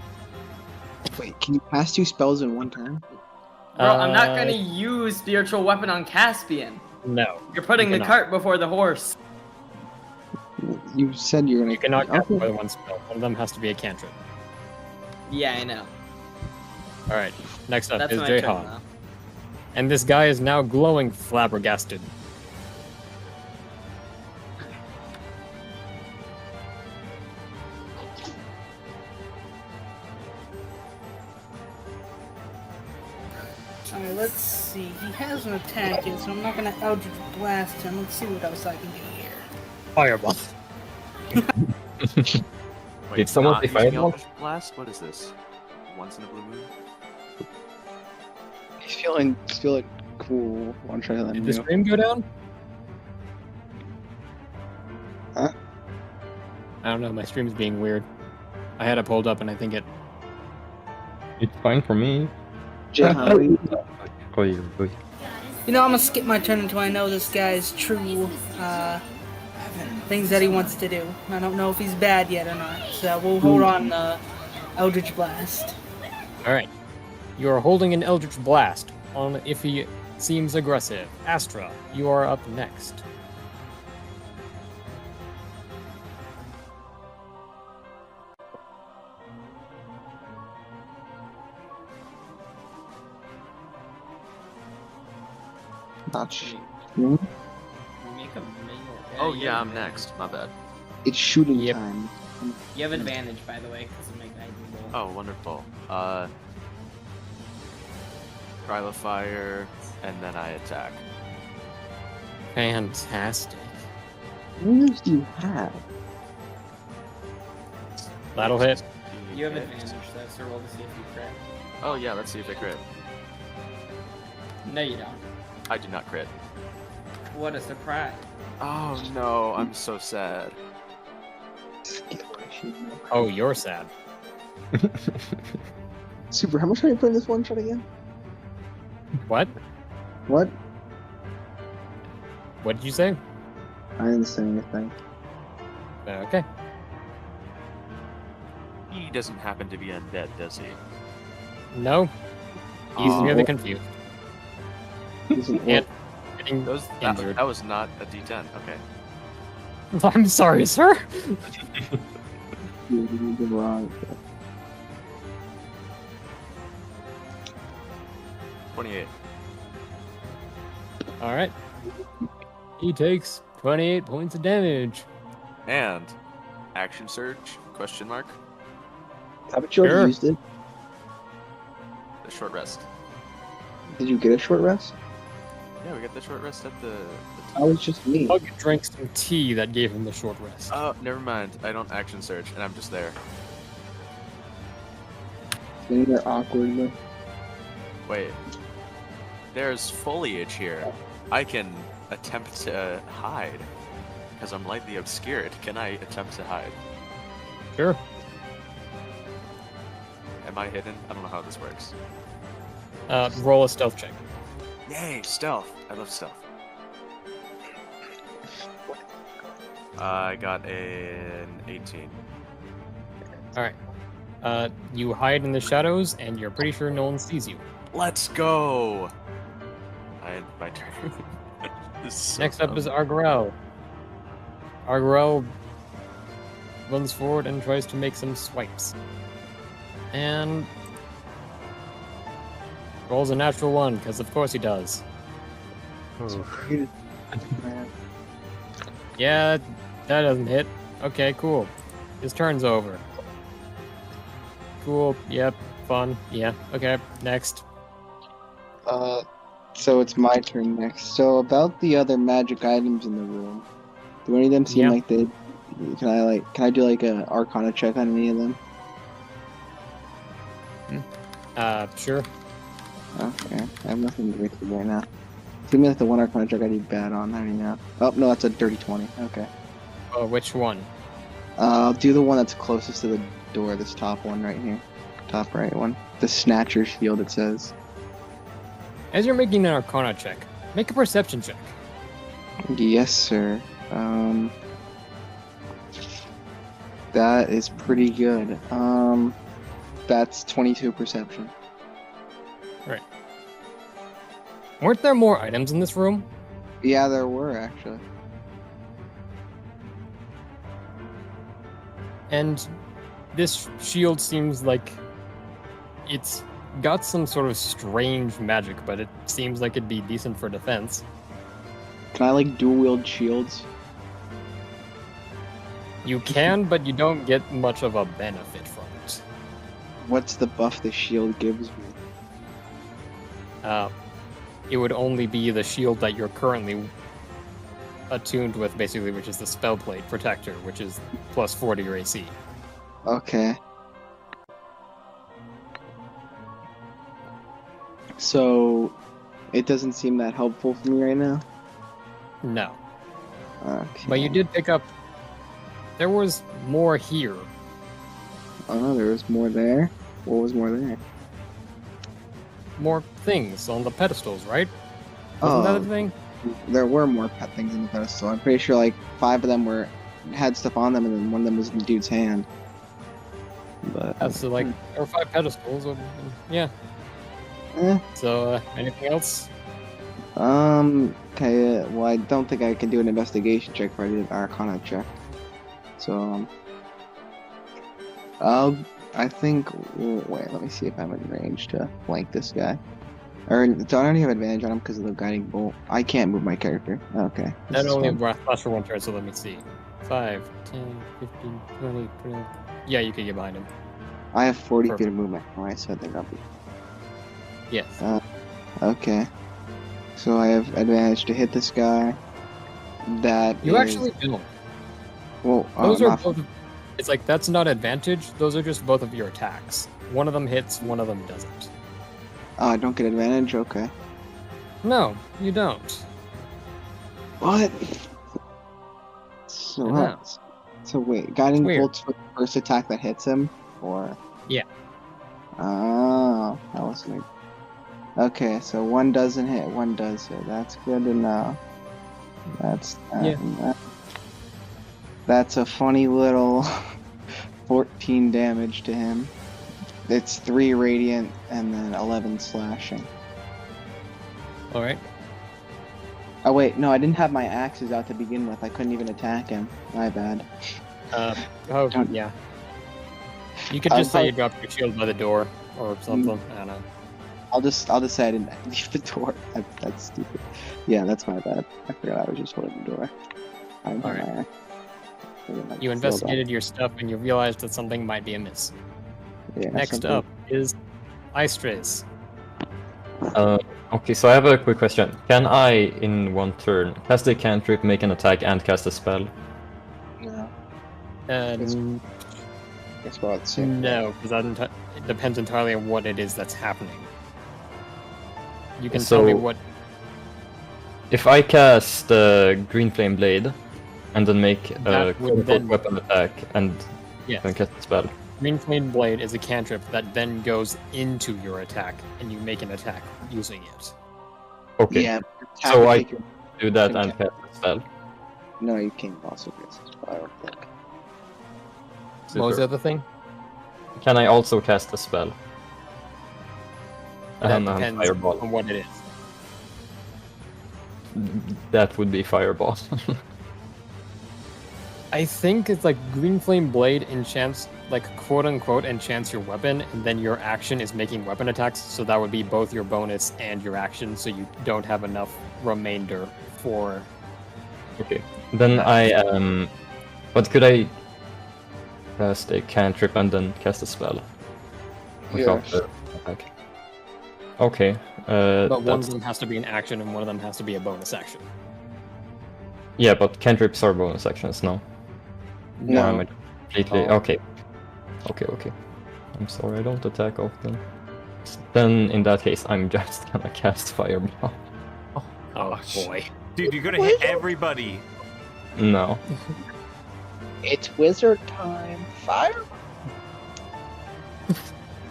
Wait, can you cast 2 spells in one turn?
Bro, I'm not gonna use Spiritual Weapon on Caspian.
No.
You're putting
you
the
cannot.
cart before the horse.
You said you're gonna.
You cannot cast
Okay.
more than one spell. One of them has to be a cantrip.
Yeah, I know.
Alright, next up
That's
is
my
Jay
turn
Hawk.
now.
And this guy is now glowing flabbergasted.
Alright, let's see. He has an attack in, so I'm not gonna Eldritch Blast him. Let's see what else I can do here.
Fireball.
Wait,
Did someone
not
say
using
fireball?
Eldritch Blast? What is this? Once in a blue moon?
He's feeling cool. One try that.
Did the stream go down?
Huh?
I don't know, my stream's being weird. I had it pulled up and I think it...
It's fine for me.
Jay, how are you?
Oy.
You know, I'm gonna skip my turn until I know this guy's true things that he wants to do. I don't know if he's bad yet or not, so we'll hold on Eldritch Blast.
Alright. You are holding an Eldritch Blast on if he seems aggressive. Astra, you are up next.
Not sure.
Make a melee.
Oh yeah, I'm next. My bad.
It's shooting
Yep.
time.
You have advantage, by the way, because of my guiding bolt.
Oh, wonderful. Cry of Fire, and then I attack.
Fantastic.
What moves do you have?
That'll hit.
You have advantage, though, so roll to see if you crit.
Oh yeah, let's see if I crit.
No, you don't.
I do not crit.
What a surprise.
Oh no, I'm so sad.
Oh, you're sad.
Super, how much are you putting this one shot again?
What?
What?
What did you say?
I didn't say anything.
Okay.
He doesn't happen to be undead, does he?
No. He's
Oh.
merely confused.
He's an
And
orc.
getting
That,
injured.
that was not a D10. Okay.
I'm sorry, sir.
You did wrong.
28.
Alright. He takes 28 points of damage.
And action surge? Question mark.
Haven't you already
Sure.
used it?
The short rest.
Did you get a short rest?
Yeah, we got the short rest at the.
That was just me.
Pug drank some tea that gave him the short rest.
Oh, never mind. I don't action surge, and I'm just there.
Sitting there awkwardly.
Wait. There's foliage here. I can attempt to hide. Because I'm lightly obscured. Can I attempt to hide?
Sure.
Am I hidden? I don't know how this works.
Roll a stealth check.
Yay, stealth. I love stealth. I got an 18.
Alright. You hide in the shadows, and you're pretty sure no one sees you.
Let's go! I had my turn. This is so
Next up
dumb.
is Argarel. Argarel runs forward and tries to make some swipes. And rolls a natural one, because of course he does.
Man.
Yeah, that doesn't hit. Okay, cool. His turn's over. Cool, yep, fun, yeah, okay, next.
So it's my turn next. So about the other magic items in the room. Do any of them seem
Yeah.
like they? Can I do like a Arcana check on any of them?
Sure.
Okay, I have nothing to do right now. Seems like the one Arcana check I did bad on. I don't know. Oh no, that's a dirty 20. Okay.
Oh, which one?
I'll do the one that's closest to the door. This top one right here, top right one. The Snatcher's Field. It says.
As you're making an Arcana check, make a perception check.
Yes, sir. That is pretty good. That's 22 perception.
Right. Weren't there more items in this room?
Yeah, there were actually.
And this shield seems like it's got some sort of strange magic, but it seems like it'd be decent for defense.
Can I like dual wield shields?
You can, but you don't get much of a benefit from it.
What's the buff the shield gives me?
It would only be the shield that you're currently attuned with, basically, which is the spell plate protector, which is plus 4 to your AC.
Okay. So, it doesn't seem that helpful for me right now?
No.
Okay.
But you did pick up... There was more here.
Oh, there was more there? What was more there?
More things on the pedestals, right? Wasn't that a thing?
There were more pet things in the pedestal. I'm pretty sure like 5 of them had stuff on them, and then one of them was in the dude's hand. But
That's like there were 5 pedestals. Yeah. So anything else?
Okay. Well, I don't think I can do an investigation check if I did an Arcana check. So I think. Wait, let me see if I'm in range to flank this guy. Or do I already have advantage on him because of the guiding bolt? I can't move my character. Okay.
That only lasts for one turn, so let me see. 5, 10, 15, 20, 20. Yeah, you can get behind him.
I have 40
Perfect.
feet of movement. Alright, so I think I'll be.
Yes.
Okay. So I have advantage to hit this guy. That
You
is-
actually don't.
Well,
Those are
not-
both. It's like that's not advantage. Those are just both of your attacks. One of them hits, one of them doesn't.
Oh, I don't get advantage? Okay.
No, you don't.
What? So,
I know.
so wait, guiding
Weird.
bolts for the first attack that hits him? Or.
Yeah.
Oh, that was weird. Okay, so one doesn't hit, one does hit. That's good to know. That's that's a funny little 14 damage to him. It's 3 radiant and then 11 slashing.
All right.
Oh wait, no, I didn't have my axes out to begin with. I couldn't even attack him. My bad.
Oh yeah. You could just say you dropped your shield by the door or something. I don't know.
I'll just say I didn't leave the door. That's stupid. Yeah, that's my bad. I forgot I was just holding the door.
All right. You investigated your stuff and you realized that something might be amiss.
Yeah,
Next
something-
up is Ice Trace.
Okay, so I have a quick question. Can I, in one turn, cast a cantrip, make an attack, and cast a spell?
No.
Guess what? No, because it depends entirely on what it is that's happening. You can tell me
So-
what.
If I cast Green Flame Blade, and then make a
That would
quote-unquote
then-
weapon attack, and
Yes.
then cast a spell.
Green Flame Blade is a cantrip that then goes into your attack, and you make an attack using it.
Okay.
Yeah,
So I
take your-
do that
can
and cast a spell.
No, you can't also cast a spell, I don't think.
What was
Super.
the other thing?
Can I also cast a spell?
That
And
depends
fireball.
on what it is.
That would be fireball.
I think it's like Green Flame Blade enchants, like quote unquote, enchants your weapon, and then your action is making weapon attacks, so that would be both your bonus and your action, so you don't have enough remainder for.
Okay. Then but could I cast a cantrip and then cast a spell? Without
Yes.
the attack. Okay.
But one of
That's
them has to be an action, and one of them has to be a bonus action.
Yeah, but cantrips are bonus actions, no?
No.
Or am I completely...
Oh.
Okay. Okay. I'm sorry, I don't attack often. Then, in that case, I'm just gonna cast Fireball.
Oh
Gosh.
boy.
Dude, you're gonna hit everybody.
No.
It's wizard time. Fire.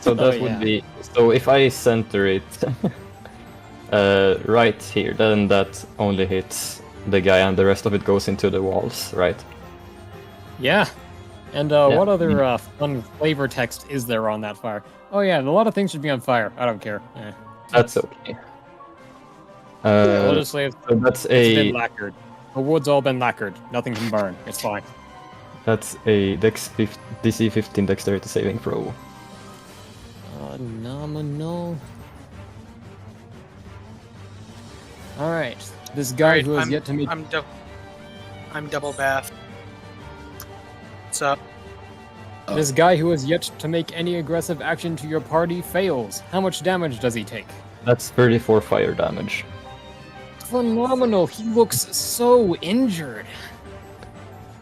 So that
Oh,
would
yeah.
be... So if I center it right here, then that only hits the guy and the rest of it goes into the walls, right?
Yeah. And
Yeah.
what other fun flavor text is there on that fire? Oh yeah, a lot of things should be on fire. I don't care.
That's okay.
I'll just say
So that's
it's
a...
been lacquered. The wood's all been lacquered. Nothing can burn. It's fine.
That's a DC 15 dexterity saving throw.
Nominal. Alright. This guy who has yet to meet...
I'm double bath. What's up?
This guy who has yet to make any aggressive action to your party fails. How much damage does he take?
That's 34 fire damage.
Phenomenal. He looks so injured.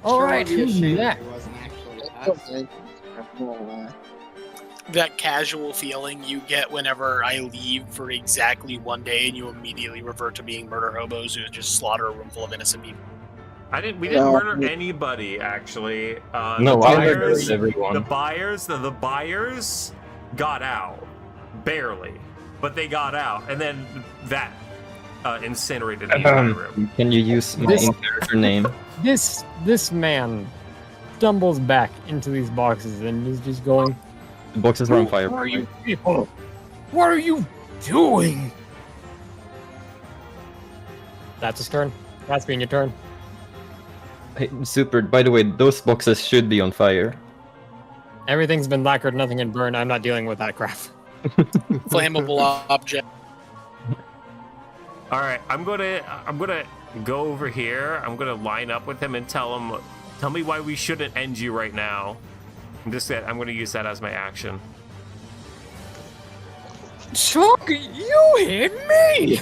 Alright, who's next?
That casual feeling you get whenever I leave for exactly one day and you immediately revert to being murder hobos who just slaughter a room full of innocent people.
We didn't murder anybody, actually.
No, I murdered everyone.
The buyers got out. Barely. But they got out. And then that incinerated the entire room.
Can you use my character name?
This man stumbles back into these boxes and is just going,
The boxes are on fire.
Who are you people? What are you doing? That's his turn. That's been your turn.
Hey, Super, by the way, those boxes should be on fire.
Everything's been lacquered, nothing can burn. I'm not dealing with that crap.
Flammable object.
All right, I'm gonna go over here. I'm gonna line up with him and tell me why we shouldn't end you right now. I'm gonna use that as my action.
Chuck, you hit me!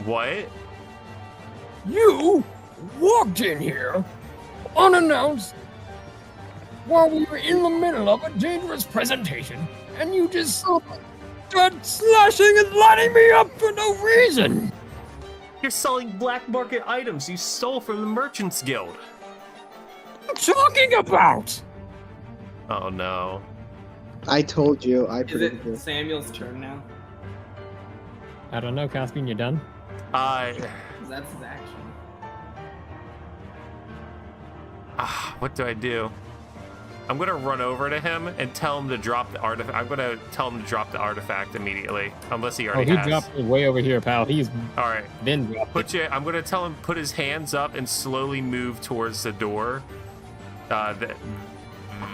What?
You walked in here unannounced while we were in the middle of a dangerous presentation, and you just started slashing and lighting me up for no reason.
You're selling black market items you stole from the Merchants Guild.
What are you talking about?
Oh no.
I told you. I
Is
predicted
it
this.
Samuel's turn now?
I don't know, Caspian, you done?
'Cause that's his action.
What do I do? I'm gonna run over to him and tell him to drop the artifact. I'm gonna tell him to drop the artifact immediately, unless he already
he
has.
dropped it way over here, pal. He's
All right.
been dropped.
I'm gonna tell him put his hands up and slowly move towards the door.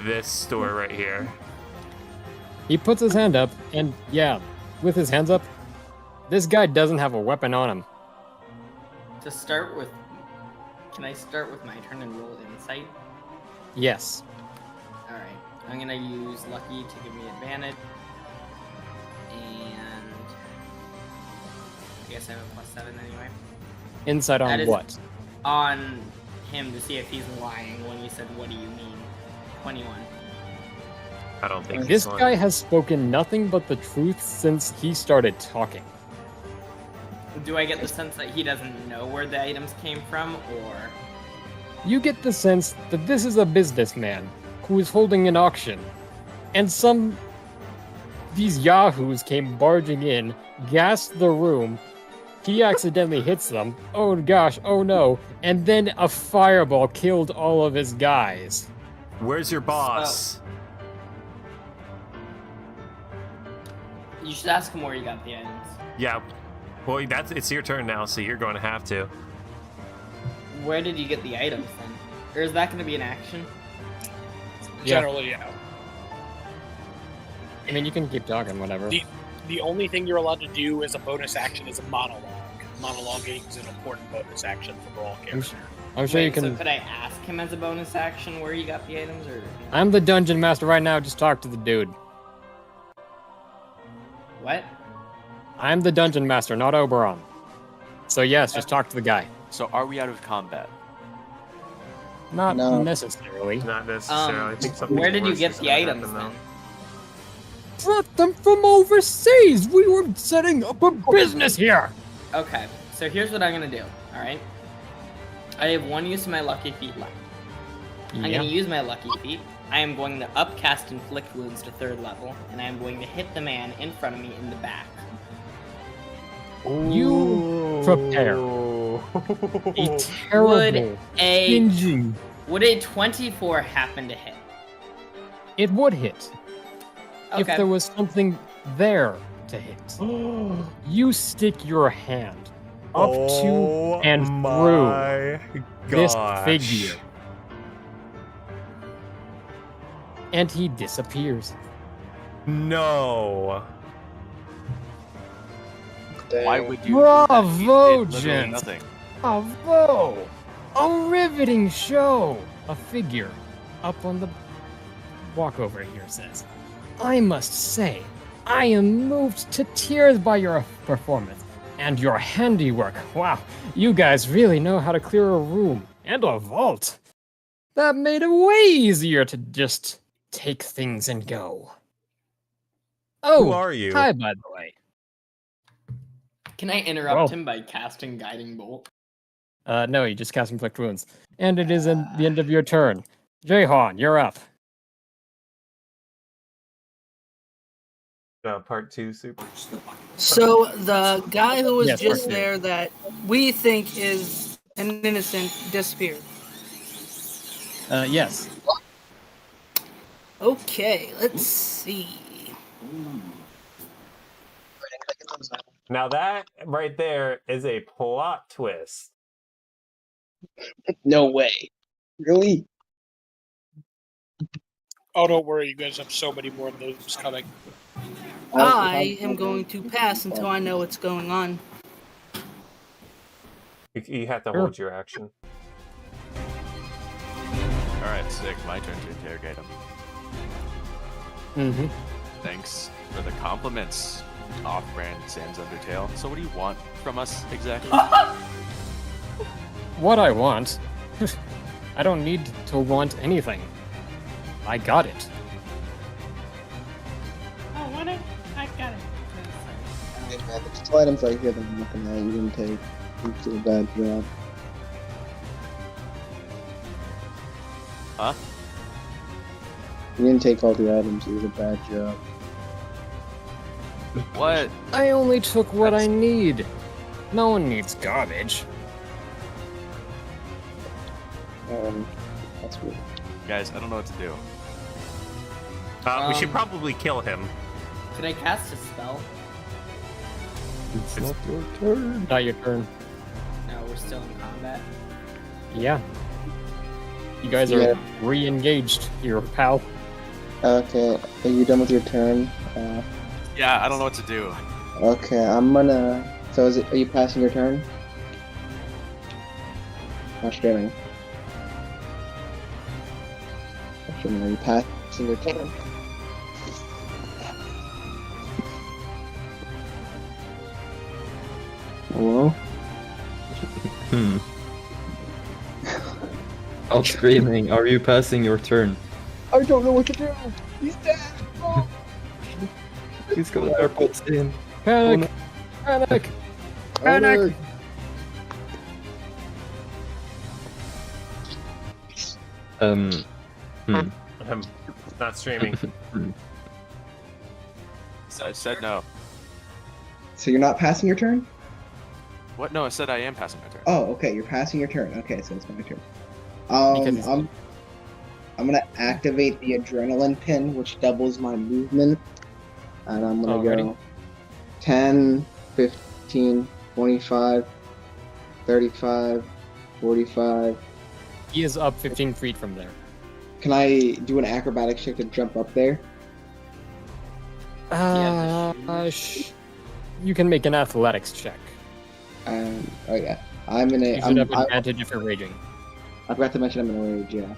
This door right here.
He puts his hand up, and yeah, with his hands up, this guy doesn't have a weapon on him.
To start with, can I start with my turn and roll insight?
Yes.
Alright, I'm gonna use Lucky to give me advantage. And I guess I have a +7 anyway.
Insight
That
on
is-
what?
On him to see if he's lying when he said, "What do you mean?" 21.
I don't think
This
he's lying.
guy has spoken nothing but the truth since he started talking.
Do I get the sense that he doesn't know where the items came from, or...
You get the sense that this is a businessman who is holding an auction, and these yahoos came barging in, gassed the room, he accidentally hits them, oh gosh, oh no, and then a fireball killed all of his guys.
Where's your boss?
You should ask him where he got the items.
Yeah. Well, it's your turn now, so you're going to have to.
Where did you get the items then? Or is that going to be an action?
Generally, yeah.
I mean, you can keep talking, whatever.
The only thing you're allowed to do as a bonus action is a monologue. Monologuing is an important bonus action for all characters.
I'm sure
Wait,
you can...
So could I ask him as a bonus action where he got the items, or...
I'm the dungeon master right now, just talk to the dude.
What?
I'm the dungeon master, not Oberon. So yes, just talk to the guy.
So are we out of combat?
Not
No.
necessarily.
Not necessarily. I think something
Where did you
worse
get
is
the
gonna
items
happen, though.
then?
Brought them from overseas. We were setting up a business here.
Okay, so here's what I'm gonna do. All right, I have one use of my lucky feet left. I'm gonna use my lucky feet. I am going to upcast inflict wounds to 3rd level, and I am going to hit the man in front of me in the back.
You prepare. A terrible, stingy.
Would a 24 happen to hit?
It would hit if
Okay.
there was something there to hit. You stick your hand up to and through this figure, and he disappears.
No.
Why would you?
Bravo,
Literally
gents!
nothing.
Bravo! A riveting show! A figure up on the walkover here says, I must say, I am moved to tears by your performance and your handiwork. Wow, you guys really know how to clear a room and a vault. That made it way easier to just take things and go. Oh,
Who are you?
hi, by the way.
Can I interrupt
Well.
him by casting Guiding Bolt?
No, you just cast Inflict Wounds. And it is in the end of your turn. Jahan, you're up.
Part 2 super.
So the guy who was
Yes,
just
part two.
there that we think is an innocent disappeared.
Yes.
Okay, let's see.
Now that right there is a plot twist.
No way. Really?
Oh, don't worry, you guys have so many more of those coming.
I am going to pass until I know what's going on.
You have to
Sure.
hold your action.
All right, sick. My turn to interrogate him.
Mm-hmm.
Thanks for the compliments, off-brand Sans Undertale. So what do you want from us exactly?
What I want? I don't need to want anything. I got it.
I want it. I got it.
There's 2 items right here that I'm looking at. You didn't take. You did a bad job.
Huh?
You didn't take all the items. You did a bad job.
What?
I only took what I need. No one needs garbage.
That's weird.
Guys, I don't know what to do.
We should
Um,
probably kill him.
Could I cast a spell?
It's not your turn.
Not your turn.
No, we're still in combat.
Yeah. You guys are
Yeah.
re-engaged here, pal.
Okay, are you done with your turn?
Yeah, I don't know what to do.
Okay, I'm gonna. So are you passing your turn? Not streaming. Not streaming. Are you passing your turn? Hello?
Hmm. Out screaming, are you passing your turn?
I don't know what to do. He's dead.
He's got AirPods in.
Panic! Panic! Panic!
Hmm.
Not streaming.
I said no.
So you're not passing your turn?
What? No, I said I am passing my turn.
Oh, okay. You're passing your turn. Okay, so it's my turn.
Because-
I'm gonna activate the adrenaline pin, which doubles my movement, and I'm gonna
Alrighty.
go 10, 15, 25, 35, 45.
He is up 15 feet from there.
Can I do an acrobatics check to jump up there?
You can make an athletics check.
Oh yeah, I'm in
You
a.
should have advantage if you're raging.
I forgot to mention I'm in a rage. Yeah.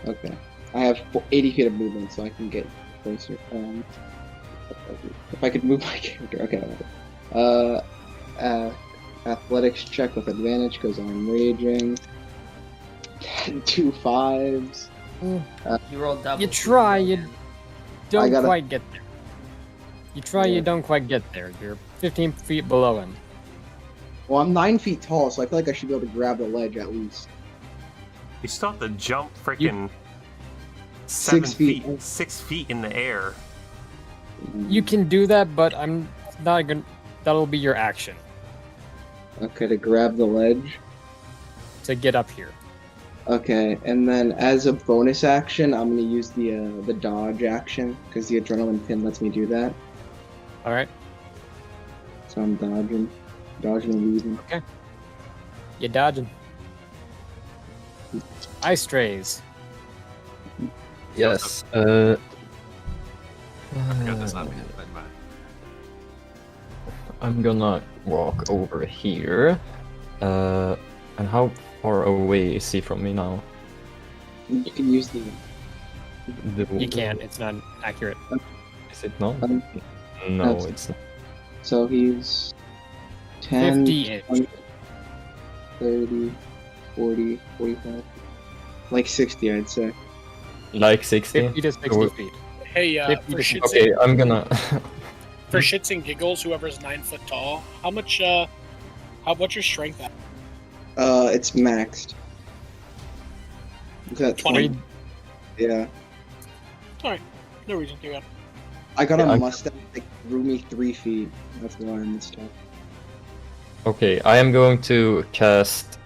Okay. I have 80 feet of movement, so I can get closer. If I could move my character. Okay. athletics check with advantage because I'm raging. 2 5s.
You rolled double.
You try, you don't
gotta-
quite get there. You try, you don't quite get there. You're 15 feet below him.
Well, I'm 9 feet tall, so I feel like I should be able to grab the ledge at least.
You still have to jump freaking
6 feet.
6 feet in the air.
You can do that, but I'm not gonna. That'll be your action
Okay, to grab the ledge.
to get up here.
Okay, and then as a bonus action, I'm gonna use the dodge action because the adrenaline pin lets me do that.
All right,
So I'm dodging and losing.
you dodging. Ice trays.
Yes.
I forgot that's not me. Never mind.
I'm gonna walk over here. And how far away is he from me now?
You can use the.
You can't. It's not accurate.
Is it not?
Um,
No,
that's-
it's not.
So he's 10,
50-ish.
20, 30, 40, 45. Like 60, I'd say.
Like 60?
50 to 60
Or-
feet.
Hey,
50
for
to
shits
Okay,
and,
I'm gonna.
for shits and giggles, whoever's 9 foot tall, how much? What's your strength at?
It's maxed. Is that
20.
Yeah.
No reason to go.
I got
Yeah,
a
I'm-
mustache that grew me 3 feet. That's why I'm this tough.
Okay, I am going to cast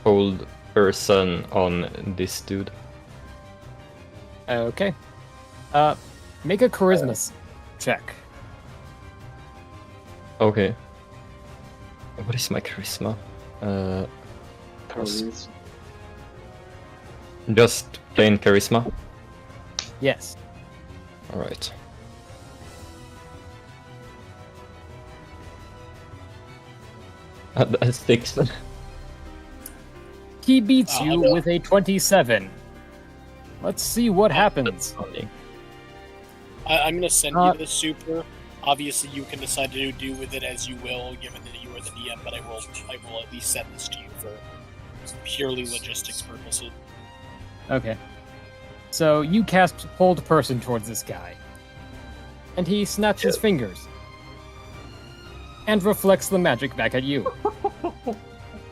Hold Person on this dude.
Okay. Make a charisma check.
Okay. What is my charisma? Plus-
Probably.
just plain charisma.
Yes.
All right. That's 6.
He beats you
no.
with a 27. Let's see what happens.
I'm gonna send
Uh,
you the super. Obviously, you can decide to do with it as you will, given that you are the DM. But I will at least send this to you for purely logistics purposes.
Okay. So you cast Hold Person towards this guy. And he snaps his fingers. And reflects the magic back at you.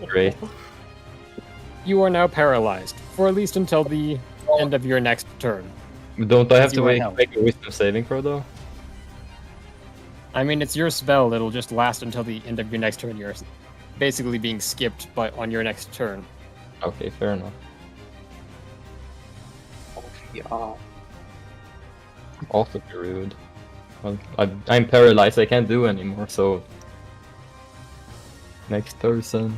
Great.
You are now paralyzed, for at least until the end of your next turn.
Don't I have to
You are
make,
held.
make a wisdom saving throw though?
I mean, it's your spell that'll just last until the end of your next turn. You're basically being skipped on your next turn.
Okay, fair enough.
Yeah.
Also be rude. Well, I'm paralyzed, I can't do anymore, so... Next person.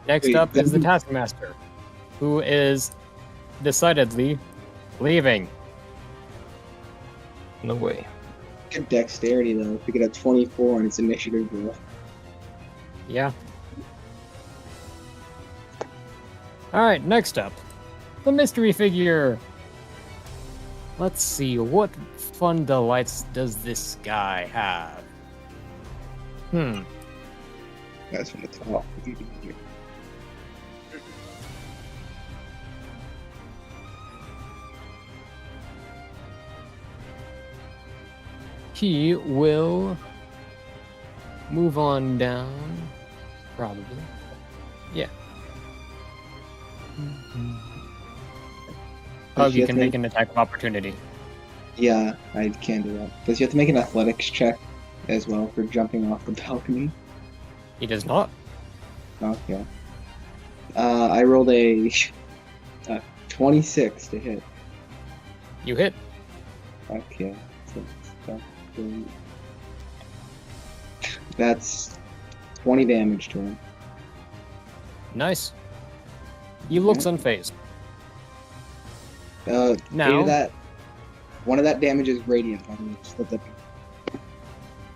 Next
Wait,
up is the
then-
Taskmaster, who is decidedly leaving.
No way.
Good dexterity though. If you get a 24 on its initiative roll.
Yeah. Alright, next up. The mystery figure. Let's see, what fun delights does this guy have?
That's from the top.
He will move on down. Probably. Yeah. Oh, you can make an attack of opportunity.
Yeah, I can do that. Does you have to make an athletics check as well for jumping off the balcony?
He does not.
Okay. I rolled a 26 to hit.
You hit.
Okay. That's 20 damage to him.
Nice. He looks unfazed.
Now that one of that damage is radiant. I'm gonna just let that be.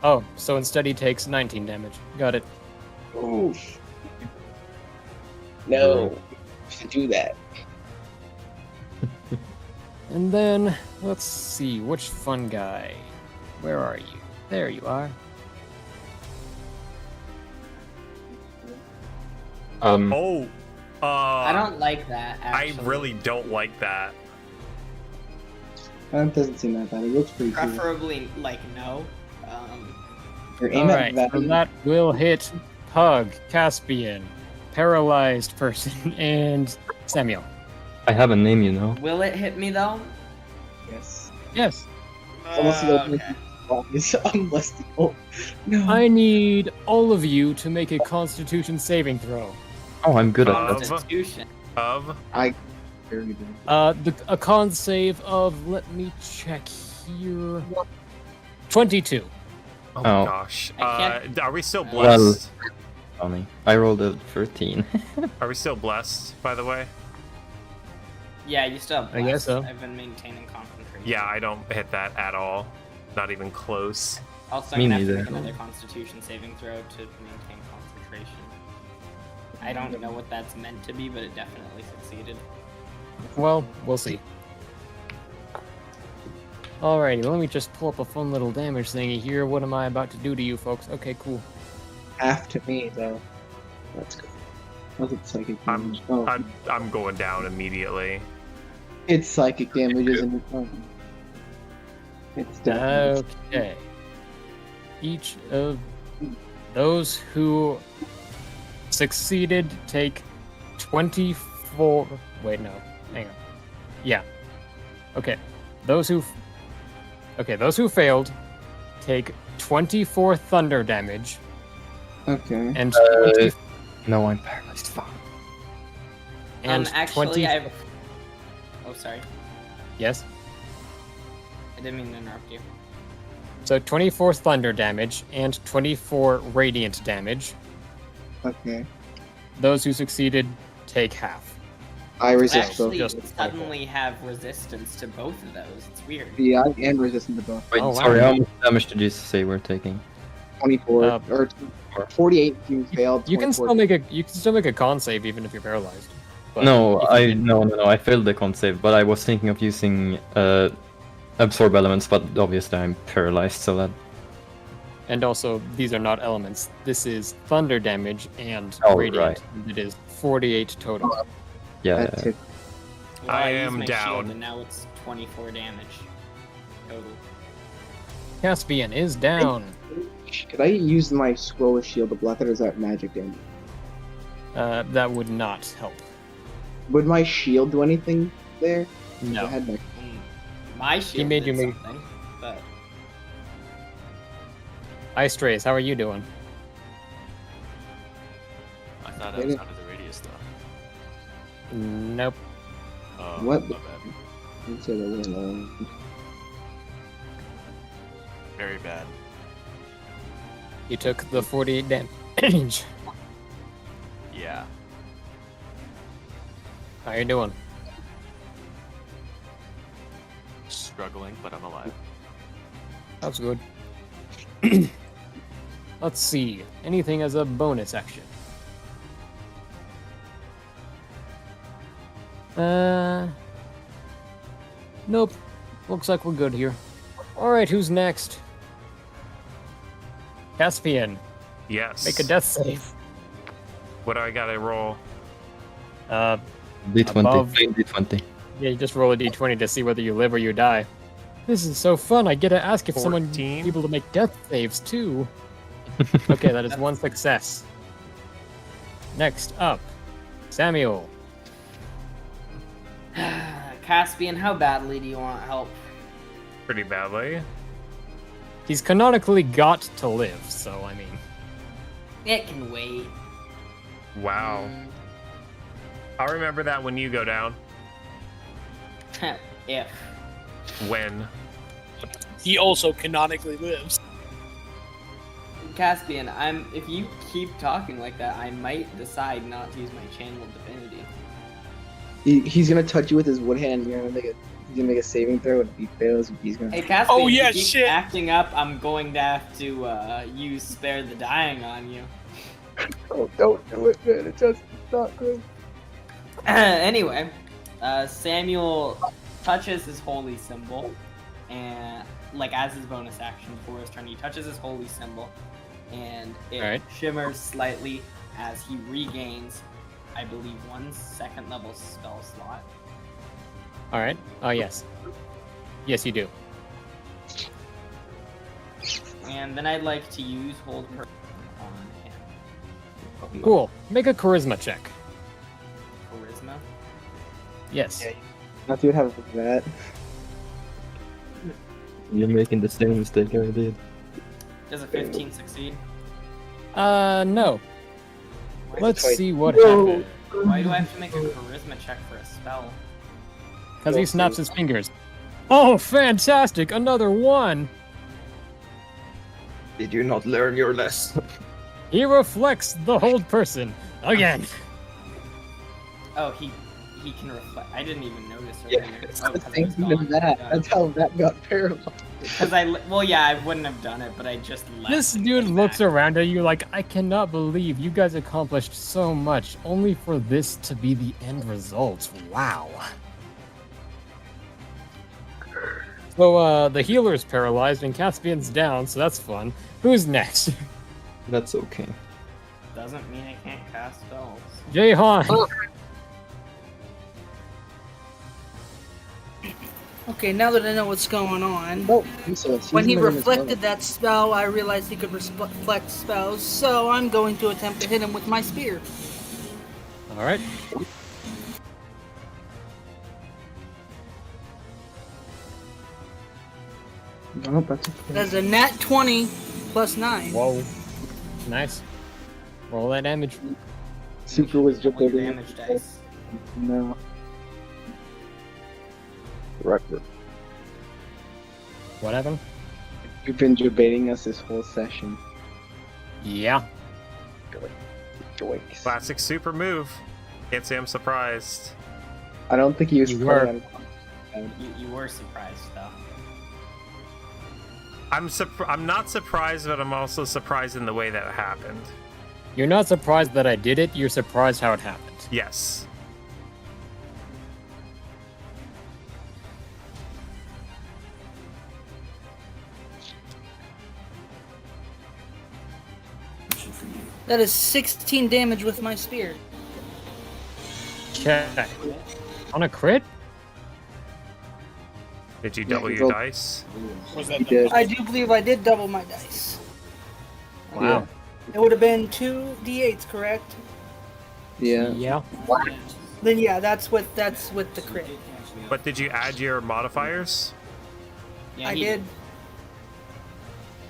Oh, so instead he takes 19 damage. Got it.
Oof. No, to do that.
And then, let's see, which fun guy? Where are you? There you are.
Oh,
I don't like that. Actually.
I really don't like that.
That doesn't seem that bad. It looks pretty cool.
Preferably, like, no.
Your aim
Alright,
at
so that will hit Pug, Caspian, Paralyzed Person, and Samuel.
I have a name, you know.
Will it hit me though?
Yes.
Yes.
Unless the opening
Okay.
is unless the oh no.
I need all of you to make a Constitution saving throw.
Oh, I'm good at that.
Constitution.
Of
Very good.
A con save of, let me check here, 22.
oh,
Oh.
gosh.
I can't-
Are we still
Well-
blessed?
Funny. I rolled a 13.
Are we still blessed, by the way?
Yeah, you still have
I guess
bless.
so.
I've been maintaining concentration.
Yeah, I don't hit that at all. Not even close.
Also,
Me
I'm gonna have to
neither.
make another Constitution saving throw to maintain concentration. I don't know what that's meant to be, but it definitely succeeded.
Well, we'll see. Alrighty, let me just pull up a fun little damage thingy here. What am I about to do to you folks? Okay, cool.
Half to me though. That's good. Was it psychic damage? Oh,
I'm going down immediately.
it's psychic damage, isn't it? Oh. It's definitely.
Okay. Each of those who succeeded take 24. Wait, no. Hang on. Yeah. Okay. Those who failed take 24 thunder damage
Okay.
and
No, I'm paralyzed. Fuck.
and
Actually,
20.
I've. Oh, sorry.
Yes.
I didn't mean to interrupt you.
So 24 thunder damage and 24 radiant damage.
Okay.
Those who succeeded take half.
I resist
Actually,
both.
Just-
suddenly have resistance to both of those. It's weird.
Yeah, I am resistant to both.
Wait,
Oh, wow.
sorry, how much damage did you say we're taking?
24
Uh,
or 48 if you failed.
You can
24.
still make a con save even if you're paralyzed. But
No,
if you didn't-
no, I failed the con save, but I was thinking of using absorb elements, but obviously I'm paralyzed, so that.
And also, these are not elements. This is thunder damage and
Oh,
radiant.
right.
It is 48 total.
Yeah.
That's it.
Well,
I
used
am
my
down.
Shield, and now it's 24 damage total.
Caspian is down.
Could I use my scroll with shield to block it, or is that magic damage?
That would not help.
Would my shield do anything there? I
No.
had my...
My shield
made
did
you make-
something, but
Ice Trace, how are you doing?
I thought I was out of the radius though.
Nope.
What?
My bad.
You said it went long.
Very bad.
You took the 48 damage.
Yeah.
How you doing?
Struggling, but I'm alive.
That's good. Let's see. Anything as a bonus action? Nope. Looks like we're good here. Alright, who's next? Caspian,
Yes.
make a death save.
What do I gotta roll?
D20.
Above-
Plain D20.
Yeah, you just roll a d20 to see whether you live or you die. This is so fun. I get to ask if someone
14.
able to make death saves too. Okay, that is one success. Next up, Samuel.
Caspian, how badly do you want help?
Pretty badly.
He's canonically got to live, so I mean,
It can wait.
Wow. I'll remember that when you go down.
If.
When?
He also canonically lives.
Caspian, if you keep talking like that, I might decide not to use my channel divinity.
He's gonna touch you with his wood hand. You're gonna make he's gonna make a saving throw, and if he fails, he's gonna.
Hey Caspian,
Oh, yeah,
if you keep
shit.
acting up, I'm going to have to use Spare the Dying on you.
Oh, don't do it, man. It's not good.
Anyway, Samuel touches his holy symbol, and like as his bonus action before his turn, he touches his holy symbol, and it
Alright.
shimmers slightly as he regains I believe, one second level spell slot.
All right. Oh yes. Yes, you do.
And then I'd like to use hold person on him.
Cool. Make a charisma check.
Charisma.
Yes.
Yeah. Not you have that.
You're making the same mistake I did.
Does a 15 succeed?
No. Let's
Wait.
see what
No.
happened.
Why do I have to make a charisma check for a spell?
Because he snaps his fingers. Oh, fantastic! Another one!
Did you not learn your lesson?
He reflects the hold person. Again.
Oh, he can reflect. I didn't even notice
Yeah,
earlier.
it's
Oh,
the
'cause it
same
was
thing
gone.
as that.
Yeah.
That's how that got paralyzed.
Because well, yeah, I wouldn't have done it, but I just left.
This
and
dude
came
looks
back.
around at you like, I cannot believe you guys accomplished so much only for this to be the end result. Wow. So, the healer's paralyzed and Caspian's down, so that's fun. Who's next?
That's okay.
Doesn't mean I can't cast spells.
Jahan.
Okay, now that I know what's going on,
No,
when he reflected that spell, I realized he could reflect spells, so I'm going to attempt to hit him with my spear.
All right.
No, that's okay.
That's a nat 20 plus 9.
Whoa. Nice. Roll that damage.
Super was just
Roll your damage dice.
No. Record.
What happened?
You've been debating us this whole session.
Yeah.
Joinks.
Classic super move. Can't say I'm surprised.
I don't think he was
You
planning
were.
on.
You were surprised though.
I'm not surprised, but I'm also surprised in the way that it happened.
You're not surprised that I did it, you're surprised how it happened.
Yes.
That is 16 damage with my spear.
Okay. On a crit?
Did you
Yeah,
double
he
your
rolled-
dice?
Was
He
that
did.
I do believe I did double my dice.
Wow.
It would have been 2d8s, correct?
Yeah.
Yeah.
Then yeah, that's with the crit.
But did you add your modifiers?
Yeah,
I
he
did.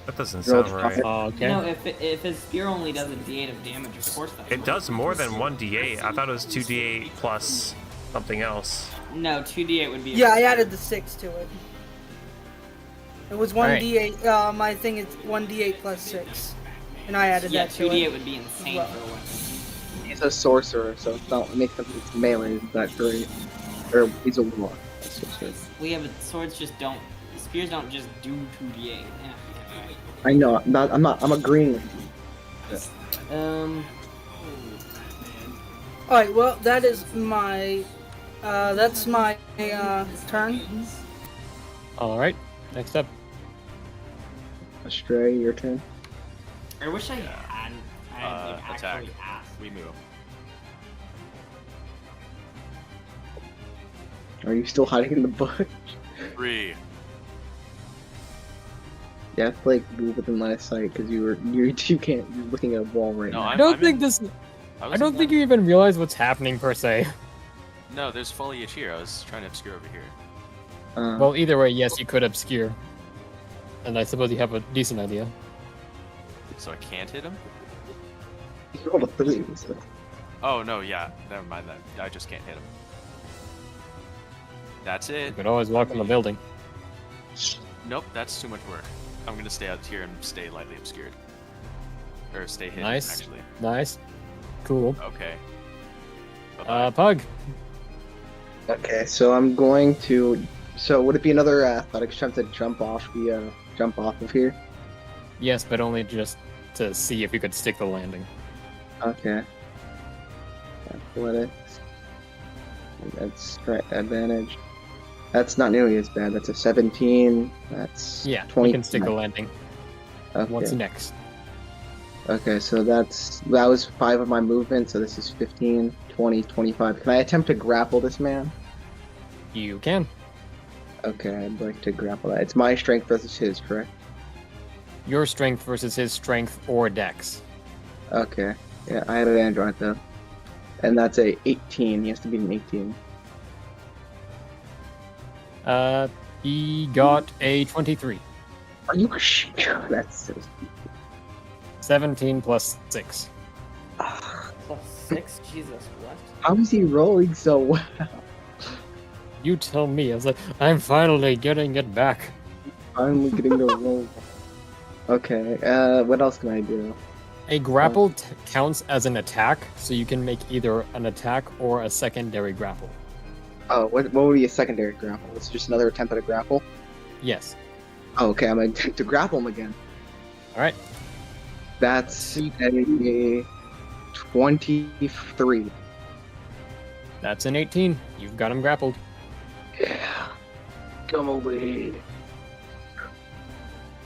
That doesn't
Rolled
sound right.
Oh, okay.
No, if his spear only does a d8 of damage, of course that's
It does more than 1d8. I thought it was 2d8 plus something else.
No, 2d8 would be.
Yeah, I added the 6 to it. It was
Alright.
1d8. My thing is 1d8 plus 6, and I added
Yeah,
that to
2d8
it.
would be insane
Well.
for a weapon.
He's a sorcerer, so it's not make them it's melee is that great. Or he's a war.
Well, yeah, but swords just don't. Spears don't just do 2d8. Yeah.
I know. I'm agreeing with you.
All right. Well, that is my. That's my turn.
All right. Next up.
Astray, your turn.
I wish I hadn't. I had like,
Attack.
actually asked.
We move.
Are you still hiding in the bush?
3.
You have to like move within line of sight because you can't. You're looking at a wall right
No,
now.
I don't
I'm
think
in-
this.
I
I
was
don't
in
think
line-
you even realize what's happening per se.
No, there's foliage here. I was trying to obscure over here.
Well, either way, yes, you could obscure. And I suppose you have a decent idea.
So I can't hit him?
you rolled a 3. So.
Oh, no, yeah. Never mind that. I just can't hit him. That's
You
it.
could always walk in the building.
Nope, that's too much work. I'm gonna stay out here and stay lightly obscured. Or stay hidden,
Nice.
actually.
Nice. Cool.
Okay. Bye-bye.
Pug.
Okay, so I'm going to. So would it be another athletics attempt to jump off of here?
Yes, but only just to see if you could stick the landing.
Okay. Athletics. That's strength advantage. That's not nearly as bad. That's a 17. That's
Yeah,
20.
you can stick the landing.
Okay.
What's next?
Okay, so that was 5 of my movement. So this is 15 20, 25. Can I attempt to grapple this man?
You can.
Okay, I'd like to grapple that. It's my strength versus his, correct?
Your strength versus his strength or dex.
Okay. Yeah, I had advantage on it though. And that's a 18. He has to beat an 18.
He got a 23.
Are you shit? That's so
17 plus 6.
Plus 6? Jesus, what?
How is he rolling so well?
You tell me. I was like, I'm finally getting it back.
Finally getting to roll. Okay, what else can I do?
A grapple counts as an attack, so you can make either an attack or a secondary grapple.
Oh, what would be a secondary grapple? It's just another attempt at a grapple?
Yes.
Oh, okay, I'm gonna attempt to grapple him again.
Alright.
That's a 23.
That's an 18. You've got him grappled.
Yeah. Come over here.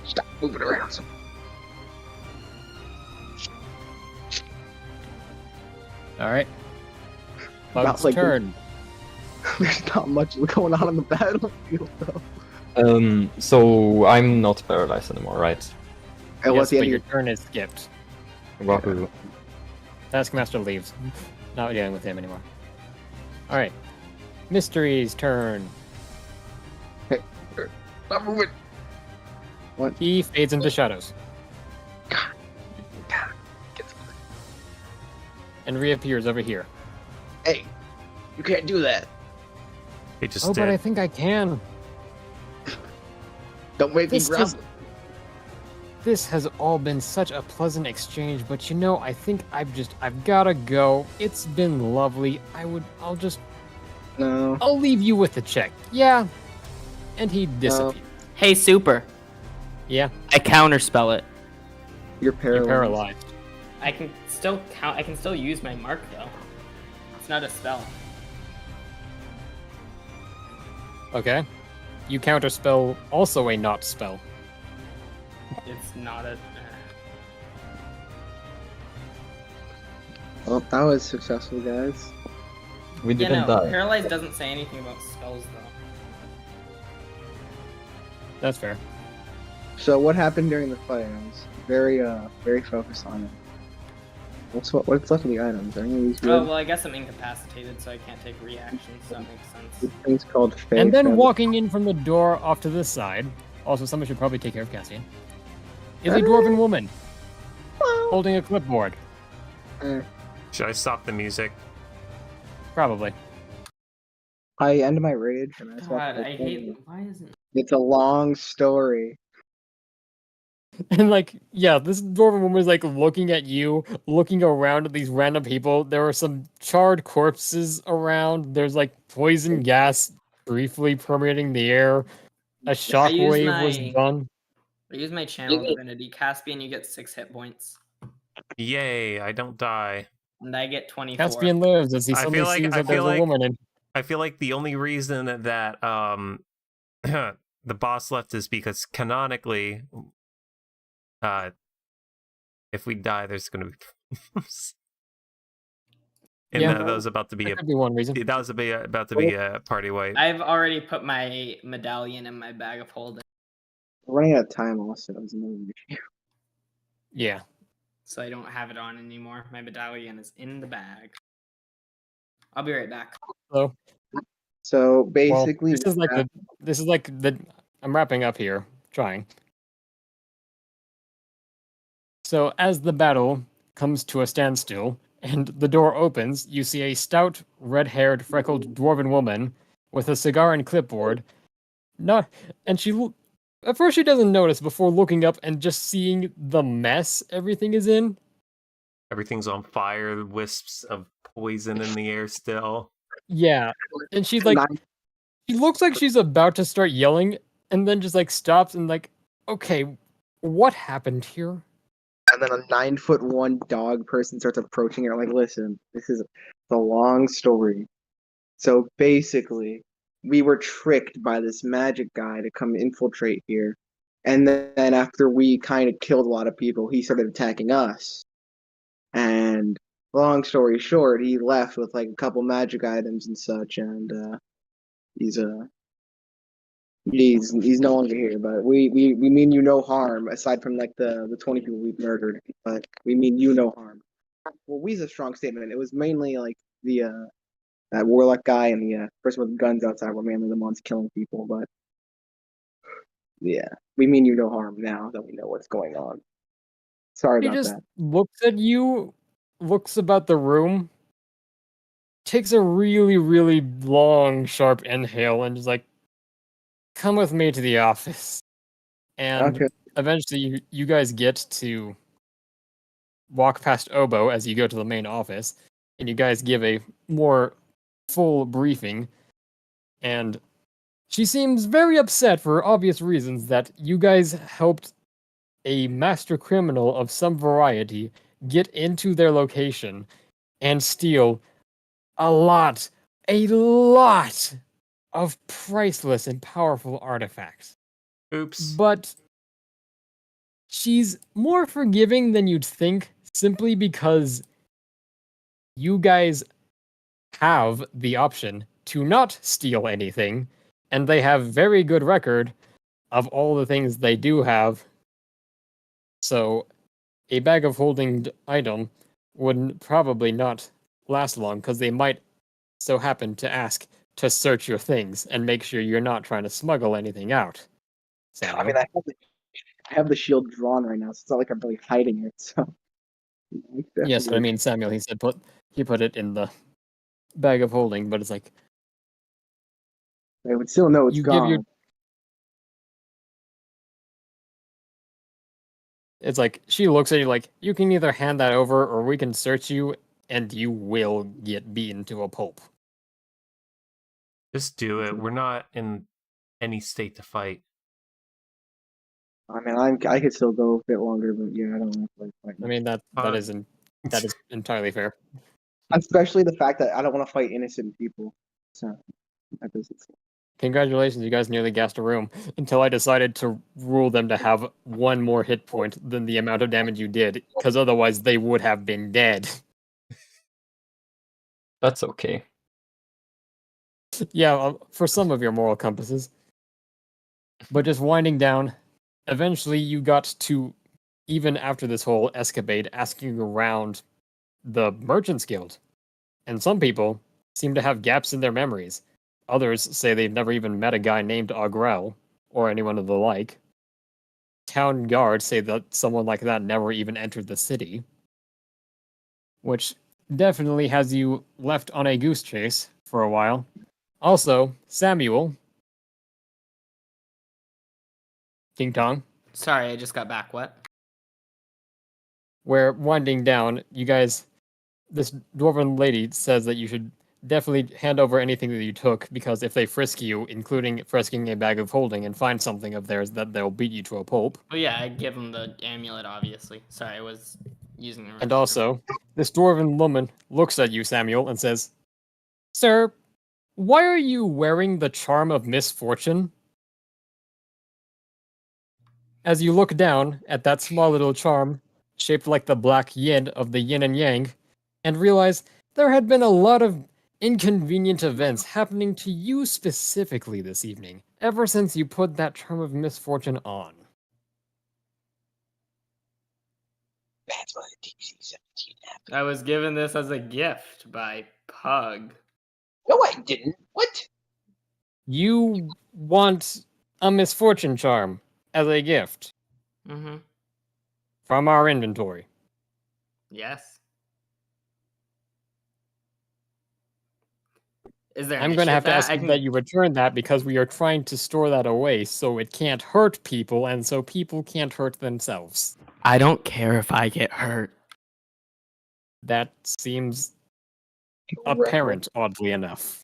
Stop moving around.
Alright.
Not
Bug's
like
turn.
There's not much going on the battlefield, though.
So I'm not paralyzed anymore, right?
And
Yes,
what's the
but
end
your
of
turn is skipped.
Wahoo.
Taskmaster leaves. Not dealing with him anymore. Alright. Mystery's turn.
Stop moving! What?
He fades into shadows. And reappears over here.
Hey, you can't do that.
He just
Oh,
did.
but I think I can.
Don't make me
This
grab.
This has all been such a pleasant exchange, but you know, I think I've gotta go. It's been lovely.
No.
I'll leave you with the check. Yeah. And he disappeared.
Hey, Super.
Yeah,
I counterspell it.
You're paralyzed.
you're paralyzed.
I can still count. I can still use my mark though. It's not a spell.
Okay. You counterspell also a not spell.
It's not a.
Well, that was successful, guys.
We
Yeah,
didn't
no.
die.
Paralyzed doesn't say anything about spells though.
That's fair.
So what happened during the fight? I was very focused on it. What's left of the items? Are any of these good?
Oh well, I guess I'm incapacitated, so I can't take reactions. So that makes sense.
This thing's called Fake.
And then walking in from the door off to this side, also someone should probably take care of Cassian, is a dwarven woman holding a clipboard.
Should I stop the music?
Probably.
I end my rage. And I
God, I hate. Why isn't?
It's a long story.
And like, yeah, this dwarven woman is like looking at you, looking around at these random people. There are some charred corpses around. There's like poison gas briefly permeating the air. A shockwave was done.
I use my channel divinity. Caspian, you get 6 hit points,
Yay! I don't die.
and I get 24.
Caspian lives as he
I
suddenly
feel like-
sees
I
that there's
feel
a
like-
woman in.
I feel like the only reason that the boss left is because canonically, if we die, there's going to be problems. And
Yeah.
that was about to be
That could be one reason.
about to be a party wipe.
I've already put my medallion in my bag of holding,
We're running out of time also. That was another issue.
Yeah.
so I don't have it on anymore. My medallion is in the bag. I'll be right back.
So
Well,
basically,
this is like the I'm wrapping up here, trying. So as the battle comes to a standstill and the door opens, you see a stout, red-haired, freckled dwarven woman with a cigar and clipboard. At first she doesn't notice before looking up and just seeing the mess everything is in.
Everything's on fire. Wisps of poison in the air still.
Yeah, and she's like, she looks like she's about to start yelling, and then just like stops and like, okay, what happened here?
and then a 9'1" dog person starts approaching her. Like, listen, this is a long story. So basically, we were tricked by this magic guy to come infiltrate here, and then after we kind of killed a lot of people, he started attacking us. And long story short, he left with like a couple magic items and such, and he's he's no longer here. But we mean you no harm, aside from like the 20 people we've murdered. But we mean you no harm. Well, we's a strong statement. It was mainly like the that warlock guy and the person with guns outside were mainly the ones killing people. But yeah, we mean you no harm now that we know what's going on. Sorry
He
about
just
that.
looks at you, looks about the room, takes a really, really long, sharp inhale, and is like, come with me to the office. And
Okay.
eventually, you guys get to walk past Obo as you go to the main office, and you guys give a more full briefing. And she seems very upset for obvious reasons that you guys helped a master criminal of some variety get into their location and steal a lot of priceless and powerful artifacts.
Oops.
But she's more forgiving than you'd think simply because you guys have the option to not steal anything, and they have very good record of all the things they do have. So a bag of holding item would probably not last long because they might so happen to ask to search your things and make sure you're not trying to smuggle anything out.
I mean, I have the shield drawn right now, so it's not like I'm really hiding it. So
Yes, I mean Samuel. He said he put it in the bag of holding, but it's like
I would still know it's
you
gone.
give your. It's like she looks at you like you can either hand that over or we can search you and you will get beaten to a pulp.
Just do it. We're not in any state to fight.
I mean, I could still go a bit longer, but yeah, I don't want to fight.
I mean that is entirely fair.
Especially the fact that I don't want to fight innocent people. So that doesn't.
Congratulations, you guys nearly gassed a room until I decided to rule them to have one more hit point than the amount of damage you did, because otherwise they would have been dead.
That's okay.
Yeah, for some of your moral compasses. But just winding down, eventually you got to, even after this whole escapade, asking around the Merchants Guild. And some people seem to have gaps in their memories. Others say they've never even met a guy named Agrel, or anyone of the like. Town guards say that someone like that never even entered the city. Which definitely has you left on a goose chase for a while. Also, Samuel. Ding Dong.
Sorry, I just got back. What?
Where winding down, you guys, this dwarven lady says that you should definitely hand over anything that you took, because if they frisk you, including frisking a bag of holding, and find something of theirs, that they'll beat you to a pulp.
Oh yeah, I give him the amulet, obviously. Sorry, I was using the
And
restroom.
also, this dwarven woman looks at you, Samuel, and says, "Sir, why are you wearing the charm of misfortune?" As you look down at that small little charm, shaped like the black yin of the yin and yang, and realize there had been a lot of inconvenient events happening to you specifically this evening, ever since you put that charm of misfortune on.
That's why the DC-17 happened.
I was given this as a gift by Pug.
No, I didn't. What?
You want a misfortune charm as a gift
Mm-hmm.
from our inventory.
Yes. Is there?
I'm
an
going to
issue
have
with
to ask
I
you
can...
that you return that, because we are trying to store that away so it can't hurt people, and so people can't hurt themselves.
I don't care if I get hurt.
That seems apparent, oddly enough.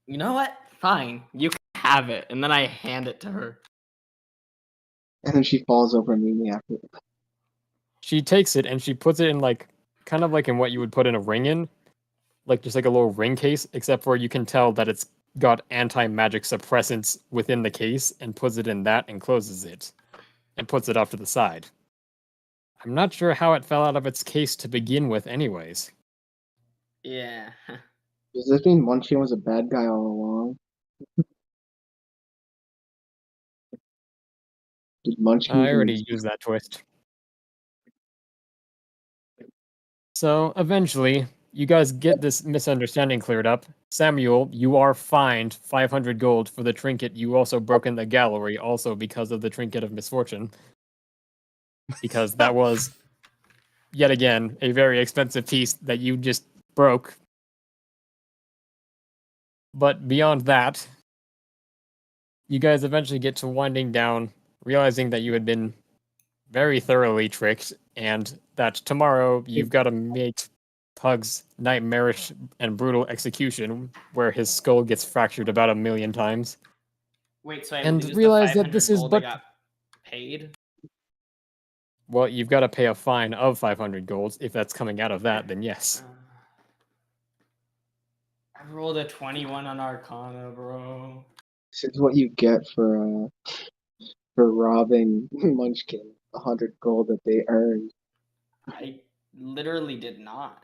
You know what? Fine. You can have it. And then I hand it to her.
And then she falls over immediately after.
She takes it and she puts it in kind of like in what you would put in a ring in. Like just like a little ring case, except for you can tell that it's got anti-magic suppressants within the case, and puts it in that and closes it. And puts it off to the side. I'm not sure how it fell out of its case to begin with, anyways.
Yeah.
Does this mean Munchkin was a bad guy all along? Did Munchkin
I
even
already
exist?
used that twist. So eventually, you guys get this misunderstanding cleared up. Samuel, you are fined 500 gold for the trinket you also broke in the gallery, also because of the trinket of misfortune. Because that was, yet again, a very expensive piece that you just broke. But beyond that, you guys eventually get to winding down, realizing that you had been very thoroughly tricked, and that tomorrow you've got to make Pug's nightmarish and brutal execution, where his skull gets fractured about 1,000,000 times.
Wait, so I
And
lose the
realize that
500
this is
gold I
but
got paid?
well, you've got to pay a fine of 500 golds. If that's coming out of that, then yes.
I rolled a 21 on Arcana, bro.
This is what you get for robbing Munchkin 100 gold that they earned.
I literally did not.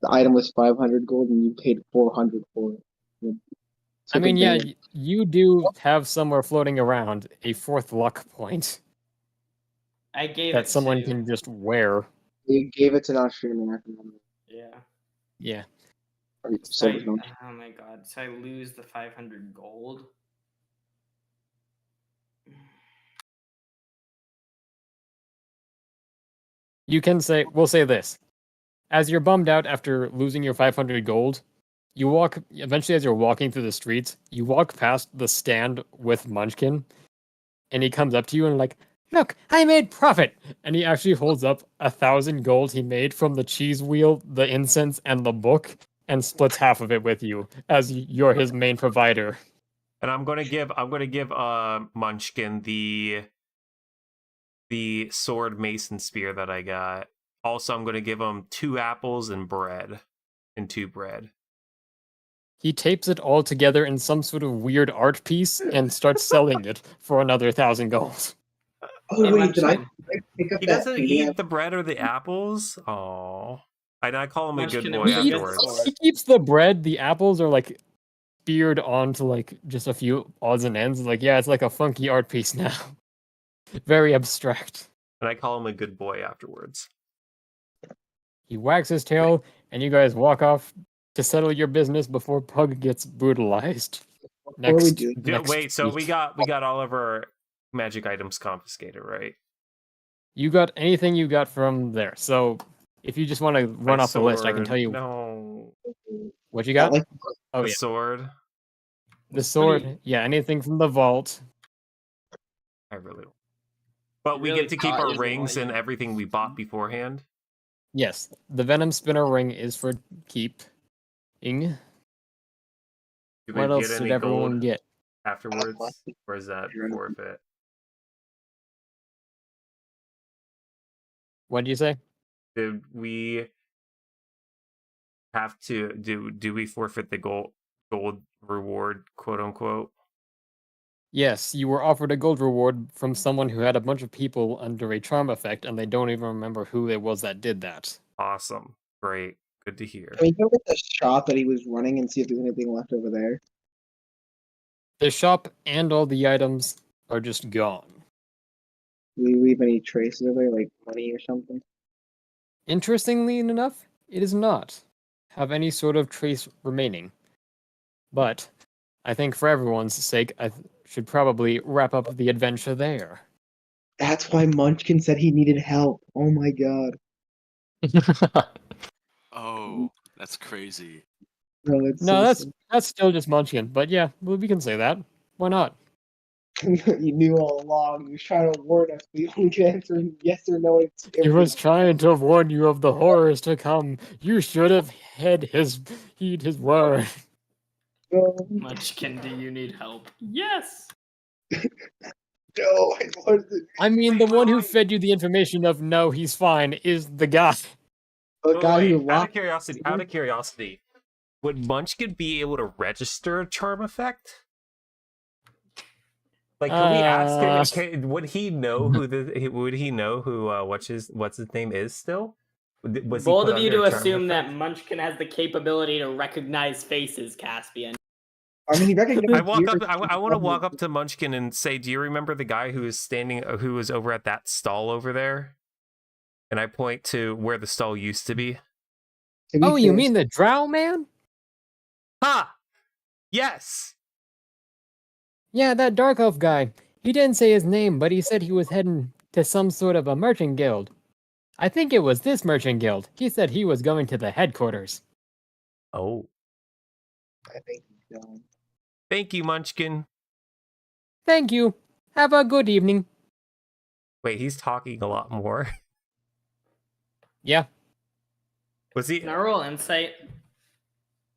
The item was 500 gold and you paid 400 for it.
I mean, yeah,
advantage.
you do have somewhere floating around a fourth luck point
I gave
that
it
someone
to.
can just wear.
You gave it to not streaming after that.
Yeah.
Yeah.
So oh my god. So I lose the 500 gold.
You can say, we'll say this. As you're bummed out after losing your 500 gold, you walk, eventually as you're walking through the streets, you walk past the stand with Munchkin, and he comes up to you and like, look, I made profit! And he actually holds up 1,000 gold he made from the cheese wheel, the incense, and the book, and splits half of it with you, as you're his main provider.
And I'm gonna give Munchkin the sword mason spear that I got. Also, I'm gonna give him 2 apples and bread. And 2 bread.
He tapes it all together in some sort of weird art piece and starts selling it for another 1,000 gold.
Oh
Hey,
wait, did I
Munchkin.
pick up
He
that
doesn't
painting?
eat the bread or the apples. Oh, and I call him a good
Munchkin, it
boy
was a good
afterwards.
sword.
He keeps the bread, the apples are like speared onto like just a few odds and ends. Like, yeah, it's like a funky art piece now. Very abstract.
And I call him a good boy afterwards.
He wags his tail, and you guys walk off to settle your business before Pug gets brutalized.
Before we do,
Wait, so we
week.
got all of our magic items confiscated, right?
You got anything you got from there. So if you just want to run
My
off the list, I can tell you
No.
what you got.
like
Oh
The
yeah,
sword.
the sword.
Pretty-
Yeah, anything from the vault.
I really don't. But
You
we
really
get to keep
thought
our
you didn't
rings
like
and
it.
everything we bought beforehand.
Yes, the Venom Spinner ring is for keeping.
Do
What
we
else
get
did
any
everyone
gold
get?
afterwards? Or is that forfeit?
What do you say?
Did we have to do we forfeit the gold reward, quote unquote?
Yes, you were offered a gold reward from someone who had a bunch of people under a charm effect, and they don't even remember who it was that did that.
Awesome. Great. Good to hear.
Can we go to the shop that he was running and see if there's anything left over there?
The shop and all the items are just gone.
Do we leave any traces of there, like money or something?
Interestingly enough, it does not have any sort of trace remaining. But I think for everyone's sake, I should probably wrap up the adventure there.
That's why Munchkin said he needed help. Oh my god.
Oh, that's crazy.
No, it's
No,
so
that's still just Munchkin, but yeah, well, we can say that. Why not?
you knew all along. You was trying to warn us. We only can answer yes or no.
He was trying to warn you of the horrors to come. You should have heed his word.
Munchkin, do you need help? Yes.
No, I wasn't.
I mean, the one who fed you the information of no, he's fine, is the guy.
The guy who
Wait,
locked.
out of curiosity, would Munchkin be able to register a charm effect? Like, can we ask him? Would he know who Would he know who? What's his name is still? Was he
Bold
put
of you
under
to
a charm
assume that
effect?
Munchkin has the capability to recognize faces, Caspian.
I mean, he recognized.
I want to walk up to Munchkin and say, "Do you remember the guy who was who was over at that stall over there?" And I point to where the stall used to be.
Oh, you mean the Drow man?
Ha! Yes.
Yeah, that dark elf guy. He didn't say his name, but he said he was heading to some sort of a merchant guild. I think it was this merchant guild. He said he was going to the headquarters.
Oh.
I think so.
Thank you, Munchkin.
Thank you. Have a good evening.
Wait, he's talking a lot more.
Yeah.
Was he?
Can I roll insight?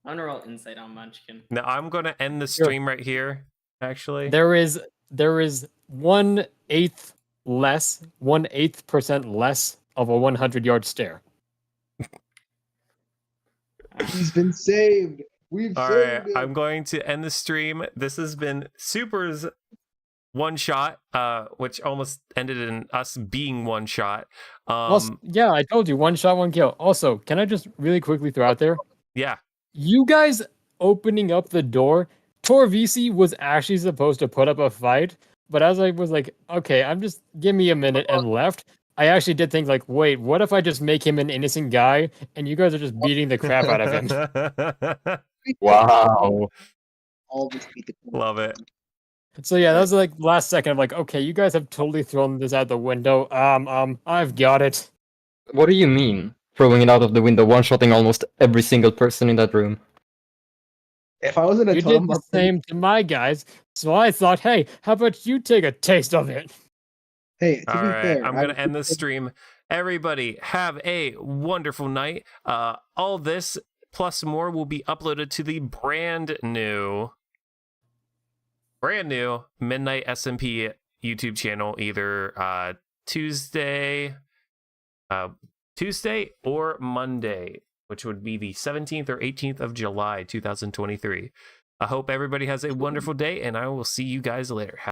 I'm gonna roll insight on Munchkin.
No, I'm gonna end the stream right here. Actually,
there is 1/8 less, 1/8% less of a 100-yard stare.
He's been saved. We've saved him.
I'm going to end the stream. This has been Super's one shot, which almost ended in us being one shot.
Yeah, I told you, one shot, one kill. Also, can I just really quickly throw out there?
Yeah.
You guys opening up the door, Torvisi was actually supposed to put up a fight, but as I was like, okay, give me a minute and left, I actually did think like, wait, what if I just make him an innocent guy and you guys are just beating the crap out of him?
Wow.
Love it.
So yeah, that was like last second of like, okay, you guys have totally thrown this out the window. I've got it.
What do you mean? Throwing it out of the window, one-shotting almost every single person in that room.
If I wasn't a
You did the same to my guys, so I thought, hey, how about you take a taste of it?
Hey,
all right, I'm gonna end the stream. Everybody, have a wonderful night. All this plus more will be uploaded to the brand new Midnight SMP YouTube channel either Tuesday or Monday, which would be the 17th or 18th of July 2023. I hope everybody has a wonderful day, and I will see you guys later.